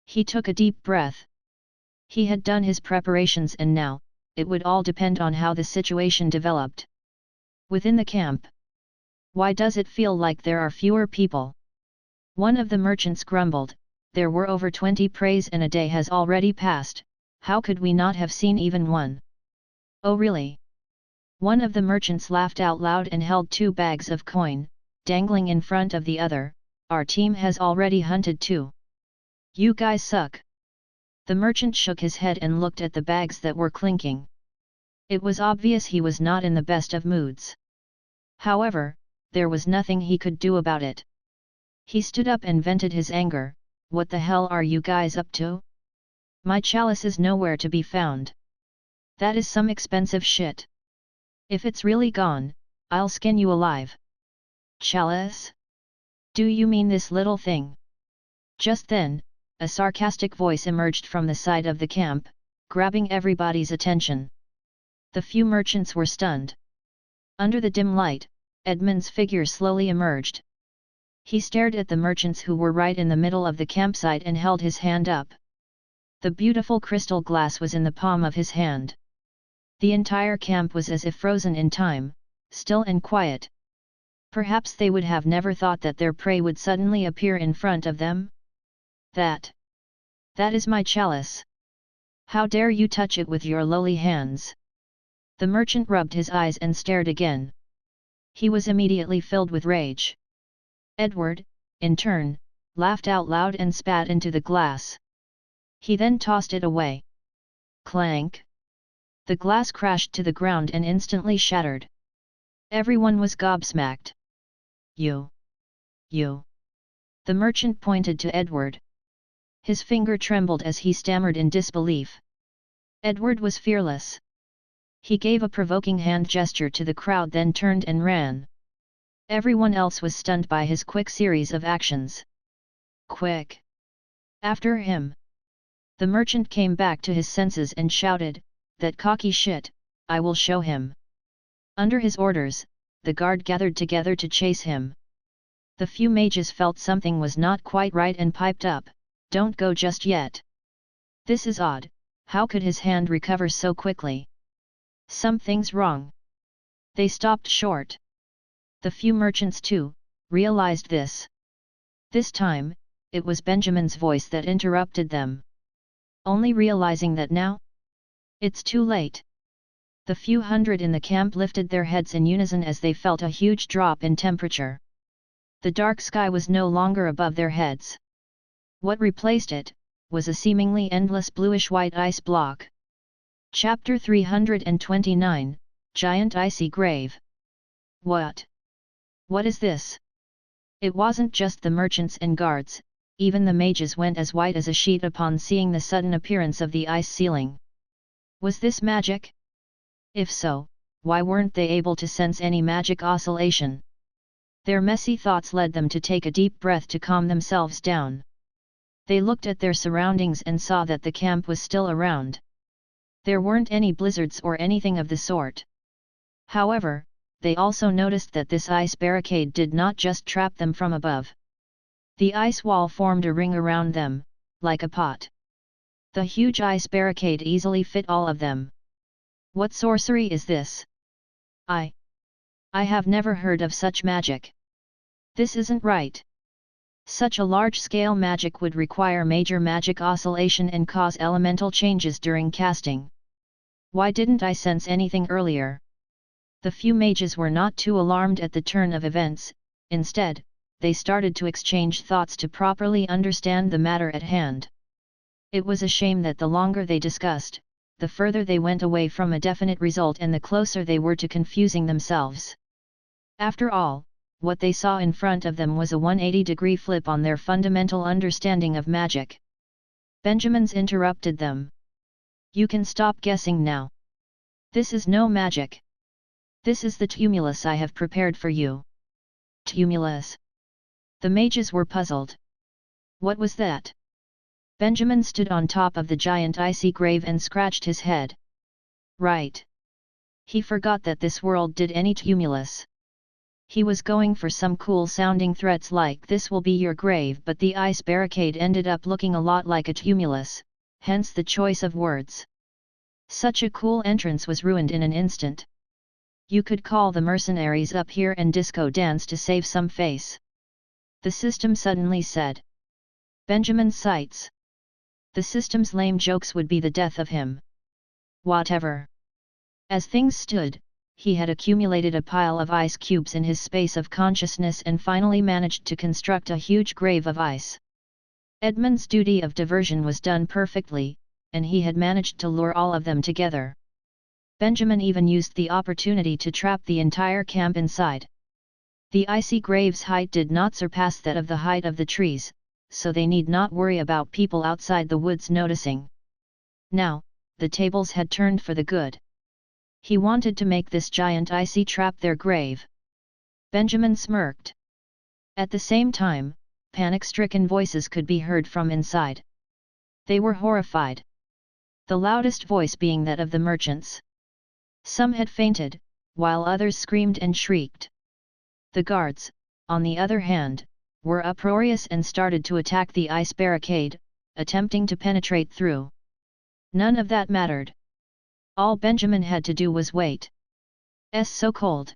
He took a deep breath. He had done his preparations and now, it would all depend on how the situation developed. Within the camp. Why does it feel like there are fewer people? One of the merchants grumbled, there were over 20 preys and a day has already passed, how could we not have seen even one? Oh really? One of the merchants laughed out loud and held 2 bags of coin, dangling in front of the other, our team has already hunted 2. You guys suck. The merchant shook his head and looked at the bags that were clinking. It was obvious he was not in the best of moods. However, there was nothing he could do about it. He stood up and vented his anger, what the hell are you guys up to? My chalice is nowhere to be found. That is some expensive shit. If it's really gone, I'll skin you alive. Chalice? Do you mean this little thing? Just then, a sarcastic voice emerged from the side of the camp, grabbing everybody's attention. The few merchants were stunned. Under the dim light, Edmund's figure slowly emerged. He stared at the merchants who were right in the middle of the campsite and held his hand up. The beautiful crystal glass was in the palm of his hand. The entire camp was as if frozen in time, still and quiet. Perhaps they would have never thought that their prey would suddenly appear in front of them. That is my chalice. How dare you touch it with your lowly hands? The merchant rubbed his eyes and stared again. He was immediately filled with rage. Edward, in turn, laughed out loud and spat into the glass. He then tossed it away. Clank! The glass crashed to the ground and instantly shattered. Everyone was gobsmacked. You! The merchant pointed to Edward. His finger trembled as he stammered in disbelief. Edward was fearless. He gave a provoking hand gesture to the crowd, then turned and ran. Everyone else was stunned by his quick series of actions. Quick! After him! The merchant came back to his senses and shouted, that cocky shit, I will show him. Under his orders, the guard gathered together to chase him. The few mages felt something was not quite right and piped up, don't go just yet. This is odd, how could his hand recover so quickly? Something's wrong. They stopped short. The few merchants too, realized this. This time, it was Benjamin's voice that interrupted them. Only realizing that now? It's too late. The few hundred in the camp lifted their heads in unison as they felt a huge drop in temperature. The dark sky was no longer above their heads. What replaced it, was a seemingly endless bluish-white ice block. Chapter 329, Giant Icy Grave. What? What is this? It wasn't just the merchants and guards, even the mages went as white as a sheet upon seeing the sudden appearance of the ice ceiling. Was this magic? If so, why weren't they able to sense any magic oscillation? Their messy thoughts led them to take a deep breath to calm themselves down. They looked at their surroundings and saw that the camp was still around. There weren't any blizzards or anything of the sort. However, they also noticed that this ice barricade did not just trap them from above. The ice wall formed a ring around them, like a pot. The huge ice barricade easily fit all of them. What sorcery is this? I have never heard of such magic. This isn't right. Such a large-scale magic would require major magic oscillation and cause elemental changes during casting. Why didn't I sense anything earlier? The few mages were not too alarmed at the turn of events, instead, they started to exchange thoughts to properly understand the matter at hand. It was a shame that the longer they discussed, the further they went away from a definite result and the closer they were to confusing themselves. After all, what they saw in front of them was a 180-degree flip on their fundamental understanding of magic. Benjamin's interrupted them. You can stop guessing now. This is no magic. This is the tumulus I have prepared for you. Tumulus, The mages were puzzled. What was that? Benjamin stood on top of the giant icy grave and scratched his head. Right. He forgot that this world did any tumulus. He was going for some cool-sounding threats like "this will be your grave," but the ice barricade ended up looking a lot like a tumulus, hence the choice of words. Such a cool entrance was ruined in an instant. You could call the mercenaries up here and disco dance to save some face. The system suddenly said. Benjamin's sights. The system's lame jokes would be the death of him. Whatever. As things stood, he had accumulated a pile of ice cubes in his space of consciousness and finally managed to construct a huge grave of ice. Edmund's duty of diversion was done perfectly, and he had managed to lure all of them together. Benjamin even used the opportunity to trap the entire camp inside. The icy grave's height did not surpass that of the height of the trees, so they need not worry about people outside the woods noticing. Now, the tables had turned for the good. He wanted to make this giant icy trap their grave. Benjamin smirked. At the same time, panic-stricken voices could be heard from inside. They were horrified. The loudest voice being that of the merchants. Some had fainted, while others screamed and shrieked. The guards, on the other hand, were uproarious and started to attack the ice barricade, attempting to penetrate through. None of that mattered. All Benjamin had to do was wait. "It's so cold."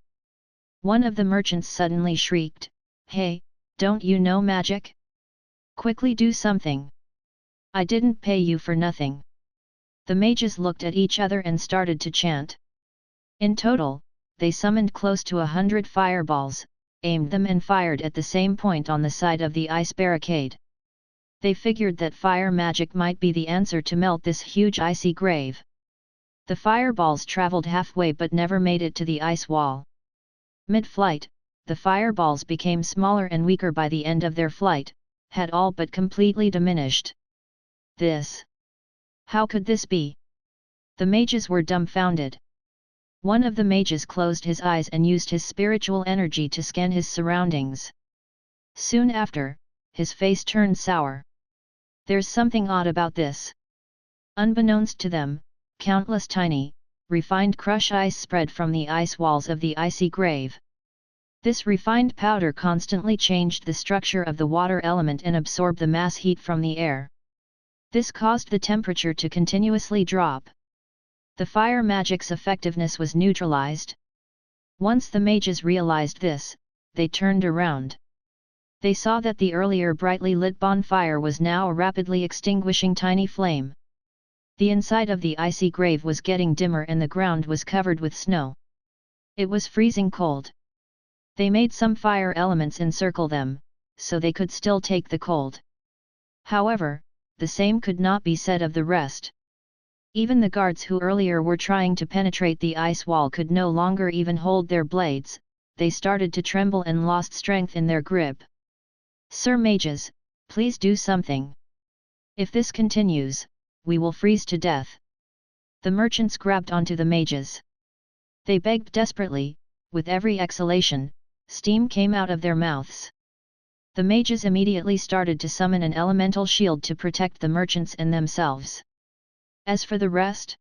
One of the merchants suddenly shrieked, "Hey, don't you know magic? Quickly do something. I didn't pay you for nothing." The mages looked at each other and started to chant. In total, they summoned close to 100 fireballs, aimed them and fired at the same point on the side of the ice barricade. They figured that fire magic might be the answer to melt this huge icy grave. The fireballs traveled halfway but never made it to the ice wall. Mid-flight, the fireballs became smaller and weaker by the end of their flight, had all but completely diminished. This. How could this be? The mages were dumbfounded. One of the mages closed his eyes and used his spiritual energy to scan his surroundings. Soon after, his face turned sour. There's something odd about this. Unbeknownst to them, countless tiny, refined crush ice spread from the ice walls of the icy grave. This refined powder constantly changed the structure of the water element and absorbed the mass heat from the air. This caused the temperature to continuously drop. The fire magic's effectiveness was neutralized. Once the mages realized this, they turned around. They saw that the earlier brightly lit bonfire was now a rapidly extinguishing tiny flame. The inside of the icy grave was getting dimmer and the ground was covered with snow. It was freezing cold. They made some fire elements encircle them, so they could still take the cold. However, the same could not be said of the rest. Even the guards who earlier were trying to penetrate the ice wall could no longer even hold their blades, they started to tremble and lost strength in their grip. "Sir Mages, please do something. If this continues, we will freeze to death." The merchants grabbed onto the mages. They begged desperately, with every exhalation, steam came out of their mouths. The mages immediately started to summon an elemental shield to protect the merchants and themselves. As for the rest,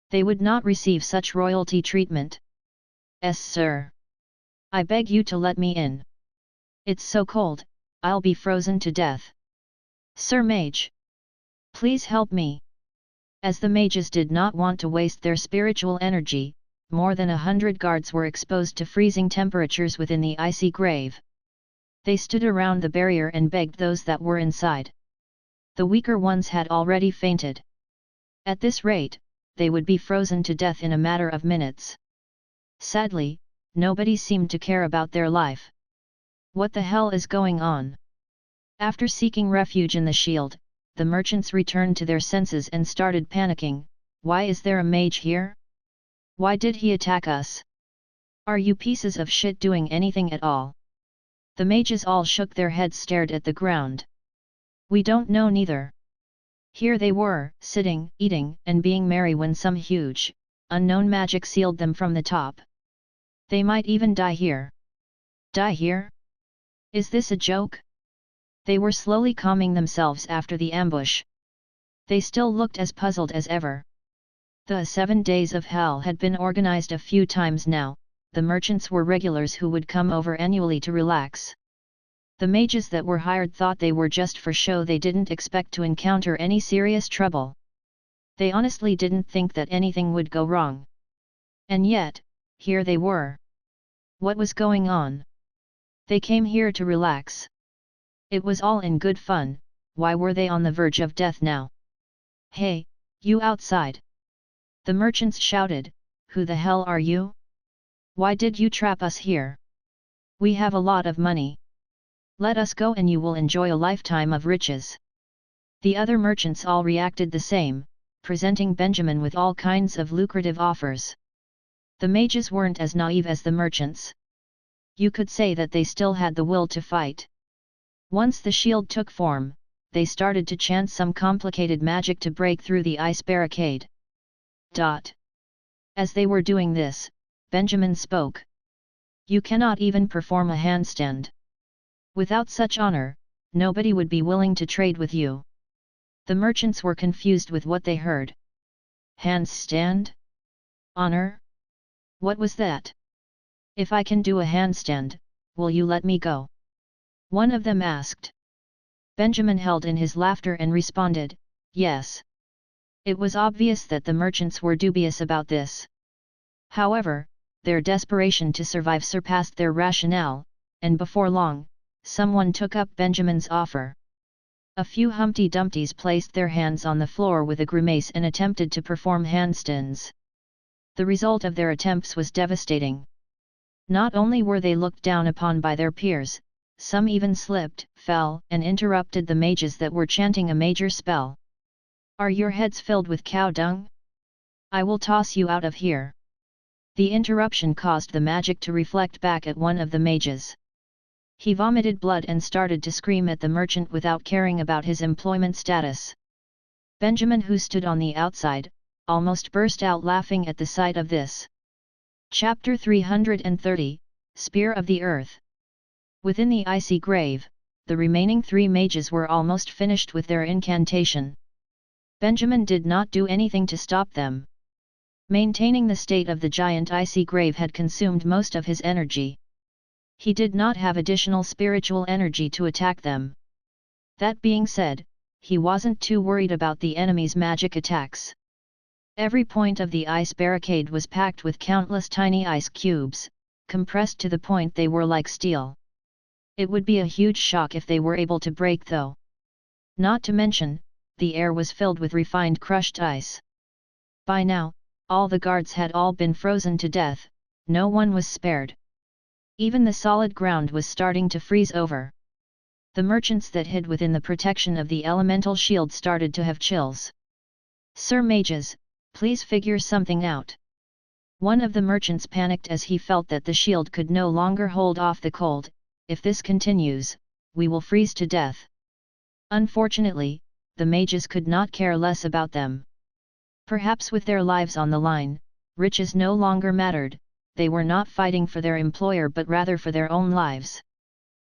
they would not receive such royalty treatment. "Yes, sir. I beg you to let me in. It's so cold, I'll be frozen to death. Sir Mage, please help me." As the mages did not want to waste their spiritual energy, more than 100 guards were exposed to freezing temperatures within the icy grave. They stood around the barrier and begged those that were inside. The weaker ones had already fainted. At this rate, they would be frozen to death in a matter of minutes. Sadly, nobody seemed to care about their life. What the hell is going on? After seeking refuge in the shield, the merchants returned to their senses and started panicking. "Why is there a mage here? Why did he attack us? Are you pieces of shit doing anything at all?" The mages all shook their heads, stared at the ground. "We don't know neither." Here they were, sitting, eating, and being merry when some huge, unknown magic sealed them from the top. They might even die here. Die here? Is this a joke? They were slowly calming themselves after the ambush. They still looked as puzzled as ever. The 7 days of hell had been organized a few times now. The merchants were regulars who would come over annually to relax. The mages that were hired thought they were just for show. They didn't expect to encounter any serious trouble. They honestly didn't think that anything would go wrong. And yet, here they were. What was going on? They came here to relax. It was all in good fun. Why were they on the verge of death now? Hey, you outside! The merchants shouted, who the hell are you? Why did you trap us here? We have a lot of money. Let us go and you will enjoy a lifetime of riches. The other merchants all reacted the same, presenting Benjamin with all kinds of lucrative offers. The mages weren't as naive as the merchants. You could say that they still had the will to fight. Once the shield took form, they started to chant some complicated magic to break through the ice barricade. As they were doing this, Benjamin spoke. You cannot even perform a handstand. Without such honor, nobody would be willing to trade with you. The merchants were confused with what they heard. Handstand? Honor? What was that? If I can do a handstand, will you let me go? One of them asked. Benjamin held in his laughter and responded, yes. It was obvious that the merchants were dubious about this. However, their desperation to survive surpassed their rationale, and before long, someone took up Benjamin's offer. A few Humpty Dumptys placed their hands on the floor with a grimace and attempted to perform handstands. The result of their attempts was devastating. Not only were they looked down upon by their peers, some even slipped, fell, and interrupted the mages that were chanting a major spell. Are your heads filled with cow dung? I will toss you out of here. The interruption caused the magic to reflect back at one of the mages. He vomited blood and started to scream at the merchant without caring about his employment status. Benjamin, who stood on the outside, almost burst out laughing at the sight of this. Chapter 330, Spear of the Earth. Within the icy grave, the remaining 3 mages were almost finished with their incantation. Benjamin did not do anything to stop them. Maintaining the state of the giant icy grave had consumed most of his energy. He did not have additional spiritual energy to attack them. That being said, he wasn't too worried about the enemy's magic attacks. Every point of the ice barricade was packed with countless tiny ice cubes, compressed to the point they were like steel. It would be a huge shock if they were able to break though. Not to mention, the air was filled with refined crushed ice. By now, all the guards had all been frozen to death, no one was spared. Even the solid ground was starting to freeze over. The merchants that hid within the protection of the elemental shield started to have chills. Sir Mages, please figure something out. One of the merchants panicked as he felt that the shield could no longer hold off the cold. If this continues, we will freeze to death. Unfortunately, the mages could not care less about them. Perhaps with their lives on the line, riches no longer mattered. They were not fighting for their employer but rather for their own lives.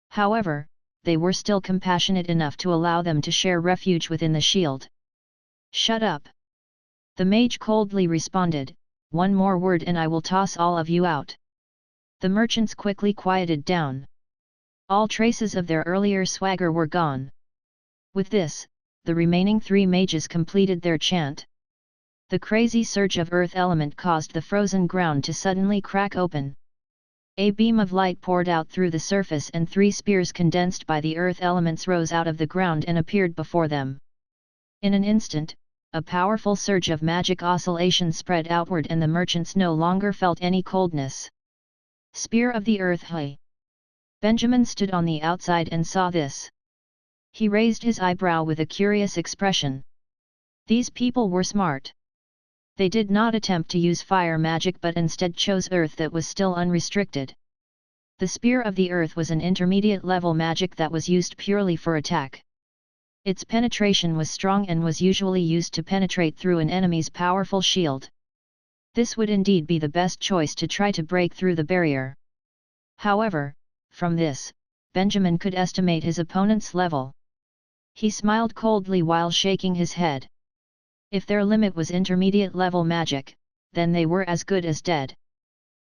However, they were still compassionate enough to allow them to share refuge within the shield. Shut up! The mage coldly responded, one more word and I will toss all of you out. The merchants quickly quieted down. All traces of their earlier swagger were gone. With this, the remaining 3 mages completed their chant. The crazy surge of earth element caused the frozen ground to suddenly crack open. A beam of light poured out through the surface and 3 spears condensed by the earth elements rose out of the ground and appeared before them. In an instant, a powerful surge of magic oscillation spread outward and the merchants no longer felt any coldness. Spear of the Earth. Hey! Benjamin stood on the outside and saw this. He raised his eyebrow with a curious expression. These people were smart. They did not attempt to use fire magic but instead chose earth that was still unrestricted. The Spear of the Earth was an intermediate level magic that was used purely for attack. Its penetration was strong and was usually used to penetrate through an enemy's powerful shield. This would indeed be the best choice to try to break through the barrier. However, from this, Benjamin could estimate his opponent's level. He smiled coldly while shaking his head. If their limit was intermediate level magic, then they were as good as dead.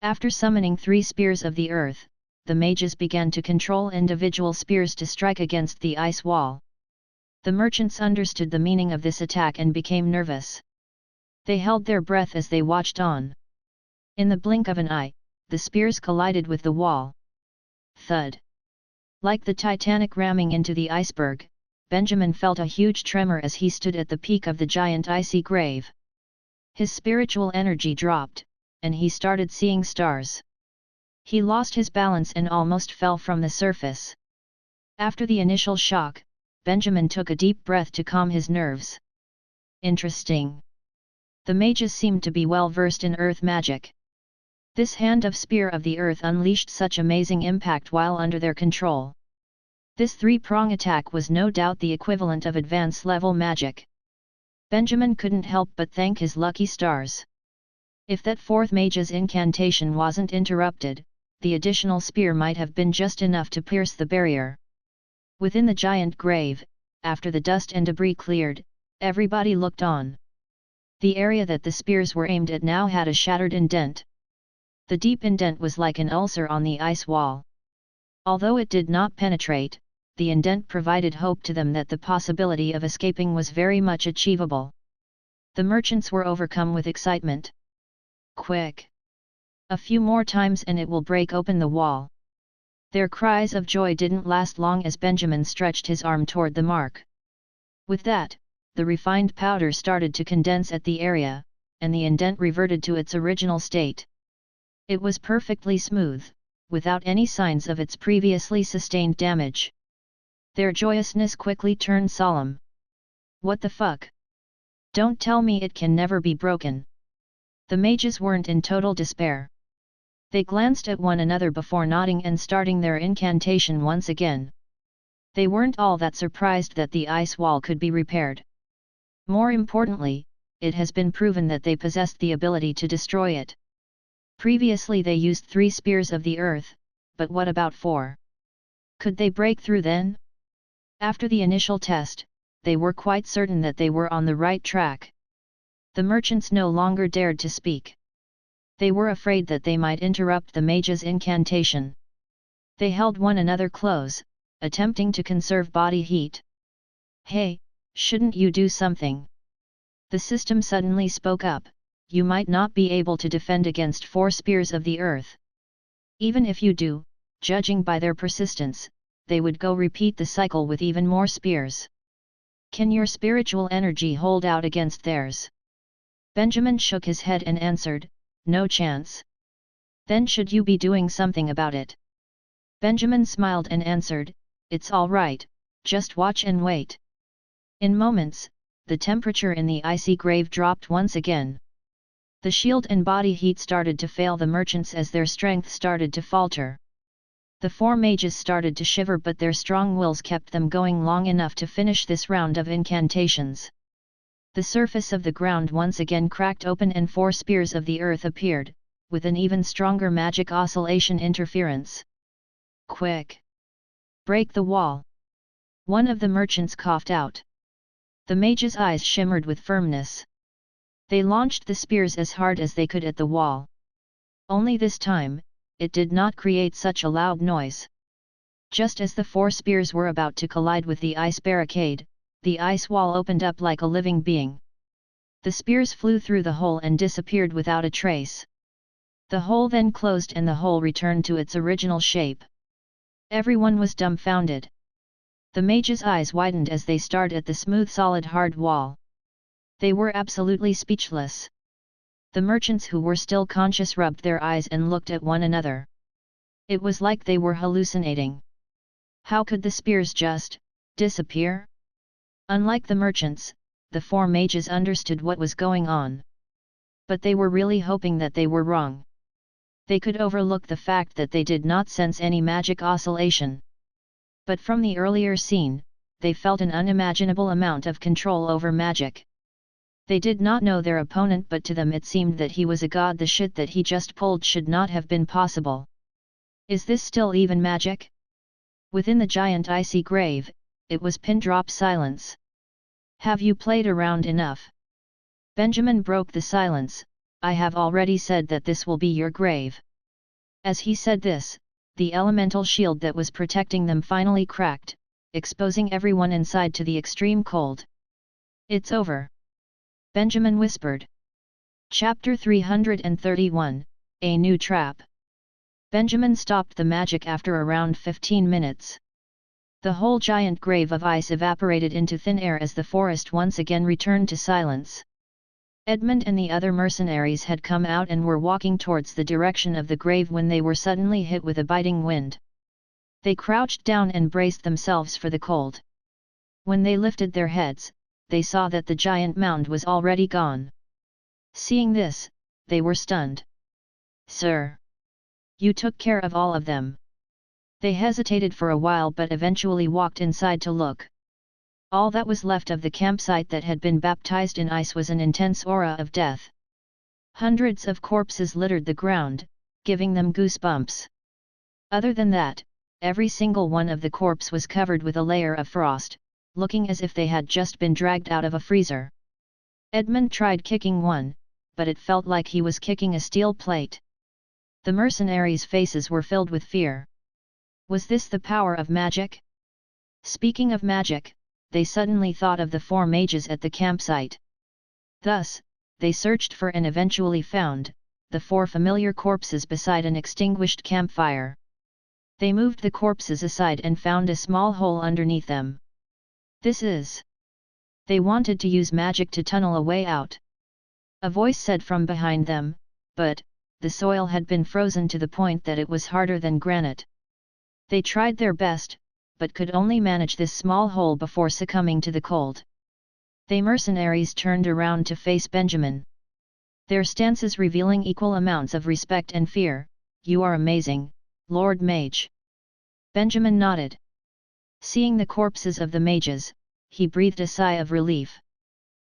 After summoning 3 spears of the earth, the mages began to control individual spears to strike against the ice wall. The merchants understood the meaning of this attack and became nervous. They held their breath as they watched on. In the blink of an eye, the spears collided with the wall. Thud! Like the Titanic ramming into the iceberg, Benjamin felt a huge tremor as he stood at the peak of the giant icy grave. His spiritual energy dropped, and he started seeing stars. He lost his balance and almost fell from the surface. After the initial shock, Benjamin took a deep breath to calm his nerves. Interesting. The mages seemed to be well versed in earth magic. This hand of spear of the earth unleashed such amazing impact while under their control. This 3-prong attack was no doubt the equivalent of advanced level magic. Benjamin couldn't help but thank his lucky stars. If that 4th mage's incantation wasn't interrupted, the additional spear might have been just enough to pierce the barrier. Within the giant grave, after the dust and debris cleared, everybody looked on. The area that the spears were aimed at now had a shattered indent. The deep indent was like an ulcer on the ice wall. Although it did not penetrate, the indent provided hope to them that the possibility of escaping was very much achievable. The merchants were overcome with excitement. Quick! A few more times and it will break open the wall. Their cries of joy didn't last long as Benjamin stretched his arm toward the mark. With that, the refined powder started to condense at the area, and the indent reverted to its original state. It was perfectly smooth, without any signs of its previously sustained damage. Their joyousness quickly turned solemn. What the fuck? Don't tell me it can never be broken. The mages weren't in total despair. They glanced at one another before nodding and starting their incantation once again. They weren't all that surprised that the ice wall could be repaired. More importantly, it has been proven that they possessed the ability to destroy it. Previously they used 3 spears of the earth, but what about 4? Could they break through then? After the initial test, they were quite certain that they were on the right track. The merchants no longer dared to speak. They were afraid that they might interrupt the mage's incantation. They held one another close, attempting to conserve body heat. Hey, shouldn't you do something? The system suddenly spoke up. You might not be able to defend against 4 spears of the earth. Even if you do, judging by their persistence, they would go repeat the cycle with even more spears. Can your spiritual energy hold out against theirs? Benjamin shook his head and answered, no chance. Then should you be doing something about it? Benjamin smiled and answered, it's all right, just watch and wait. In moments, the temperature in the icy grave dropped once again. The shield and body heat started to fail the merchants as their strength started to falter. The 4 mages started to shiver, but their strong wills kept them going long enough to finish this round of incantations. The surface of the ground once again cracked open and 4 spears of the earth appeared, with an even stronger magic oscillation interference. Quick! Break the wall! One of the merchants coughed out. The mages' eyes shimmered with firmness. They launched the spears as hard as they could at the wall. Only this time, it did not create such a loud noise. Just as the 4 spears were about to collide with the ice barricade, the ice wall opened up like a living being. The spears flew through the hole and disappeared without a trace. The hole then closed and the hole returned to its original shape. Everyone was dumbfounded. The mages' eyes widened as they stared at the smooth solid hard wall. They were absolutely speechless. The merchants who were still conscious rubbed their eyes and looked at one another. It was like they were hallucinating. How could the spears just disappear? Unlike the merchants, the 4 mages understood what was going on. But they were really hoping that they were wrong. They could overlook the fact that they did not sense any magic oscillation. But from the earlier scene, they felt an unimaginable amount of control over magic. They did not know their opponent, but to them it seemed that he was a god. The shit that he just pulled should not have been possible. Is this still even magic? Within the giant icy grave, it was pin-drop silence. "Have you played around enough?" Benjamin broke the silence. "I have already said that this will be your grave." As he said this, the elemental shield that was protecting them finally cracked, exposing everyone inside to the extreme cold. "It's over," Benjamin whispered. Chapter 331, A New Trap. Benjamin stopped the magic after around 15 minutes. The whole giant grave of ice evaporated into thin air as the forest once again returned to silence. Edmund and the other mercenaries had come out and were walking towards the direction of the grave when they were suddenly hit with a biting wind. They crouched down and braced themselves for the cold. When they lifted their heads, they saw that the giant mound was already gone. Seeing this, they were stunned. "Sir, you took care of all of them." They hesitated for a while but eventually walked inside to look. All that was left of the campsite that had been baptized in ice was an intense aura of death. Hundreds of corpses littered the ground, giving them goosebumps. Other than that, every single one of the corpse was covered with a layer of frost, looking as if they had just been dragged out of a freezer. Edmund tried kicking one, but it felt like he was kicking a steel plate. The mercenaries' faces were filled with fear. Was this the power of magic? Speaking of magic, they suddenly thought of the 4 mages at the campsite. Thus, they searched for and eventually found the 4 familiar corpses beside an extinguished campfire. They moved the corpses aside and found a small hole underneath them. "This is..." They wanted to use magic to tunnel a way out. A voice said from behind them, but the soil had been frozen to the point that it was harder than granite. They tried their best, but could only manage this small hole before succumbing to the cold. The mercenaries turned around to face Benjamin. Their stances revealing equal amounts of respect and fear. "You are amazing, Lord Mage." Benjamin nodded. Seeing the corpses of the mages, he breathed a sigh of relief.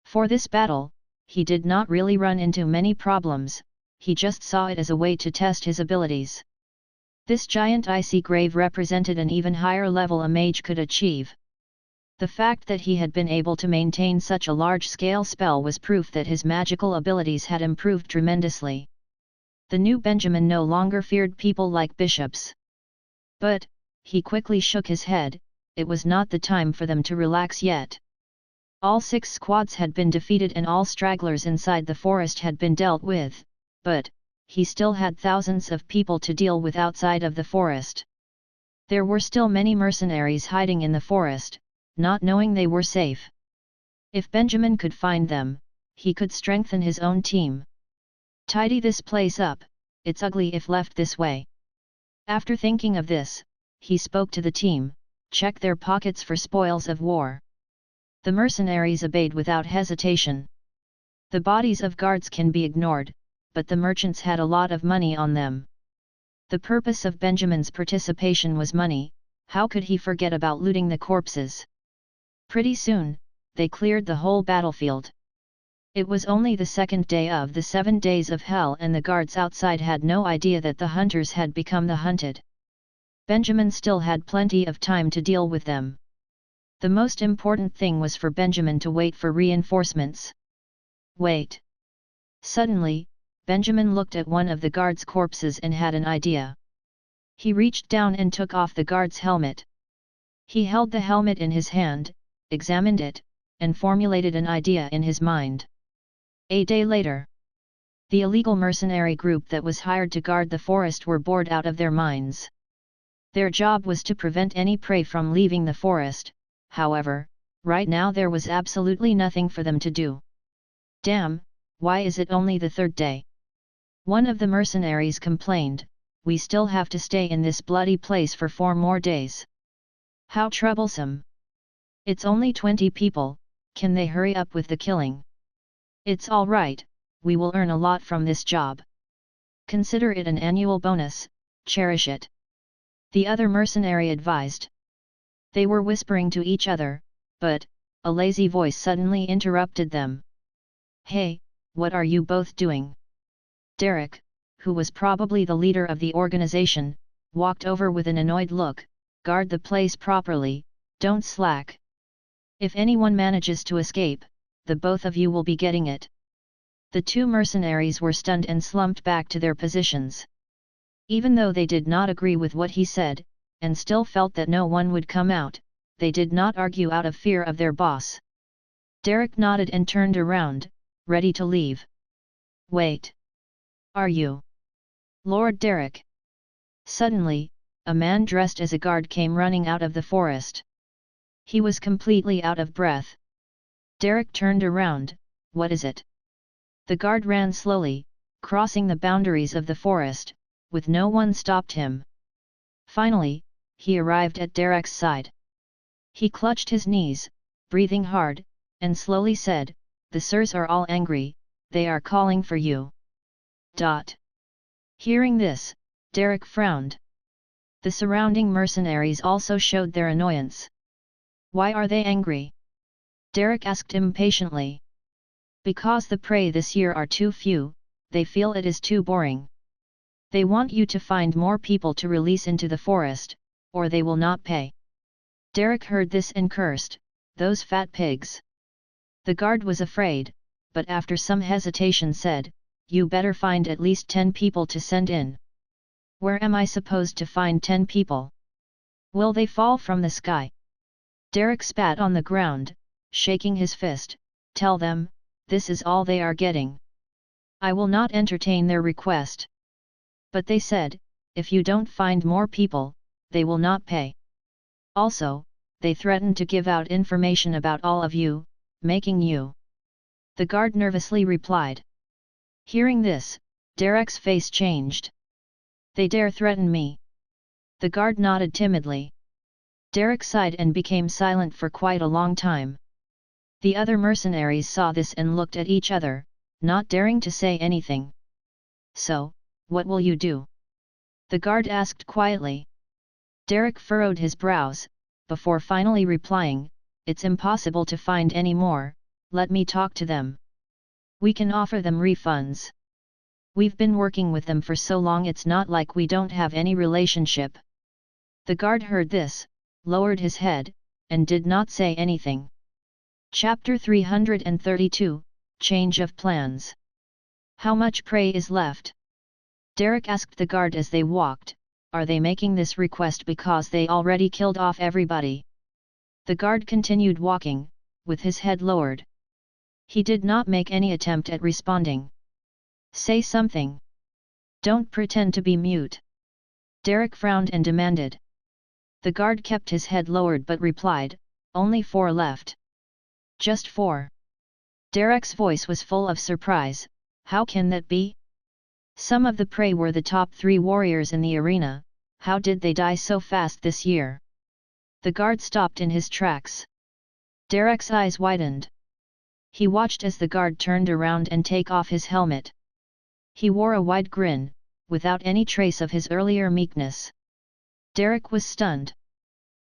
For this battle, he did not really run into many problems, he just saw it as a way to test his abilities. This giant icy grave represented an even higher level a mage could achieve. The fact that he had been able to maintain such a large-scale spell was proof that his magical abilities had improved tremendously. The new Benjamin no longer feared people like bishops. But, he quickly shook his head, it was not the time for them to relax yet. All 6 squads had been defeated and all stragglers inside the forest had been dealt with, but he still had thousands of people to deal with outside of the forest. There were still many mercenaries hiding in the forest, not knowing they were safe. If Benjamin could find them, he could strengthen his own team. "Tidy this place up, it's ugly if left this way." After thinking of this, he spoke to the team, "Check their pockets for spoils of war." The mercenaries obeyed without hesitation. The bodies of guards can be ignored, but the merchants had a lot of money on them. The purpose of Benjamin's participation was money, how could he forget about looting the corpses? Pretty soon, they cleared the whole battlefield. It was only the 2nd day of the 7 days of hell and the guards outside had no idea that the hunters had become the hunted. Benjamin still had plenty of time to deal with them. The most important thing was for Benjamin to wait for reinforcements. Wait. Suddenly, Benjamin looked at one of the guards' corpses and had an idea. He reached down and took off the guard's helmet. He held the helmet in his hand, examined it, and formulated an idea in his mind. A day later, the illegal mercenary group that was hired to guard the forest were bored out of their minds. Their job was to prevent any prey from leaving the forest, however, right now there was absolutely nothing for them to do. "Damn, why is it only the 3rd day?" One of the mercenaries complained, "We still have to stay in this bloody place for 4 more days. How troublesome. It's only 20 people, can they hurry up with the killing?" "It's all right, we will earn a lot from this job. Consider it an annual bonus, cherish it," the other mercenary advised. They were whispering to each other, but a lazy voice suddenly interrupted them. "Hey, what are you both doing?" Derek, who was probably the leader of the organization, walked over with an annoyed look. guard the place properly, don't slack. If anyone manages to escape, the both of you will be getting it." The two mercenaries were stunned and slumped back to their positions. Even though they did not agree with what he said, and still felt that no one would come out, they did not argue out of fear of their boss. Derek nodded and turned around, ready to leave. "Wait. Are you Lord Derek?" Suddenly, a man dressed as a guard came running out of the forest. He was completely out of breath. Derek turned around. "What is it?" The guard ran slowly, crossing the boundaries of the forest, with no one stopped him. Finally, he arrived at Derek's side. He clutched his knees, breathing hard, and slowly said, "The sirs are all angry, they are calling for you." Hearing this, Derek frowned. The surrounding mercenaries also showed their annoyance. "Why are they angry?" Derek asked impatiently. "Because the prey this year are too few, they feel it is too boring. They want you to find more people to release into the forest, or they will not pay." Derek heard this and cursed, "Those fat pigs." The guard was afraid, but after some hesitation said, "You better find at least 10 people to send in." "Where am I supposed to find 10 people? Will they fall from the sky?" Derek spat on the ground, shaking his fist. "Tell them, this is all they are getting. I will not entertain their request." But they said, "If you don't find more people, they will not pay. Also, they threatened to give out information about all of you, making you." The guard nervously replied. Hearing this, Derek's face changed. "They dare threaten me?" The guard nodded timidly. Derek sighed and became silent for quite a long time. The other mercenaries saw this and looked at each other, not daring to say anything. "So, what will you do?" the guard asked quietly. Derek furrowed his brows, before finally replying, "It's impossible to find any more, let me talk to them. We can offer them refunds. We've been working with them for so long, it's not like we don't have any relationship." The guard heard this, lowered his head, and did not say anything. Chapter 332, Change of Plans. "How much prey is left?" Derek asked the guard as they walked. "Are they making this request because they already killed off everybody?" The guard continued walking, with his head lowered. He did not make any attempt at responding. "Say something. Don't pretend to be mute." Derek frowned and demanded. The guard kept his head lowered but replied, "Only 4 left." "Just 4?" Derek's voice was full of surprise. "How can that be? Some of the prey were the top 3 warriors in the arena, how did they die so fast this year?" The guard stopped in his tracks. Derek's eyes widened. He watched as the guard turned around and take off his helmet. He wore a wide grin, without any trace of his earlier meekness. Derek was stunned.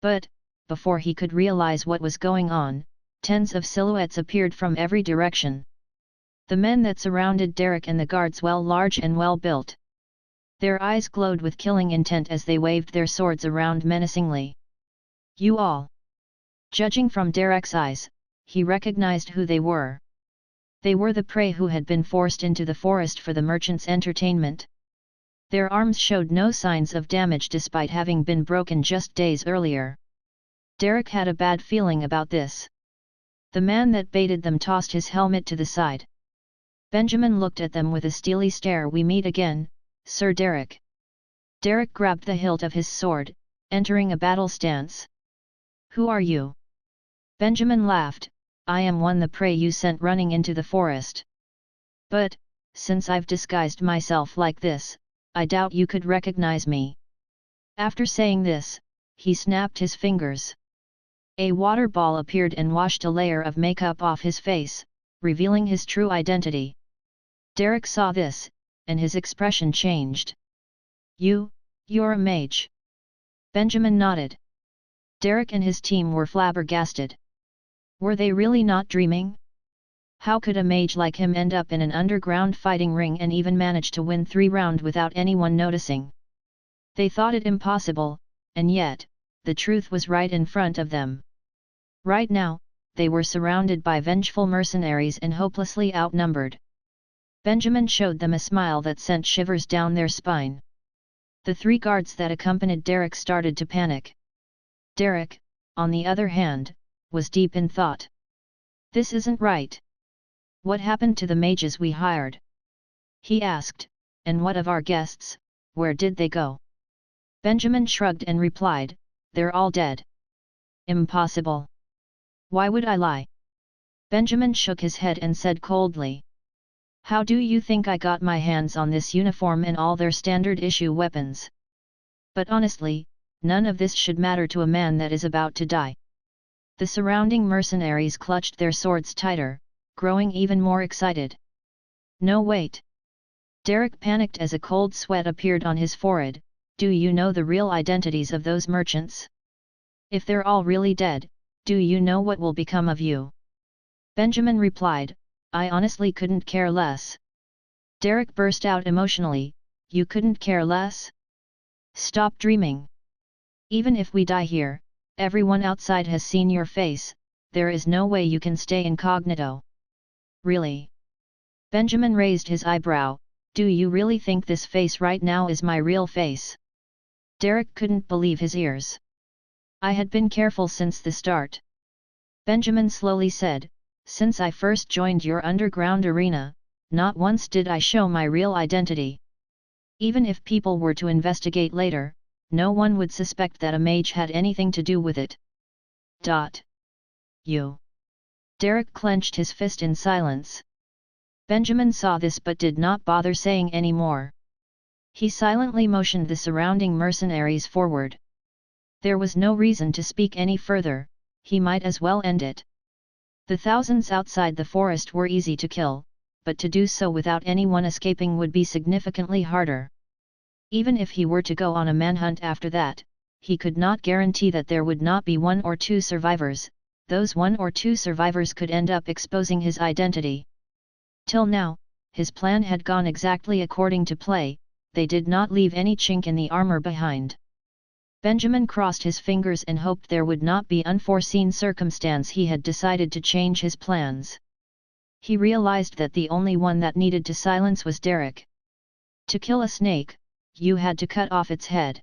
But, before he could realize what was going on, tens of silhouettes appeared from every direction. The men that surrounded Derek and the guards were large and well built. Their eyes glowed with killing intent as they waved their swords around menacingly. "You all." Judging from Derek's eyes, he recognized who they were. They were the prey who had been forced into the forest for the merchant's entertainment. Their arms showed no signs of damage despite having been broken just days earlier. Derek had a bad feeling about this. The man that baited them tossed his helmet to the side. Benjamin looked at them with a steely stare. "We meet again, Sir Derek." Derek grabbed the hilt of his sword, entering a battle stance. "Who are you?" Benjamin laughed. "I am one the prey you sent running into the forest. But, since I've disguised myself like this, I doubt you could recognize me." After saying this, he snapped his fingers. A water ball appeared and washed a layer of makeup off his face, revealing his true identity. Derek saw this, and his expression changed. You're a mage." Benjamin nodded. Derek and his team were flabbergasted. Were they really not dreaming? How could a mage like him end up in an underground fighting ring and even manage to win 3 rounds without anyone noticing? They thought it impossible, and yet, the truth was right in front of them. Right now, they were surrounded by vengeful mercenaries and hopelessly outnumbered. Benjamin showed them a smile that sent shivers down their spine. The 3 guards that accompanied Derek started to panic. Derek, on the other hand, was deep in thought. This isn't right. What happened to the mages we hired? He asked, and what of our guests, where did they go? Benjamin shrugged and replied, they're all dead. Impossible. Why would I lie? Benjamin shook his head and said coldly. How do you think I got my hands on this uniform and all their standard-issue weapons? But honestly, none of this should matter to a man that is about to die. The surrounding mercenaries clutched their swords tighter, growing even more excited. No, wait. Derek panicked as a cold sweat appeared on his forehead. Do you know the real identities of those merchants? If they're all really dead, do you know what will become of you? Benjamin replied, I honestly couldn't care less. Derek burst out emotionally, you couldn't care less? Stop dreaming. Even if we die here, everyone outside has seen your face, there is no way you can stay incognito. Really? Benjamin raised his eyebrow, do you really think this face right now is my real face? Derek couldn't believe his ears. I had been careful since the start. Benjamin slowly said, since I first joined your underground arena, not once did I show my real identity. Even if people were to investigate later, no one would suspect that a mage had anything to do with it. You. Derek clenched his fist in silence. Benjamin saw this but did not bother saying any more. He silently motioned the surrounding mercenaries forward. There was no reason to speak any further, he might as well end it. The thousands outside the forest were easy to kill, but to do so without anyone escaping would be significantly harder. Even if he were to go on a manhunt after that, he could not guarantee that there would not be 1 or 2 survivors. Those 1 or 2 survivors could end up exposing his identity. Till now, his plan had gone exactly according to play, they did not leave any chink in the armor behind. Benjamin crossed his fingers and hoped there would not be unforeseen circumstance. He had decided to change his plans. He realized that the only one that needed to silence was Derek. To kill a snake, you had to cut off its head.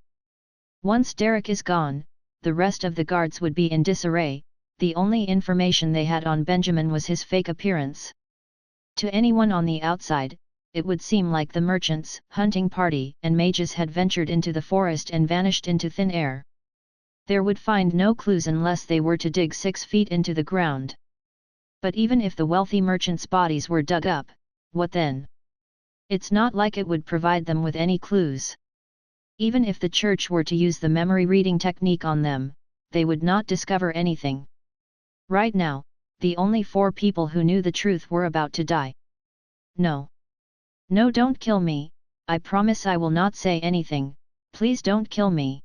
Once Derek is gone, the rest of the guards would be in disarray. The only information they had on Benjamin was his fake appearance. To anyone on the outside, it would seem like the merchants, hunting party, and mages had ventured into the forest and vanished into thin air. There would find no clues unless they were to dig 6 feet into the ground. But even if the wealthy merchants' bodies were dug up, what then? It's not like it would provide them with any clues. Even if the church were to use the memory reading technique on them, they would not discover anything. Right now, the only 4 people who knew the truth were about to die. No. No, don't kill me, I promise I will not say anything, please don't kill me.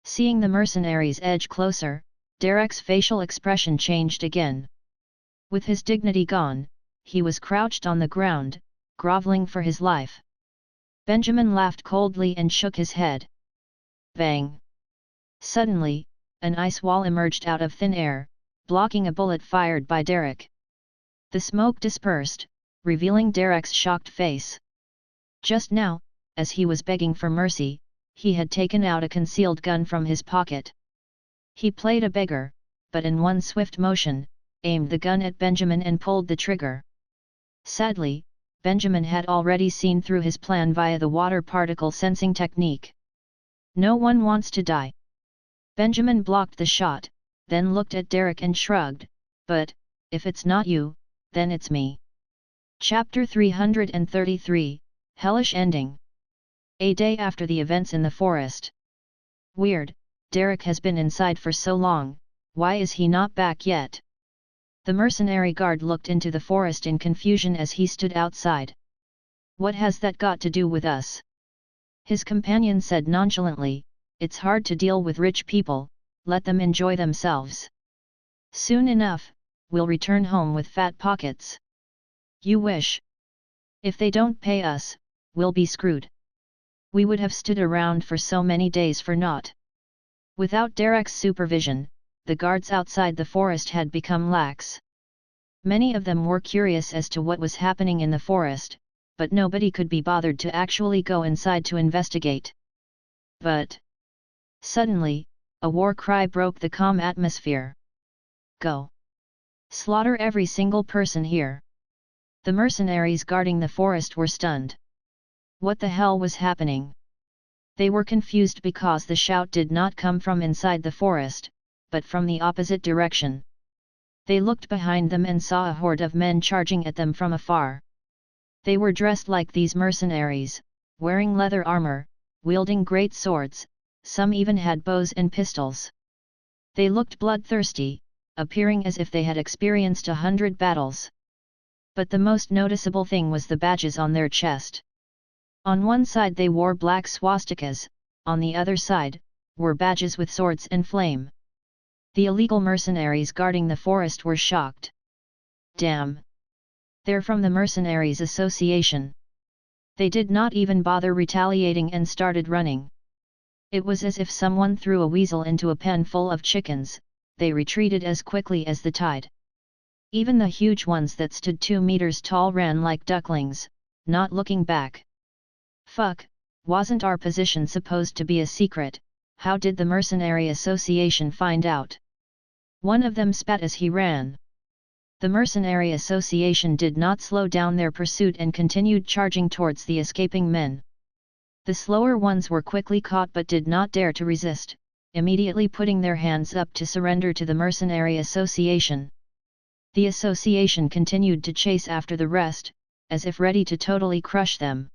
Seeing the mercenaries edge closer, Derek's facial expression changed again. With his dignity gone, he was crouched on the ground, groveling for his life. Benjamin laughed coldly and shook his head. Bang! Suddenly, an ice wall emerged out of thin air, blocking a bullet fired by Derek. The smoke dispersed, revealing Derek's shocked face. Just now, as he was begging for mercy, he had taken out a concealed gun from his pocket. He played a beggar, but in one swift motion, aimed the gun at Benjamin and pulled the trigger. Sadly, Benjamin had already seen through his plan via the water particle sensing technique. No one wants to die. Benjamin blocked the shot, then looked at Derek and shrugged, but, if it's not you, then it's me. Chapter 333, Hellish Ending. A day after the events in the forest. Weird, Derek has been inside for so long, why is he not back yet? The mercenary guard looked into the forest in confusion as he stood outside. What has that got to do with us? His companion said nonchalantly, it's hard to deal with rich people, let them enjoy themselves. Soon enough, we'll return home with fat pockets. You wish. If they don't pay us, we'll be screwed. We would have stood around for so many days for naught. Without Derek's supervision, the guards outside the forest had become lax. Many of them were curious as to what was happening in the forest, but nobody could be bothered to actually go inside to investigate. But suddenly, a war cry broke the calm atmosphere. Go! Slaughter every single person here! The mercenaries guarding the forest were stunned. What the hell was happening? They were confused because the shout did not come from inside the forest, but from the opposite direction. They looked behind them and saw a horde of men charging at them from afar. They were dressed like these mercenaries, wearing leather armor, wielding great swords, some even had bows and pistols. They looked bloodthirsty, appearing as if they had experienced 100 battles. But the most noticeable thing was the badges on their chest. On one side they wore black swastikas, on the other side, were badges with swords and flame. The illegal mercenaries guarding the forest were shocked. Damn! They're from the Mercenaries Association. They did not even bother retaliating and started running. It was as if someone threw a weasel into a pen full of chickens. They retreated as quickly as the tide. Even the huge ones that stood 2 meters tall ran like ducklings, not looking back. Fuck, wasn't our position supposed to be a secret? How did the Mercenary Association find out? One of them spat as he ran. The Mercenary Association did not slow down their pursuit and continued charging towards the escaping men. The slower ones were quickly caught but did not dare to resist, immediately putting their hands up to surrender to the Mercenary Association. The association continued to chase after the rest, as if ready to totally crush them.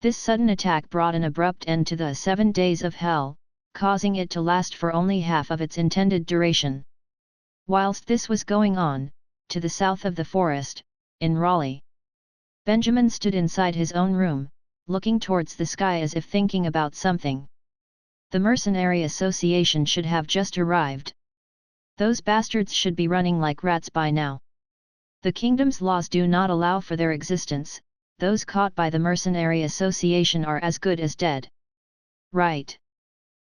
This sudden attack brought an abrupt end to the 7 days of hell, causing it to last for only half of its intended duration. Whilst this was going on, to the south of the forest, in Raleigh, Benjamin stood inside his own room, looking towards the sky as if thinking about something. The Mercenary Association should have just arrived. Those bastards should be running like rats by now. The kingdom's laws do not allow for their existence. Those caught by the Mercenary Association are as good as dead. Right.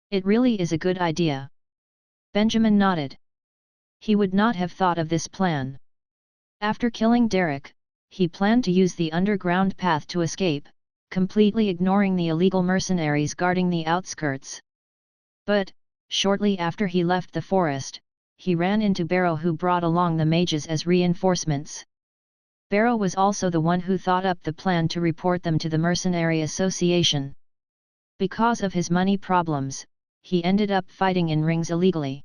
It really is a good idea. Benjamin nodded. He would not have thought of this plan. After killing Derek, he planned to use the underground path to escape, completely ignoring the illegal mercenaries guarding the outskirts. But, shortly after he left the forest, he ran into Barrow, who brought along the mages as reinforcements. Barrow was also the one who thought up the plan to report them to the Mercenary Association. Because of his money problems, he ended up fighting in rings illegally.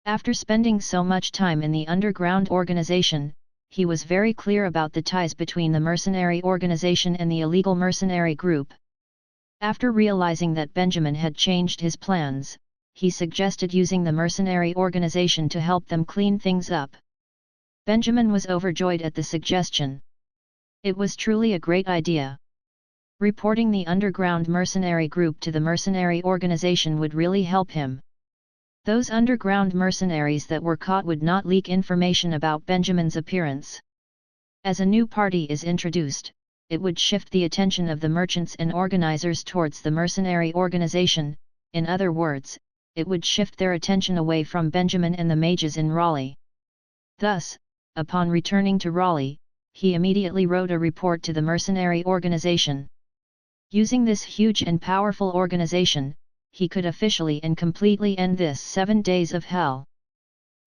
After spending so much time in the underground organization, he was very clear about the ties between the mercenary organization and the illegal mercenary group. After realizing that Benjamin had changed his plans, he suggested using the mercenary organization to help them clean things up. Benjamin was overjoyed at the suggestion. It was truly a great idea. Reporting the underground mercenary group to the mercenary organization would really help him. Those underground mercenaries that were caught would not leak information about Benjamin's appearance. As a new party is introduced, it would shift the attention of the merchants and organizers towards the mercenary organization. In other words, it would shift their attention away from Benjamin and the mages in Raleigh. Thus, upon returning to Raleigh, he immediately wrote a report to the mercenary organization. Using this huge and powerful organization, he could officially and completely end this 7 days of hell.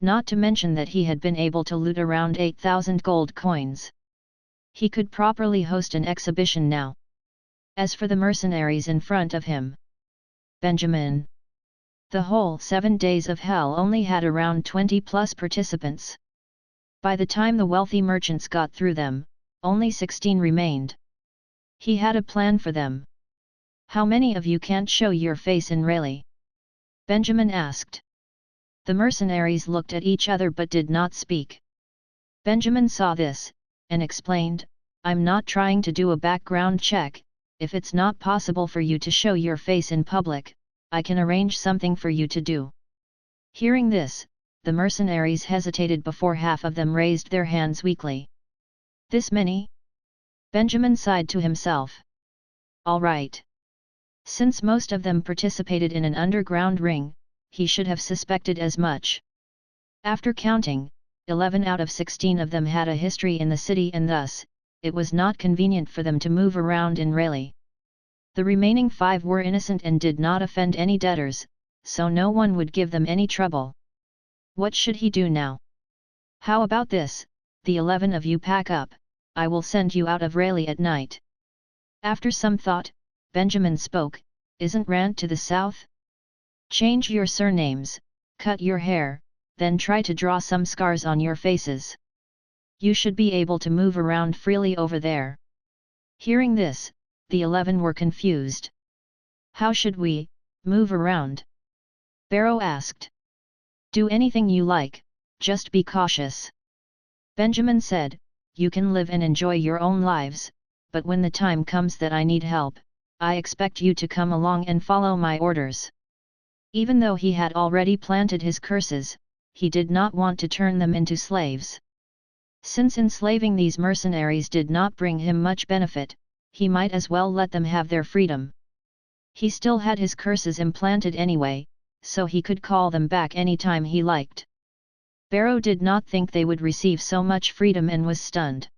Not to mention that he had been able to loot around 8,000 gold coins. He could properly host an exhibition now. As for the mercenaries in front of him, Benjamin. The whole 7 days of hell only had around 20 plus participants. By the time the wealthy merchants got through them, only 16 remained. He had a plan for them. How many of you can't show your face in Raleigh? Benjamin asked. The mercenaries looked at each other but did not speak. Benjamin saw this, and explained, I'm not trying to do a background check. If it's not possible for you to show your face in public, I can arrange something for you to do. Hearing this, the mercenaries hesitated before half of them raised their hands weakly. This many? Benjamin sighed to himself. All right. Since most of them participated in an underground ring, he should have suspected as much. After counting, 11 out of 16 of them had a history in the city, and thus, it was not convenient for them to move around in Rayleigh. The remaining 5 were innocent and did not offend any debtors, so no one would give them any trouble. What should he do now? How about this, the 11 of you pack up, I will send you out of Rayleigh at night. After some thought, Benjamin spoke, isn't Rant to the south? Change your surnames, cut your hair, then try to draw some scars on your faces. You should be able to move around freely over there. Hearing this, the 11 were confused. How should we move around? Barrow asked. Do anything you like, just be cautious. Benjamin said, you can live and enjoy your own lives, but when the time comes that I need help, I expect you to come along and follow my orders. Even though he had already planted his curses, he did not want to turn them into slaves. Since enslaving these mercenaries did not bring him much benefit, he might as well let them have their freedom. He still had his curses implanted anyway, so he could call them back any time he liked. Barrow did not think they would receive so much freedom and was stunned.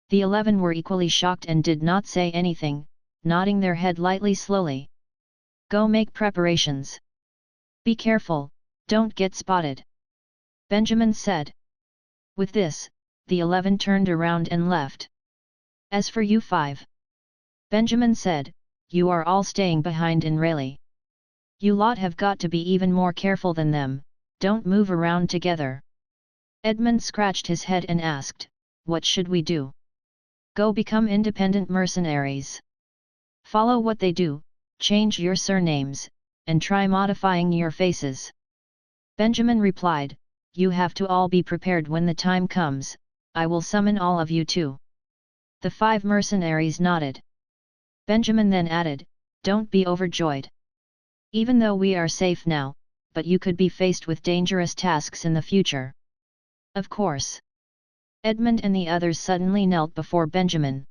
The 11 were equally shocked and did not say anything, nodding their head lightly slowly. Go make preparations. Be careful, don't get spotted. Benjamin said. With this, the 11 turned around and left. As for you 5, Benjamin said, you are all staying behind in Rayleigh. You lot have got to be even more careful than them, don't move around together. Edmund scratched his head and asked, what should we do? Go become independent mercenaries. Follow what they do, change your surnames, and try modifying your faces. Benjamin replied, you have to all be prepared when the time comes, I will summon all of you too. The 5 mercenaries nodded. Benjamin then added, don't be overjoyed. Even though we are safe now, but you could be faced with dangerous tasks in the future. Of course. Edmund and the others suddenly knelt before Benjamin.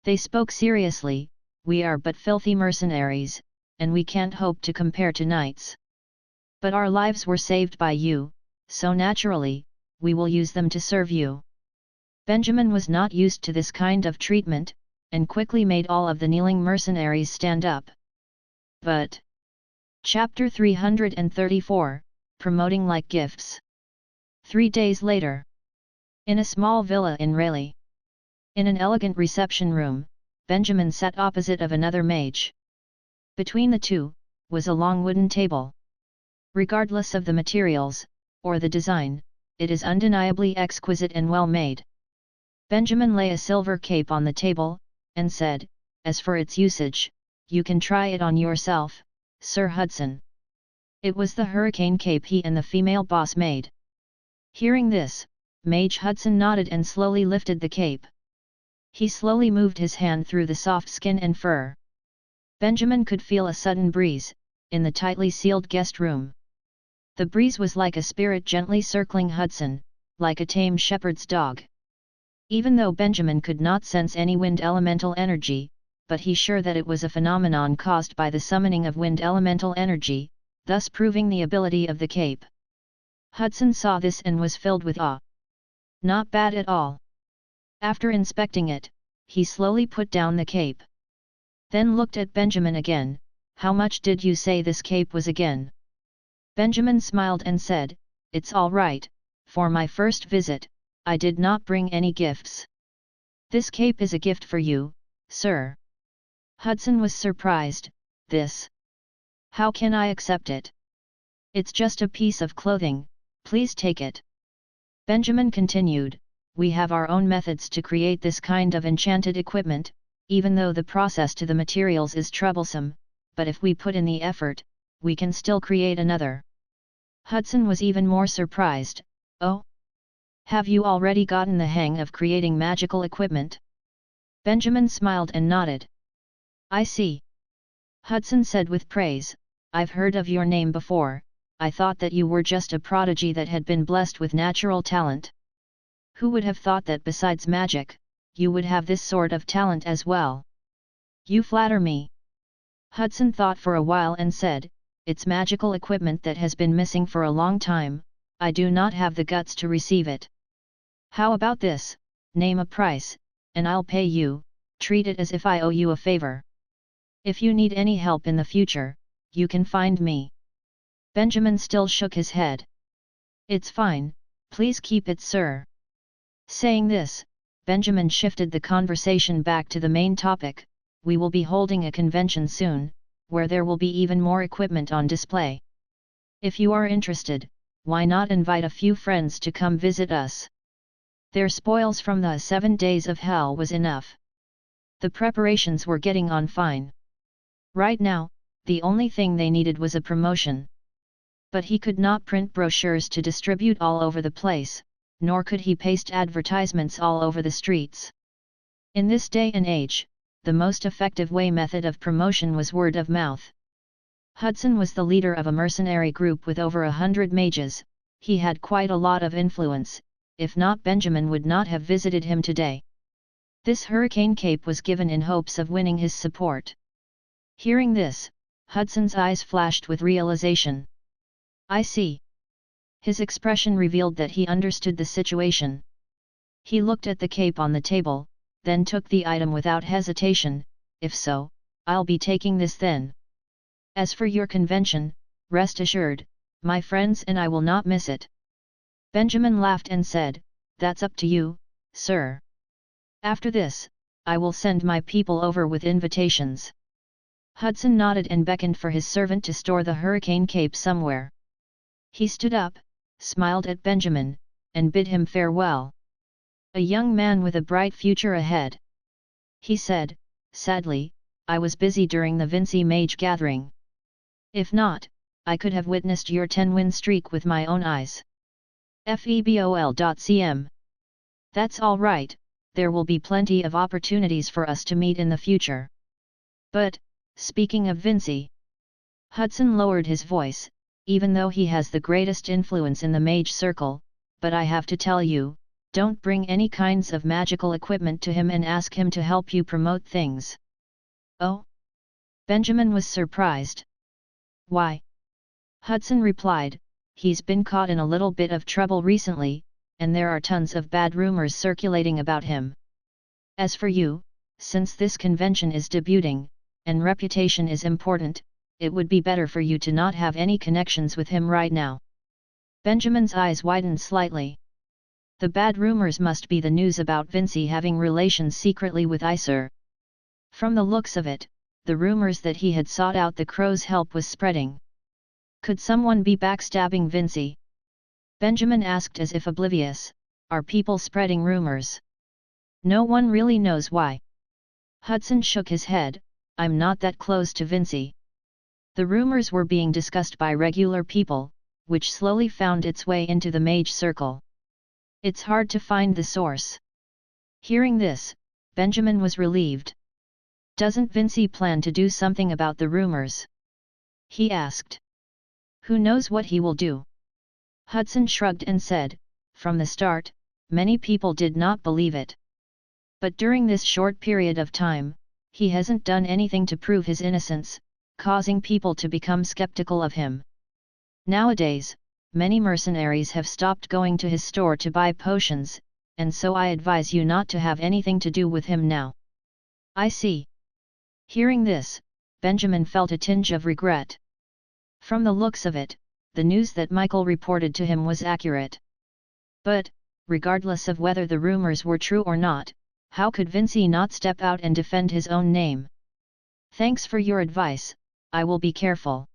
They spoke seriously, we are but filthy mercenaries, and we can't hope to compare to knights. But our lives were saved by you, so naturally, we will use them to serve you. Benjamin was not used to this kind of treatment, and quickly made all of the kneeling mercenaries stand up. But Chapter 334, Promoting Like Gifts. 3 days later. In a small villa in Rayleigh. In an elegant reception room, Benjamin sat opposite of another mage. Between the two, was a long wooden table. Regardless of the materials, or the design, it is undeniably exquisite and well made. Benjamin lay a silver cape on the table, and said, as for its usage, you can try it on yourself, Sir Hudson. It was the hurricane cape he and the female boss made. Hearing this, Mage Hudson nodded and slowly lifted the cape. He slowly moved his hand through the soft skin and fur. Benjamin could feel a sudden breeze, in the tightly sealed guest room. The breeze was like a spirit gently circling Hudson, like a tame shepherd's dog. Even though Benjamin could not sense any wind elemental energy, but he sure that it was a phenomenon caused by the summoning of wind elemental energy, thus proving the ability of the cape. Hudson saw this and was filled with awe. Not bad at all. After inspecting it, he slowly put down the cape. Then looked at Benjamin again, how much did you say this cape was again? Benjamin smiled and said, it's all right, for my first visit, I did not bring any gifts. This cape is a gift for you, sir. Hudson was surprised, this. How can I accept it? It's just a piece of clothing, please take it. Benjamin continued, we have our own methods to create this kind of enchanted equipment, even though the process to the materials is troublesome, but if we put in the effort, we can still create another. Hudson was even more surprised, oh? Have you already gotten the hang of creating magical equipment? Benjamin smiled and nodded. I see. Hudson said with praise, I've heard of your name before, I thought that you were just a prodigy that had been blessed with natural talent. Who would have thought that besides magic, you would have this sort of talent as well? You flatter me. Hudson thought for a while and said, it's magical equipment that has been missing for a long time, I do not have the guts to receive it. How about this, name a price, and I'll pay you, treat it as if I owe you a favor. If you need any help in the future, you can find me. Benjamin still shook his head. It's fine, please keep it, sir. Saying this, Benjamin shifted the conversation back to the main topic. We will be holding a convention soon, where there will be even more equipment on display. If you are interested, why not invite a few friends to come visit us? Their spoils from the 7 days of hell was enough. The preparations were getting on fine. Right now, the only thing they needed was a promotion. But he could not print brochures to distribute all over the place, nor could he paste advertisements all over the streets. In this day and age, the most effective method of promotion was word of mouth. Hudson was the leader of a mercenary group with over 100 mages. He had quite a lot of influence. If not, Benjamin would not have visited him today. This hurricane cape was given in hopes of winning his support. Hearing this, Hudson's eyes flashed with realization. I see. His expression revealed that he understood the situation. He looked at the cape on the table, then took the item without hesitation. If so, I'll be taking this then. As for your convention, rest assured, my friends and I will not miss it. Benjamin laughed and said, that's up to you, sir. After this, I will send my people over with invitations. Hudson nodded and beckoned for his servant to store the hurricane cape somewhere. He stood up, smiled at Benjamin, and bid him farewell. A young man with a bright future ahead. He said, sadly, I was busy during the Vinci Mage gathering. If not, I could have witnessed your 10-win streak with my own eyes. Febol.cm. That's all right, there will be plenty of opportunities for us to meet in the future. But, speaking of Vinci. Hudson lowered his voice, even though he has the greatest influence in the mage circle, but I have to tell you, don't bring any kinds of magical equipment to him and ask him to help you promote things. Oh? Benjamin was surprised. Why? Hudson replied, he's been caught in a little bit of trouble recently, and there are tons of bad rumors circulating about him. As for you, since this convention is debuting, and reputation is important, it would be better for you to not have any connections with him right now. Benjamin's eyes widened slightly. The bad rumors must be the news about Vinci having relations secretly with Isur. From the looks of it, the rumors that he had sought out the crow's help was spreading. Could someone be backstabbing Vinci? Benjamin asked as if oblivious, are people spreading rumors? No one really knows why. Hudson shook his head, I'm not that close to Vinci. The rumors were being discussed by regular people, which slowly found its way into the mage circle. It's hard to find the source. Hearing this, Benjamin was relieved. Doesn't Vinci plan to do something about the rumors? He asked. Who knows what he will do? Hudson shrugged and said, from the start, many people did not believe it. But during this short period of time, he hasn't done anything to prove his innocence, causing people to become skeptical of him. Nowadays, many mercenaries have stopped going to his store to buy potions, and so I advise you not to have anything to do with him now. I see. Hearing this, Benjamin felt a tinge of regret. From the looks of it, the news that Michael reported to him was accurate. But, regardless of whether the rumors were true or not, how could Vinci not step out and defend his own name? Thanks for your advice, I will be careful.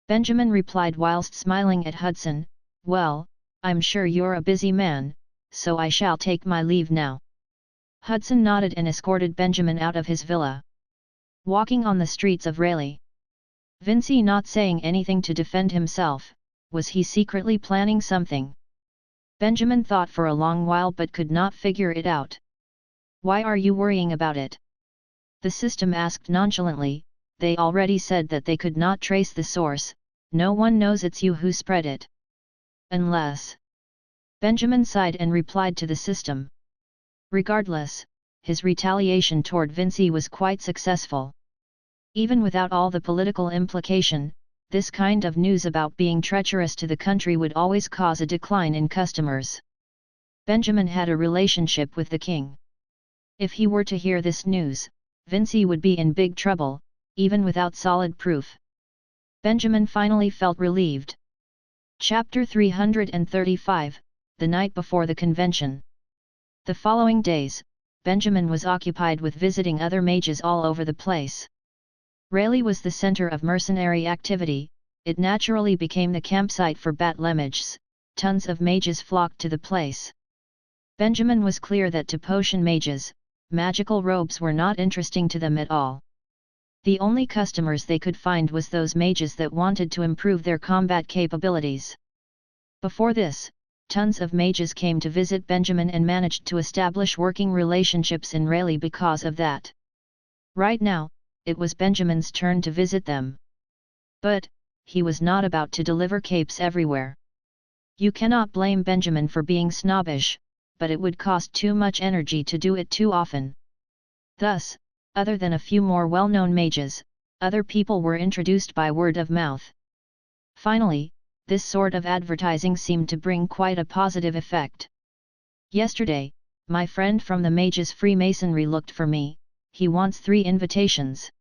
Benjamin replied whilst smiling at Hudson, well, I'm sure you're a busy man, so I shall take my leave now. Hudson nodded and escorted Benjamin out of his villa. Walking on the streets of Rayleigh. Vinci not saying anything to defend himself, was he secretly planning something? Benjamin thought for a long while but could not figure it out. Why are you worrying about it? The system asked nonchalantly, they already said that they could not trace the source, no one knows it's you who spread it. Unless... Benjamin sighed and replied to the system. Regardless, his retaliation toward Vinci was quite successful. Even without all the political implication, This kind of news about being treacherous to the country would always cause a decline in customers. Benjamin had a relationship with the king. If he were to hear this news, Vinci would be in big trouble, even without solid proof. Benjamin finally felt relieved. Chapter 335, The night before the convention. The following days, Benjamin was occupied with visiting other mages all over the place. Rayleigh was the center of mercenary activity. It naturally became the campsite for bat-lemages. Tons of mages flocked to the place. Benjamin was clear that to potion mages, magical robes were not interesting to them at all. The only customers they could find was those mages that wanted to improve their combat capabilities. Before this, tons of mages came to visit Benjamin and managed to establish working relationships in Rayleigh because of that. Right now, it was Benjamin's turn to visit them. But, he was not about to deliver capes everywhere. You cannot blame Benjamin for being snobbish, but it would cost too much energy to do it too often. Thus, other than a few more well-known mages, other people were introduced by word of mouth. Finally, this sort of advertising seemed to bring quite a positive effect. Yesterday, my friend from the Mages Freemasonry looked for me. He wants 3 invitations.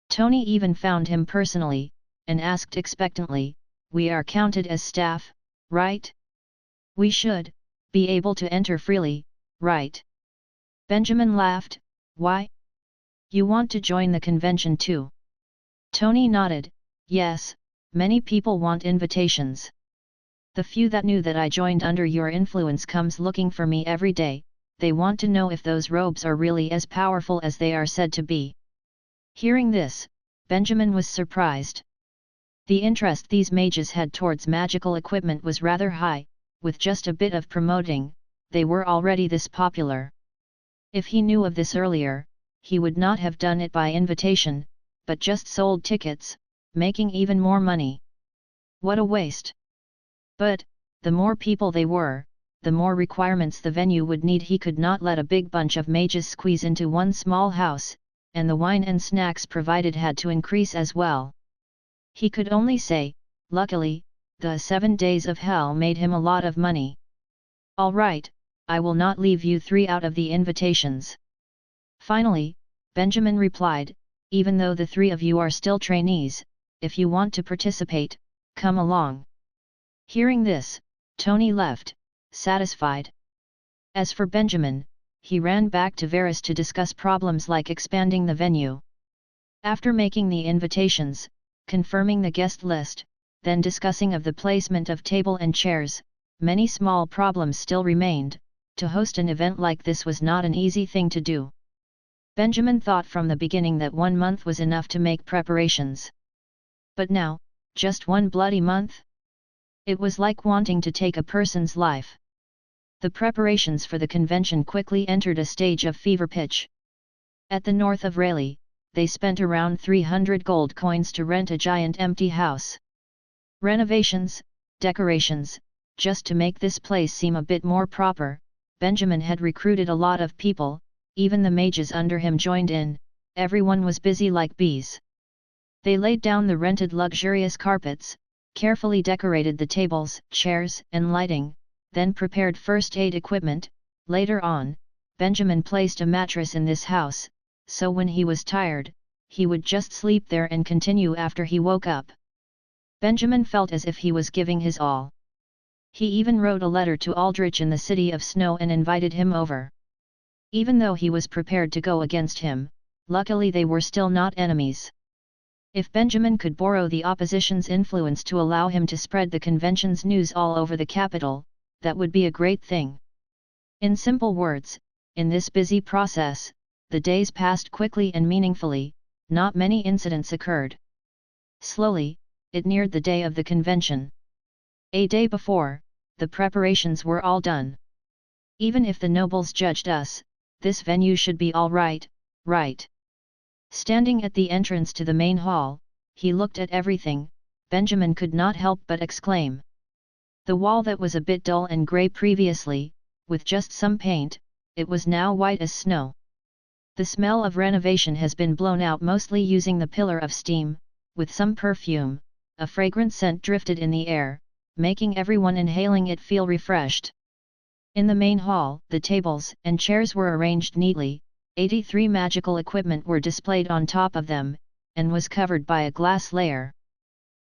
Tony even found him personally, and asked expectantly, "We are counted as staff, right? We should be able to enter freely, right?" Benjamin laughed. "Why? You want to join the convention too?" Tony nodded. "Yes, many people want invitations. The few that knew that I joined under your influence comes looking for me every day. They want to know if those robes are really as powerful as they are said to be." Hearing this, Benjamin was surprised. The interest these mages had towards magical equipment was rather high. With just a bit of promoting, they were already this popular. If he knew of this earlier, he would not have done it by invitation, but just sold tickets, making even more money. What a waste! But, the more people they were, the more requirements the venue would need. He could not let a big bunch of mages squeeze into one small house, and the wine and snacks provided had to increase as well. He could only say, luckily, the 7 days of hell made him a lot of money. "All right, I will not leave you 3 out of the invitations." Finally, Benjamin replied, "Even though the 3 of you are still trainees, if you want to participate, come along." Hearing this, Tony left, satisfied. As for Benjamin, he ran back to Varus to discuss problems like expanding the venue. After making the invitations, confirming the guest list, then discussing of the placement of table and chairs, many small problems still remained. To host an event like this was not an easy thing to do. Benjamin thought from the beginning that 1 month was enough to make preparations. But now, just 1 bloody month? It was like wanting to take a person's life. The preparations for the convention quickly entered a stage of fever pitch. At the north of Rayleigh, they spent around 300 gold coins to rent a giant empty house. Renovations, decorations, just to make this place seem a bit more proper, Benjamin had recruited a lot of people. Even the mages under him joined in. Everyone was busy like bees. They laid down the rented luxurious carpets, carefully decorated the tables, chairs, and lighting, then prepared first aid equipment. Later on, Benjamin placed a mattress in this house, so when he was tired, he would just sleep there and continue after he woke up. Benjamin felt as if he was giving his all. He even wrote a letter to Aldrich in the City of Snow and invited him over. Even though he was prepared to go against him, luckily they were still not enemies. If Benjamin could borrow the opposition's influence to allow him to spread the convention's news all over the capital, that would be a great thing. In simple words, in this busy process, the days passed quickly and meaningfully. Not many incidents occurred. Slowly, it neared the day of the convention. A day before, the preparations were all done. Even if the nobles judged us, this venue should be all right, right? Standing at the entrance to the main hall, he looked at everything. Benjamin could not help but exclaim. The wall that was a bit dull and grey previously, with just some paint, it was now white as snow. The smell of renovation has been blown out mostly using the pillar of steam, with some perfume, a fragrant scent drifted in the air, making everyone inhaling it feel refreshed. In the main hall, the tables and chairs were arranged neatly, 83 magical equipment were displayed on top of them, and was covered by a glass layer.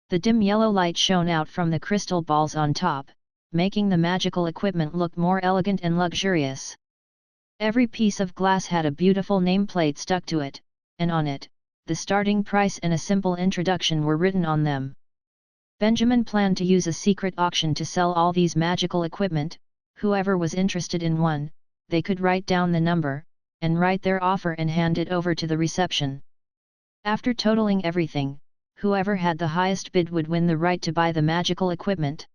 The dim yellow light shone out from the crystal balls on top, making the magical equipment look more elegant and luxurious. Every piece of glass had a beautiful nameplate stuck to it, and on it, the starting price and a simple introduction were written on them. Benjamin planned to use a secret auction to sell all these magical equipment. Whoever was interested in one, they could write down the number, and write their offer and hand it over to the reception. After totaling everything, whoever had the highest bid would win the right to buy the magical equipment.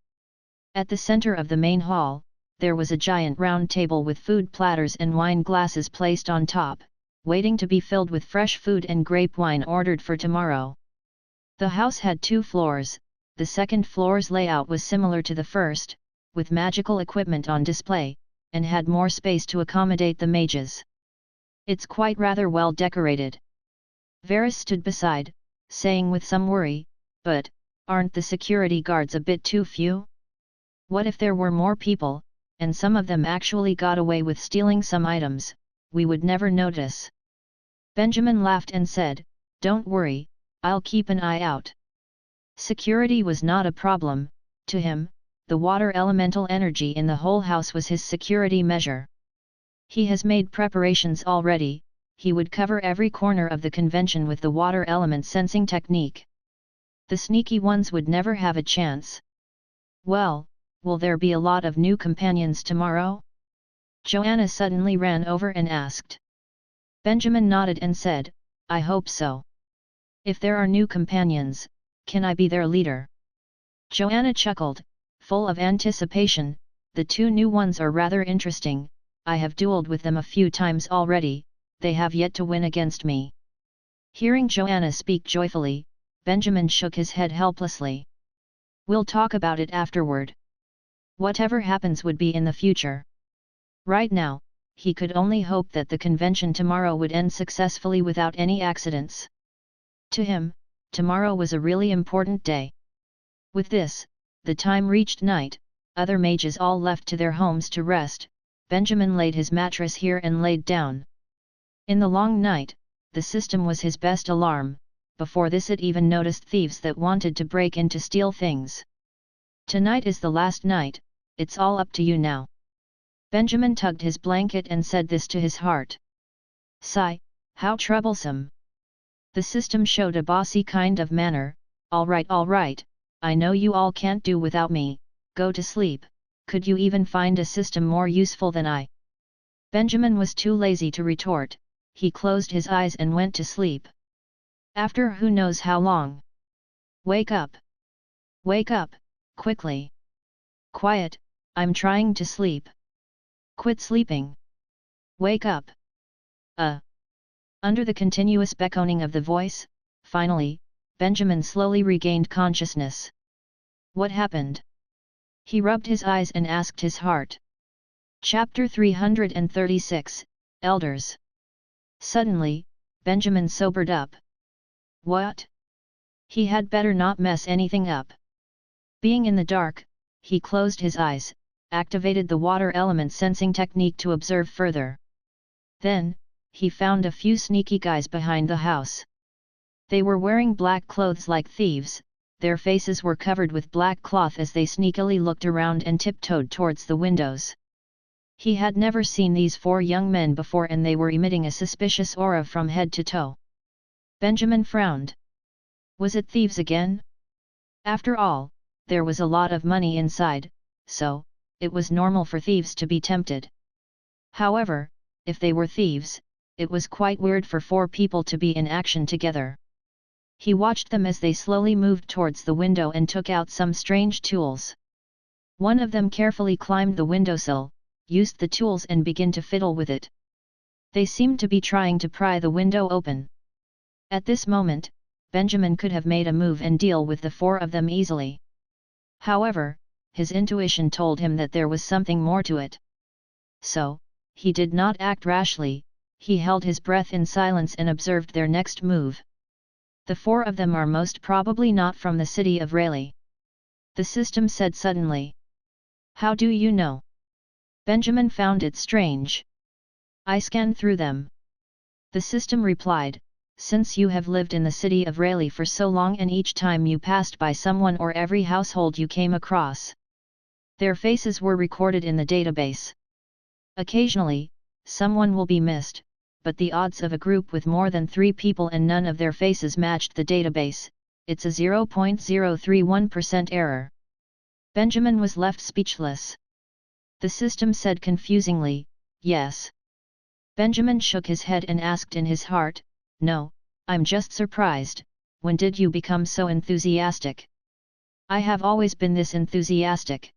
At the center of the main hall, there was a giant round table with food platters and wine glasses placed on top, waiting to be filled with fresh food and grape wine ordered for tomorrow. The house had 2 floors, the second floor's layout was similar to the first, with magical equipment on display, and had more space to accommodate the mages. It's quite rather well decorated. Varys stood beside, saying with some worry, but, aren't the security guards a bit too few? What if there were more people, and some of them actually got away with stealing some items, we would never notice. Benjamin laughed and said, "Don't worry, I'll keep an eye out." Security was not a problem, to him. The water elemental energy in the whole house was his security measure. He has made preparations already, he would cover every corner of the convention with the water element sensing technique. The sneaky ones would never have a chance. Well, will there be a lot of new companions tomorrow? Joanna suddenly ran over and asked. Benjamin nodded and said, I hope so. If there are new companions, can I be their leader? Joanna chuckled, full of anticipation, the 2 new ones are rather interesting, I have dueled with them a few times already, they have yet to win against me. Hearing Joanna speak joyfully, Benjamin shook his head helplessly. We'll talk about it afterward. Whatever happens would be in the future. Right now, he could only hope that the convention tomorrow would end successfully without any accidents. To him, tomorrow was a really important day. With this, the time reached night, other mages all left to their homes to rest, Benjamin laid his mattress here and laid down. In the long night, the system was his best alarm, before this it even noticed thieves that wanted to break in to steal things. Tonight is the last night, it's all up to you now. Benjamin tugged his blanket and said this to his heart. Sigh, how troublesome. The system showed a bossy kind of manner, all right, I know you all can't do without me, go to sleep, could you even find a system more useful than I? Benjamin was too lazy to retort, he closed his eyes and went to sleep. After who knows how long. Wake up! Wake up, quickly! Quiet, I'm trying to sleep. Quit sleeping! Wake up! Under the continuous beckoning of the voice, finally, Benjamin slowly regained consciousness. What happened? He rubbed his eyes and asked his heart. Chapter 336, Elders. Suddenly, Benjamin sobered up. What? He had better not mess anything up. Being in the dark, he closed his eyes, activated the water element sensing technique to observe further. Then, he found a few sneaky guys behind the house. They were wearing black clothes like thieves, their faces were covered with black cloth as they sneakily looked around and tiptoed towards the windows. He had never seen these 4 young men before and they were emitting a suspicious aura from head to toe. Benjamin frowned. Was it thieves again? After all, there was a lot of money inside, so, it was normal for thieves to be tempted. However, if they were thieves, it was quite weird for 4 people to be in action together. He watched them as they slowly moved towards the window and took out some strange tools. One of them carefully climbed the windowsill, used the tools and began to fiddle with it. They seemed to be trying to pry the window open. At this moment, Benjamin could have made a move and deal with the 4 of them easily. However, his intuition told him that there was something more to it. So, he did not act rashly, he held his breath in silence and observed their next move. The four of them are most probably not from the city of Rayleigh. The system said suddenly. How do you know? Benjamin found it strange. I scanned through them. The system replied, since you have lived in the city of Rayleigh for so long and each time you passed by someone or every household you came across, their faces were recorded in the database. Occasionally, someone will be missed, but the odds of a group with more than 3 people and none of their faces matched the database, it's a 0.031% error. Benjamin was left speechless. The system said confusingly, yes. Benjamin shook his head and asked in his heart, no, I'm just surprised, when did you become so enthusiastic? I have always been this enthusiastic.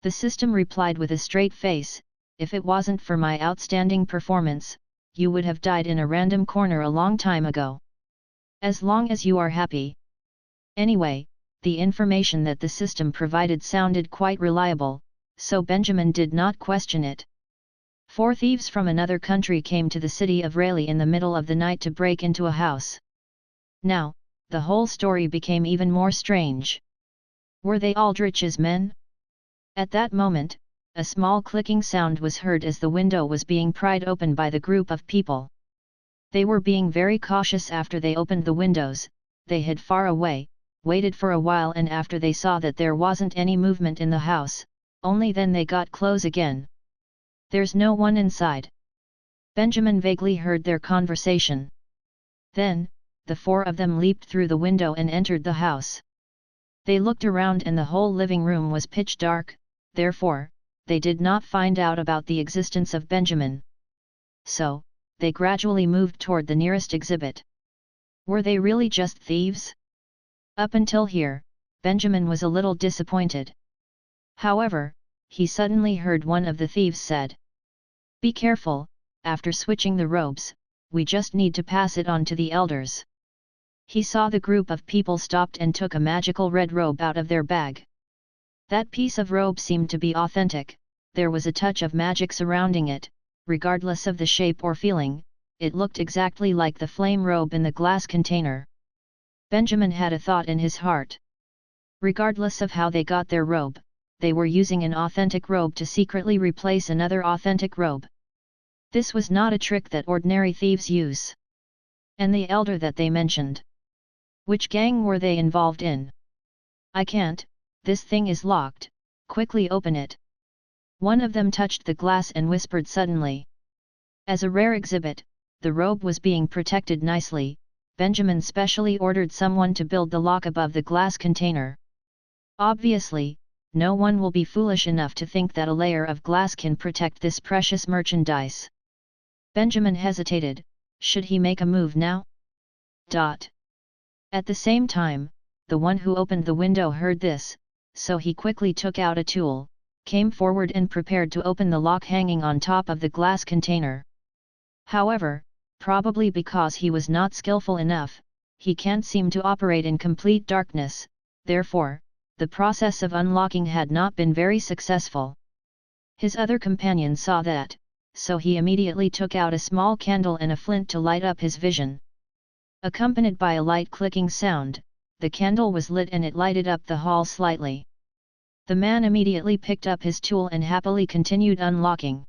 The system replied with a straight face, if it wasn't for my outstanding performance, you would have died in a random corner a long time ago. As long as you are happy. Anyway, the information that the system provided sounded quite reliable, so Benjamin did not question it. 4 thieves from another country came to the city of Rayleigh in the middle of the night to break into a house. Now, the whole story became even more strange. Were they Aldrich's men? At that moment, a small clicking sound was heard as the window was being pried open by the group of people. They were being very cautious after they opened the windows, they hid far away, waited for a while and after they saw that there wasn't any movement in the house, only then they got close again. There's no one inside. Benjamin vaguely heard their conversation. Then, the 4 of them leaped through the window and entered the house. They looked around and the whole living room was pitch dark, therefore, they did not find out about the existence of Benjamin. So, they gradually moved toward the nearest exhibit. Were they really just thieves? Up until here, Benjamin was a little disappointed. However, he suddenly heard one of the thieves said, "Be careful, after switching the robes, we just need to pass it on to the elders." He saw the group of people stopped and took a magical red robe out of their bag. That piece of robe seemed to be authentic, there was a touch of magic surrounding it, regardless of the shape or feeling, it looked exactly like the flame robe in the glass container. Benjamin had a thought in his heart. Regardless of how they got their robe, they were using an authentic robe to secretly replace another authentic robe. This was not a trick that ordinary thieves use. And the elder that they mentioned. Which gang were they involved in? I can't, this thing is locked, quickly open it. One of them touched the glass and whispered suddenly. As a rare exhibit, the robe was being protected nicely. Benjamin specially ordered someone to build the lock above the glass container. Obviously, no one will be foolish enough to think that a layer of glass can protect this precious merchandise. Benjamin hesitated, should he make a move now? At the same time, the one who opened the window heard this, so he quickly took out a tool, came forward and prepared to open the lock hanging on top of the glass container. However, probably because he was not skillful enough, he can't seem to operate in complete darkness, therefore, the process of unlocking had not been very successful. His other companion saw that, so he immediately took out a small candle and a flint to light up his vision. Accompanied by a light clicking sound, the candle was lit and it lighted up the hall slightly. The man immediately picked up his tool and happily continued unlocking.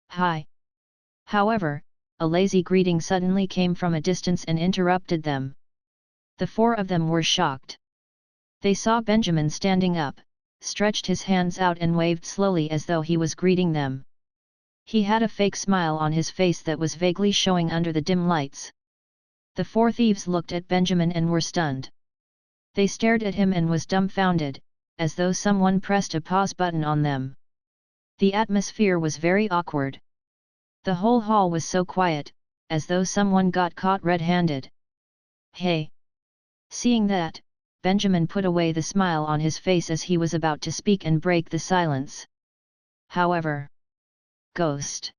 Hi! However, a lazy greeting suddenly came from a distance and interrupted them. The 4 of them were shocked. They saw Benjamin standing up, stretched his hands out and waved slowly as though he was greeting them. He had a fake smile on his face that was vaguely showing under the dim lights. The 4 thieves looked at Benjamin and were stunned. They stared at him and was dumbfounded, as though someone pressed a pause button on them. The atmosphere was very awkward. The whole hall was so quiet, as though someone got caught red-handed. Hey! Seeing that, Benjamin put away the smile on his face as he was about to speak and break the silence. However, Ghost!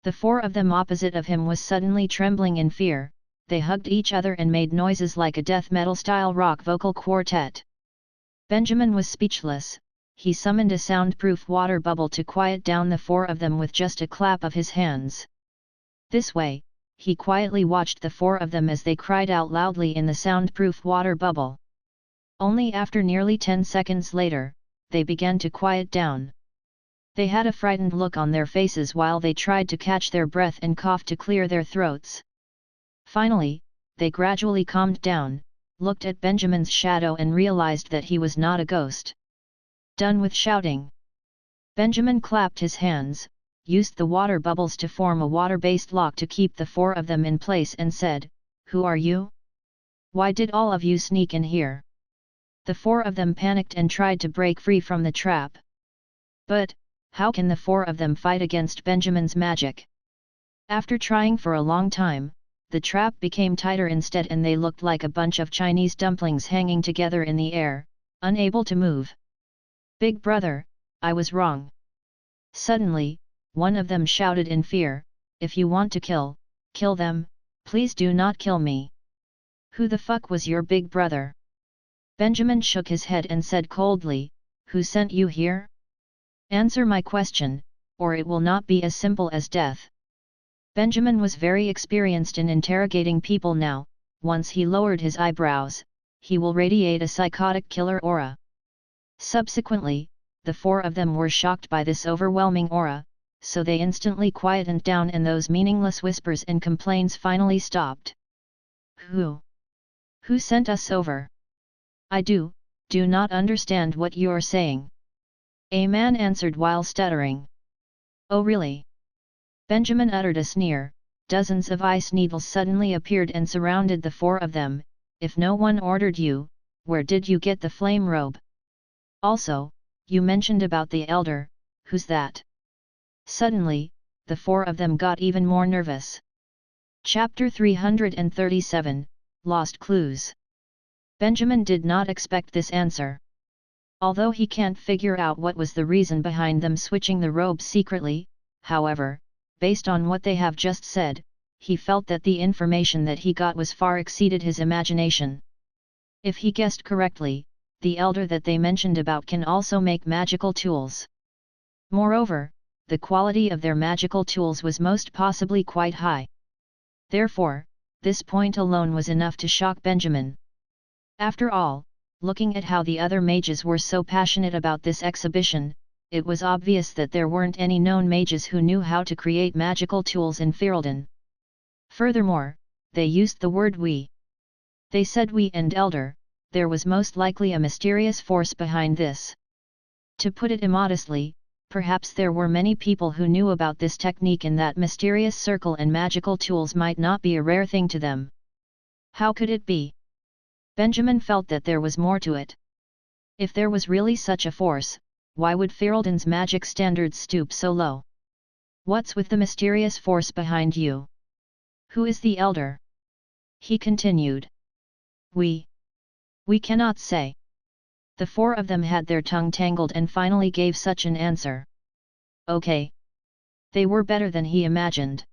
The 4 of them opposite of him was suddenly trembling in fear, they hugged each other and made noises like a death metal-style rock vocal quartet. Benjamin was speechless. He summoned a soundproof water bubble to quiet down the 4 of them with just a clap of his hands. This way, he quietly watched the four of them as they cried out loudly in the soundproof water bubble. Only after nearly 10 seconds later, they began to quiet down. They had a frightened look on their faces while they tried to catch their breath and cough to clear their throats. Finally, they gradually calmed down, looked at Benjamin's shadow and realized that he was not a ghost. Done with shouting. Benjamin clapped his hands, used the water bubbles to form a water-based lock to keep the four of them in place and said, "Who are you? Why did all of you sneak in here?" The four of them panicked and tried to break free from the trap. But, how can the four of them fight against Benjamin's magic? After trying for a long time, the trap became tighter instead and they looked like a bunch of Chinese dumplings hanging together in the air, unable to move. "Big brother, I was wrong." Suddenly, one of them shouted in fear, "If you want to kill them, please do not kill me." "Who the fuck was your big brother?" Benjamin shook his head and said coldly, "Who sent you here? Answer my question, or it will not be as simple as death." Benjamin was very experienced in interrogating people now. Once he lowered his eyebrows, he will radiate a psychotic killer aura. Subsequently, the four of them were shocked by this overwhelming aura, so they instantly quietened down and those meaningless whispers and complaints finally stopped. Who sent us over? I do not understand what you're saying." A man answered while stuttering. "Oh really?" Benjamin uttered a sneer. Dozens of ice needles suddenly appeared and surrounded the four of them. "If no one ordered you, where did you get the flame robe? Also, you mentioned about the elder, who's that?" Suddenly, the four of them got even more nervous. Chapter 337, Lost Clues. Benjamin did not expect this answer. Although he can't figure out what was the reason behind them switching the robes secretly, however, based on what they have just said, he felt that the information that he got was far exceeded his imagination. If he guessed correctly, the elder that they mentioned about can also make magical tools. Moreover, the quality of their magical tools was most possibly quite high. Therefore, this point alone was enough to shock Benjamin. After all, looking at how the other mages were so passionate about this exhibition, it was obvious that there weren't any known mages who knew how to create magical tools in Ferelden. Furthermore, they used the word "we." They said "we" and "elder," there was most likely a mysterious force behind this. To put it immodestly, perhaps there were many people who knew about this technique in that mysterious circle and magical tools might not be a rare thing to them. How could it be? Benjamin felt that there was more to it. If there was really such a force, why would Ferelden's magic standards stoop so low? What's with the mysterious force behind you? Who is the elder? He continued. We cannot say. The four of them had their tongue tangled and finally gave such an answer. Okay. They were better than he imagined.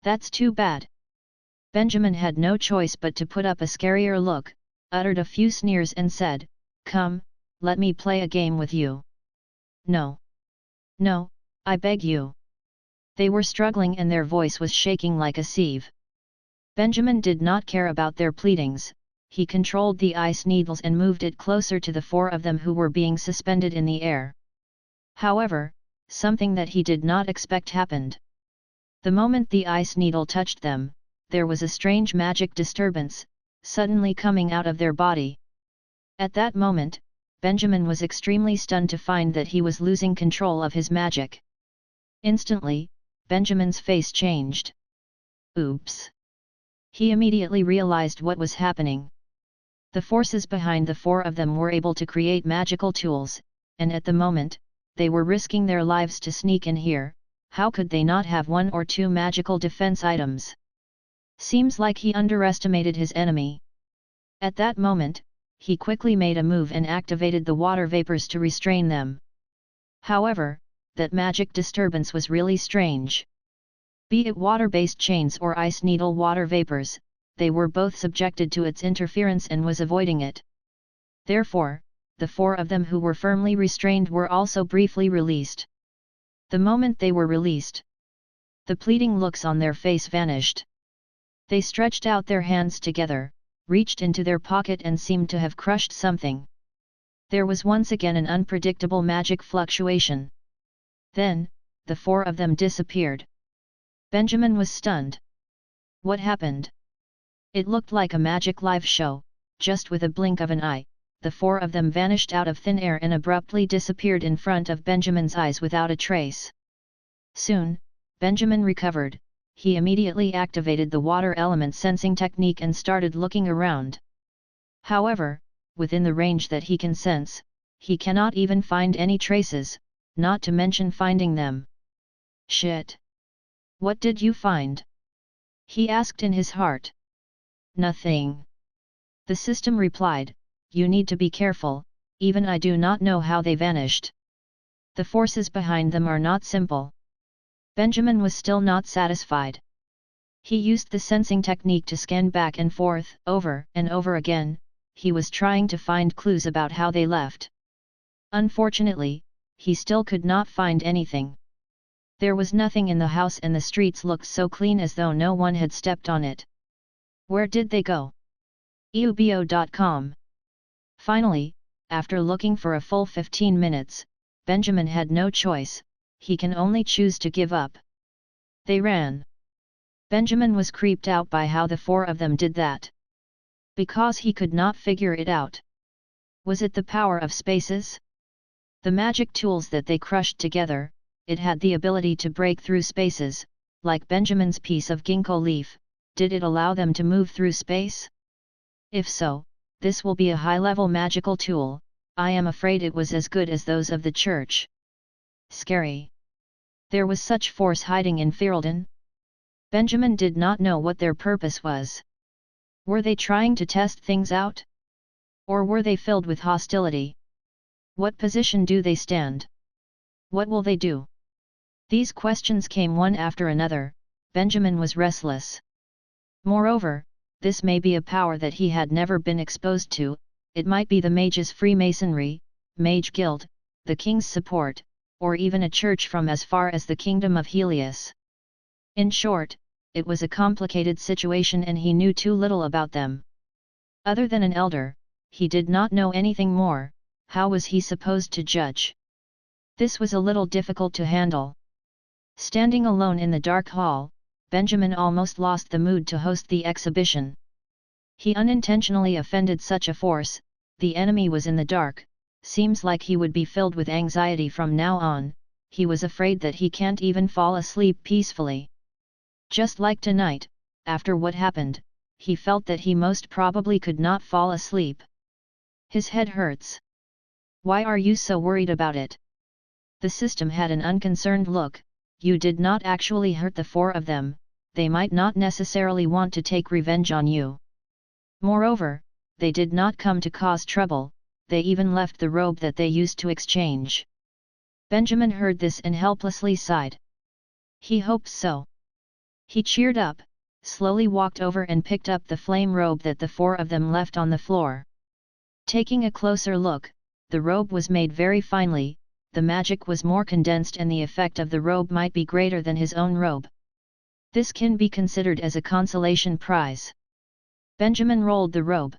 That's too bad. Benjamin had no choice but to put up a scarier look, uttered a few sneers and said, "Come, let me play a game with you." No, I beg you." They were struggling and their voice was shaking like a sieve. Benjamin did not care about their pleadings. He controlled the ice needles and moved it closer to the four of them who were being suspended in the air. However, something that he did not expect happened. The moment the ice needle touched them, there was a strange magic disturbance, suddenly coming out of their body. At that moment, Benjamin was extremely stunned to find that he was losing control of his magic. Instantly, Benjamin's face changed. Oops! He immediately realized what was happening. The forces behind the four of them were able to create magical tools, and at the moment, they were risking their lives to sneak in here. How could they not have one or two magical defense items? Seems like he underestimated his enemy. At that moment, he quickly made a move and activated the water vapors to restrain them. However, that magic disturbance was really strange. Be it water-based chains or ice needle water vapors, they were both subjected to its interference and was avoiding it. Therefore, the four of them who were firmly restrained were also briefly released. The moment they were released, the pleading looks on their face vanished. They stretched out their hands together, reached into their pocket and seemed to have crushed something. There was once again an unpredictable magic fluctuation. Then, the four of them disappeared. Benjamin was stunned. What happened? It looked like a magic live show. Just with a blink of an eye, the four of them vanished out of thin air and abruptly disappeared in front of Benjamin's eyes without a trace. Soon, Benjamin recovered. He immediately activated the water element sensing technique and started looking around. However, within the range that he can sense, he cannot even find any traces, not to mention finding them. Shit! What did you find? He asked in his heart. Nothing. The system replied, you need to be careful, even I do not know how they vanished. The forces behind them are not simple. Benjamin was still not satisfied. He used the sensing technique to scan back and forth, over and over again. He was trying to find clues about how they left. Unfortunately, he still could not find anything. There was nothing in the house and the streets looked so clean as though no one had stepped on it. Where did they go? Audiobook.com. Finally, after looking for a full 15 minutes, Benjamin had no choice, he can only choose to give up. They ran. Benjamin was creeped out by how the four of them did that. Because he could not figure it out. Was it the power of spaces? The magic tools that they crushed together, it had the ability to break through spaces, like Benjamin's piece of ginkgo leaf. Did it allow them to move through space? If so, this will be a high-level magical tool. I am afraid it was as good as those of the church. Scary. There was such force hiding in Ferelden. Benjamin did not know what their purpose was. Were they trying to test things out? Or were they filled with hostility? What position do they stand? What will they do? These questions came one after another. Benjamin was restless. Moreover, this may be a power that he had never been exposed to. It might be the mage's Freemasonry, mage guild, the king's support, or even a church from as far as the Kingdom of Helius. In short, it was a complicated situation and he knew too little about them. Other than an elder, he did not know anything more. How was he supposed to judge? This was a little difficult to handle. Standing alone in the dark hall, Benjamin almost lost the mood to host the exhibition. He unintentionally offended such a force. The enemy was in the dark. Seems like he would be filled with anxiety from now on. He was afraid that he can't even fall asleep peacefully. Just like tonight, after what happened, he felt that he most probably could not fall asleep. His head hurts. Why are you so worried about it? The system had an unconcerned look. You did not actually hurt the four of them, they might not necessarily want to take revenge on you. Moreover, they did not come to cause trouble, they even left the robe that they used to exchange. Benjamin heard this and helplessly sighed. He hoped so. He cheered up, slowly walked over and picked up the flame robe that the four of them left on the floor. Taking a closer look, the robe was made very finely. The magic was more condensed and the effect of the robe might be greater than his own robe. This can be considered as a consolation prize. Benjamin rolled the robe.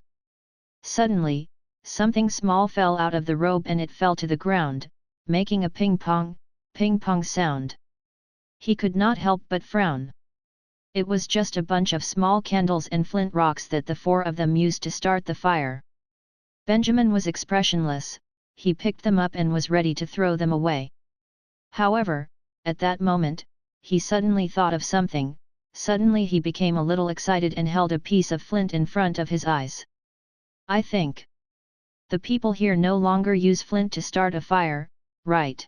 Suddenly, something small fell out of the robe and it fell to the ground, making a ping-pong sound. He could not help but frown. It was just a bunch of small candles and flint rocks that the four of them used to start the fire. Benjamin was expressionless. He picked them up and was ready to throw them away. However, at that moment, he suddenly thought of something. Suddenly he became a little excited and held a piece of flint in front of his eyes. I think the people here no longer use flint to start a fire, right?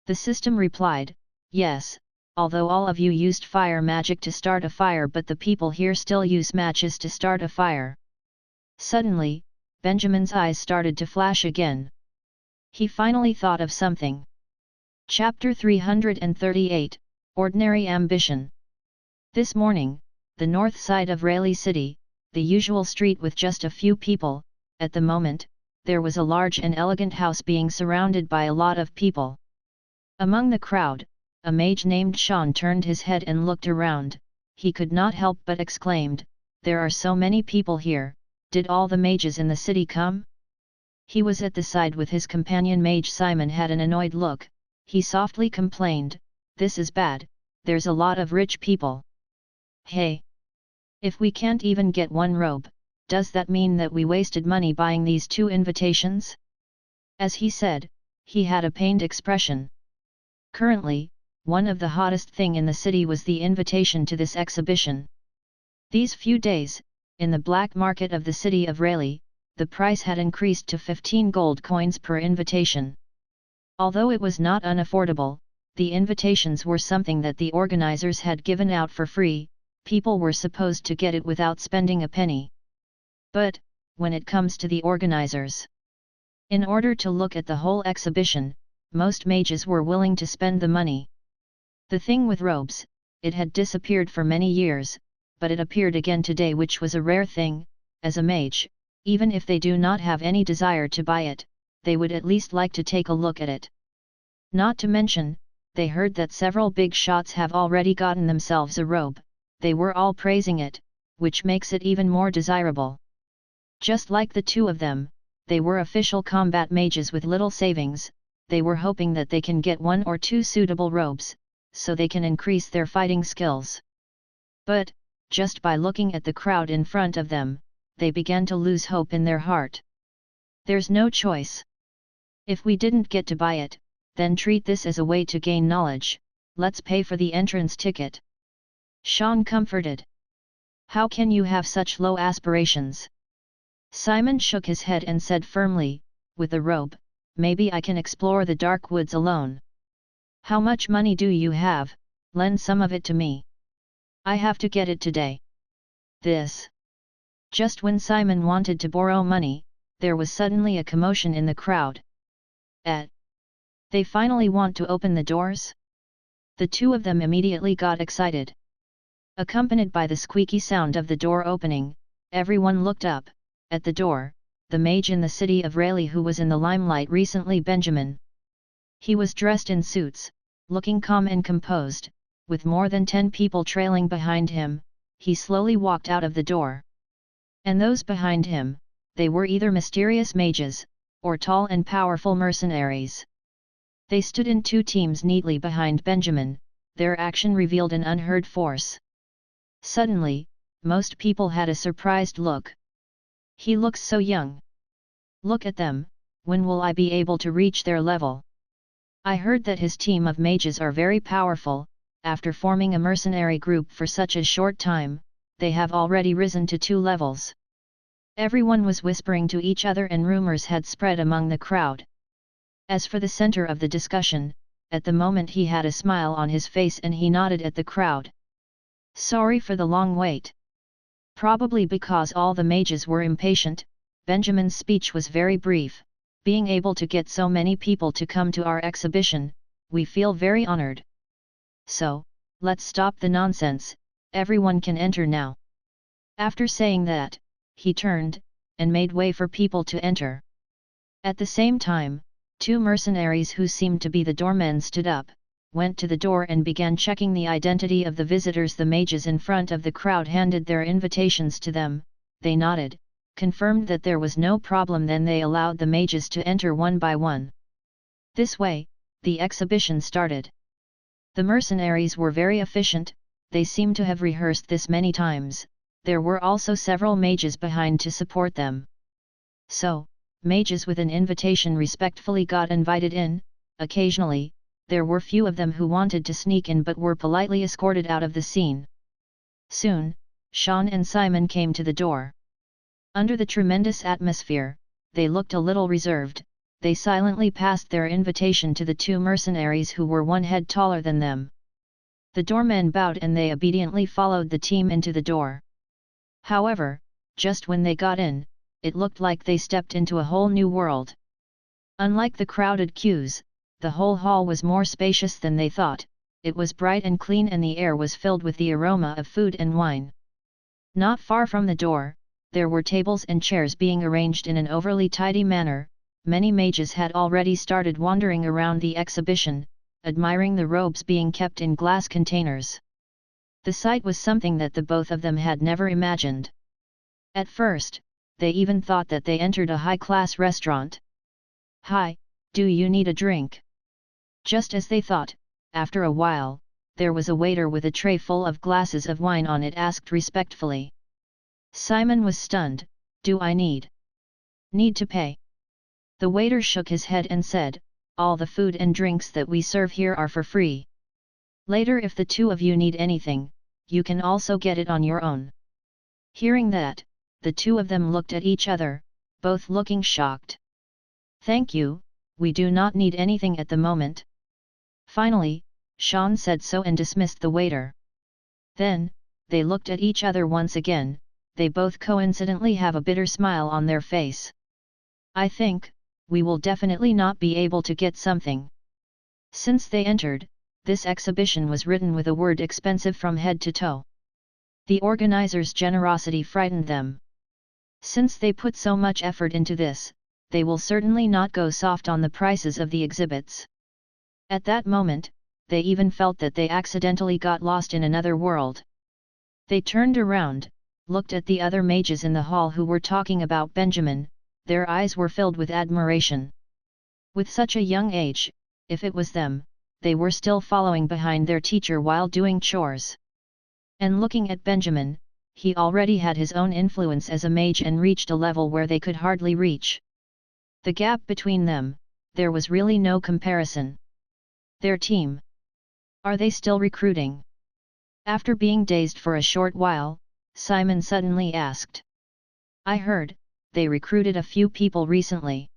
The system replied, yes, although all of you used fire magic to start a fire, but the people here still use matches to start a fire. Suddenly, Benjamin's eyes started to flash again. He finally thought of something. Chapter 338, Ordinary Ambition. This morning, the north side of Raleigh City, the usual street with just a few people, at the moment, there was a large and elegant house being surrounded by a lot of people. Among the crowd, a mage named Sean turned his head and looked around. he could not help but exclaimed, "There are so many people here, did all the mages in the city come?" He was at the side with his companion mage. Simon had an annoyed look. He softly complained, "This is bad, there's a lot of rich people. Hey! If we can't even get one robe, does that mean that we wasted money buying these 2 invitations?" As he said, he had a pained expression. Currently, one of the hottest thing in the city was the invitation to this exhibition. These few days, in the black market of the city of Rayleigh, the price had increased to 15 gold coins per invitation. Although it was not unaffordable, the invitations were something that the organizers had given out for free. People were supposed to get it without spending a penny. But, when it comes to the organizers, in order to look at the whole exhibition, most mages were willing to spend the money. The thing with robes, it had disappeared for many years, but it appeared again today, which was a rare thing. As a mage, even if they do not have any desire to buy it, they would at least like to take a look at it. Not to mention, they heard that several big shots have already gotten themselves a robe. They were all praising it, which makes it even more desirable. Just like the 2 of them, they were official combat mages with little savings. They were hoping that they can get 1 or 2 suitable robes, so they can increase their fighting skills. But, just by looking at the crowd in front of them, they began to lose hope in their heart. There's no choice. If we didn't get to buy it, then treat this as a way to gain knowledge. Let's pay for the entrance ticket. Sean comforted. How can you have such low aspirations? Simon shook his head and said firmly, with a robe, maybe I can explore the dark woods alone. How much money do you have? Lend some of it to me. I have to get it today. This. Just when Simon wanted to borrow money, there was suddenly a commotion in the crowd. They finally want to open the doors? The 2 of them immediately got excited. Accompanied by the squeaky sound of the door opening, everyone looked up. At the door, the mage in the city of Rayleigh who was in the limelight recently, Benjamin. He was dressed in suits, looking calm and composed, with more than 10 people trailing behind him. He slowly walked out of the door. And those behind him, they were either mysterious mages, or tall and powerful mercenaries. They stood in 2 teams neatly behind Benjamin. Their action revealed an unheard force. Suddenly, most people had a surprised look. He looks so young. Look at them, when will I be able to reach their level? I heard that his team of mages are very powerful. After forming a mercenary group for such a short time, they have already risen to 2 levels. Everyone was whispering to each other and rumors had spread among the crowd. As for the center of the discussion, at the moment he had a smile on his face and he nodded at the crowd. Sorry for the long wait. Probably because all the mages were impatient, Benjamin's speech was very brief. Being able to get so many people to come to our exhibition, we feel very honored. So, let's stop the nonsense, everyone can enter now. After saying that, he turned, and made way for people to enter. At the same time, 2 mercenaries who seemed to be the doormen stood up, went to the door and began checking the identity of the visitors. The mages in front of the crowd handed their invitations to them. They nodded, confirmed that there was no problem, then they allowed the mages to enter one by one. This way, the exhibition started. The mercenaries were very efficient, they seemed to have rehearsed this many times. There were also several mages behind to support them. So, mages with an invitation respectfully got invited in. Occasionally, there were few of them who wanted to sneak in but were politely escorted out of the scene. Soon, Sean and Simon came to the door. Under the tremendous atmosphere, they looked a little reserved. They silently passed their invitation to the 2 mercenaries who were 1 head taller than them. The doormen bowed and they obediently followed the team into the door. However, just when they got in, it looked like they stepped into a whole new world. Unlike the crowded queues, the whole hall was more spacious than they thought. It was bright and clean and the air was filled with the aroma of food and wine. Not far from the door, there were tables and chairs being arranged in an overly tidy manner. Many mages had already started wandering around the exhibition, admiring the robes being kept in glass containers. The sight was something that the both of them had never imagined. At first, they even thought that they entered a high-class restaurant. "Hi, do you need a drink?" Just as they thought, after a while, there was a waiter with a tray full of glasses of wine on it asked respectfully. Simon was stunned. "Do I need to pay?" The waiter shook his head and said, "All the food and drinks that we serve here are for free. Later, if the two of you need anything, you can also get it on your own." Hearing that, the two of them looked at each other, both looking shocked. "Thank you, we do not need anything at the moment." Finally, Sean said so and dismissed the waiter. Then, they looked at each other once again. They both coincidentally have a bitter smile on their face. "I think, we will definitely not be able to get something." Since they entered, this exhibition was written with a word expensive from head to toe. The organizers' generosity frightened them. Since they put so much effort into this, they will certainly not go soft on the prices of the exhibits. At that moment, they even felt that they accidentally got lost in another world. They turned around, looked at the other mages in the hall who were talking about Benjamin. Their eyes were filled with admiration. With such a young age, if it was them, they were still following behind their teacher while doing chores. And looking at Benjamin, he already had his own influence as a mage and reached a level where they could hardly reach. The gap between them, there was really no comparison. Their team. Are they still recruiting? After being dazed for a short while, Simon suddenly asked. "I heard, they recruited a few people recently."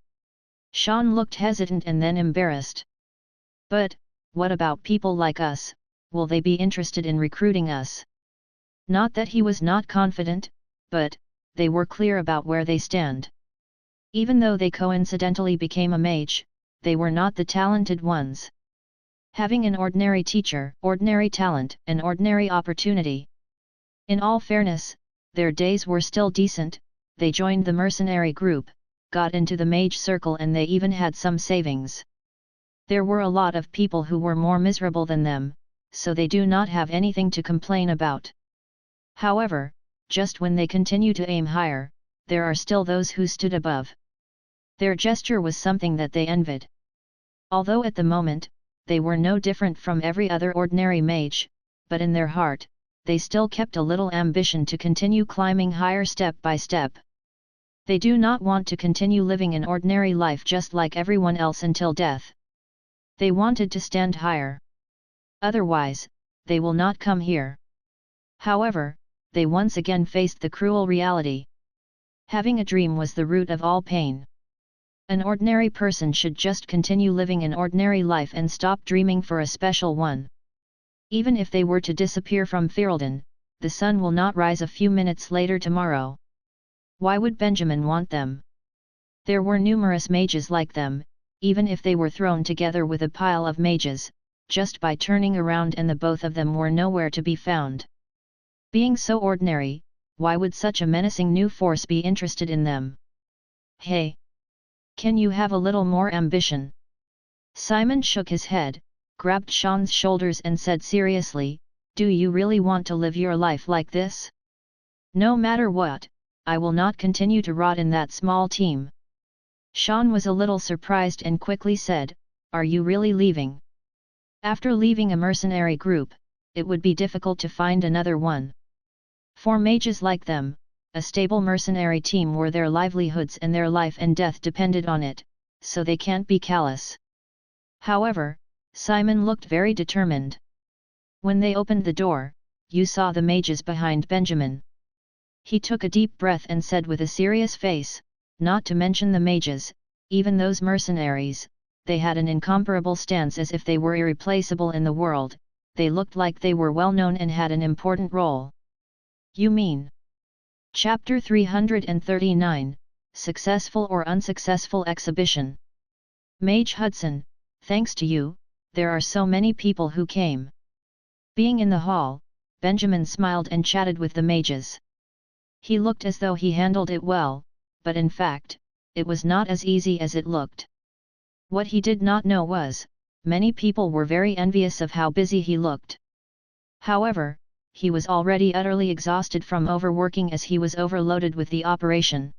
Sean looked hesitant and then embarrassed. "But, what about people like us, will they be interested in recruiting us?" Not that he was not confident, but, they were clear about where they stand. Even though they coincidentally became a mage, they were not the talented ones. Having an ordinary teacher, ordinary talent, and ordinary opportunity. In all fairness, their days were still decent. They joined the mercenary group, got into the mage circle, and they even had some savings. There were a lot of people who were more miserable than them, so they do not have anything to complain about. However, just when they continue to aim higher, there are still those who stood above. Their gesture was something that they envied. Although at the moment, they were no different from every other ordinary mage, but in their heart, they still kept a little ambition to continue climbing higher step by step. They do not want to continue living an ordinary life just like everyone else until death. They wanted to stand higher. Otherwise, they will not come here. However, they once again faced the cruel reality. Having a dream was the root of all pain. An ordinary person should just continue living an ordinary life and stop dreaming for a special one. Even if they were to disappear from Ferelden, the sun will not rise a few minutes later tomorrow. Why would Benjamin want them? There were numerous mages like them, even if they were thrown together with a pile of mages, just by turning around and the both of them were nowhere to be found. Being so ordinary, why would such a menacing new force be interested in them? "Hey! Can you have a little more ambition?" Simon shook his head, grabbed Sean's shoulders and said seriously, "Do you really want to live your life like this? No matter what, I will not continue to rot in that small team." Sean was a little surprised and quickly said, "Are you really leaving?" After leaving a mercenary group, it would be difficult to find another one. For mages like them, a stable mercenary team were their livelihoods and their life and death depended on it, so they can't be callous. However, Simon looked very determined. When they opened the door, you saw the mages behind Benjamin. He took a deep breath and said with a serious face, "Not to mention the mages, even those mercenaries, they had an incomparable stance as if they were irreplaceable in the world, they looked like they were well known and had an important role." "You mean?" Chapter 339, Successful or Unsuccessful Exhibition. "Mage Hudson, thanks to you, there are so many people who came." Being in the hall, Benjamin smiled and chatted with the mages. He looked as though he handled it well, but in fact, it was not as easy as it looked. What he did not know was, many people were very envious of how busy he looked. However, he was already utterly exhausted from overworking as he was overloaded with the operation.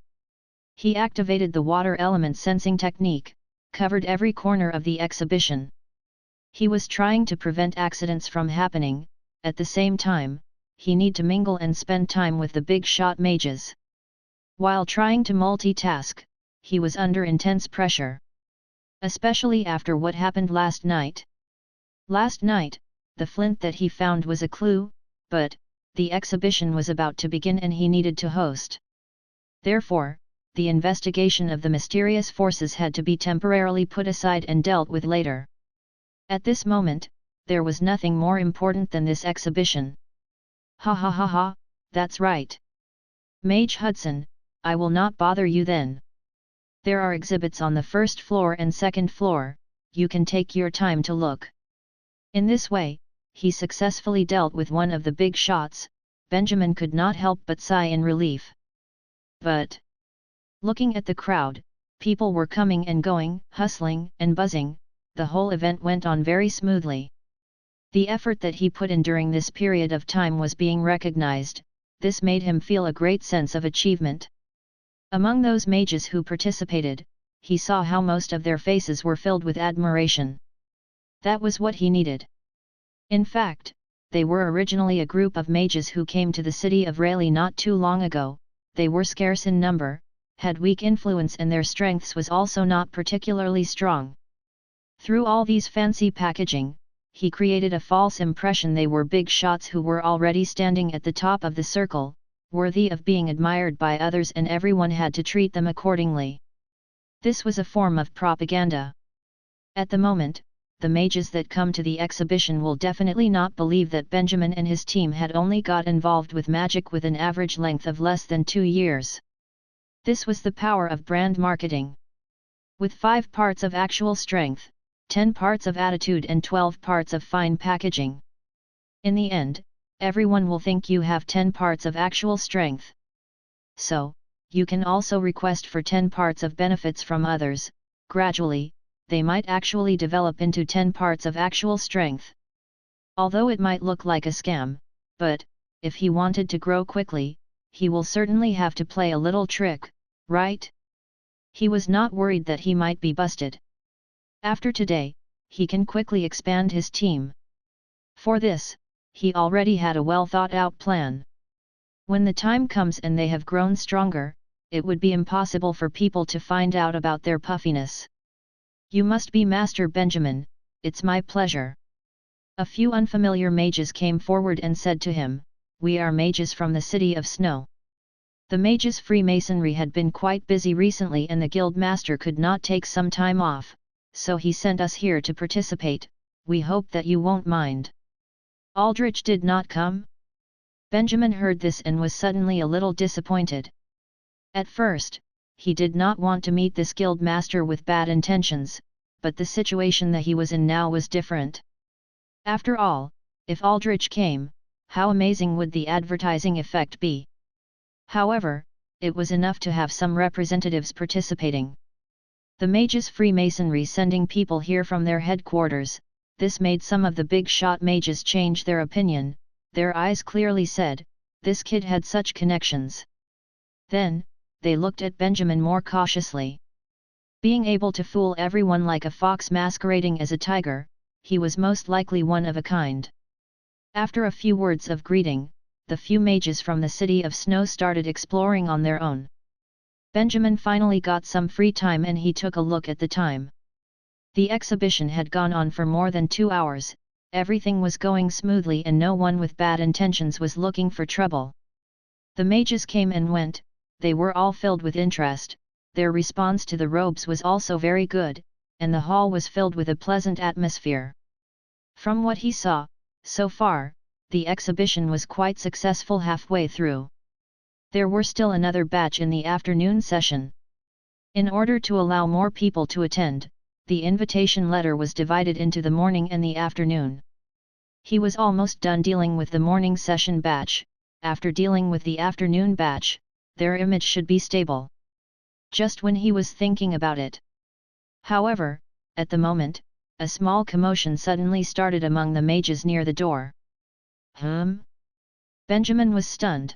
He activated the water element sensing technique, covered every corner of the exhibition. He was trying to prevent accidents from happening. At the same time, he needed to mingle and spend time with the big shot mages. While trying to multitask, he was under intense pressure. Especially after what happened last night. Last night, the flint that he found was a clue, but the exhibition was about to begin and he needed to host. Therefore, the investigation of the mysterious forces had to be temporarily put aside and dealt with later. At this moment, there was nothing more important than this exhibition. Ha ha ha ha, that's right. Mage Hudson, I will not bother you then. There are exhibits on the first floor and second floor, you can take your time to look. In this way, he successfully dealt with one of the big shots. Benjamin could not help but sigh in relief. But, looking at the crowd, people were coming and going, hustling and buzzing, the whole event went on very smoothly. The effort that he put in during this period of time was being recognized. This made him feel a great sense of achievement. Among those mages who participated, he saw how most of their faces were filled with admiration. That was what he needed. In fact, they were originally a group of mages who came to the city of Rayleigh not too long ago. They were scarce in number, had weak influence and their strengths was also not particularly strong. Through all these fancy packaging, he created a false impression they were big shots who were already standing at the top of the circle, worthy of being admired by others, and everyone had to treat them accordingly. This was a form of propaganda. At the moment, the mages that come to the exhibition will definitely not believe that Benjamin and his team had only got involved with magic with an average length of less than 2 years. This was the power of brand marketing. With 5 parts of actual strength, 10 parts of attitude and 12 parts of fine packaging. In the end, everyone will think you have 10 parts of actual strength. So, you can also request for 10 parts of benefits from others. Gradually, they might actually develop into 10 parts of actual strength. Although it might look like a scam, but, if he wanted to grow quickly, he will certainly have to play a little trick, right? He was not worried that he might be busted. After today, he can quickly expand his team. For this, he already had a well-thought-out plan. When the time comes and they have grown stronger, it would be impossible for people to find out about their puffiness. You must be Master Benjamin, it's my pleasure. A few unfamiliar mages came forward and said to him, we are mages from the City of Snow. The mages' Freemasonry had been quite busy recently and the guild master could not take some time off, so he sent us here to participate. We hope that you won't mind. Aldrich did not come? Benjamin heard this and was suddenly a little disappointed. At first, he did not want to meet this guild master with bad intentions, but the situation that he was in now was different. After all, if Aldrich came, how amazing would the advertising effect be? However, it was enough to have some representatives participating. The mages' Freemasonry sending people here from their headquarters, this made some of the big shot mages change their opinion. Their eyes clearly said, this kid had such connections. Then, they looked at Benjamin more cautiously. Being able to fool everyone like a fox masquerading as a tiger, he was most likely one of a kind. After a few words of greeting, the few mages from the City of Snow started exploring on their own. Benjamin finally got some free time and he took a look at the time. The exhibition had gone on for more than 2 hours, everything was going smoothly and no one with bad intentions was looking for trouble. The mages came and went, they were all filled with interest, their response to the robes was also very good, and the hall was filled with a pleasant atmosphere. From what he saw, so far, the exhibition was quite successful halfway through. There were still another batch in the afternoon session. In order to allow more people to attend, the invitation letter was divided into the morning and the afternoon. He was almost done dealing with the morning session batch. After dealing with the afternoon batch, their image should be stable. Just when he was thinking about it. However, at the moment, a small commotion suddenly started among the mages near the door. Benjamin was stunned.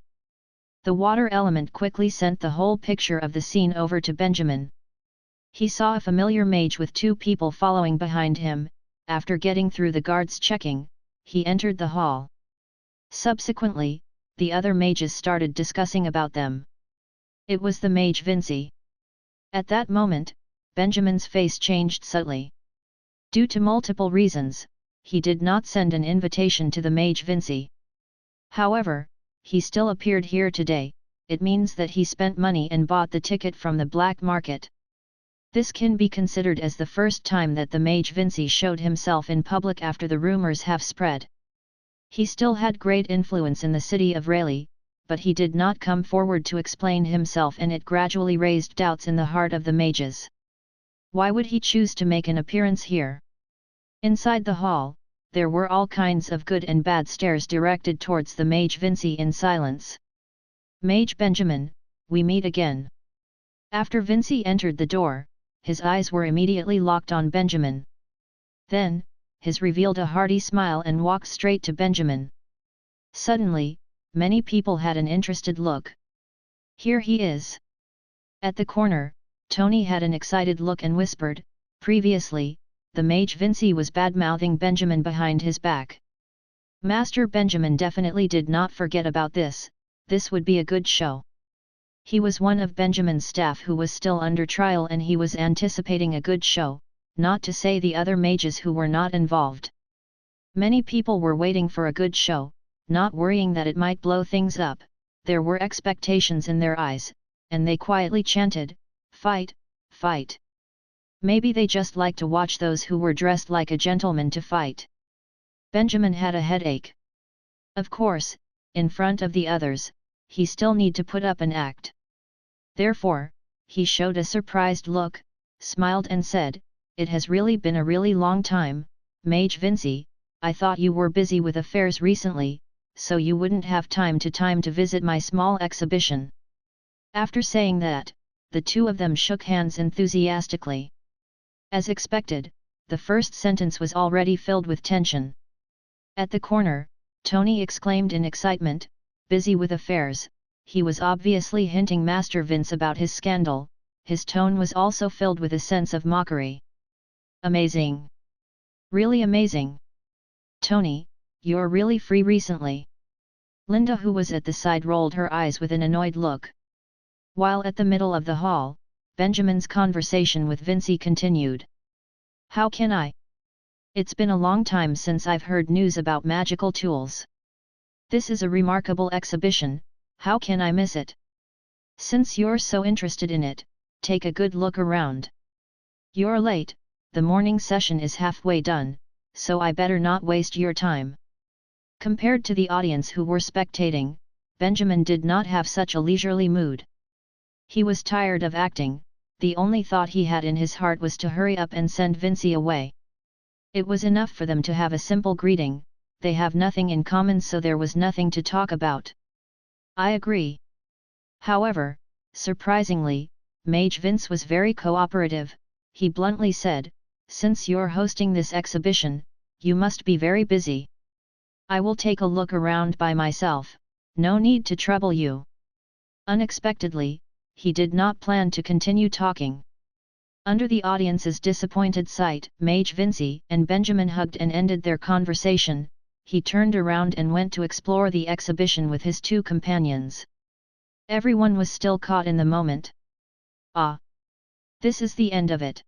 The water element quickly sent the whole picture of the scene over to Benjamin. He saw a familiar mage with two people following behind him. After getting through the guards checking, he entered the hall. Subsequently, the other mages started discussing about them. It was the mage Vinci. At that moment, Benjamin's face changed subtly. Due to multiple reasons, he did not send an invitation to the mage Vinci. However, he still appeared here today. It means that he spent money and bought the ticket from the black market. This can be considered as the first time that the mage Vinci showed himself in public after the rumors have spread. He still had great influence in the city of Rayleigh, but he did not come forward to explain himself, and it gradually raised doubts in the heart of the mages. Why would he choose to make an appearance here? Inside the hall, there were all kinds of good and bad stares directed towards the mage Vinci in silence. Mage Benjamin, we meet again. After Vinci entered the door, his eyes were immediately locked on Benjamin. Then, his revealed a hearty smile and walked straight to Benjamin. Suddenly, many people had an interested look. Here he is. At the corner, Tony had an excited look and whispered, previously, the mage Vinci was bad-mouthing Benjamin behind his back. Master Benjamin definitely did not forget about this. This would be a good show. He was one of Benjamin's staff who was still under trial, and he was anticipating a good show, not to say the other mages who were not involved. Many people were waiting for a good show, not worrying that it might blow things up. There were expectations in their eyes, and they quietly chanted, "Fight, fight." Maybe they just liked to watch those who were dressed like a gentleman to fight. Benjamin had a headache. Of course, in front of the others, he still need to put up an act. Therefore, he showed a surprised look, smiled and said, "It has really been a really long time, Mage Vinci. I thought you were busy with affairs recently, so you wouldn't have time to visit my small exhibition." After saying that, the two of them shook hands enthusiastically. As expected, the first sentence was already filled with tension. At the corner, Tony exclaimed in excitement, "Busy with affairs." He was obviously hinting Master Vince about his scandal. His tone was also filled with a sense of mockery. "Amazing! Really amazing! Tony, you're really free recently." Linda, who was at the side, rolled her eyes with an annoyed look. While at the middle of the hall, Benjamin's conversation with Vinci continued. "How can I? It's been a long time since I've heard news about magical tools. This is a remarkable exhibition, how can I miss it? Since you're so interested in it, take a good look around. You're late, the morning session is halfway done, so I better not waste your time." Compared to the audience who were spectating, Benjamin did not have such a leisurely mood. He was tired of acting. The only thought he had in his heart was to hurry up and send Vinci away. It was enough for them to have a simple greeting. They have nothing in common, so there was nothing to talk about. "I agree." However, surprisingly, Mage Vince was very cooperative. He bluntly said, "Since you're hosting this exhibition, you must be very busy. I will take a look around by myself, no need to trouble you." Unexpectedly, he did not plan to continue talking. Under the audience's disappointed sight, Mage Vinci and Benjamin hugged and ended their conversation. He turned around and went to explore the exhibition with his two companions. Everyone was still caught in the moment. "Ah! This is the end of it."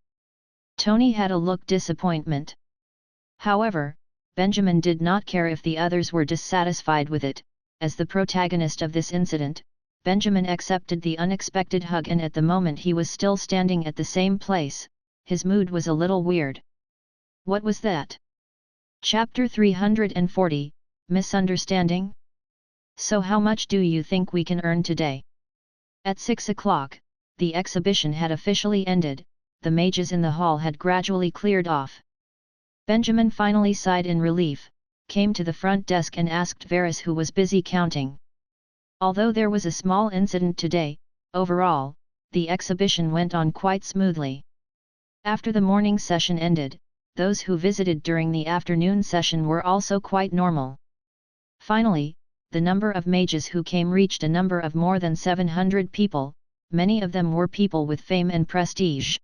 Tony had a look disappointment. However, Benjamin did not care if the others were dissatisfied with it. As the protagonist of this incident, Benjamin accepted the unexpected hug, and at the moment he was still standing at the same place. His mood was a little weird. What was that? Chapter 340, Misunderstanding? So how much do you think we can earn today? At 6 o'clock, the exhibition had officially ended. The mages in the hall had gradually cleared off. Benjamin finally sighed in relief, came to the front desk and asked Varys, who was busy counting. Although there was a small incident today, overall, the exhibition went on quite smoothly. After the morning session ended, those who visited during the afternoon session were also quite normal. Finally, the number of mages who came reached a number of more than 700 people, many of them were people with fame and prestige.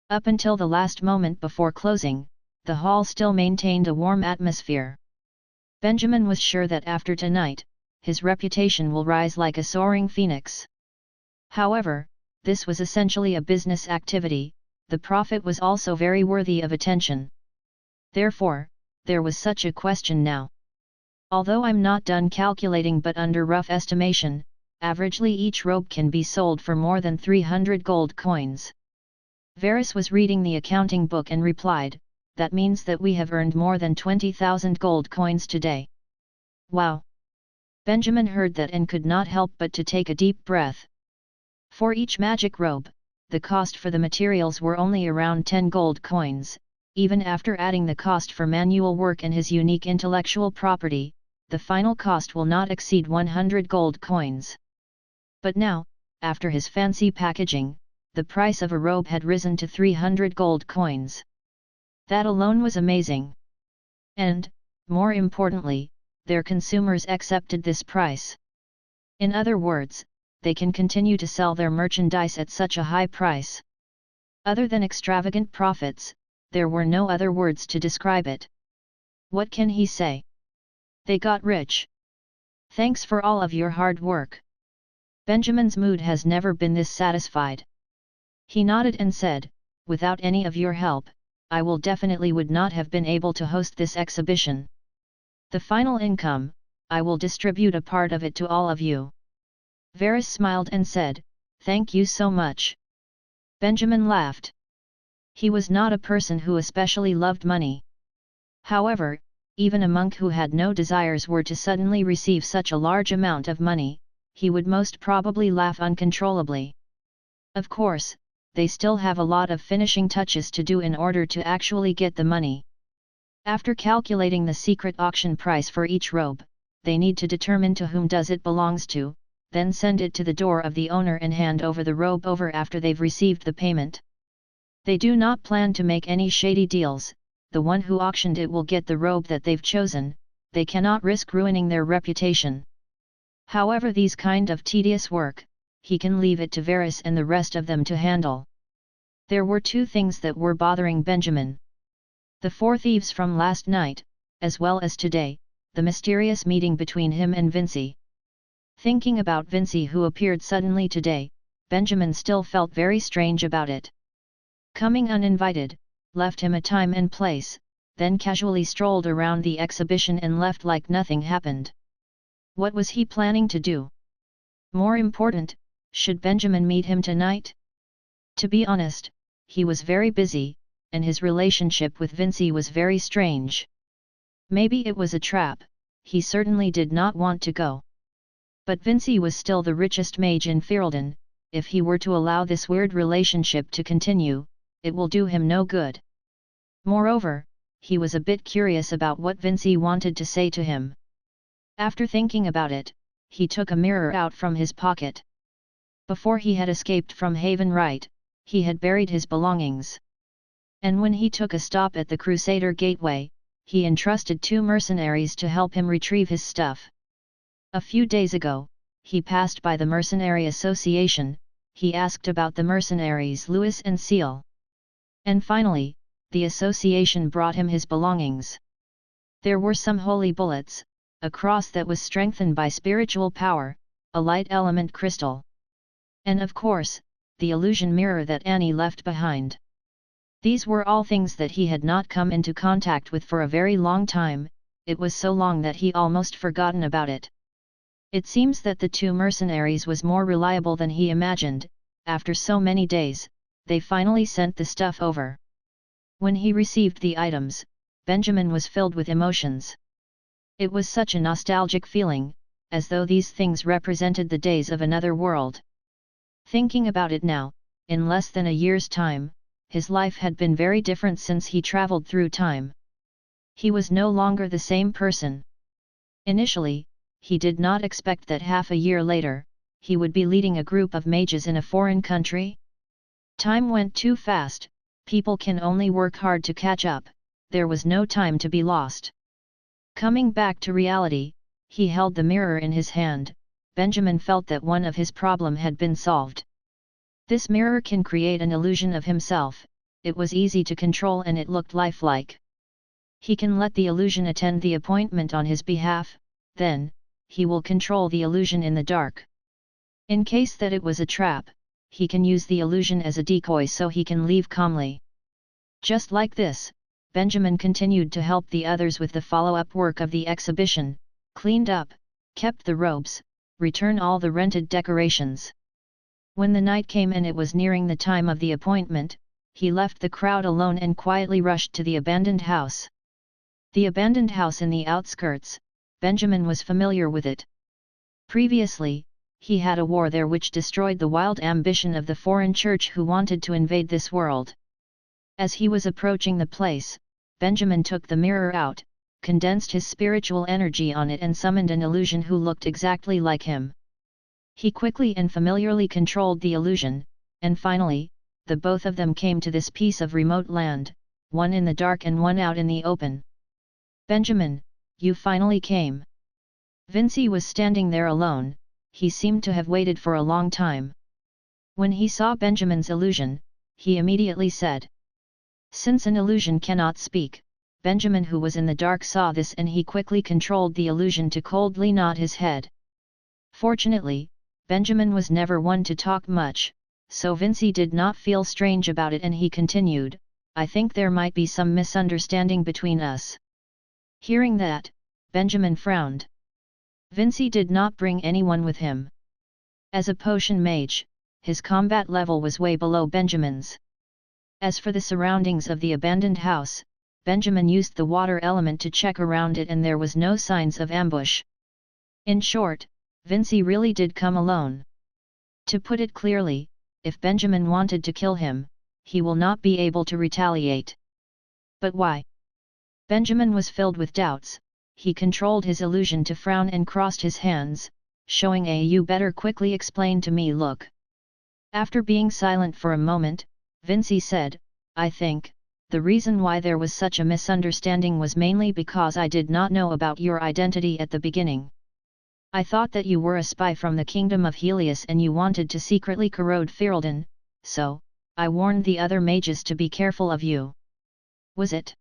Up until the last moment before closing, the hall still maintained a warm atmosphere. Benjamin was sure that after tonight, his reputation will rise like a soaring phoenix. However, this was essentially a business activity, the profit was also very worthy of attention. Therefore, there was such a question now. Although I'm not done calculating, but under rough estimation, averagely each robe can be sold for more than 300 gold coins. Varus was reading the accounting book and replied, that means that we have earned more than 20,000 gold coins today. Wow! Benjamin heard that and could not help but to take a deep breath. For each magic robe, the cost for the materials were only around 10 gold coins, even after adding the cost for manual work and his unique intellectual property, the final cost will not exceed 100 gold coins. But now, after his fancy packaging, the price of a robe had risen to 300 gold coins. That alone was amazing. And, more importantly, their consumers accepted this price. In other words, they can continue to sell their merchandise at such a high price. Other than extravagant profits, there were no other words to describe it. What can he say? They got rich. Thanks for all of your hard work. Benjamin's mood has never been this satisfied. He nodded and said, without any of your help, I will definitely would not have been able to host this exhibition. The final income, I will distribute a part of it to all of you. Varus smiled and said, thank you so much. Benjamin laughed. He was not a person who especially loved money. However, even a monk who had no desires were to suddenly receive such a large amount of money, he would most probably laugh uncontrollably. Of course, they still have a lot of finishing touches to do in order to actually get the money. After calculating the secret auction price for each robe, they need to determine to whom does it belongs to, then send it to the door of the owner and hand over the robe over after they've received the payment. They do not plan to make any shady deals, the one who auctioned it will get the robe that they've chosen, they cannot risk ruining their reputation. However, these kind of tedious work, he can leave it to Varus and the rest of them to handle. There were two things that were bothering Benjamin. The 4 thieves from last night, as well as today, the mysterious meeting between him and Vinci. Thinking about Vinci who appeared suddenly today, Benjamin still felt very strange about it. Coming uninvited, left him a time and place, then casually strolled around the exhibition and left like nothing happened. What was he planning to do? More important, should Benjamin meet him tonight? To be honest, he was very busy, and his relationship with Vinci was very strange. Maybe it was a trap, he certainly did not want to go. But Vinci was still the richest mage in Ferelden, if he were to allow this weird relationship to continue, it will do him no good. Moreover, he was a bit curious about what Vinci wanted to say to him. After thinking about it, he took a mirror out from his pocket. Before he had escaped from Haven Right, he had buried his belongings. And when he took a stop at the Crusader Gateway, he entrusted 2 mercenaries to help him retrieve his stuff. A few days ago, he passed by the Mercenary Association, he asked about the mercenaries Louis and Seal. And finally, the association brought him his belongings. There were some holy bullets, a cross that was strengthened by spiritual power, a light element crystal. And of course, the illusion mirror that Annie left behind. These were all things that he had not come into contact with for a very long time, it was so long that he almost forgotten about it. It seems that the 2 mercenaries was more reliable than he imagined, after so many days, they finally sent the stuff over. When he received the items, Benjamin was filled with emotions. It was such a nostalgic feeling, as though these things represented the days of another world. Thinking about it now, in less than a year's time, his life had been very different since he traveled through time. He was no longer the same person. Initially, he did not expect that half a year later, he would be leading a group of mages in a foreign country. Time went too fast, people can only work hard to catch up, there was no time to be lost. Coming back to reality, He held the mirror in his hand. Benjamin felt that one of his problem had been solved. This mirror can create an illusion of himself. It was easy to control and it looked lifelike. He can let the illusion attend the appointment on his behalf, then, he will control the illusion in the dark. In case that it was a trap, he can use the illusion as a decoy so he can leave calmly. Just like this, Benjamin continued to help the others with the follow-up work of the exhibition, cleaned up, kept the robes, returned all the rented decorations. When the night came and it was nearing the time of the appointment, he left the crowd alone and quietly rushed to the abandoned house. The abandoned house in the outskirts, Benjamin was familiar with it. Previously, he had a war there which destroyed the wild ambition of the foreign church who wanted to invade this world. As he was approaching the place, Benjamin took the mirror out, condensed his spiritual energy on it and summoned an illusion who looked exactly like him. He quickly and familiarly controlled the illusion, and finally, the both of them came to this piece of remote land, one in the dark and one out in the open. Benjamin, you finally came. Vinci was standing there alone. He seemed to have waited for a long time. When he saw Benjamin's illusion, he immediately said. Since an illusion cannot speak, Benjamin who was in the dark saw this and he quickly controlled the illusion to coldly nod his head. Fortunately, Benjamin was never one to talk much, so Vinci did not feel strange about it and he continued, I think there might be some misunderstanding between us. Hearing that, Benjamin frowned. Vinci did not bring anyone with him. As a potion mage, his combat level was way below Benjamin's. As for the surroundings of the abandoned house, Benjamin used the water element to check around it and there was no signs of ambush. In short, Vinci really did come alone. To put it clearly, if Benjamin wanted to kill him, he will not be able to retaliate. But why? Benjamin was filled with doubts. He controlled his illusion to frown and crossed his hands, showing you better quickly explain to me. Look. After being silent for a moment, Vinci said, I think, the reason why there was such a misunderstanding was mainly because I did not know about your identity at the beginning. I thought that you were a spy from the Kingdom of Helius and you wanted to secretly corrode Ferelden, so, I warned the other mages to be careful of you. Was it?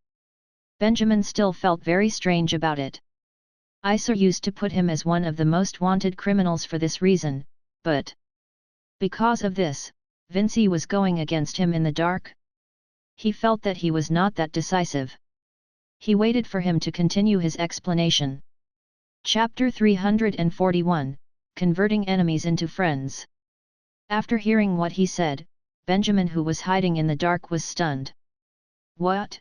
Benjamin still felt very strange about it. Isar used to put him as one of the most wanted criminals for this reason, but because of this, Vinci was going against him in the dark? He felt that he was not that decisive. He waited for him to continue his explanation. Chapter 341, Converting Enemies into Friends. After hearing what he said, Benjamin who was hiding in the dark was stunned. What?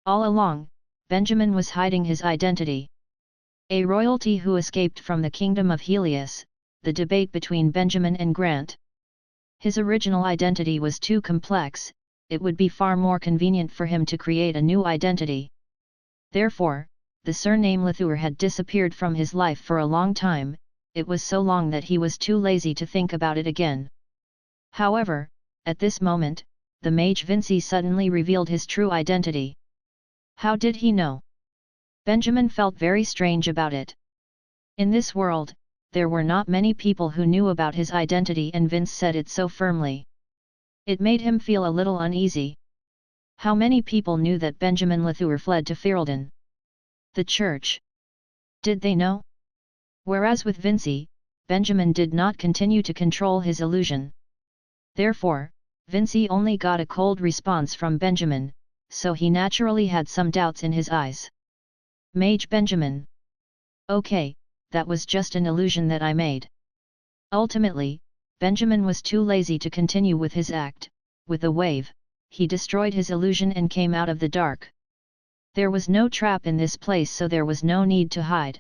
All along, Benjamin was hiding his identity. A royalty who escaped from the Kingdom of Helius, the debate between Benjamin and Grant. His original identity was too complex, it would be far more convenient for him to create a new identity. Therefore, the surname Lethur had disappeared from his life for a long time, it was so long that he was too lazy to think about it again. However, at this moment, the mage Vinci suddenly revealed his true identity. How did he know? Benjamin felt very strange about it. In this world, there were not many people who knew about his identity and Vince said it so firmly. It made him feel a little uneasy. How many people knew that Benjamin Lethur fled to Ferelden? The church. Did they know? Whereas with Vinci, Benjamin did not continue to control his illusion. Therefore, Vinci only got a cold response from Benjamin, so he naturally had some doubts in his eyes. Mage Benjamin. Okay, that was just an illusion that I made. Ultimately, Benjamin was too lazy to continue with his act. With a wave, he destroyed his illusion and came out of the dark. There was no trap in this place so there was no need to hide.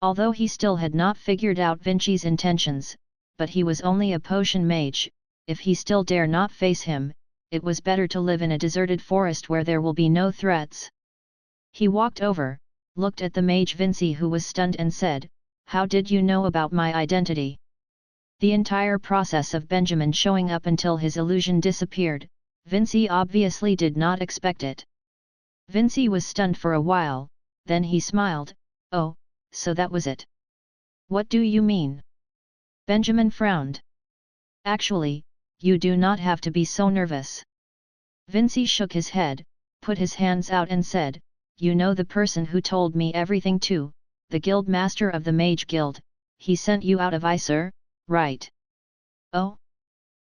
Although he still had not figured out Vinci's intentions, but he was only a potion mage, if he still dare not face him, it was better to live in a deserted forest where there will be no threats. He walked over, looked at the mage Vinci who was stunned and said, How did you know about my identity? The entire process of Benjamin showing up until his illusion disappeared, Vinci obviously did not expect it. Vinci was stunned for a while, then he smiled, Oh, so that was it. What do you mean? Benjamin frowned. Actually, you do not have to be so nervous. Vinci shook his head, put his hands out and said, you know the person who told me everything too, the guild master of the Mage Guild, he sent you out of Isar, right? Oh?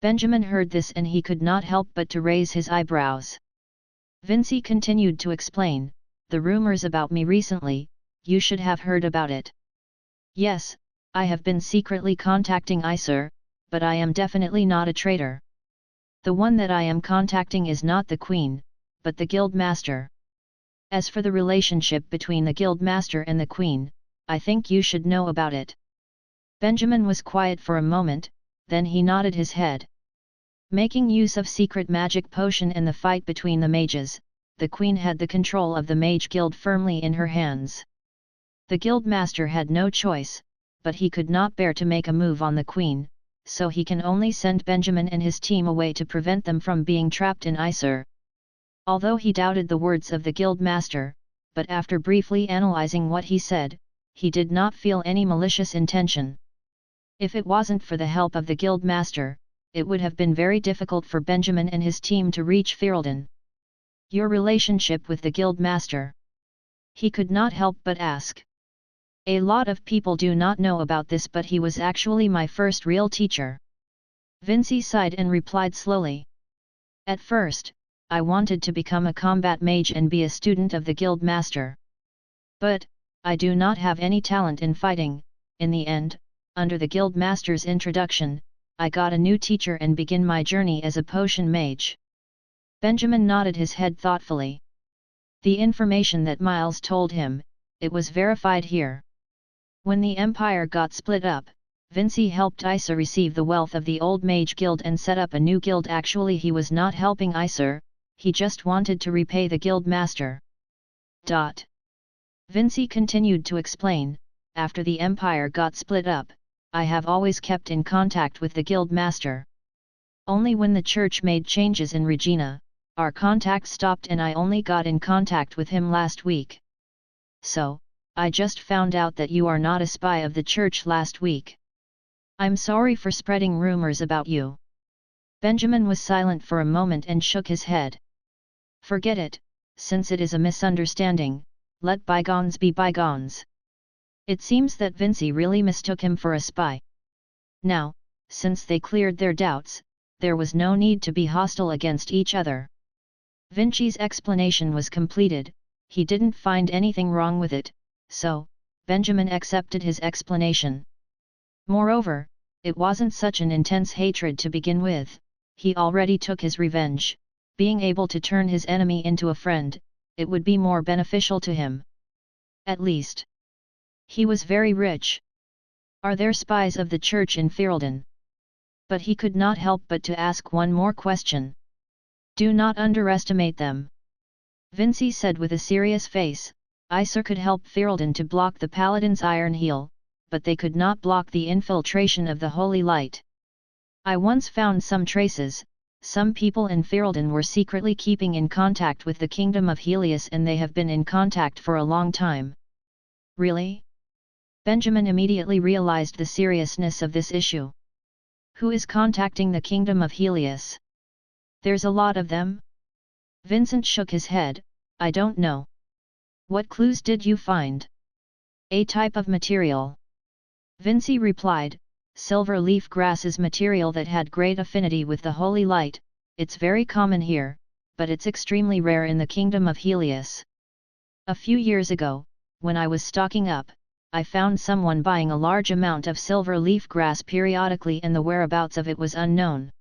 Benjamin heard this and he could not help but to raise his eyebrows. Vinci continued to explain, the rumors about me recently, you should have heard about it. Yes, I have been secretly contacting Isar, but I am definitely not a traitor. The one that I am contacting is not the queen, but the guild master. As for the relationship between the guild master and the queen, I think you should know about it. Benjamin was quiet for a moment, then he nodded his head. Making use of secret magic potion in the fight between the mages, the queen had the control of the mage guild firmly in her hands. The guild master had no choice, but he could not bear to make a move on the queen, so he can only send Benjamin and his team away to prevent them from being trapped in Isar. Although he doubted the words of the guild master, but after briefly analyzing what he said, he did not feel any malicious intention. If it wasn't for the help of the guild master, it would have been very difficult for Benjamin and his team to reach Ferelden. Your relationship with the guild master? He could not help but ask. A lot of people do not know about this, but he was actually my first real teacher. Vinci sighed and replied slowly. At first, I wanted to become a combat mage and be a student of the guild master. But, I do not have any talent in fighting. In the end, under the guild master's introduction, I got a new teacher and begin my journey as a potion mage. Benjamin nodded his head thoughtfully. The information that Miles told him, it was verified here. When the empire got split up, Vinci helped Isar receive the wealth of the old mage guild and set up a new guild. Actually, he was not helping Isar, he just wanted to repay the guild master. Vinci continued to explain, after the empire got split up, I have always kept in contact with the guild master. Only when the church made changes in Regina, our contact stopped and I only got in contact with him last week. So, I just found out that you are not a spy of the church last week. I'm sorry for spreading rumors about you. Benjamin was silent for a moment and shook his head. Forget it, since it is a misunderstanding, let bygones be bygones. It seems that Vinci really mistook him for a spy. Now, since they cleared their doubts, there was no need to be hostile against each other. Vinci's explanation was completed, he didn't find anything wrong with it, so, Benjamin accepted his explanation. Moreover, it wasn't such an intense hatred to begin with, he already took his revenge, being able to turn his enemy into a friend, it would be more beneficial to him. At least, he was very rich. Are there spies of the church in Ferelden? But he could not help but to ask one more question. Do not underestimate them. Vinci said with a serious face, Isar could help Ferelden to block the Paladin's iron heel, but they could not block the infiltration of the Holy Light. I once found some traces, some people in Ferelden were secretly keeping in contact with the Kingdom of Helius and they have been in contact for a long time. Really? Benjamin immediately realized the seriousness of this issue. Who is contacting the Kingdom of Helius? There's a lot of them? Vincent shook his head, I don't know. What clues did you find? A type of material. Vinci replied, silver leaf grass is material that had great affinity with the holy light, it's very common here, but it's extremely rare in the Kingdom of Helius. A few years ago, when I was stocking up, I found someone buying a large amount of silver leaf grass periodically and the whereabouts of it was unknown.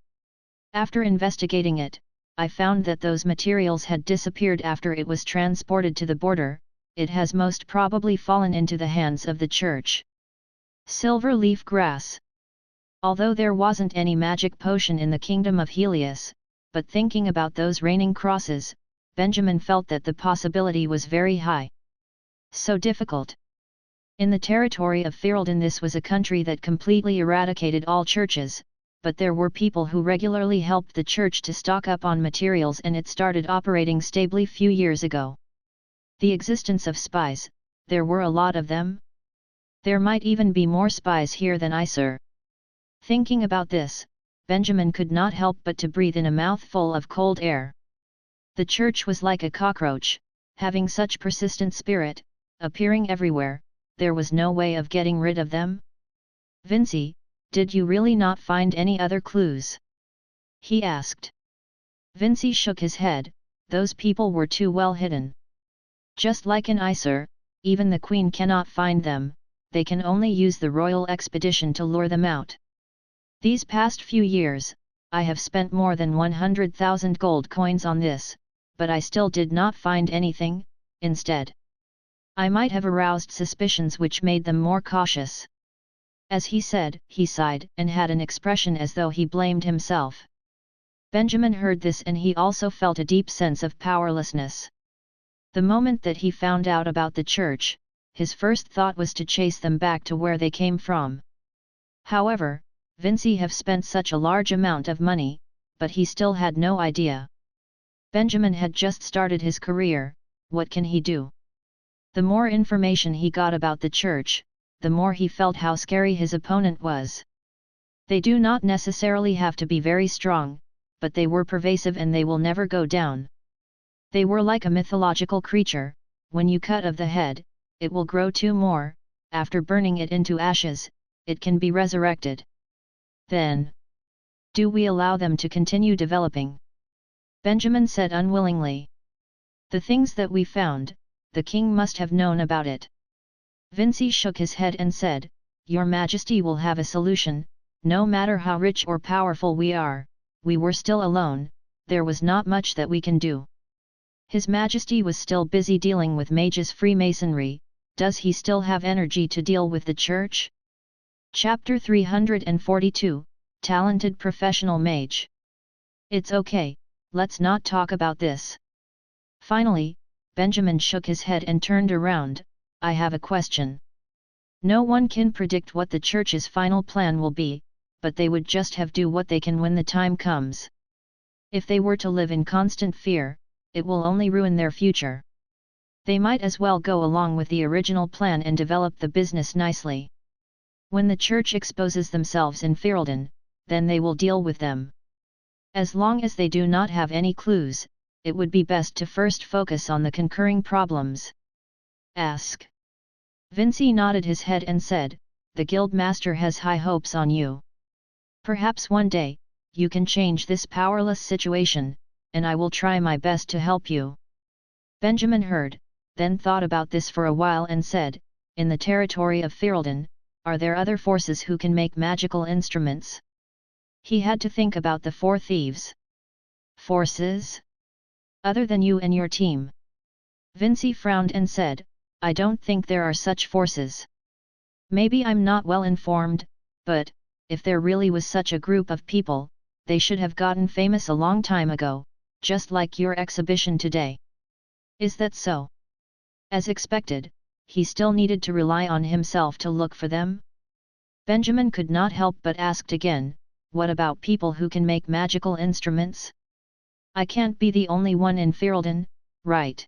After investigating it, I found that those materials had disappeared after it was transported to the border, it has most probably fallen into the hands of the church. Silver leaf grass. Although there wasn't any magic potion in the Kingdom of Helius, but thinking about those raining crosses, Benjamin felt that the possibility was very high. So difficult. In the territory of Ferelden, this was a country that completely eradicated all churches, but there were people who regularly helped the church to stock up on materials and it started operating stably few years ago. The existence of spies, there were a lot of them, There might even be more spies here than I, sir. Thinking about this, Benjamin could not help but to breathe in a mouthful of cold air. The church was like a cockroach, having such persistent spirit, appearing everywhere. There was no way of getting rid of them. Vinci, did you really not find any other clues? He asked. Vinci shook his head. Those people were too well hidden. Just like an eye, sir, even the Queen cannot find them, they can only use the royal expedition to lure them out. These past few years, I have spent more than 100,000 gold coins on this, but I still did not find anything. Instead, I might have aroused suspicions which made them more cautious. As he said, he sighed and had an expression as though he blamed himself. Benjamin heard this and he also felt a deep sense of powerlessness. The moment that he found out about the church, his first thought was to chase them back to where they came from. However, Vinci have spent such a large amount of money, but he still had no idea. Benjamin had just started his career, what can he do? The more information he got about the church, the more he felt how scary his opponent was. They do not necessarily have to be very strong, but they were pervasive and they will never go down. They were like a mythological creature. When you cut off the head, it will grow two more. After burning it into ashes, it can be resurrected. Then, do we allow them to continue developing? Benjamin said unwillingly. The things that we found, the king must have known about it. Vinci shook his head and said, Your Majesty will have a solution. No matter how rich or powerful we are, we were still alone, there was not much that we can do. His Majesty was still busy dealing with mages' Freemasonry. Does he still have energy to deal with the church? Chapter 342, Talented Professional Mage. It's okay, let's not talk about this. Finally, Benjamin shook his head and turned around. I have a question. No one can predict what the church's final plan will be, but they would just have do what they can when the time comes. If they were to live in constant fear, it will only ruin their future. They might as well go along with the original plan and develop the business nicely. When the church exposes themselves in Ferelden, then they will deal with them. As long as they do not have any clues, it would be best to first focus on the concurring problems. Ask. Vinci nodded his head and said, The guild master has high hopes on you. Perhaps one day, you can change this powerless situation, and I will try my best to help you. Benjamin heard, then thought about this for a while and said, In the territory of Ferelden, are there other forces who can make magical instruments? He had to think about the four thieves. Forces? Other than you and your team? Vinci frowned and said, I don't think there are such forces. Maybe I'm not well informed, but, if there really was such a group of people, they should have gotten famous a long time ago, just like your exhibition today. Is that so? As expected, he still needed to rely on himself to look for them? Benjamin could not help but asked again, what about people who can make magical instruments? I can't be the only one in Ferelden, right?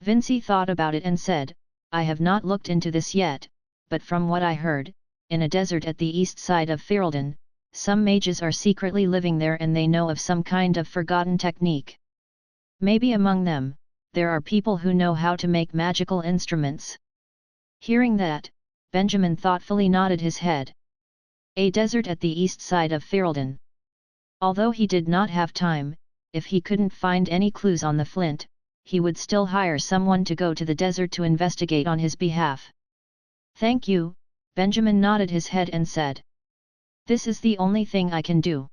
Vinci thought about it and said, I have not looked into this yet, but from what I heard, in a desert at the east side of Ferelden, some mages are secretly living there and they know of some kind of forgotten technique. Maybe among them, there are people who know how to make magical instruments. Hearing that, Benjamin thoughtfully nodded his head. A desert at the east side of Ferelden. Although he did not have time, if he couldn't find any clues on the flint, he would still hire someone to go to the desert to investigate on his behalf. Thank you, Benjamin nodded his head and said. This is the only thing I can do.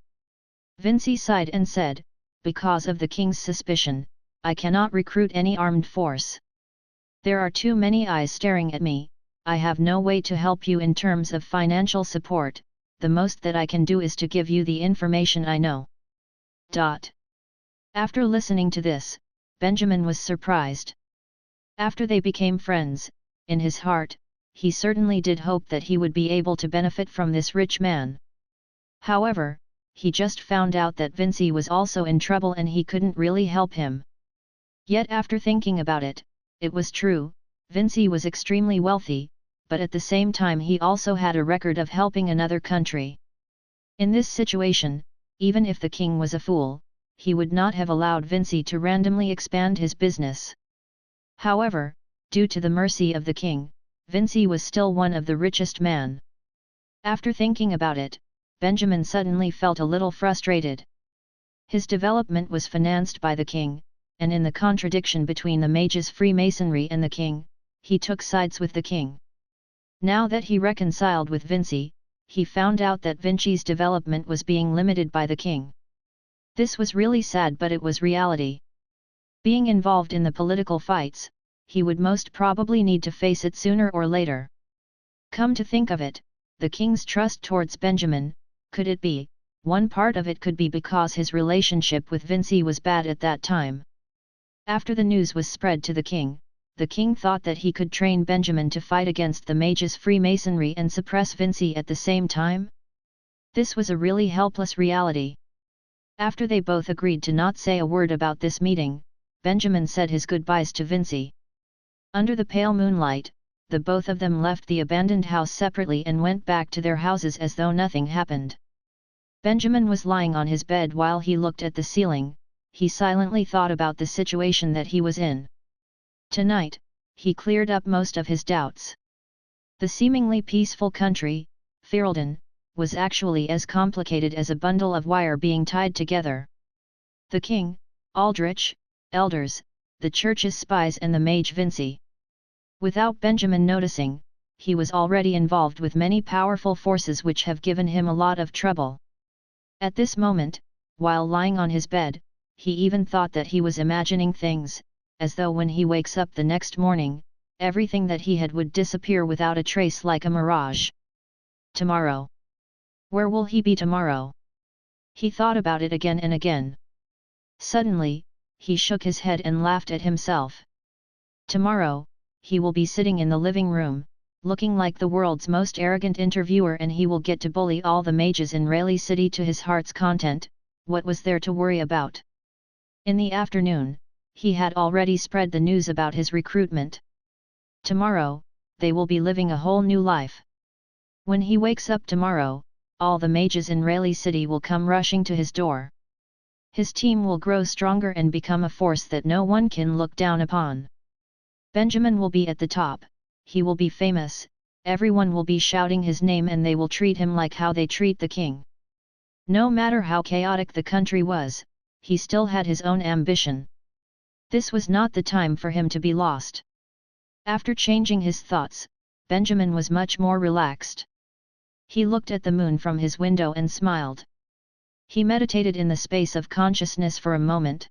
Vinci sighed and said, because of the king's suspicion, I cannot recruit any armed force. There are too many eyes staring at me, I have no way to help you in terms of financial support, the most that I can do is to give you the information I know. After listening to this, Benjamin was surprised. After they became friends, in his heart, he certainly did hope that he would be able to benefit from this rich man. However, he just found out that Vinci was also in trouble and he couldn't really help him. Yet after thinking about it, it was true, Vinci was extremely wealthy, but at the same time he also had a record of helping another country. In this situation, even if the king was a fool, he would not have allowed Vinci to randomly expand his business. However, due to the mercy of the king, Vinci was still one of the richest men. After thinking about it, Benjamin suddenly felt a little frustrated. His development was financed by the king, and in the contradiction between the mage's Freemasonry and the king, he took sides with the king. Now that he reconciled with Vinci, he found out that Vinci's development was being limited by the king. This was really sad, but it was reality. Being involved in the political fights, he would most probably need to face it sooner or later. Come to think of it, the king's trust towards Benjamin, could it be, one part of it could be because his relationship with Vinci was bad at that time. After the news was spread to the king thought that he could train Benjamin to fight against the mage's Freemasonry and suppress Vinci at the same time? This was a really helpless reality. After they both agreed to not say a word about this meeting, Benjamin said his goodbyes to Vinci. Under the pale moonlight, the both of them left the abandoned house separately and went back to their houses as though nothing happened. Benjamin was lying on his bed while he looked at the ceiling. He silently thought about the situation that he was in. Tonight, he cleared up most of his doubts. The seemingly peaceful country, Ferelden, was actually as complicated as a bundle of wire being tied together. The king, Aldrich, elders, the church's spies and the mage Vinci. Without Benjamin noticing, he was already involved with many powerful forces which have given him a lot of trouble. At this moment, while lying on his bed, he even thought that he was imagining things, as though when he wakes up the next morning, everything that he had would disappear without a trace like a mirage. Tomorrow. Where will he be tomorrow? He thought about it again and again. Suddenly, he shook his head and laughed at himself. Tomorrow, he will be sitting in the living room, looking like the world's most arrogant interviewer, and he will get to bully all the mages in Rayleigh City to his heart's content. What was there to worry about? In the afternoon, he had already spread the news about his recruitment. Tomorrow, they will be living a whole new life. When he wakes up tomorrow, all the mages in Rayleigh City will come rushing to his door. His team will grow stronger and become a force that no one can look down upon. Benjamin will be at the top, he will be famous, everyone will be shouting his name, and they will treat him like how they treat the king. No matter how chaotic the country was, he still had his own ambition. This was not the time for him to be lost. After changing his thoughts, Benjamin was much more relaxed. He looked at the moon from his window and smiled. He meditated in the space of consciousness for a moment.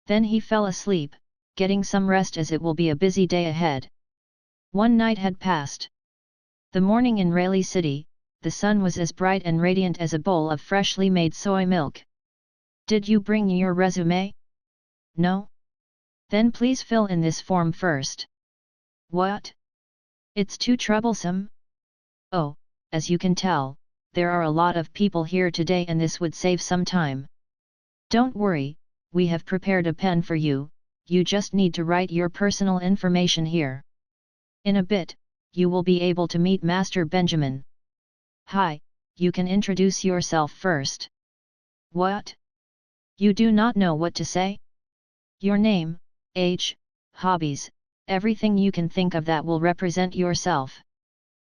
Then he fell asleep, getting some rest as it will be a busy day ahead. One night had passed. The morning in Rayleigh City, the sun was as bright and radiant as a bowl of freshly made soy milk. Did you bring your resume? No? Then please fill in this form first. What? It's too troublesome? Oh, as you can tell, there are a lot of people here today and this would save some time. Don't worry, we have prepared a pen for you, you just need to write your personal information here. In a bit, you will be able to meet Master Benjamin. Hi, you can introduce yourself first. What? You do not know what to say? Your name, age, hobbies, everything you can think of that will represent yourself.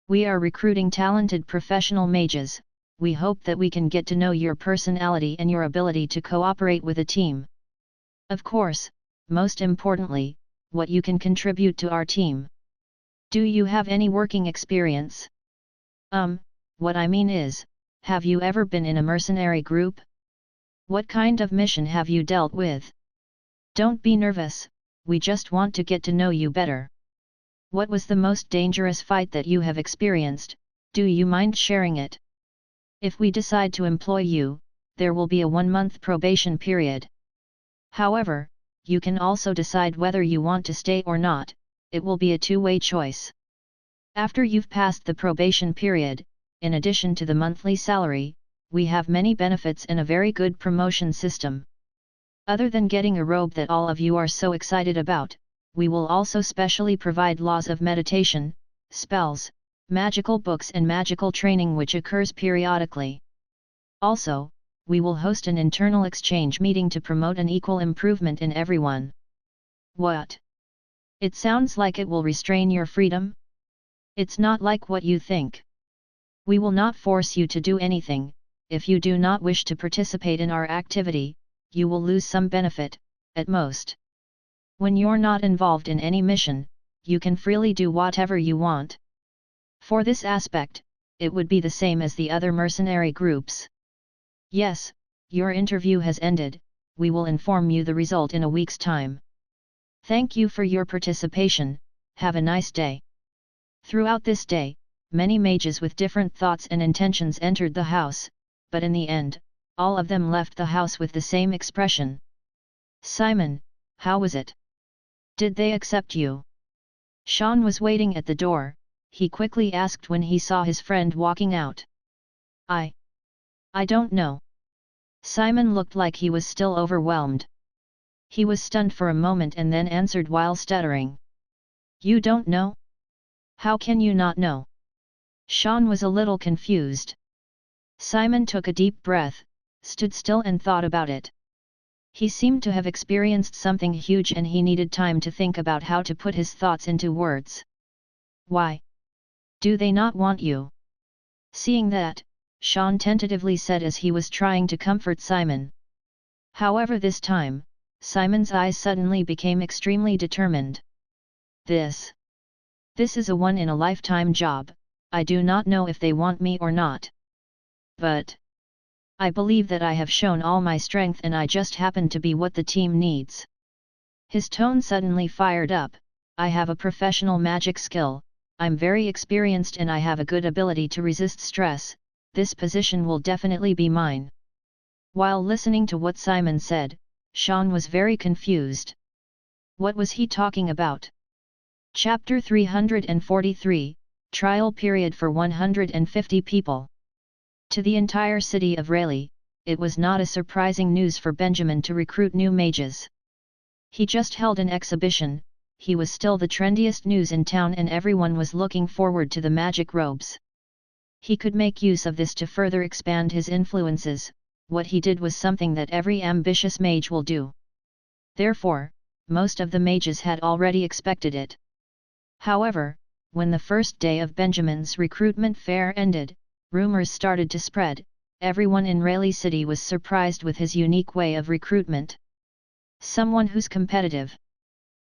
We are recruiting talented professional mages, we hope that we can get to know your personality and your ability to cooperate with a team. Of course, most importantly, what you can contribute to our team. Do you have any working experience? What I mean is, have you ever been in a mercenary group? What kind of mission have you dealt with? Don't be nervous, we just want to get to know you better. What was the most dangerous fight that you have experienced? Do you mind sharing it? If we decide to employ you, there will be a 1-month probation period. However, you can also decide whether you want to stay or not, it will be a two-way choice. After you've passed the probation period, in addition to the monthly salary, we have many benefits and a very good promotion system. Other than getting a robe that all of you are so excited about, we will also specially provide laws of meditation, spells, magical books and magical training which occurs periodically. Also, we will host an internal exchange meeting to promote an equal improvement in everyone. What? It sounds like it will restrain your freedom? It's not like what you think. We will not force you to do anything. If you do not wish to participate in our activity, you will lose some benefit, at most. When you're not involved in any mission, you can freely do whatever you want. For this aspect, it would be the same as the other mercenary groups. Yes, your interview has ended, we will inform you the result in a week's time. Thank you for your participation, have a nice day. Throughout this day, many mages with different thoughts and intentions entered the house, but in the end, all of them left the house with the same expression. Simon, how was it? Did they accept you? Sean was waiting at the door, he quickly asked when he saw his friend walking out. I don't know. Simon looked like he was still overwhelmed. He was stunned for a moment and then answered while stuttering. You don't know? How can you not know? Sean was a little confused. Simon took a deep breath, stood still and thought about it. He seemed to have experienced something huge and he needed time to think about how to put his thoughts into words. Why? Do they not want you? Seeing that, Sean tentatively said as he was trying to comfort Simon. However, this time, Simon's eyes suddenly became extremely determined. This is a one-in-a-lifetime job, I do not know if they want me or not. But I believe that I have shown all my strength and I just happen to be what the team needs. His tone suddenly fired up, I have a professional magic skill, I'm very experienced and I have a good ability to resist stress, this position will definitely be mine. While listening to what Simon said, Sean was very confused. What was he talking about? Chapter 343, Trial Period for 150 People. To the entire city of Rayleigh, it was not a surprising news for Benjamin to recruit new mages. He just held an exhibition, he was still the trendiest news in town and everyone was looking forward to the magic robes. He could make use of this to further expand his influences, what he did was something that every ambitious mage will do. Therefore, most of the mages had already expected it. However, when the first day of Benjamin's recruitment fair ended, rumors started to spread, everyone in Rayleigh City was surprised with his unique way of recruitment. Someone who's competitive.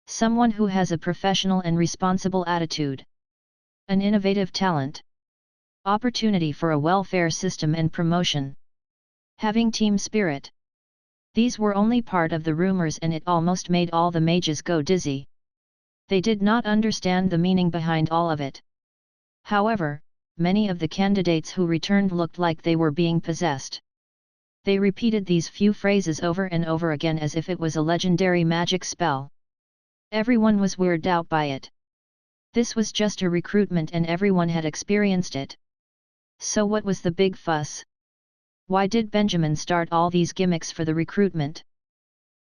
Someone who has a professional and responsible attitude. An innovative talent. Opportunity for a welfare system and promotion. Having team spirit. These were only part of the rumors and it almost made all the mages go dizzy. They did not understand the meaning behind all of it. However, many of the candidates who returned looked like they were being possessed. They repeated these few phrases over and over again as if it was a legendary magic spell. Everyone was weirded out by it. This was just a recruitment and everyone had experienced it. So what was the big fuss? Why did Benjamin start all these gimmicks for the recruitment?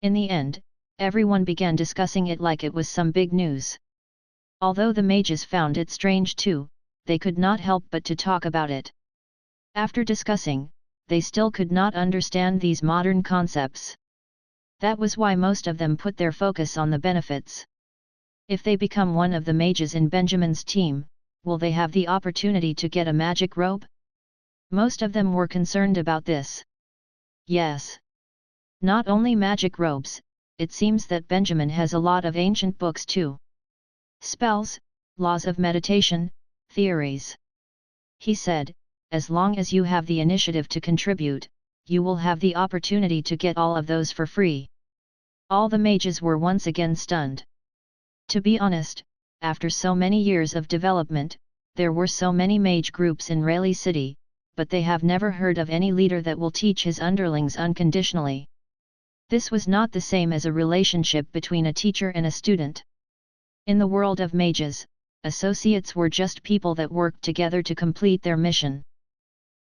In the end, everyone began discussing it like it was some big news. Although the mages found it strange too, they could not help but to talk about it. After discussing, they still could not understand these modern concepts. That was why most of them put their focus on the benefits. If they become one of the mages in Benjamin's team, will they have the opportunity to get a magic robe? Most of them were concerned about this. Yes. Not only magic robes, it seems that Benjamin has a lot of ancient books too. Spells, laws of meditation, theories. He said, as long as you have the initiative to contribute, you will have the opportunity to get all of those for free. All the mages were once again stunned. To be honest, after so many years of development, there were so many mage groups in Rayleigh City, but they have never heard of any leader that will teach his underlings unconditionally. This was not the same as a relationship between a teacher and a student. In the world of mages, associates were just people that worked together to complete their mission.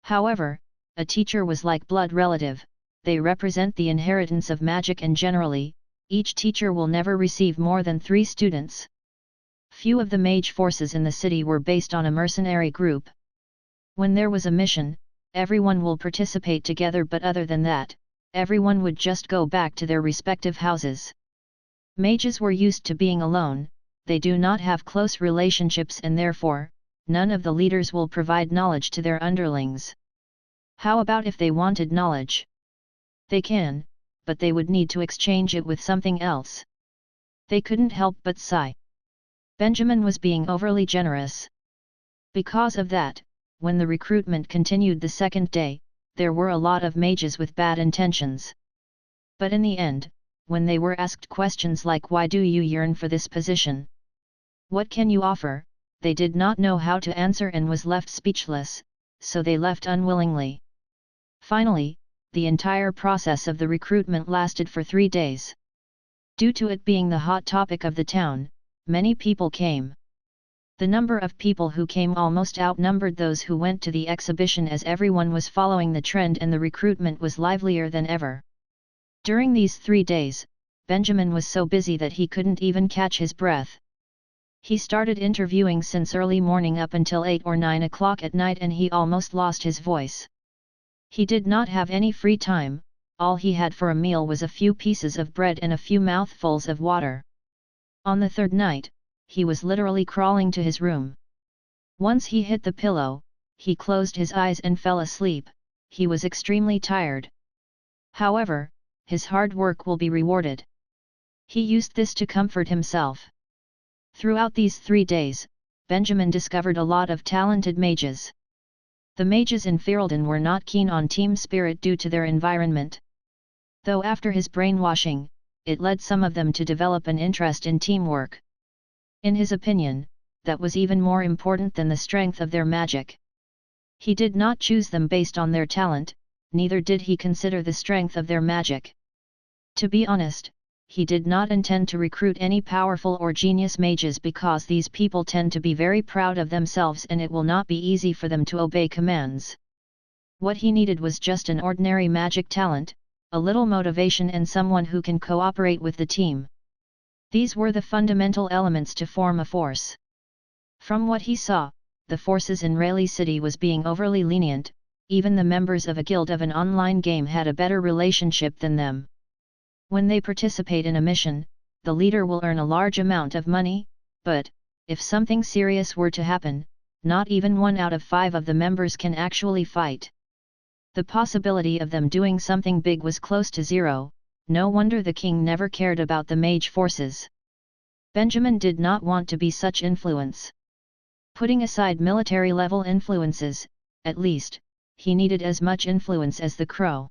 However, a teacher was like blood relative, they represent the inheritance of magic and generally, each teacher will never receive more than 3 students. Few of the mage forces in the city were based on a mercenary group. When there was a mission, everyone will participate together, but other than that, everyone would just go back to their respective houses. Mages were used to being alone, they do not have close relationships, and therefore, none of the leaders will provide knowledge to their underlings. How about if they wanted knowledge? They can, but they would need to exchange it with something else. They couldn't help but sigh. Benjamin was being overly generous. Because of that, when the recruitment continued the second day, there were a lot of mages with bad intentions. But in the end, when they were asked questions like "Why do you yearn for this position? What can you offer?" they did not know how to answer and was left speechless, so they left unwillingly. Finally, the entire process of the recruitment lasted for 3 days. Due to it being the hot topic of the town, many people came. The number of people who came almost outnumbered those who went to the exhibition, as everyone was following the trend and the recruitment was livelier than ever. During these 3 days, Benjamin was so busy that he couldn't even catch his breath. He started interviewing since early morning up until 8 or 9 o'clock at night, and he almost lost his voice. He did not have any free time. All he had for a meal was a few pieces of bread and a few mouthfuls of water. On the third night, he was literally crawling to his room. Once he hit the pillow, he closed his eyes and fell asleep. He was extremely tired. However, his hard work will be rewarded. He used this to comfort himself. Throughout these 3 days, Benjamin discovered a lot of talented mages. The mages in Ferelden were not keen on team spirit due to their environment. Though after his brainwashing, it led some of them to develop an interest in teamwork. In his opinion, that was even more important than the strength of their magic. He did not choose them based on their talent, neither did he consider the strength of their magic. To be honest, he did not intend to recruit any powerful or genius mages because these people tend to be very proud of themselves and it will not be easy for them to obey commands. What he needed was just an ordinary magic talent, a little motivation, and someone who can cooperate with the team. These were the fundamental elements to form a force. From what he saw, the forces in Rayleigh City was being overly lenient. Even the members of a guild of an online game had a better relationship than them. When they participate in a mission, the leader will earn a large amount of money, but, if something serious were to happen, not even 1 out of 5 of the members can actually fight. The possibility of them doing something big was close to zero. No wonder the king never cared about the mage forces. Benjamin did not want to be such influence. Putting aside military-level influences, at least, he needed as much influence as the crow.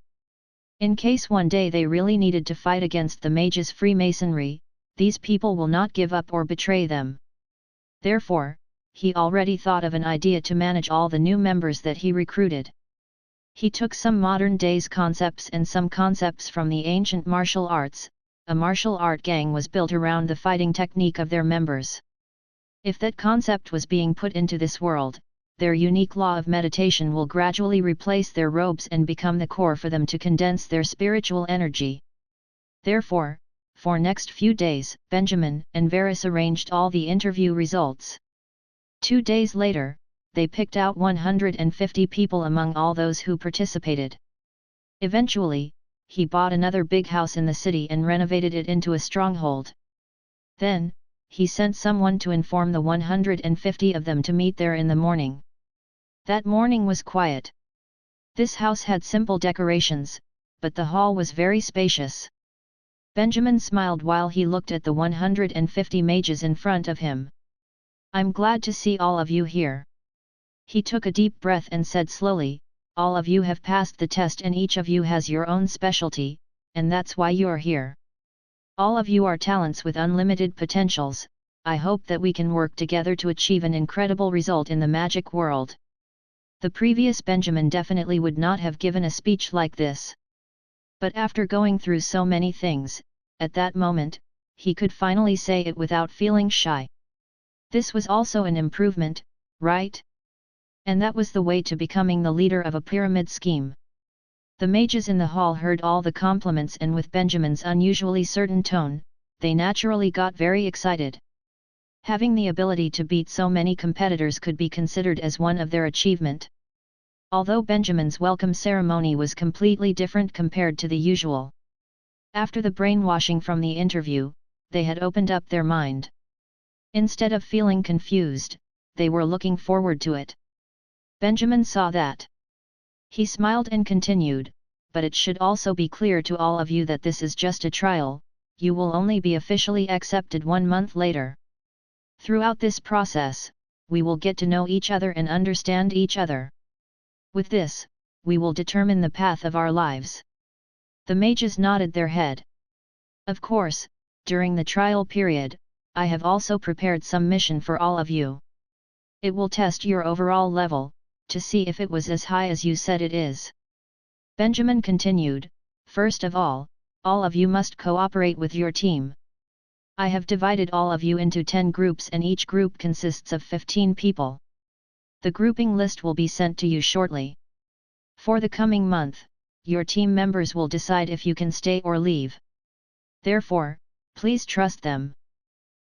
In case one day they really needed to fight against the mages' Freemasonry, these people will not give up or betray them. Therefore, he already thought of an idea to manage all the new members that he recruited. He took some modern days concepts and some concepts from the ancient martial arts. A martial art gang was built around the fighting technique of their members. If that concept was being put into this world, their unique law of meditation will gradually replace their robes and become the core for them to condense their spiritual energy. Therefore, for next few days, Benjamin and Varys arranged all the interview results. 2 days later, they picked out 150 people among all those who participated. Eventually, he bought another big house in the city and renovated it into a stronghold. Then, he sent someone to inform the 150 of them to meet there in the morning. That morning was quiet. This house had simple decorations, but the hall was very spacious. Benjamin smiled while he looked at the 150 mages in front of him. "I'm glad to see all of you here." He took a deep breath and said slowly, "All of you have passed the test and each of you has your own specialty, and that's why you're here. All of you are talents with unlimited potentials. I hope that we can work together to achieve an incredible result in the magic world." The previous Benjamin definitely would not have given a speech like this. But after going through so many things, at that moment, he could finally say it without feeling shy. This was also an improvement, right? And that was the way to becoming the leader of a pyramid scheme. The mages in the hall heard all the compliments, and with Benjamin's unusually certain tone, they naturally got very excited. Having the ability to beat so many competitors could be considered as one of their achievement. Although Benjamin's welcome ceremony was completely different compared to the usual. After the brainwashing from the interview, they had opened up their mind. Instead of feeling confused, they were looking forward to it. Benjamin saw that. He smiled and continued, "But it should also be clear to all of you that this is just a trial, you will only be officially accepted 1 month later. Throughout this process, we will get to know each other and understand each other. With this, we will determine the path of our lives." The mages nodded their head. "Of course, during the trial period, I have also prepared some mission for all of you. It will test your overall level, to see if it was as high as you said it is." Benjamin continued, "First of all of you must cooperate with your team. I have divided all of you into 10 groups and each group consists of 15 people. The grouping list will be sent to you shortly. For the coming month, your team members will decide if you can stay or leave. Therefore, please trust them."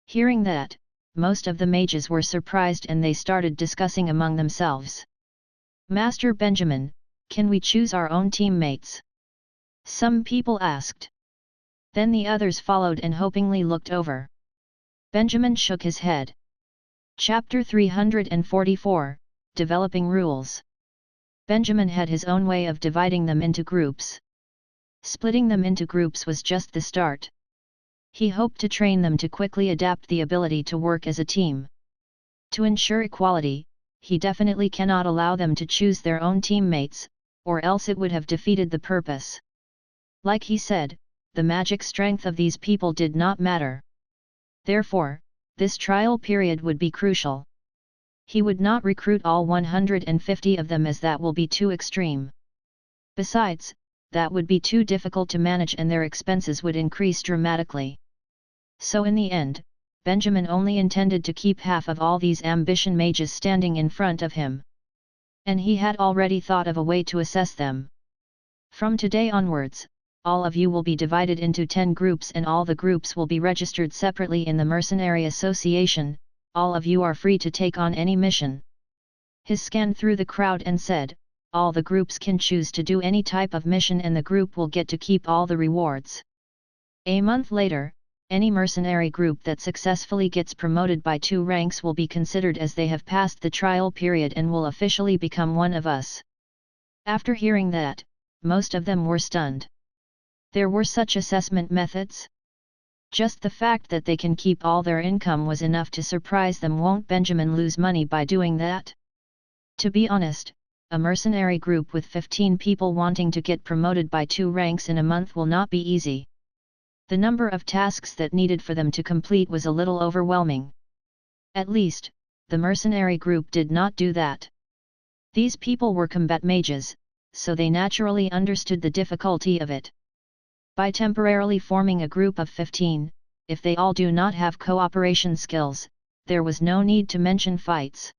Hearing that, most of the mages were surprised and they started discussing among themselves. "Master Benjamin, can we choose our own teammates?" some people asked. Then the others followed and hopingly looked over. Benjamin shook his head. Chapter 344, Developing Rules. Benjamin had his own way of dividing them into groups. Splitting them into groups was just the start. He hoped to train them to quickly adapt the ability to work as a team. To ensure equality, he definitely cannot allow them to choose their own teammates, or else it would have defeated the purpose. Like he said, the magic strength of these people did not matter. Therefore, this trial period would be crucial. He would not recruit all 150 of them as that will be too extreme. Besides, that would be too difficult to manage and their expenses would increase dramatically. So in the end, Benjamin only intended to keep half of all these ambition mages standing in front of him. And he had already thought of a way to assess them. From today onwards, all of you will be divided into 10 groups and all the groups will be registered separately in the Mercenary Association. All of you are free to take on any mission. He scanned through the crowd and said, all the groups can choose to do any type of mission and the group will get to keep all the rewards. A month later, any mercenary group that successfully gets promoted by 2 ranks will be considered as they have passed the trial period and will officially become one of us. After hearing that, most of them were stunned. There were such assessment methods? Just the fact that they can keep all their income was enough to surprise them. Won't Benjamin lose money by doing that? To be honest, a mercenary group with 15 people wanting to get promoted by 2 ranks in a month will not be easy. The number of tasks that needed for them to complete was a little overwhelming. At least, the mercenary group did not do that. These people were combat mages, so they naturally understood the difficulty of it. By temporarily forming a group of 15, if they all do not have cooperation skills, there was no need to mention fights.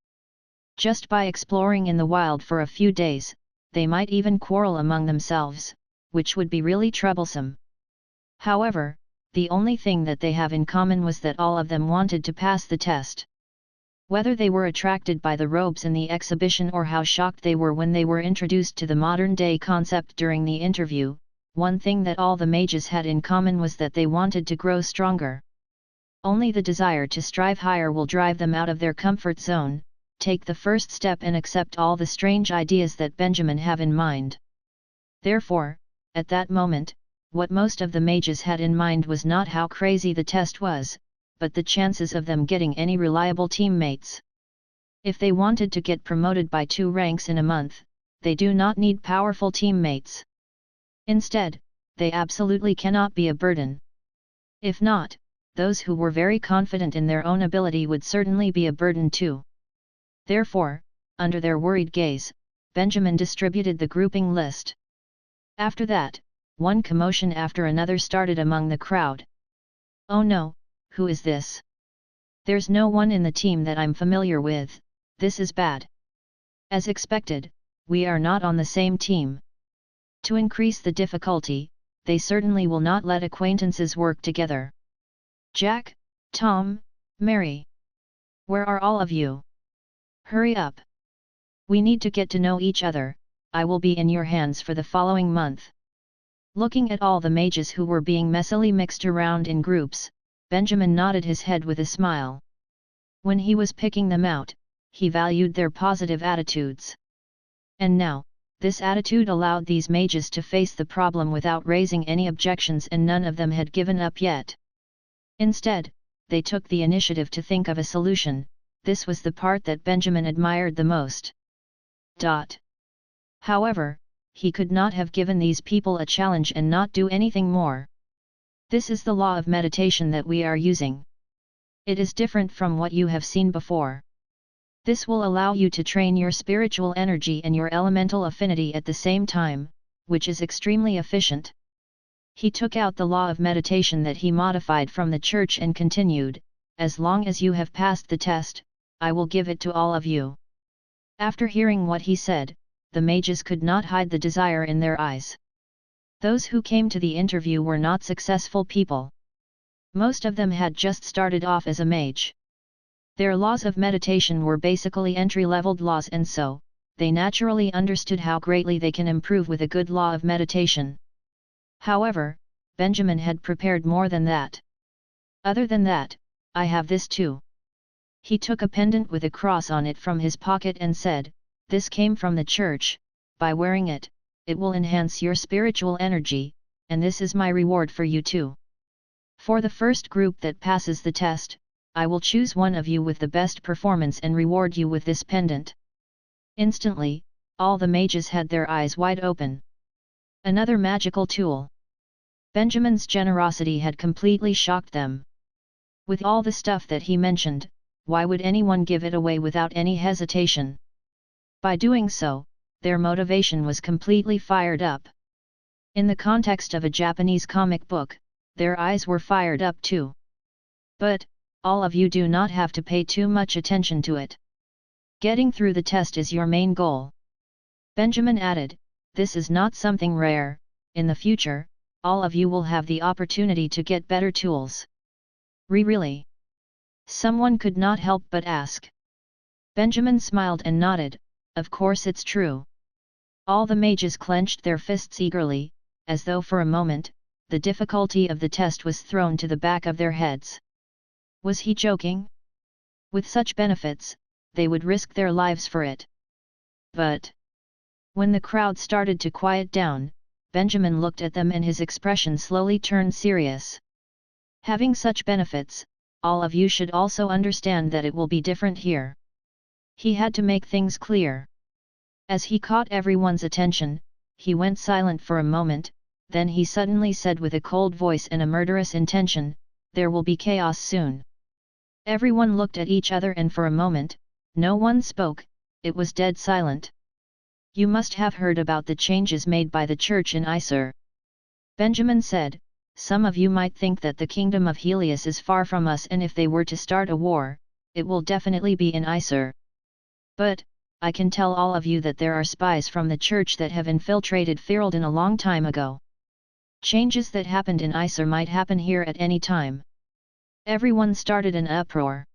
Just by exploring in the wild for a few days, they might even quarrel among themselves, which would be really troublesome. However, the only thing that they have in common was that all of them wanted to pass the test. Whether they were attracted by the robes in the exhibition or how shocked they were when they were introduced to the modern-day concept during the interview, one thing that all the mages had in common was that they wanted to grow stronger. Only the desire to strive higher will drive them out of their comfort zone, take the first step and accept all the strange ideas that Benjamin have in mind. Therefore, at that moment, what most of the mages had in mind was not how crazy the test was, but the chances of them getting any reliable teammates. If they wanted to get promoted by 2 ranks in a month, they do not need powerful teammates. Instead, they absolutely cannot be a burden. If not, those who were very confident in their own ability would certainly be a burden too. Therefore, under their worried gaze, Benjamin distributed the grouping list. After that, one commotion after another started among the crowd. Oh no, who is this? There's no one in the team that I'm familiar with, this is bad. As expected, we are not on the same team. To increase the difficulty, they certainly will not let acquaintances work together. Jack, Tom, Mary. Where are all of you? Hurry up! We need to get to know each other. I will be in your hands for the following month. Looking at all the mages who were being messily mixed around in groups, Benjamin nodded his head with a smile. When he was picking them out, he valued their positive attitudes. And now, this attitude allowed these mages to face the problem without raising any objections, and none of them had given up yet. Instead, they took the initiative to think of a solution. This was the part that Benjamin admired the most. However, he could not have given these people a challenge and not do anything more. This is the law of meditation that we are using. It is different from what you have seen before. This will allow you to train your spiritual energy and your elemental affinity at the same time, which is extremely efficient. He took out the law of meditation that he modified from the church and continued, as long as you have passed the test, I will give it to all of you. After hearing what he said, the mages could not hide the desire in their eyes. Those who came to the interview were not successful people. Most of them had just started off as a mage. Their laws of meditation were basically entry-leveled laws, and so, they naturally understood how greatly they can improve with a good law of meditation. However, Benjamin had prepared more than that. Other than that, I have this too. He took a pendant with a cross on it from his pocket and said, this came from the church. By wearing it, it will enhance your spiritual energy, and this is my reward for you too. For the first group that passes the test, I will choose one of you with the best performance and reward you with this pendant. Instantly, all the mages had their eyes wide open. Another magical tool. Benjamin's generosity had completely shocked them. With all the stuff that he mentioned, why would anyone give it away without any hesitation? By doing so, their motivation was completely fired up. In the context of a Japanese comic book, their eyes were fired up too. But, all of you do not have to pay too much attention to it. Getting through the test is your main goal. Benjamin added, this is not something rare. In the future, all of you will have the opportunity to get better tools. Really? Someone could not help but ask. Benjamin smiled and nodded, of course it's true. All the mages clenched their fists eagerly, as though for a moment, the difficulty of the test was thrown to the back of their heads. Was he joking? With such benefits, they would risk their lives for it. But when the crowd started to quiet down, Benjamin looked at them and his expression slowly turned serious. Having such benefits, all of you should also understand that it will be different here. He had to make things clear. As he caught everyone's attention, he went silent for a moment, then he suddenly said with a cold voice and a murderous intention, there will be chaos soon. Everyone looked at each other and for a moment, no one spoke, it was dead silent. You must have heard about the changes made by the church in Isar. Benjamin said, some of you might think that the Kingdom of Helius is far from us, and if they were to start a war, it will definitely be in Isar. But, I can tell all of you that there are spies from the church that have infiltrated Ferelden a long time ago. Changes that happened in Isar might happen here at any time. Everyone started an uproar.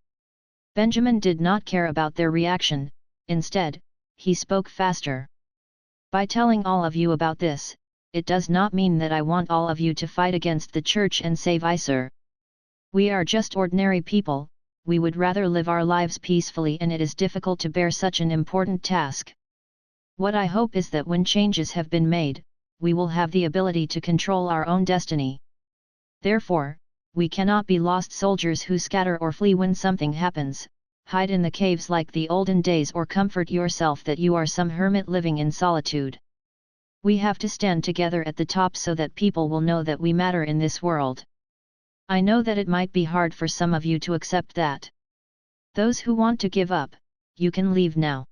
Benjamin did not care about their reaction, instead, he spoke faster. By telling all of you about this, it does not mean that I want all of you to fight against the church and save Isar. We are just ordinary people, we would rather live our lives peacefully, and it is difficult to bear such an important task. What I hope is that when changes have been made, we will have the ability to control our own destiny. Therefore, we cannot be lost soldiers who scatter or flee when something happens, hide in the caves like the olden days, or comfort yourself that you are some hermit living in solitude. We have to stand together at the top so that people will know that we matter in this world. I know that it might be hard for some of you to accept that. Those who want to give up, you can leave now.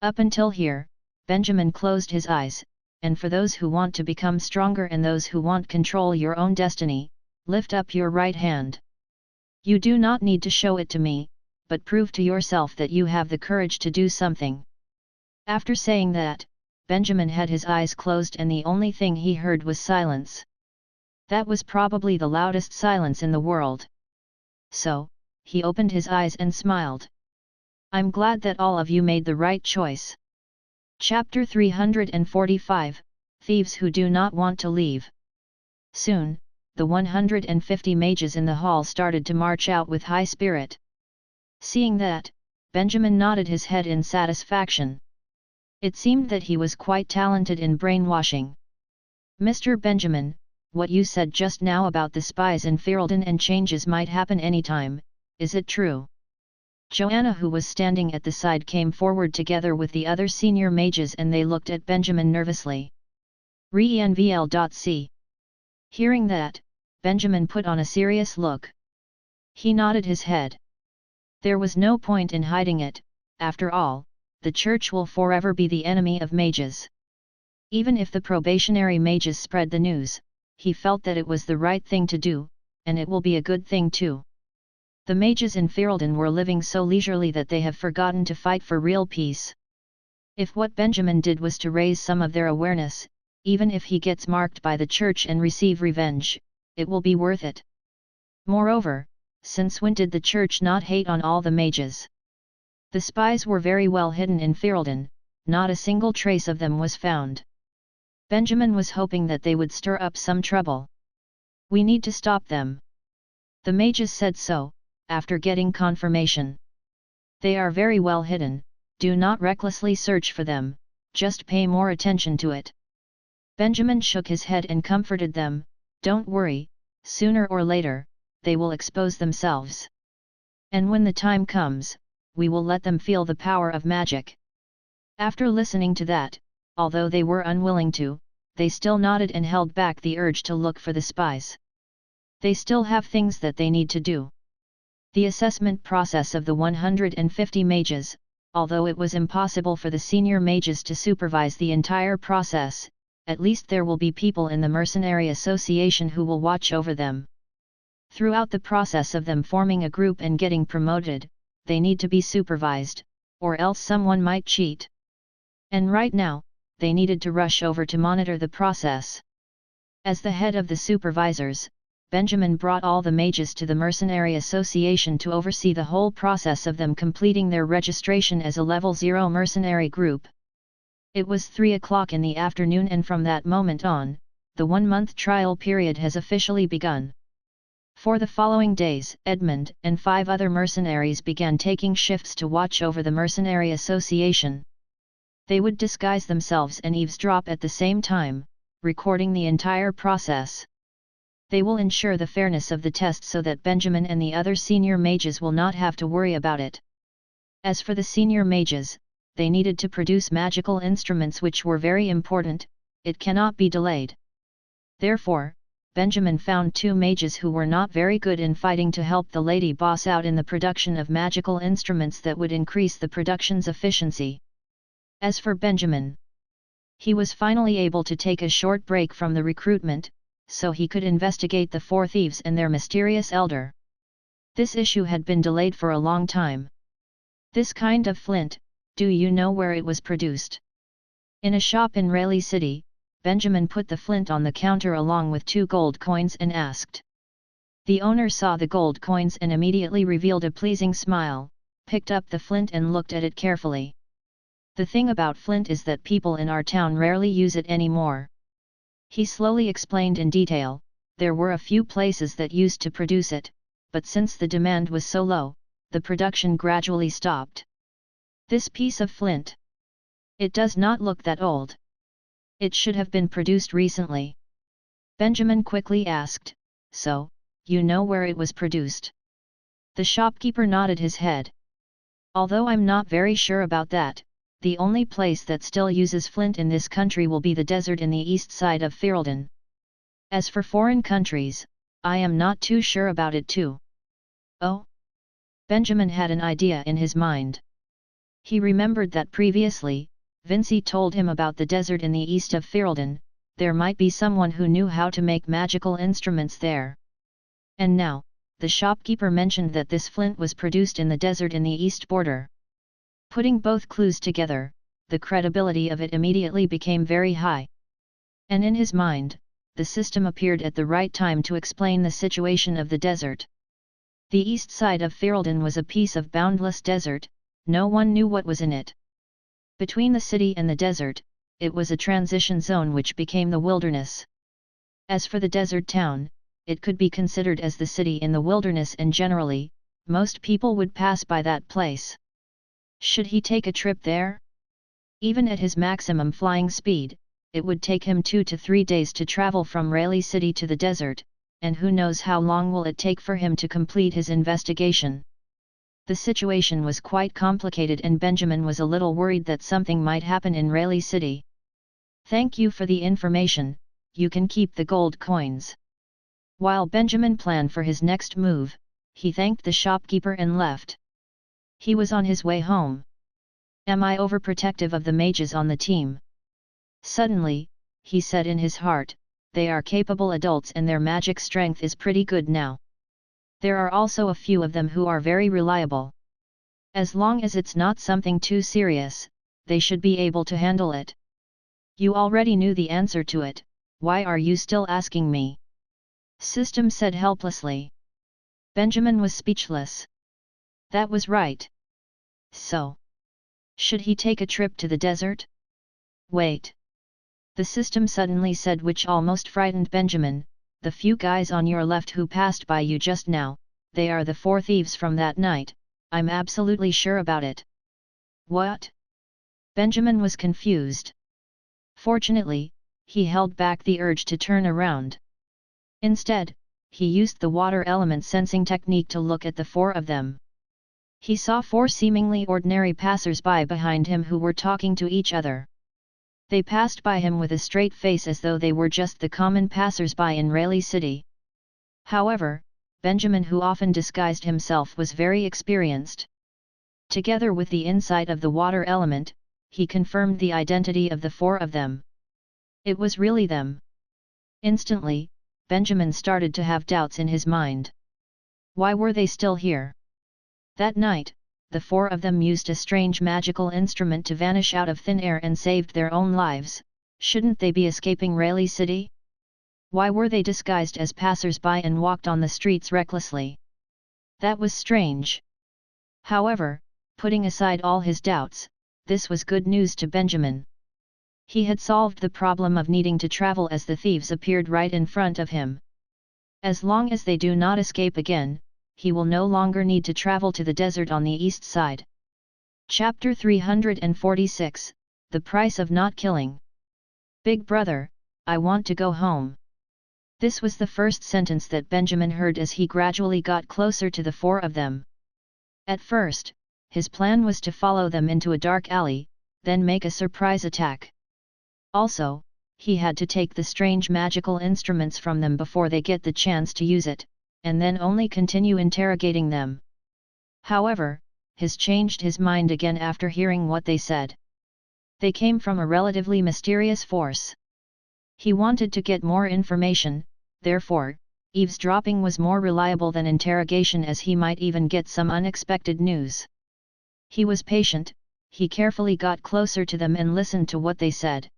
Up until here, Benjamin closed his eyes, and for those who want to become stronger and those who want control your own destiny, lift up your right hand. You do not need to show it to me, but prove to yourself that you have the courage to do something. After saying that, Benjamin had his eyes closed and the only thing he heard was silence. That was probably the loudest silence in the world. So, he opened his eyes and smiled. I'm glad that all of you made the right choice. Chapter 345, Thieves Who Do Not Want to Leave. Soon, the 150 mages in the hall started to march out with high spirit. Seeing that, Benjamin nodded his head in satisfaction. It seemed that he was quite talented in brainwashing. Mr. Benjamin, what you said just now about the spies in Ferelden and changes might happen anytime, is it true? Joanna, who was standing at the side, came forward together with the other senior mages, and they looked at Benjamin nervously. Re-envl.c. Hearing that, Benjamin put on a serious look. He nodded his head. There was no point in hiding it. After all, the church will forever be the enemy of mages. Even if the probationary mages spread the news, he felt that it was the right thing to do, and it will be a good thing too. The mages in Ferelden were living so leisurely that they have forgotten to fight for real peace. If what Benjamin did was to raise some of their awareness, even if he gets marked by the church and receive revenge, it will be worth it. Moreover, since when did the church not hate on all the mages? The spies were very well hidden in Ferelden, not a single trace of them was found. Benjamin was hoping that they would stir up some trouble. We need to stop them. The mages said so, after getting confirmation. They are very well hidden, do not recklessly search for them, just pay more attention to it. Benjamin shook his head and comforted them, don't worry, sooner or later, they will expose themselves. And when the time comes, we will let them feel the power of magic. After listening to that, although they were unwilling to, they still nodded and held back the urge to look for the spies. They still have things that they need to do. The assessment process of the 150 mages, although it was impossible for the senior mages to supervise the entire process, at least there will be people in the Mercenary Association who will watch over them. Throughout the process of them forming a group and getting promoted, they need to be supervised, or else someone might cheat. And right now, they needed to rush over to monitor the process. As the head of the supervisors, Benjamin brought all the mages to the Mercenary Association to oversee the whole process of them completing their registration as a Level 0 mercenary group. It was 3 o'clock in the afternoon, and from that moment on, the 1-month trial period has officially begun. For the following days, Edmund and 5 other mercenaries began taking shifts to watch over the Mercenary Association. They would disguise themselves and eavesdrop at the same time, recording the entire process. They will ensure the fairness of the test so that Benjamin and the other senior mages will not have to worry about it. As for the senior mages, they needed to produce magical instruments which were very important, it cannot be delayed. Therefore, Benjamin found 2 mages who were not very good in fighting to help the lady boss out in the production of magical instruments that would increase the production's efficiency. As for Benjamin, he was finally able to take a short break from the recruitment, so he could investigate the 4 thieves and their mysterious elder. This issue had been delayed for a long time. This kind of flint, do you know where it was produced? In a shop in Rayleigh City, Benjamin put the flint on the counter along with 2 gold coins and asked. The owner saw the gold coins and immediately revealed a pleasing smile, picked up the flint and looked at it carefully. The thing about flint is that people in our town rarely use it anymore. He slowly explained in detail, there were a few places that used to produce it, but since the demand was so low, the production gradually stopped. This piece of flint. It does not look that old. It should have been produced recently. Benjamin quickly asked, so, you know where it was produced? The shopkeeper nodded his head. Although I'm not very sure about that, the only place that still uses flint in this country will be the desert in the east side of Ferelden. As for foreign countries, I am not too sure about it too. Oh? Benjamin had an idea in his mind. He remembered that previously, Vinci told him about the desert in the east of Ferelden, there might be someone who knew how to make magical instruments there. And now, the shopkeeper mentioned that this flint was produced in the desert in the east border. Putting both clues together, the credibility of it immediately became very high. And in his mind, the system appeared at the right time to explain the situation of the desert. The east side of Ferelden was a piece of boundless desert, no one knew what was in it. Between the city and the desert, it was a transition zone which became the wilderness. As for the desert town, it could be considered as the city in the wilderness, and generally, most people would pass by that place. Should he take a trip there? Even at his maximum flying speed, it would take him 2 to 3 days to travel from Rayleigh City to the desert, and who knows how long will it take for him to complete his investigation. The situation was quite complicated, and Benjamin was a little worried that something might happen in Rayleigh City. "Thank you for the information, you can keep the gold coins." While Benjamin planned for his next move, he thanked the shopkeeper and left. He was on his way home. "Am I overprotective of the mages on the team?" Suddenly, he said in his heart, "They are capable adults and their magic strength is pretty good now. There are also a few of them who are very reliable. As long as it's not something too serious, they should be able to handle it." "You already knew the answer to it, why are you still asking me?" System said helplessly. Benjamin was speechless. That was right. So, should he take a trip to the desert? "Wait." The system suddenly said, which almost frightened Benjamin, "The few guys on your left who passed by you just now, they are the 4 thieves from that night, I'm absolutely sure about it." "What?" Benjamin was confused. Fortunately, he held back the urge to turn around. Instead, he used the water element sensing technique to look at the 4 of them. He saw 4 seemingly ordinary passers-by behind him who were talking to each other. They passed by him with a straight face as though they were just the common passers-by in Rayleigh City. However, Benjamin, who often disguised himself, was very experienced. Together with the insight of the water element, he confirmed the identity of the 4 of them. It was really them. Instantly, Benjamin started to have doubts in his mind. Why were they still here? That night, the 4 of them used a strange magical instrument to vanish out of thin air and saved their own lives. Shouldn't they be escaping Rayleigh City? Why were they disguised as passers-by and walked on the streets recklessly? That was strange. However, putting aside all his doubts, this was good news to Benjamin. He had solved the problem of needing to travel as the thieves appeared right in front of him. As long as they do not escape again, he will no longer need to travel to the desert on the east side. Chapter 346, The Price of Not Killing. "Big brother, I want to go home." This was the first sentence that Benjamin heard as he gradually got closer to the 4 of them. At first, his plan was to follow them into a dark alley, then make a surprise attack. Also, he had to take the strange magical instruments from them before they get the chance to use it, and then only continue interrogating them. However, he changed his mind again after hearing what they said. They came from a relatively mysterious force. He wanted to get more information, therefore, eavesdropping was more reliable than interrogation, as he might even get some unexpected news. He was patient, he carefully got closer to them and listened to what they said.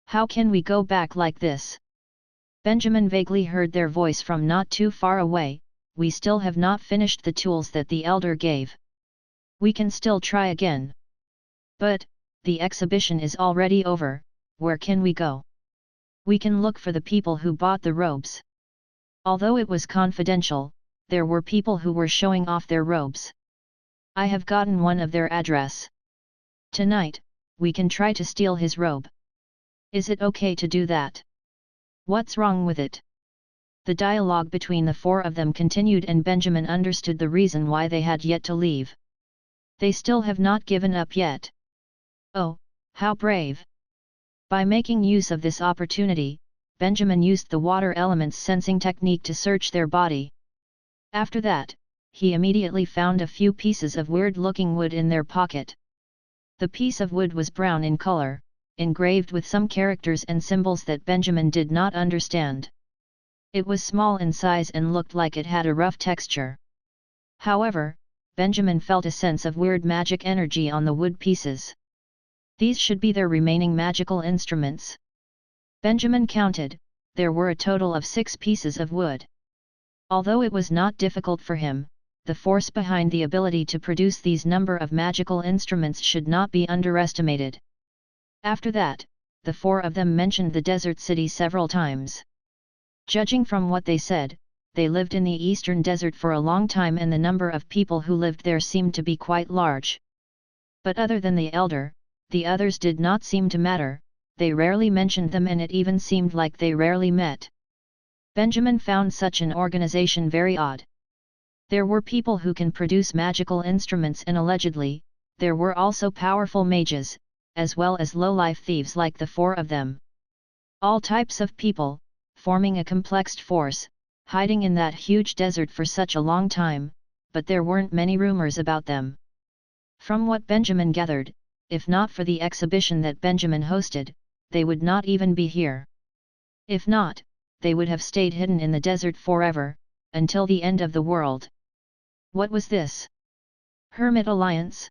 "How can we go back like this?" Benjamin vaguely heard their voice from not too far away. "We still have not finished the tools that the elder gave. We can still try again." "But, the exhibition is already over, where can we go?" "We can look for the people who bought the robes." Although it was confidential, there were people who were showing off their robes. "I have gotten one of their address. Tonight, we can try to steal his robe. Is it okay to do that? What's wrong with it?" The dialogue between the 4 of them continued, and Benjamin understood the reason why they had yet to leave. They still have not given up yet. Oh, how brave! By making use of this opportunity, Benjamin used the water element's sensing technique to search their body. After that, he immediately found a few pieces of weird-looking wood in their pocket. The piece of wood was brown in color, engraved with some characters and symbols that Benjamin did not understand. It was small in size and looked like it had a rough texture. However, Benjamin felt a sense of weird magic energy on the wood pieces. These should be their remaining magical instruments. Benjamin counted, there were a total of 6 pieces of wood. Although it was not difficult for him, the force behind the ability to produce these number of magical instruments should not be underestimated. After that, the four of them mentioned the desert city several times. Judging from what they said, they lived in the eastern desert for a long time and the number of people who lived there seemed to be quite large. But other than the elder, the others did not seem to matter, they rarely mentioned them and it even seemed like they rarely met. Benjamin found such an organization very odd. There were people who can produce magical instruments and allegedly, there were also powerful mages, as well as low-life thieves like the four of them. All types of people, forming a complex force, hiding in that huge desert for such a long time, but there weren't many rumors about them. From what Benjamin gathered, if not for the exhibition that Benjamin hosted, they would not even be here. If not, they would have stayed hidden in the desert forever, until the end of the world. What was this? Hermit Alliance?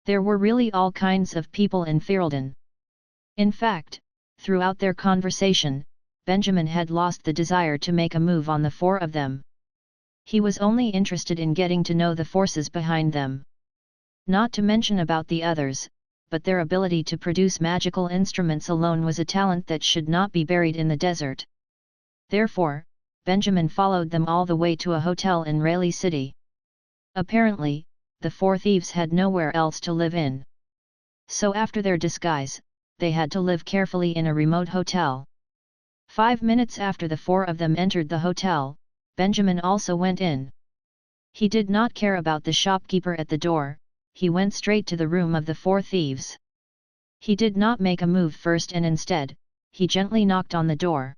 There were really all kinds of people in Ferelden. In fact, throughout their conversation, Benjamin had lost the desire to make a move on the four of them. He was only interested in getting to know the forces behind them. Not to mention about the others, but their ability to produce magical instruments alone was a talent that should not be buried in the desert. Therefore, Benjamin followed them all the way to a hotel in Rayleigh City. Apparently, the four thieves had nowhere else to live in. So after their disguise, they had to live carefully in a remote hotel. 5 minutes after the four of them entered the hotel, Benjamin also went in. He did not care about the shopkeeper at the door, he went straight to the room of the four thieves. He did not make a move first and instead, he gently knocked on the door.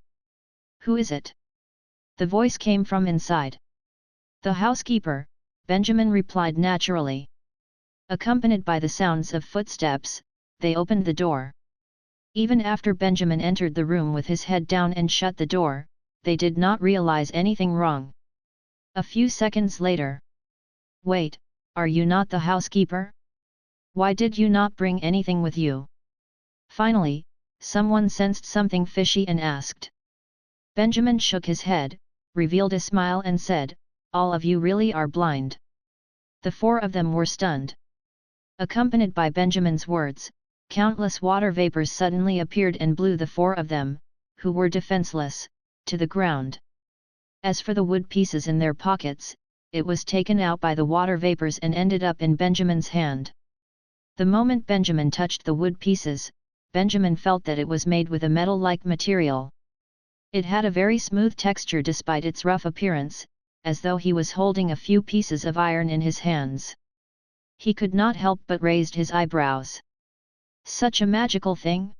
"Who is it?" The voice came from inside. "The housekeeper," Benjamin replied naturally. Accompanied by the sounds of footsteps, they opened the door. Even after Benjamin entered the room with his head down and shut the door, they did not realize anything wrong. A few seconds later. "Wait, are you not the housekeeper? Why did you not bring anything with you?" Finally, someone sensed something fishy and asked. Benjamin shook his head, revealed a smile and said, "All of you really are blind." The four of them were stunned. Accompanied by Benjamin's words, countless water vapors suddenly appeared and blew the four of them, who were defenseless, to the ground. As for the wood pieces in their pockets, it was taken out by the water vapors and ended up in Benjamin's hand. The moment Benjamin touched the wood pieces, Benjamin felt that it was made with a metal-like material. It had a very smooth texture despite its rough appearance, as though he was holding a few pieces of iron in his hands. He could not help but raised his eyebrows. Such a magical thing?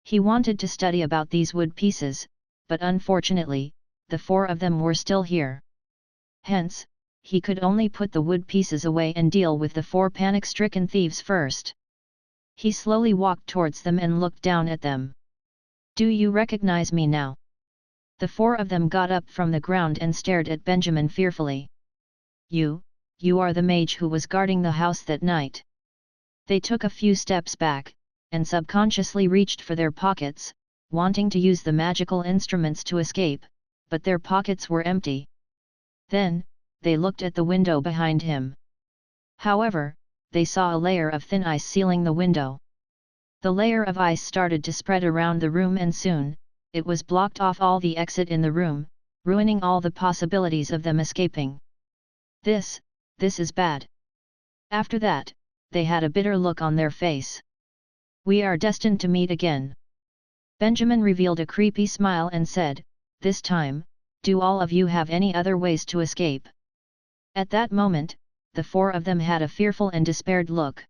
He wanted to study about these wood pieces, but unfortunately, the four of them were still here. Hence, he could only put the wood pieces away and deal with the four panic-stricken thieves first. He slowly walked towards them and looked down at them. "Do you recognize me now?" The four of them got up from the ground and stared at Benjamin fearfully. You are the mage who was guarding the house that night." They took a few steps back, and subconsciously reached for their pockets, wanting to use the magical instruments to escape, but their pockets were empty. Then, they looked at the window behind him. However, they saw a layer of thin ice sealing the window. The layer of ice started to spread around the room and soon, it was blocked off all the exit in the room, ruining all the possibilities of them escaping. This is bad." After that, they had a bitter look on their face. "We are destined to meet again." Benjamin revealed a creepy smile and said, "This time, do all of you have any other ways to escape?" At that moment, the four of them had a fearful and despaired look.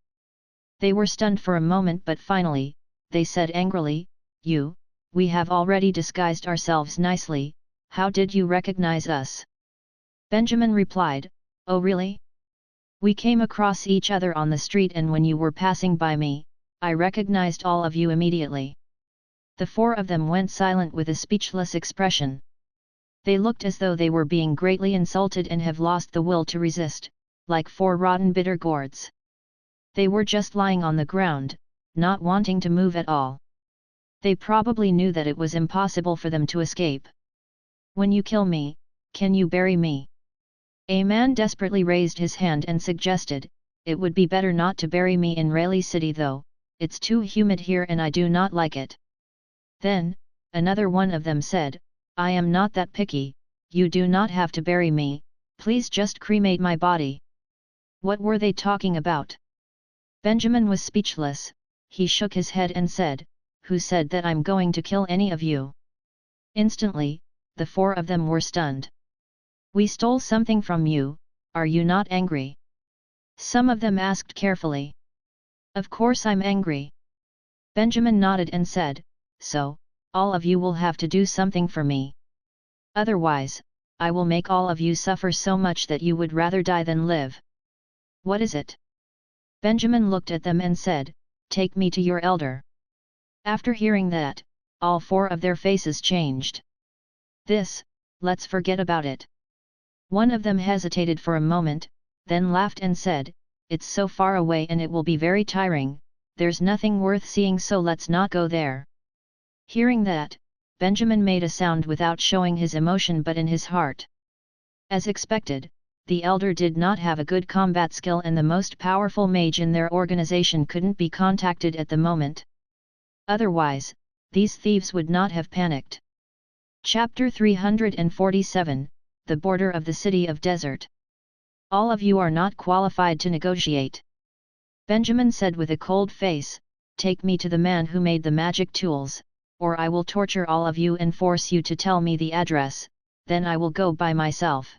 They were stunned for a moment but finally, they said angrily, We have already disguised ourselves nicely, how did you recognize us?" Benjamin replied, "Oh really? We came across each other on the street and when you were passing by me, I recognized all of you immediately." The four of them went silent with a speechless expression. They looked as though they were being greatly insulted and have lost the will to resist, like four rotten bitter gourds. They were just lying on the ground, not wanting to move at all. They probably knew that it was impossible for them to escape. "When you kill me, can you bury me?" A man desperately raised his hand and suggested, "It would be better not to bury me in Rayleigh City though, it's too humid here and I do not like it." Then, another one of them said, "I am not that picky, you do not have to bury me, please just cremate my body." What were they talking about? Benjamin was speechless. He shook his head and said, "Who said that I'm going to kill any of you?" Instantly, the four of them were stunned. "We stole something from you, are you not angry?" Some of them asked carefully. "Of course I'm angry." Benjamin nodded and said, "So, all of you will have to do something for me. Otherwise, I will make all of you suffer so much that you would rather die than live." "What is it?" Benjamin looked at them and said, "Take me to your elder." After hearing that, all four of their faces changed. Let's forget about it." One of them hesitated for a moment, then laughed and said, "It's so far away and it will be very tiring, there's nothing worth seeing, so let's not go there." Hearing that, Benjamin made a sound without showing his emotion but in his heart. As expected, the elder did not have a good combat skill and the most powerful mage in their organization couldn't be contacted at the moment. Otherwise, these thieves would not have panicked. Chapter 347, The Border of the City of Desert. "All of you are not qualified to negotiate," Benjamin said with a cold face. "Take me to the man who made the magic tools, or I will torture all of you and force you to tell me the address, then I will go by myself."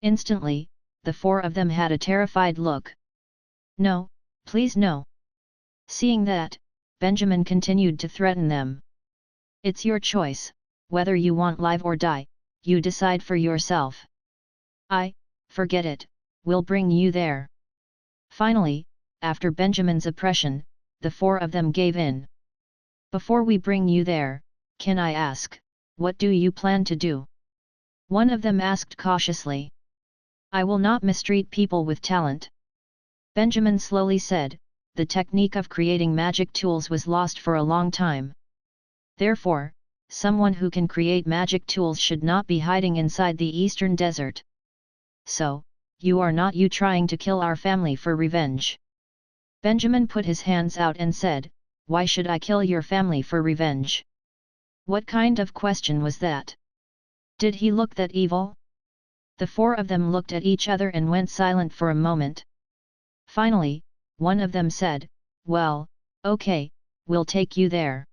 Instantly, the four of them had a terrified look. "No, please no." Seeing that, Benjamin continued to threaten them. "It's your choice, whether you want live or die, you decide for yourself." Forget it, we'll bring you there." Finally, after Benjamin's oppression, the four of them gave in. "Before we bring you there, can I ask, what do you plan to do?" One of them asked cautiously. "I will not mistreat people with talent." Benjamin slowly said, "The technique of creating magic tools was lost for a long time. Therefore, someone who can create magic tools should not be hiding inside the eastern desert. So, you are not trying to kill our family for revenge?" Benjamin put his hands out and said, "Why should I kill your family for revenge?" What kind of question was that? Did he look that evil? The four of them looked at each other and went silent for a moment. Finally, one of them said, "Well, okay, we'll take you there.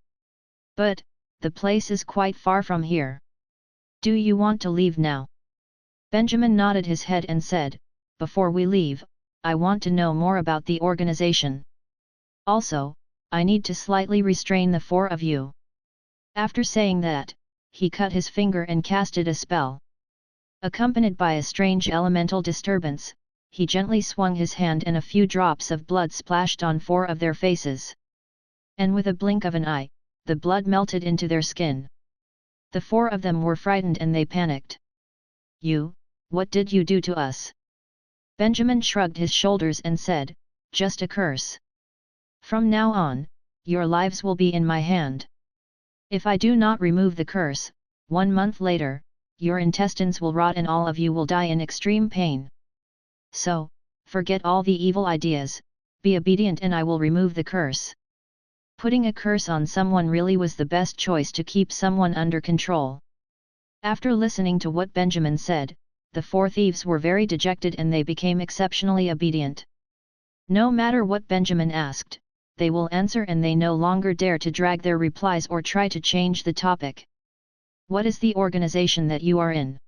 But, the place is quite far from here. Do you want to leave now?" Benjamin nodded his head and said, "Before we leave, I want to know more about the organization. Also, I need to slightly restrain the four of you." After saying that, he cut his finger and casted a spell. Accompanied by a strange elemental disturbance, he gently swung his hand and a few drops of blood splashed on four of their faces. And with a blink of an eye, the blood melted into their skin. The four of them were frightened and they panicked. What did you do to us?" Benjamin shrugged his shoulders and said, "Just a curse. From now on, your lives will be in my hand. If I do not remove the curse, 1 month later, your intestines will rot and all of you will die in extreme pain. So, forget all the evil ideas, be obedient and I will remove the curse." Putting a curse on someone really was the best choice to keep someone under control. After listening to what Benjamin said, the four thieves were very dejected and they became exceptionally obedient. No matter what Benjamin asked, they will answer and they no longer dare to drag their replies or try to change the topic. "What is the organization that you are in?"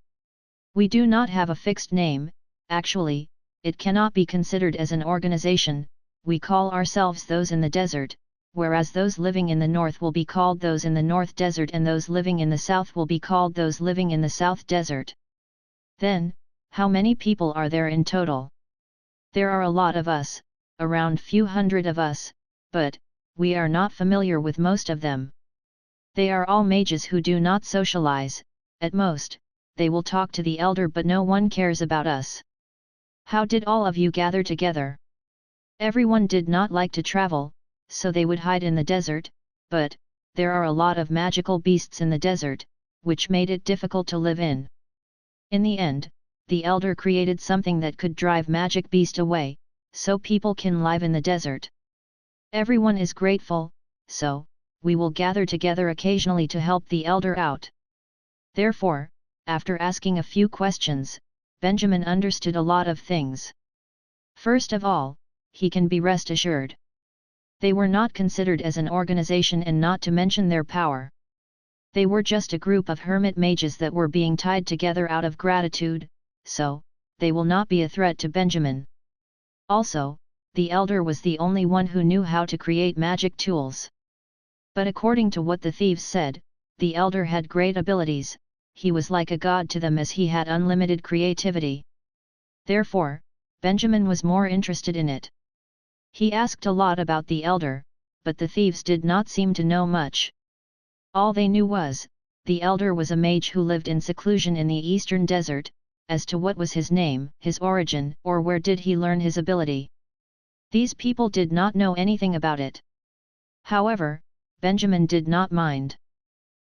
"We do not have a fixed name, actually, it cannot be considered as an organization, we call ourselves those in the desert, whereas those living in the north will be called those in the north desert and those living in the south will be called those living in the south desert." "Then, how many people are there in total?" "There are a lot of us, around few hundred of us, but, we are not familiar with most of them. They are all mages who do not socialize, at most, they will talk to the elder but no one cares about us." "How did all of you gather together?" "Everyone did not like to travel, so they would hide in the desert, but, there are a lot of magical beasts in the desert, which made it difficult to live in. In the end, the elder created something that could drive magic beast away, so people can live in the desert. Everyone is grateful, so we will gather together occasionally to help the elder out. Therefore, after asking a few questions, Benjamin understood a lot of things. First of all, he can be rest assured. They were not considered as an organization, and not to mention their power. They were just a group of hermit mages that were being tied together out of gratitude, so they will not be a threat to Benjamin. Also, the elder was the only one who knew how to create magic tools. But according to what the thieves said, the elder had great abilities. He was like a god to them as he had unlimited creativity. Therefore, Benjamin was more interested in it. He asked a lot about the elder, but the thieves did not seem to know much. All they knew was, the elder was a mage who lived in seclusion in the eastern desert. As to what was his name, his origin, or where did he learn his ability, these people did not know anything about it. However, Benjamin did not mind.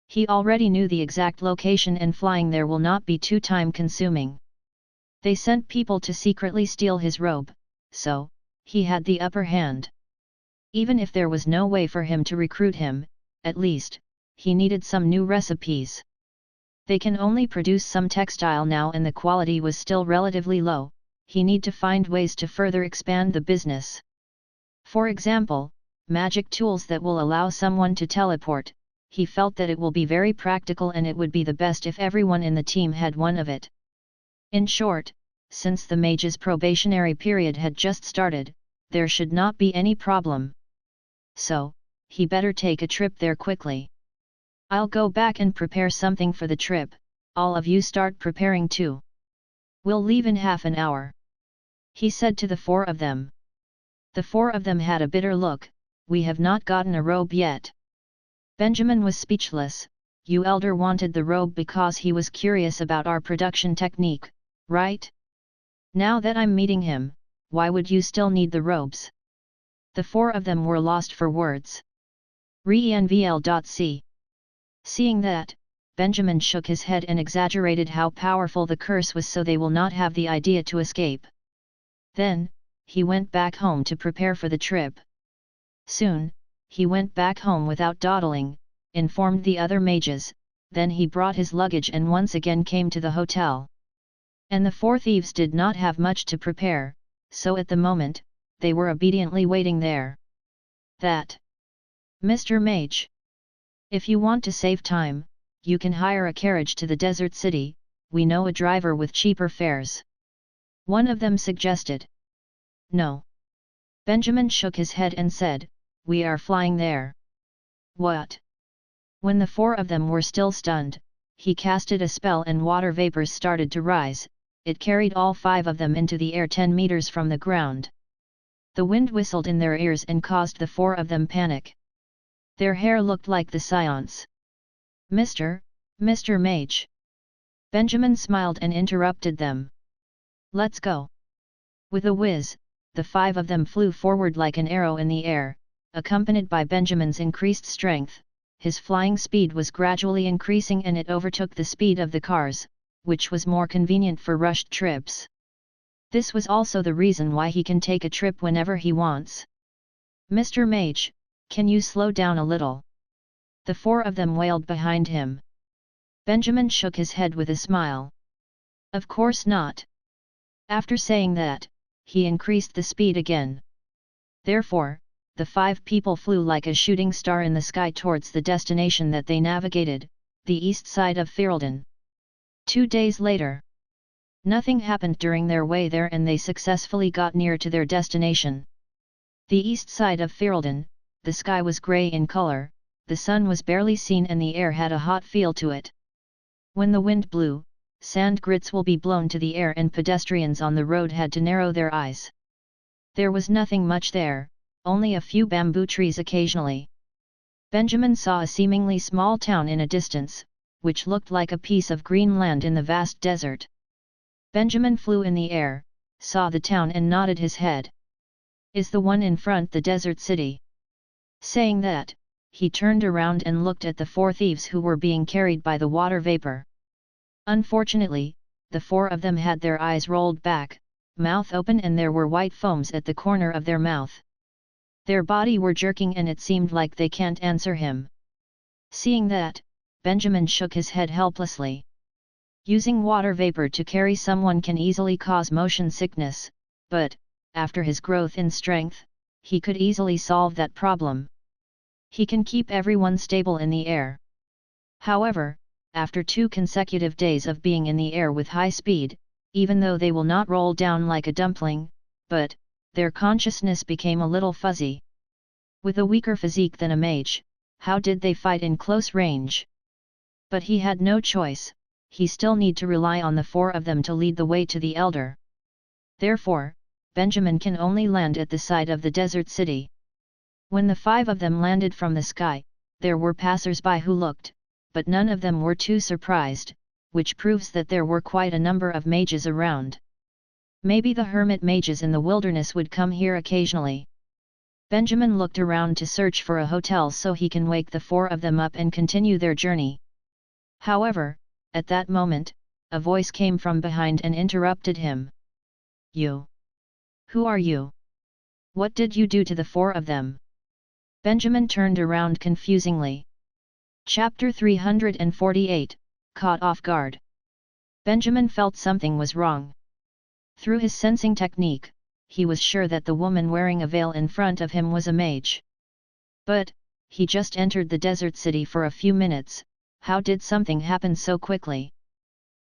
He already knew the exact location, and flying there will not be too time-consuming. They sent people to secretly steal his robe, so he had the upper hand. Even if there was no way for him to recruit him, at least he needed some new recipes. They can only produce some textile now, and the quality was still relatively low. He need to find ways to further expand the business. For example, magic tools that will allow someone to teleport. He felt that it will be very practical, and it would be the best if everyone in the team had one of it. In short, since the mage's probationary period had just started, there should not be any problem. So, he better take a trip there quickly. I'll go back and prepare something for the trip. All of you start preparing too. We'll leave in half an hour, he said to the four of them. The four of them had a bitter look. We have not gotten a robe yet. Benjamin was speechless. You elder wanted the robe because he was curious about our production technique, right? Now that I'm meeting him, why would you still need the robes? The four of them were lost for words. Re-NVL.C. Seeing that, Benjamin shook his head and exaggerated how powerful the curse was, so they will not have the idea to escape. Then, he went back home to prepare for the trip. Soon, he went back home without dawdling, informed the other mages, then he brought his luggage and once again came to the hotel. And the four thieves did not have much to prepare, so at the moment, they were obediently waiting there. That. Mr. Mage. If you want to save time, you can hire a carriage to the desert city. We know a driver with cheaper fares. One of them suggested. No. Benjamin shook his head and said, we are flying there. What? When the four of them were still stunned, he casted a spell and water vapors started to rise. It carried all five of them into the air 10 meters from the ground. The wind whistled in their ears and caused the four of them panic. Their hair looked like the scions. Mr. Mage. Benjamin smiled and interrupted them. Let's go. With a whiz, the five of them flew forward like an arrow in the air, accompanied by Benjamin's increased strength. His flying speed was gradually increasing and it overtook the speed of the cars, which was more convenient for rushed trips. This was also the reason why he can take a trip whenever he wants. Mr. Mage, can you slow down a little? The four of them wailed behind him. Benjamin shook his head with a smile. Of course not. After saying that, he increased the speed again. Therefore, the five people flew like a shooting star in the sky towards the destination that they navigated, the east side of Ferelden. 2 days later. Nothing happened during their way there and they successfully got near to their destination. The east side of Ferelden, the sky was grey in color, the sun was barely seen and the air had a hot feel to it. When the wind blew, sand grits will be blown to the air and pedestrians on the road had to narrow their eyes. There was nothing much there, only a few bamboo trees occasionally. Benjamin saw a seemingly small town in a distance, which looked like a piece of green land in the vast desert. Benjamin flew in the air, saw the town and nodded his head. Is the one in front the desert city? Saying that, he turned around and looked at the four thieves who were being carried by the water vapor. Unfortunately, the four of them had their eyes rolled back, mouth open, and there were white foams at the corner of their mouth. Their body were jerking and it seemed like they can't answer him. Seeing that, Benjamin shook his head helplessly. Using water vapor to carry someone can easily cause motion sickness, but, after his growth in strength, he could easily solve that problem. He can keep everyone stable in the air. However, after 2 consecutive days of being in the air with high speed, even though they will not roll down like a dumpling, but, their consciousness became a little fuzzy. With a weaker physique than a mage, how did they fight in close range? But he had no choice, he still need to rely on the 4 of them to lead the way to the elder. Therefore, Benjamin can only land at the side of the desert city. When the 5 of them landed from the sky, there were passers-by who looked, but none of them were too surprised, which proves that there were quite a number of mages around. Maybe the hermit mages in the wilderness would come here occasionally. Benjamin looked around to search for a hotel so he can wake the 4 of them up and continue their journey. However, at that moment, a voice came from behind and interrupted him. "You? Who are you? What did you do to the 4 of them?" Benjamin turned around confusingly. Chapter 348, Caught Off Guard. Benjamin felt something was wrong. Through his sensing technique, he was sure that the woman wearing a veil in front of him was a mage. But, he just entered the desert city for a few minutes, how did something happen so quickly?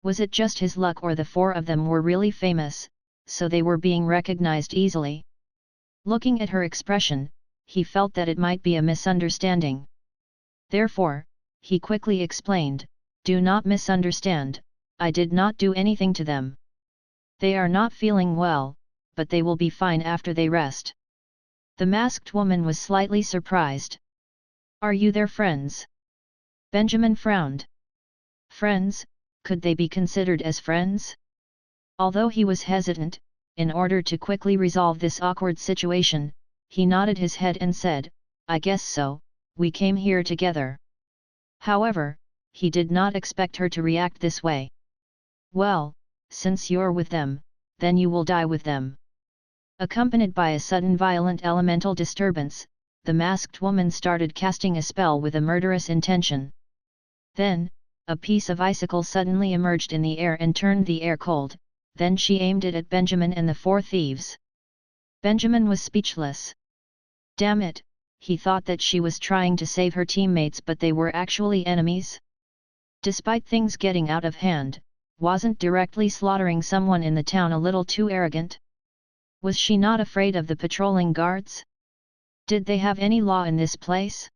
Was it just his luck, or the 4 of them were really famous, so they were being recognized easily? Looking at her expression, he felt that it might be a misunderstanding. Therefore, he quickly explained, "Do not misunderstand, I did not do anything to them. They are not feeling well, but they will be fine after they rest." The masked woman was slightly surprised. "Are you their friends?" Benjamin frowned. Friends, could they be considered as friends? Although he was hesitant, in order to quickly resolve this awkward situation, he nodded his head and said, "I guess so, we came here together." However, he did not expect her to react this way. "Well, since you're with them, then you will die with them." Accompanied by a sudden violent elemental disturbance, the masked woman started casting a spell with a murderous intention. Then, a piece of icicle suddenly emerged in the air and turned the air cold, then she aimed it at Benjamin and the 4 thieves. Benjamin was speechless. Damn it, he thought that she was trying to save her teammates, but they were actually enemies? Despite things getting out of hand, wasn't directly slaughtering someone in the town a little too arrogant? Was she not afraid of the patrolling guards? Did they have any law in this place?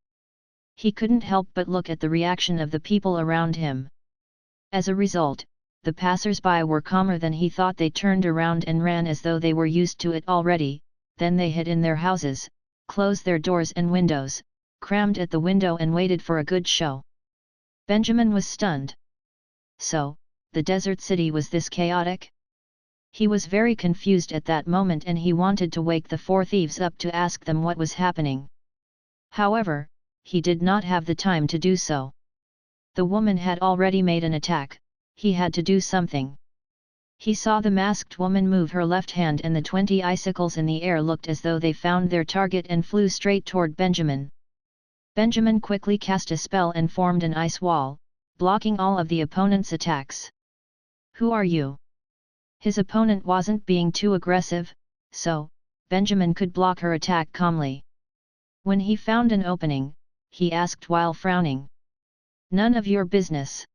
He couldn't help but look at the reaction of the people around him. As a result, the passers-by were calmer than he thought. They turned around and ran as though they were used to it already, then they hid in their houses, closed their doors and windows, crammed at the window and waited for a good show. Benjamin was stunned. So, the desert city was this chaotic? He was very confused at that moment and he wanted to wake the 4 thieves up to ask them what was happening. However, he did not have the time to do so. The woman had already made an attack, he had to do something. He saw the masked woman move her left hand and the 20 icicles in the air looked as though they found their target and flew straight toward Benjamin. Benjamin quickly cast a spell and formed an ice wall, blocking all of the opponent's attacks. "Who are you?" His opponent wasn't being too aggressive, so, Benjamin could block her attack calmly. When he found an opening, he asked while frowning. "None of your business."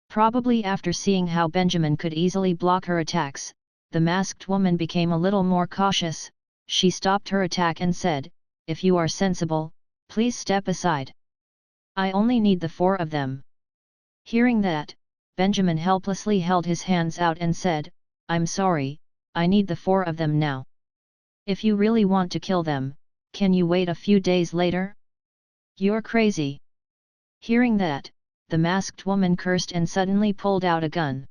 Probably after seeing how Benjamin could easily block her attacks, the masked woman became a little more cautious. She stopped her attack and said, "If you are sensible, please step aside. I only need the 4 of them." Hearing that, Benjamin helplessly held his hands out and said, "I'm sorry, I need the 4 of them now. If you really want to kill them, can you wait a few days later? You're crazy." Hearing that, the masked woman cursed and suddenly pulled out a gun.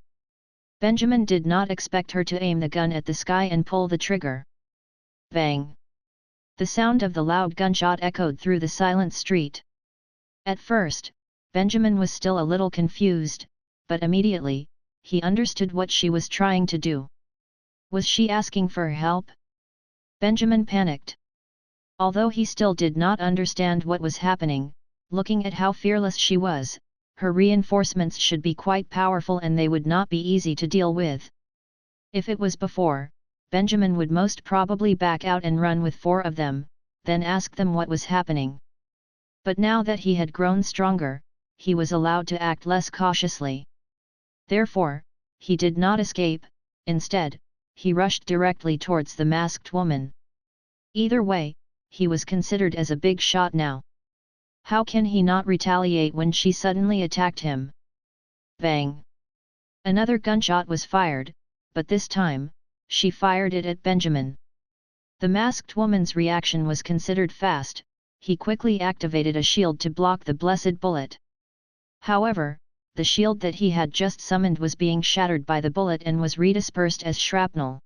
Benjamin did not expect her to aim the gun at the sky and pull the trigger. Bang! The sound of the loud gunshot echoed through the silent street. At first, Benjamin was still a little confused, but immediately, he understood what she was trying to do. Was she asking for help? Benjamin panicked. Although he still did not understand what was happening, looking at how fearless she was, her reinforcements should be quite powerful and they would not be easy to deal with. If it was before, Benjamin would most probably back out and run with 4 of them, then ask them what was happening. But now that he had grown stronger, he was allowed to act less cautiously. Therefore, he did not escape, instead, he rushed directly towards the masked woman. Either way, he was considered as a big shot now. How can he not retaliate when she suddenly attacked him? Bang! Another gunshot was fired, but this time, she fired it at Benjamin. The masked woman's reaction was considered fast. He quickly activated a shield to block the blessed bullet. However, the shield that he had just summoned was being shattered by the bullet and was redispersed as shrapnel.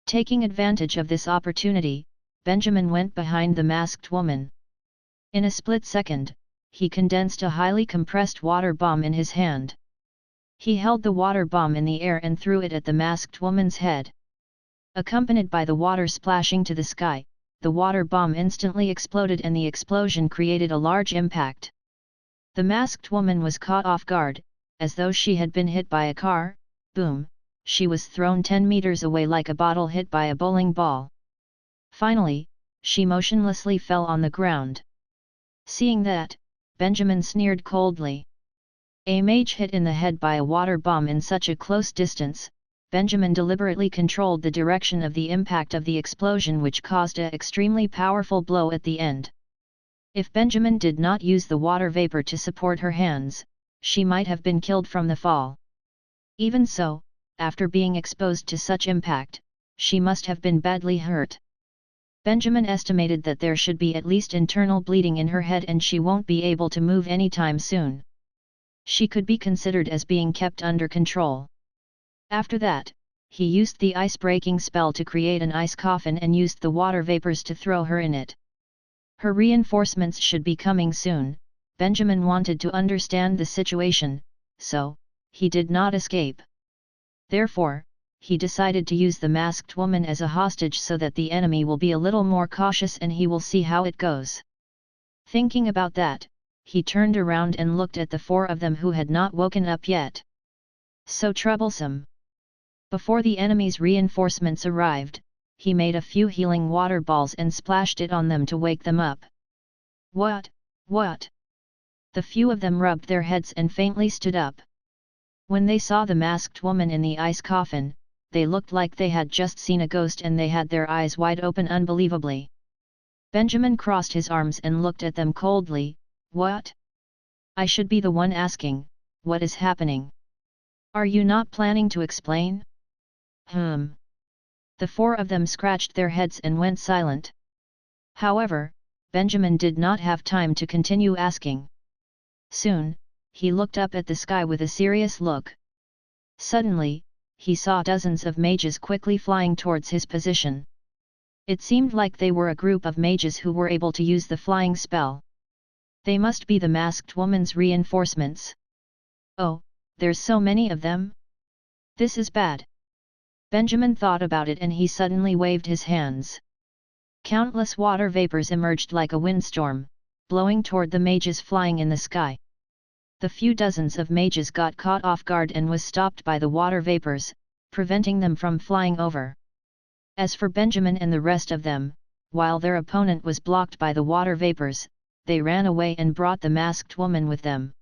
Taking advantage of this opportunity, Benjamin went behind the masked woman. In a split second, he condensed a highly compressed water bomb in his hand. He held the water bomb in the air and threw it at the masked woman's head. Accompanied by the water splashing to the sky, the water bomb instantly exploded and the explosion created a large impact. The masked woman was caught off guard, as though she had been hit by a car. Boom, she was thrown 10 meters away like a bottle hit by a bowling ball. Finally, she motionlessly fell on the ground. Seeing that, Benjamin sneered coldly. A mage hit in the head by a water bomb in such a close distance. Benjamin deliberately controlled the direction of the impact of the explosion, which caused an extremely powerful blow at the end. If Benjamin did not use the water vapor to support her hands, she might have been killed from the fall. Even so, after being exposed to such impact, she must have been badly hurt. Benjamin estimated that there should be at least internal bleeding in her head and she won't be able to move anytime soon. She could be considered as being kept under control. After that, he used the ice-breaking spell to create an ice coffin and used the water vapors to throw her in it. Her reinforcements should be coming soon. Benjamin wanted to understand the situation, so, he did not escape. Therefore, he decided to use the masked woman as a hostage so that the enemy will be a little more cautious and he will see how it goes. Thinking about that, he turned around and looked at the 4 of them who had not woken up yet. So troublesome. Before the enemy's reinforcements arrived, he made a few healing water balls and splashed it on them to wake them up. What? The few of them rubbed their heads and faintly stood up. When they saw the masked woman in the ice coffin, they looked like they had just seen a ghost and they had their eyes wide open unbelievably. Benjamin crossed his arms and looked at them coldly. What? I should be the one asking, what is happening? Are you not planning to explain? The 4 of them scratched their heads and went silent. However, Benjamin did not have time to continue asking. Soon, he looked up at the sky with a serious look. Suddenly, he saw dozens of mages quickly flying towards his position. It seemed like they were a group of mages who were able to use the flying spell. They must be the masked woman's reinforcements. Oh, there's so many of them? This is bad. Benjamin thought about it and he suddenly waved his hands. Countless water vapors emerged like a windstorm, blowing toward the mages flying in the sky. The few dozens of mages got caught off guard and was stopped by the water vapors, preventing them from flying over. As for Benjamin and the rest of them, while their opponent was blocked by the water vapors, they ran away and brought the masked woman with them.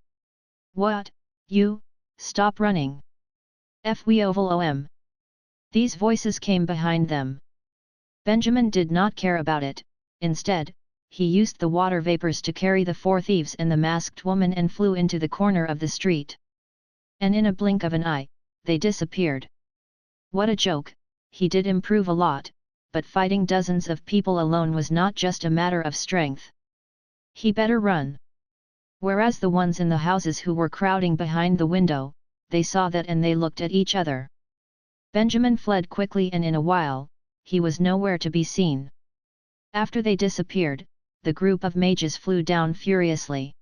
What? You? Stop running! FWOVLOM! These voices came behind them. Benjamin did not care about it. Instead, he used the water vapors to carry the 4 thieves and the masked woman and flew into the corner of the street. And in a blink of an eye, they disappeared. What a joke! He did improve a lot, but fighting dozens of people alone was not just a matter of strength. He better run. Whereas the ones in the houses who were crowding behind the window, they saw that and they looked at each other. Benjamin fled quickly and in a while, he was nowhere to be seen. After they disappeared, the group of mages flew down furiously.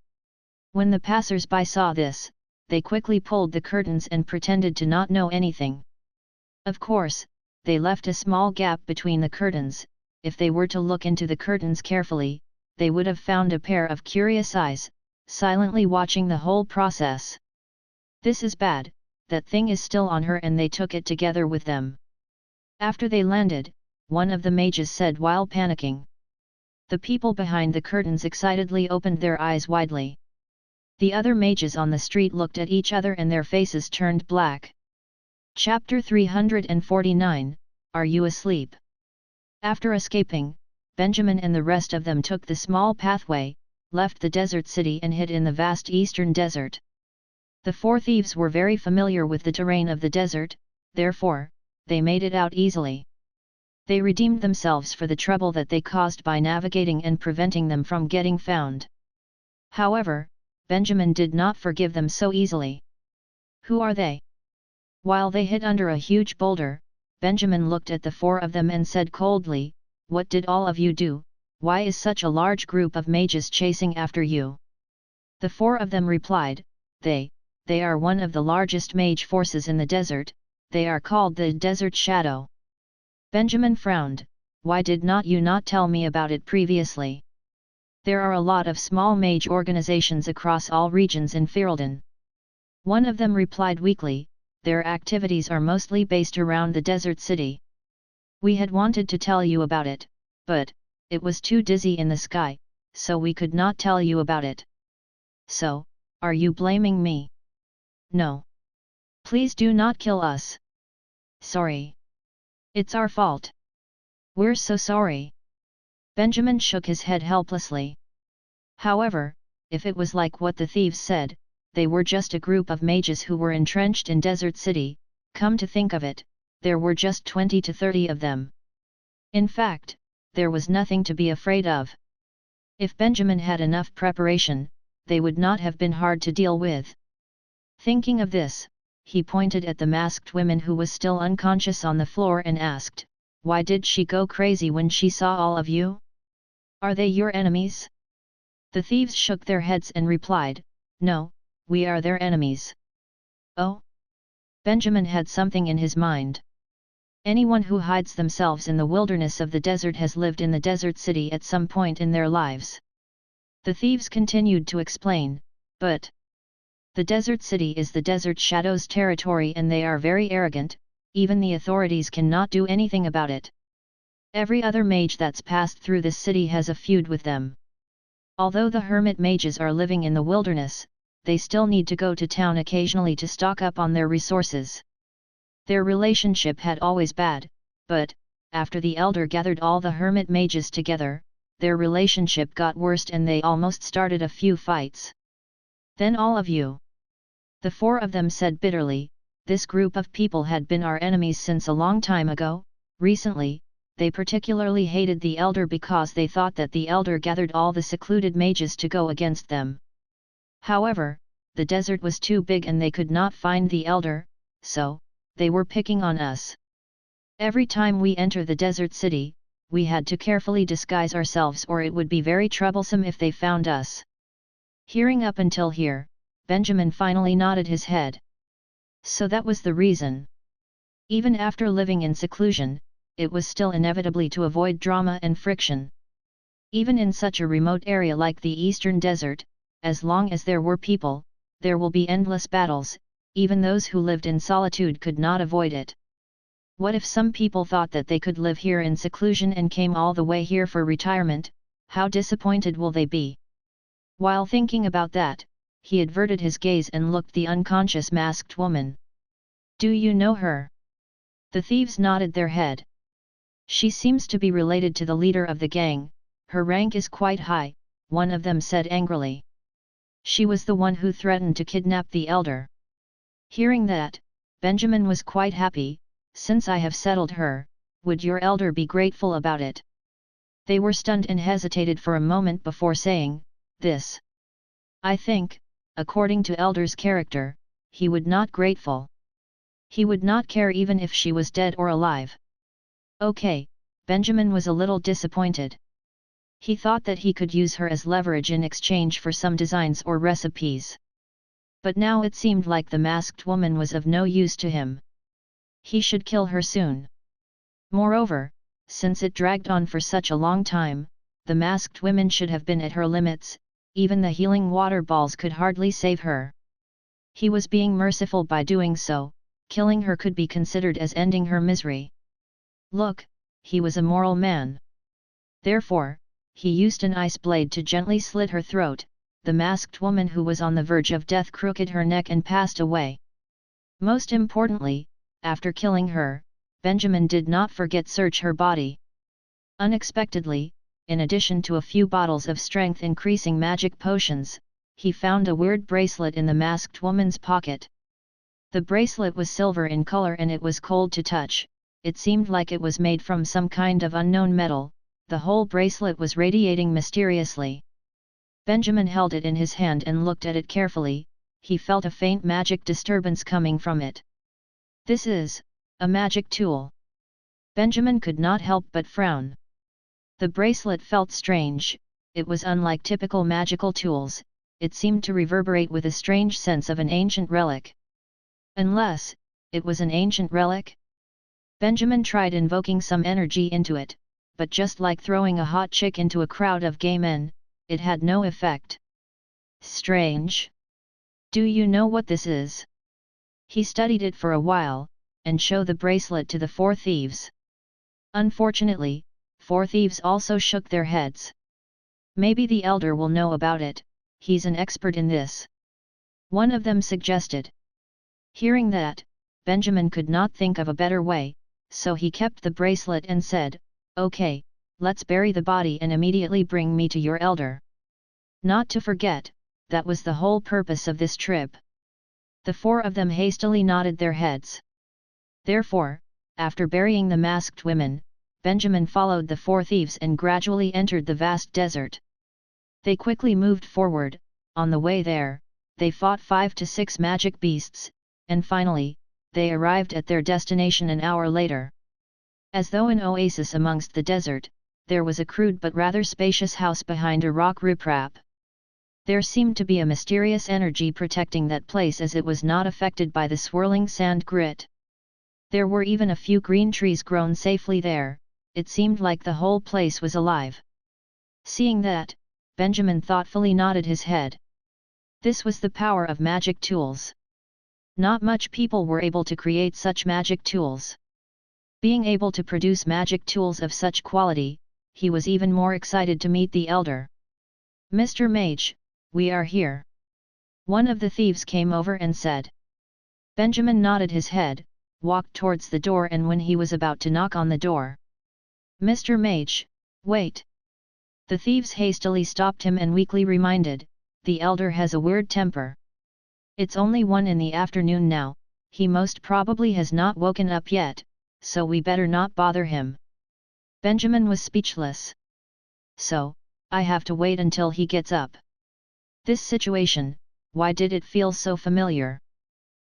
When the passers-by saw this, they quickly pulled the curtains and pretended to not know anything. Of course, they left a small gap between the curtains. If they were to look into the curtains carefully, they would have found a pair of curious eyes, silently watching the whole process. This is bad, that thing is still on her, and they took it together with them. After they landed, one of the mages said while panicking. The people behind the curtains excitedly opened their eyes widely. The other mages on the street looked at each other and their faces turned black. Chapter 349, Are You Asleep? After escaping, Benjamin and the rest of them took the small pathway, left the desert city and hid in the vast eastern desert. The four thieves were very familiar with the terrain of the desert, therefore, they made it out easily. They redeemed themselves for the trouble that they caused by navigating and preventing them from getting found. However, Benjamin did not forgive them so easily. Who are they? While they hid under a huge boulder, Benjamin looked at the four of them and said coldly, "What did all of you do? Why is such a large group of mages chasing after you?" The four of them replied, They are one of the largest mage forces in the desert, they are called the Desert Shadow." Benjamin frowned, "Why did not you not tell me about it previously? There are a lot of small mage organizations across all regions in Ferelden." One of them replied weakly, "Their activities are mostly based around the desert city. We had wanted to tell you about it, but it was too dizzy in the sky, so we could not tell you about it." "So, are you blaming me?" "No. Please do not kill us." "Sorry. It's our fault. We're so sorry." Benjamin shook his head helplessly. However, if it was like what the thieves said, they were just a group of mages who were entrenched in Desert City, come to think of it, there were just 20 to 30 of them. In fact, there was nothing to be afraid of. If Benjamin had enough preparation, they would not have been hard to deal with. Thinking of this, he pointed at the masked woman who was still unconscious on the floor and asked, "Why did she go crazy when she saw all of you? Are they your enemies?" The thieves shook their heads and replied, "No, we are their enemies." Oh? Benjamin had something in his mind. Anyone who hides themselves in the wilderness of the desert has lived in the desert city at some point in their lives. The thieves continued to explain, "But the desert city is the Desert Shadow's territory and they are very arrogant, even the authorities cannot do anything about it. Every other mage that's passed through this city has a feud with them. Although the hermit mages are living in the wilderness, they still need to go to town occasionally to stock up on their resources. Their relationship had always bad, but, after the elder gathered all the hermit mages together, their relationship got worse and they almost started a few fights. Then all of you." The four of them said bitterly, "This group of people had been our enemies since a long time ago. Recently, they particularly hated the elder because they thought that the elder gathered all the secluded mages to go against them. However, the desert was too big and they could not find the elder, so they were picking on us. Every time we enter the desert city, we had to carefully disguise ourselves or it would be very troublesome if they found us." Hearing up until here, Benjamin finally nodded his head. So that was the reason. Even after living in seclusion, it was still inevitably to avoid drama and friction. Even in such a remote area like the eastern desert, as long as there were people, there will be endless battles, even those who lived in solitude could not avoid it. What if some people thought that they could live here in seclusion and came all the way here for retirement? How disappointed will they be? While thinking about that, he averted his gaze and looked the unconscious masked woman. "Do you know her?" The thieves nodded their head. "She seems to be related to the leader of the gang, her rank is quite high," one of them said angrily. "She was the one who threatened to kidnap the elder." Hearing that, Benjamin was quite happy, "Since I have settled her, would your elder be grateful about it?" They were stunned and hesitated for a moment before saying, "This. I think, according to elder's character, he would not grateful. He would not care even if she was dead or alive." Okay, Benjamin was a little disappointed. He thought that he could use her as leverage in exchange for some designs or recipes. But now it seemed like the masked woman was of no use to him. He should kill her soon. Moreover, since it dragged on for such a long time, the masked women should have been at her limits, even the healing water balls could hardly save her. He was being merciful by doing so, killing her could be considered as ending her misery. Look, he was a moral man. Therefore, he used an ice blade to gently slit her throat. The masked woman who was on the verge of death crooked her neck and passed away. Most importantly, after killing her, Benjamin did not forget search her body. Unexpectedly, in addition to a few bottles of strength-increasing magic potions, he found a weird bracelet in the masked woman's pocket. The bracelet was silver in color and it was cold to touch. It seemed like it was made from some kind of unknown metal. The whole bracelet was radiating mysteriously. Benjamin held it in his hand and looked at it carefully. He felt a faint magic disturbance coming from it. This is a magic tool. Benjamin could not help but frown. The bracelet felt strange. It was unlike typical magical tools. It seemed to reverberate with a strange sense of an ancient relic. Unless it was an ancient relic? Benjamin tried invoking some energy into it, but just like throwing a hot chick into a crowd of gay men, it had no effect. Strange. Do you know what this is? He studied it for a while, and showed the bracelet to the four thieves. Unfortunately, four thieves also shook their heads. Maybe the elder will know about it, he's an expert in this. One of them suggested. Hearing that, Benjamin could not think of a better way, so he kept the bracelet and said, "Okay, let's bury the body and immediately bring me to your elder." Not to forget, that was the whole purpose of this trip. The four of them hastily nodded their heads. Therefore, after burying the masked women, Benjamin followed the four thieves and gradually entered the vast desert. They quickly moved forward. On the way there, they fought 5 to 6 magic beasts, and finally, they arrived at their destination an hour later. As though an oasis amongst the desert, there was a crude but rather spacious house behind a rock riprap. There seemed to be a mysterious energy protecting that place as it was not affected by the swirling sand grit. There were even a few green trees grown safely there. It seemed like the whole place was alive. Seeing that, Benjamin thoughtfully nodded his head. This was the power of magic tools. Not much people were able to create such magic tools. Being able to produce magic tools of such quality, he was even more excited to meet the elder. "Mr. Mage, we are here." One of the thieves came over and said. Benjamin nodded his head, walked towards the door, and when he was about to knock on the door, "Mr. Mage, wait." The thieves hastily stopped him and weakly reminded, "The elder has a weird temper. It's only 1 in the afternoon now, he most probably has not woken up yet, so we better not bother him." Benjamin was speechless. So, I have to wait until he gets up. This situation, why did it feel so familiar?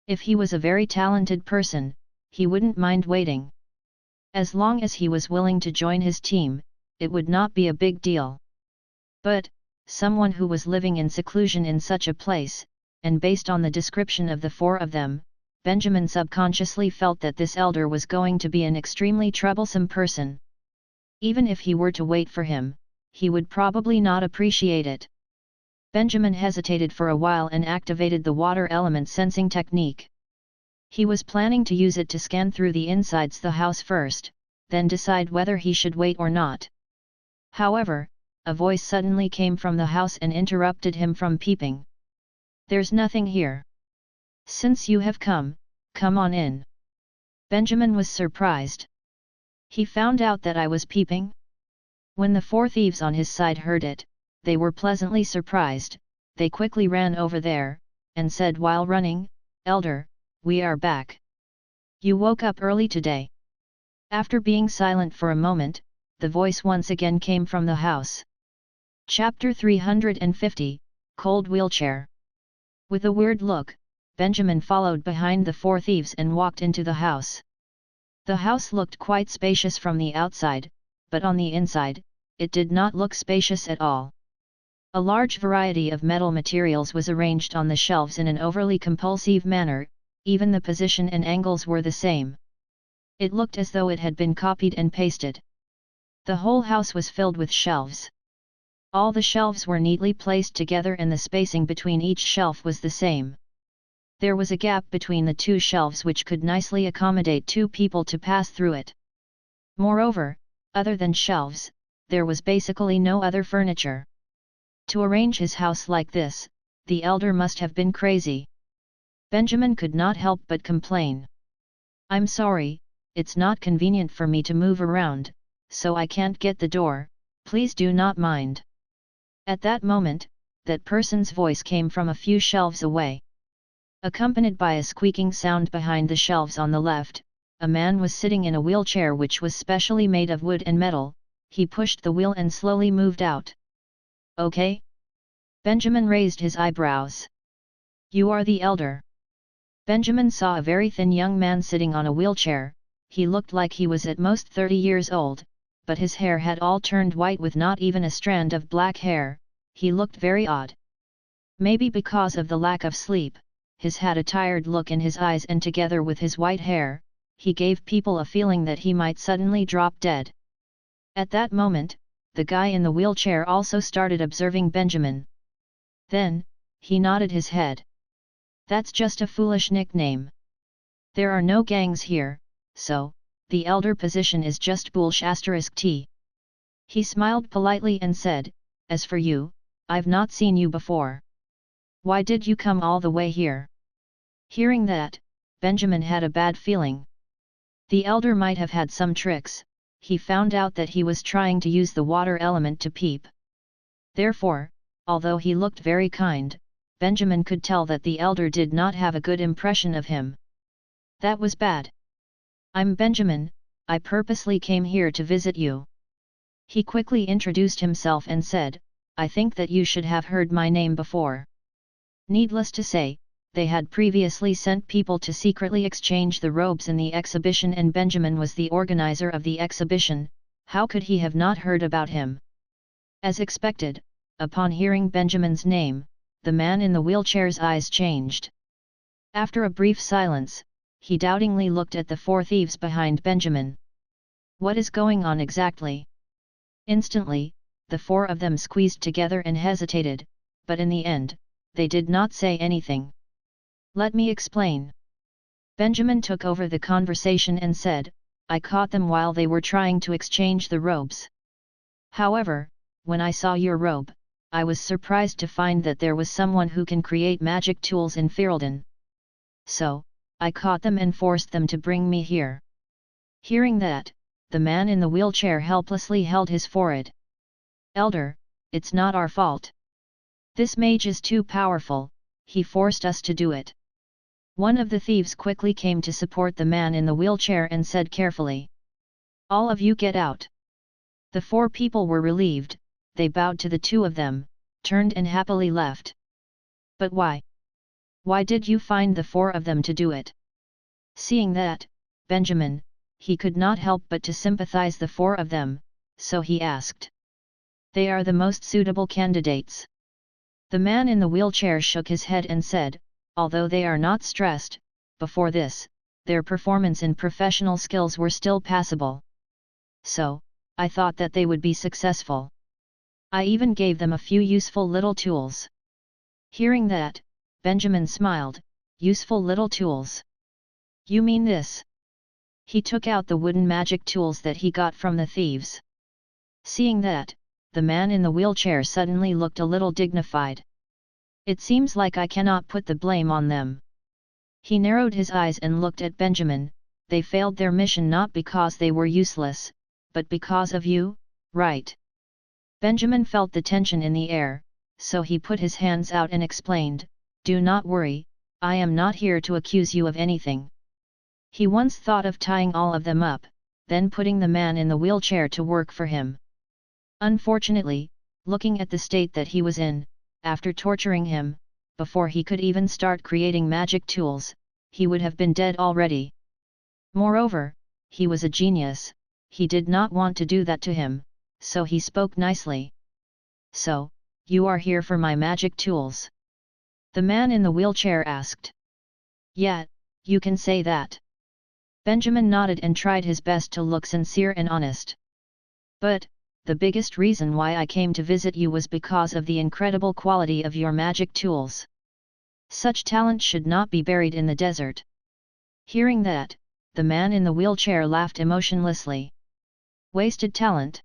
If he was a very talented person, he wouldn't mind waiting. As long as he was willing to join his team, it would not be a big deal. But, someone who was living in seclusion in such a place, and based on the description of the four of them, Benjamin subconsciously felt that this elder was going to be an extremely troublesome person. Even if he were to wait for him, he would probably not appreciate it. Benjamin hesitated for a while and activated the water element sensing technique. He was planning to use it to scan through the insides the house first, then decide whether he should wait or not. However, a voice suddenly came from the house and interrupted him from peeping. "There's nothing here. Since you have come on in." Benjamin was surprised. He found out that I was peeping? When the four thieves on his side heard it, they were pleasantly surprised. They quickly ran over there, and said while running, "Elder, we are back. You woke up early today." After being silent for a moment, the voice once again came from the house. Chapter 350, Cold Wheelchair. With a weird look, Benjamin followed behind the four thieves and walked into the house. The house looked quite spacious from the outside, but on the inside, it did not look spacious at all. A large variety of metal materials was arranged on the shelves in an overly compulsive manner, even the position and angles were the same. It looked as though it had been copied and pasted. The whole house was filled with shelves. All the shelves were neatly placed together and the spacing between each shelf was the same. There was a gap between the two shelves which could nicely accommodate two people to pass through it. Moreover, other than shelves, there was basically no other furniture. To arrange his house like this, the elder must have been crazy. Benjamin could not help but complain. "I'm sorry, it's not convenient for me to move around, so I can't get the door, please do not mind." At that moment, that person's voice came from a few shelves away. Accompanied by a squeaking sound behind the shelves on the left, a man was sitting in a wheelchair which was specially made of wood and metal. He pushed the wheel and slowly moved out. "Okay?" Benjamin raised his eyebrows. "You are the elder." Benjamin saw a very thin young man sitting on a wheelchair. He looked like he was at most 30 years old, but his hair had all turned white with not even a strand of black hair. He looked very odd. Maybe because of the lack of sleep, his had a tired look in his eyes, and together with his white hair, he gave people a feeling that he might suddenly drop dead. At that moment, the guy in the wheelchair also started observing Benjamin. Then, he nodded his head. "That's just a foolish nickname. There are no gangs here, so, the elder position is just bullsh*t. He smiled politely and said, "As for you, I've not seen you before. Why did you come all the way here?" Hearing that, Benjamin had a bad feeling. The elder might have had some tricks. He found out that he was trying to use the water element to peep. Therefore, although he looked very kind, Benjamin could tell that the elder did not have a good impression of him. That was bad. "I'm Benjamin, I purposely came here to visit you." He quickly introduced himself and said, "I think that you should have heard my name before." Needless to say, they had previously sent people to secretly exchange the robes in the exhibition, and Benjamin was the organizer of the exhibition. How could he have not heard about him? As expected, upon hearing Benjamin's name, the man in the wheelchair's eyes changed. After a brief silence, he doubtingly looked at the four thieves behind Benjamin. "What is going on exactly?" Instantly, the four of them squeezed together and hesitated, but in the end, they did not say anything. "Let me explain." Benjamin took over the conversation and said, "I caught them while they were trying to exchange the robes. However, when I saw your robe, I was surprised to find that there was someone who can create magic tools in Ferelden. So, I caught them and forced them to bring me here." Hearing that, the man in the wheelchair helplessly held his forehead. "Elder, it's not our fault. This mage is too powerful, he forced us to do it." One of the thieves quickly came to support the man in the wheelchair and said carefully, "All of you get out." The four people were relieved. They bowed to the two of them, turned and happily left. "But why? Why did you find the four of them to do it?" Seeing that, Benjamin, he could not help but to sympathize the four of them, so he asked. "They are the most suitable candidates." The man in the wheelchair shook his head and said, "Although they are not stressed, before this, their performance and professional skills were still passable. So, I thought that they would be successful. I even gave them a few useful little tools." Hearing that, Benjamin smiled. "Useful little tools? You mean this?" He took out the wooden magic tools that he got from the thieves. Seeing that, the man in the wheelchair suddenly looked a little dignified. "It seems like I cannot put the blame on them." He narrowed his eyes and looked at Benjamin. "They failed their mission not because they were useless, but because of you, right?" Benjamin felt the tension in the air, so he put his hands out and explained, "Do not worry, I am not here to accuse you of anything." He once thought of tying all of them up, then putting the man in the wheelchair to work for him. Unfortunately, looking at the state that he was in, after torturing him, before he could even start creating magic tools, he would have been dead already. Moreover, he was a genius, he did not want to do that to him, so he spoke nicely. "So, you are here for my magic tools?" the man in the wheelchair asked. "Yeah, you can say that." Benjamin nodded and tried his best to look sincere and honest. "But, the biggest reason why I came to visit you was because of the incredible quality of your magic tools. Such talent should not be buried in the desert." Hearing that, the man in the wheelchair laughed emotionlessly. "Wasted talent?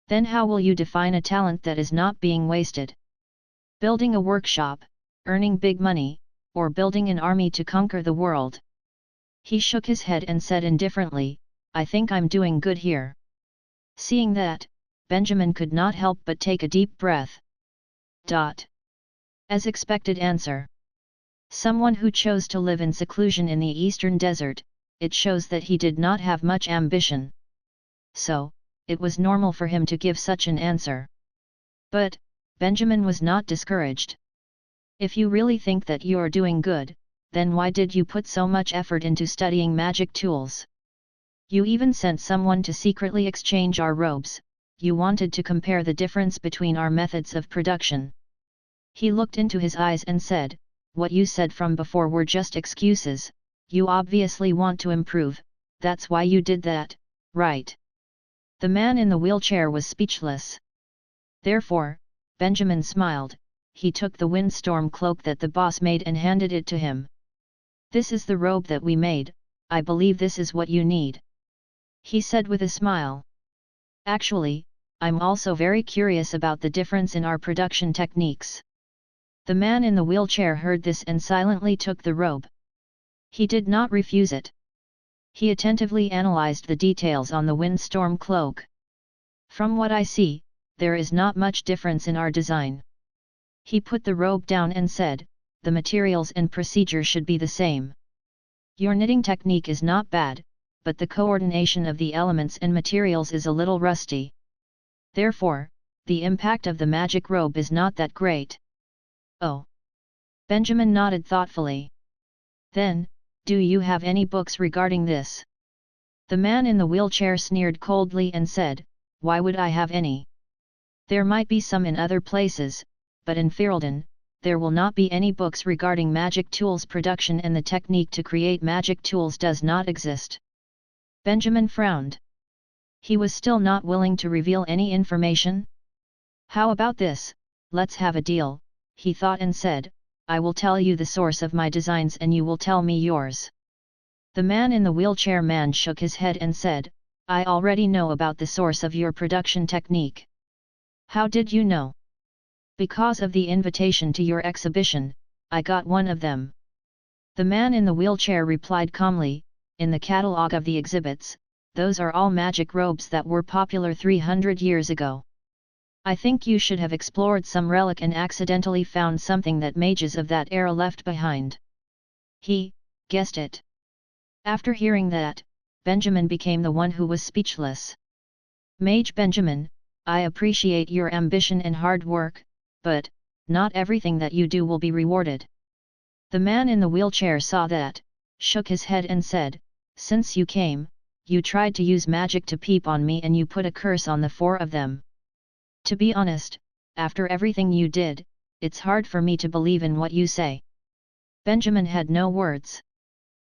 Then how will you define a talent that is not being wasted? Building a workshop, earning big money, or building an army to conquer the world?" He shook his head and said indifferently, "I think I'm doing good here." Seeing that, Benjamin could not help but take a deep breath. As expected answer. Someone who chose to live in seclusion in the eastern desert, it shows that he did not have much ambition. So, it was normal for him to give such an answer. But, Benjamin was not discouraged. "If you really think that you are doing good, then why did you put so much effort into studying magic tools? You even sent someone to secretly exchange our robes, you wanted to compare the difference between our methods of production." He looked into his eyes and said, "What you said from before were just excuses, you obviously want to improve, that's why you did that, right?" The man in the wheelchair was speechless. Therefore, Benjamin smiled, he took the windstorm cloak that the boss made and handed it to him. "This is the robe that we made, I believe this is what you need," he said with a smile. "Actually, I'm also very curious about the difference in our production techniques." The man in the wheelchair heard this and silently took the robe. He did not refuse it. He attentively analyzed the details on the windstorm cloak. "From what I see, there is not much difference in our design." He put the robe down and said, "The materials and procedure should be the same. Your knitting technique is not bad, but the coordination of the elements and materials is a little rusty. Therefore, the impact of the magic robe is not that great." "Oh." Benjamin nodded thoughtfully. "Then, do you have any books regarding this?" The man in the wheelchair sneered coldly and said, "Why would I have any? There might be some in other places, but in Ferelden, there will not be any books regarding magic tools production, and the technique to create magic tools does not exist." Benjamin frowned. He was still not willing to reveal any information. "How about this, let's have a deal," he thought and said, "I will tell you the source of my designs and you will tell me yours." The man in the wheelchair man shook his head and said, "I already know about the source of your production technique." "How did you know?" "Because of the invitation to your exhibition, I got one of them." The man in the wheelchair replied calmly, "In the catalogue of the exhibits, those are all magic robes that were popular 300 years ago. I think you should have explored some relic and accidentally found something that mages of that era left behind." He guessed it. After hearing that, Benjamin became the one who was speechless. "Mage Benjamin, I appreciate your ambition and hard work, but, not everything that you do will be rewarded." The man in the wheelchair saw that, shook his head and said, "Since you came, you tried to use magic to peep on me and you put a curse on the 4 of them. To be honest, after everything you did, it's hard for me to believe in what you say." Benjamin had no words.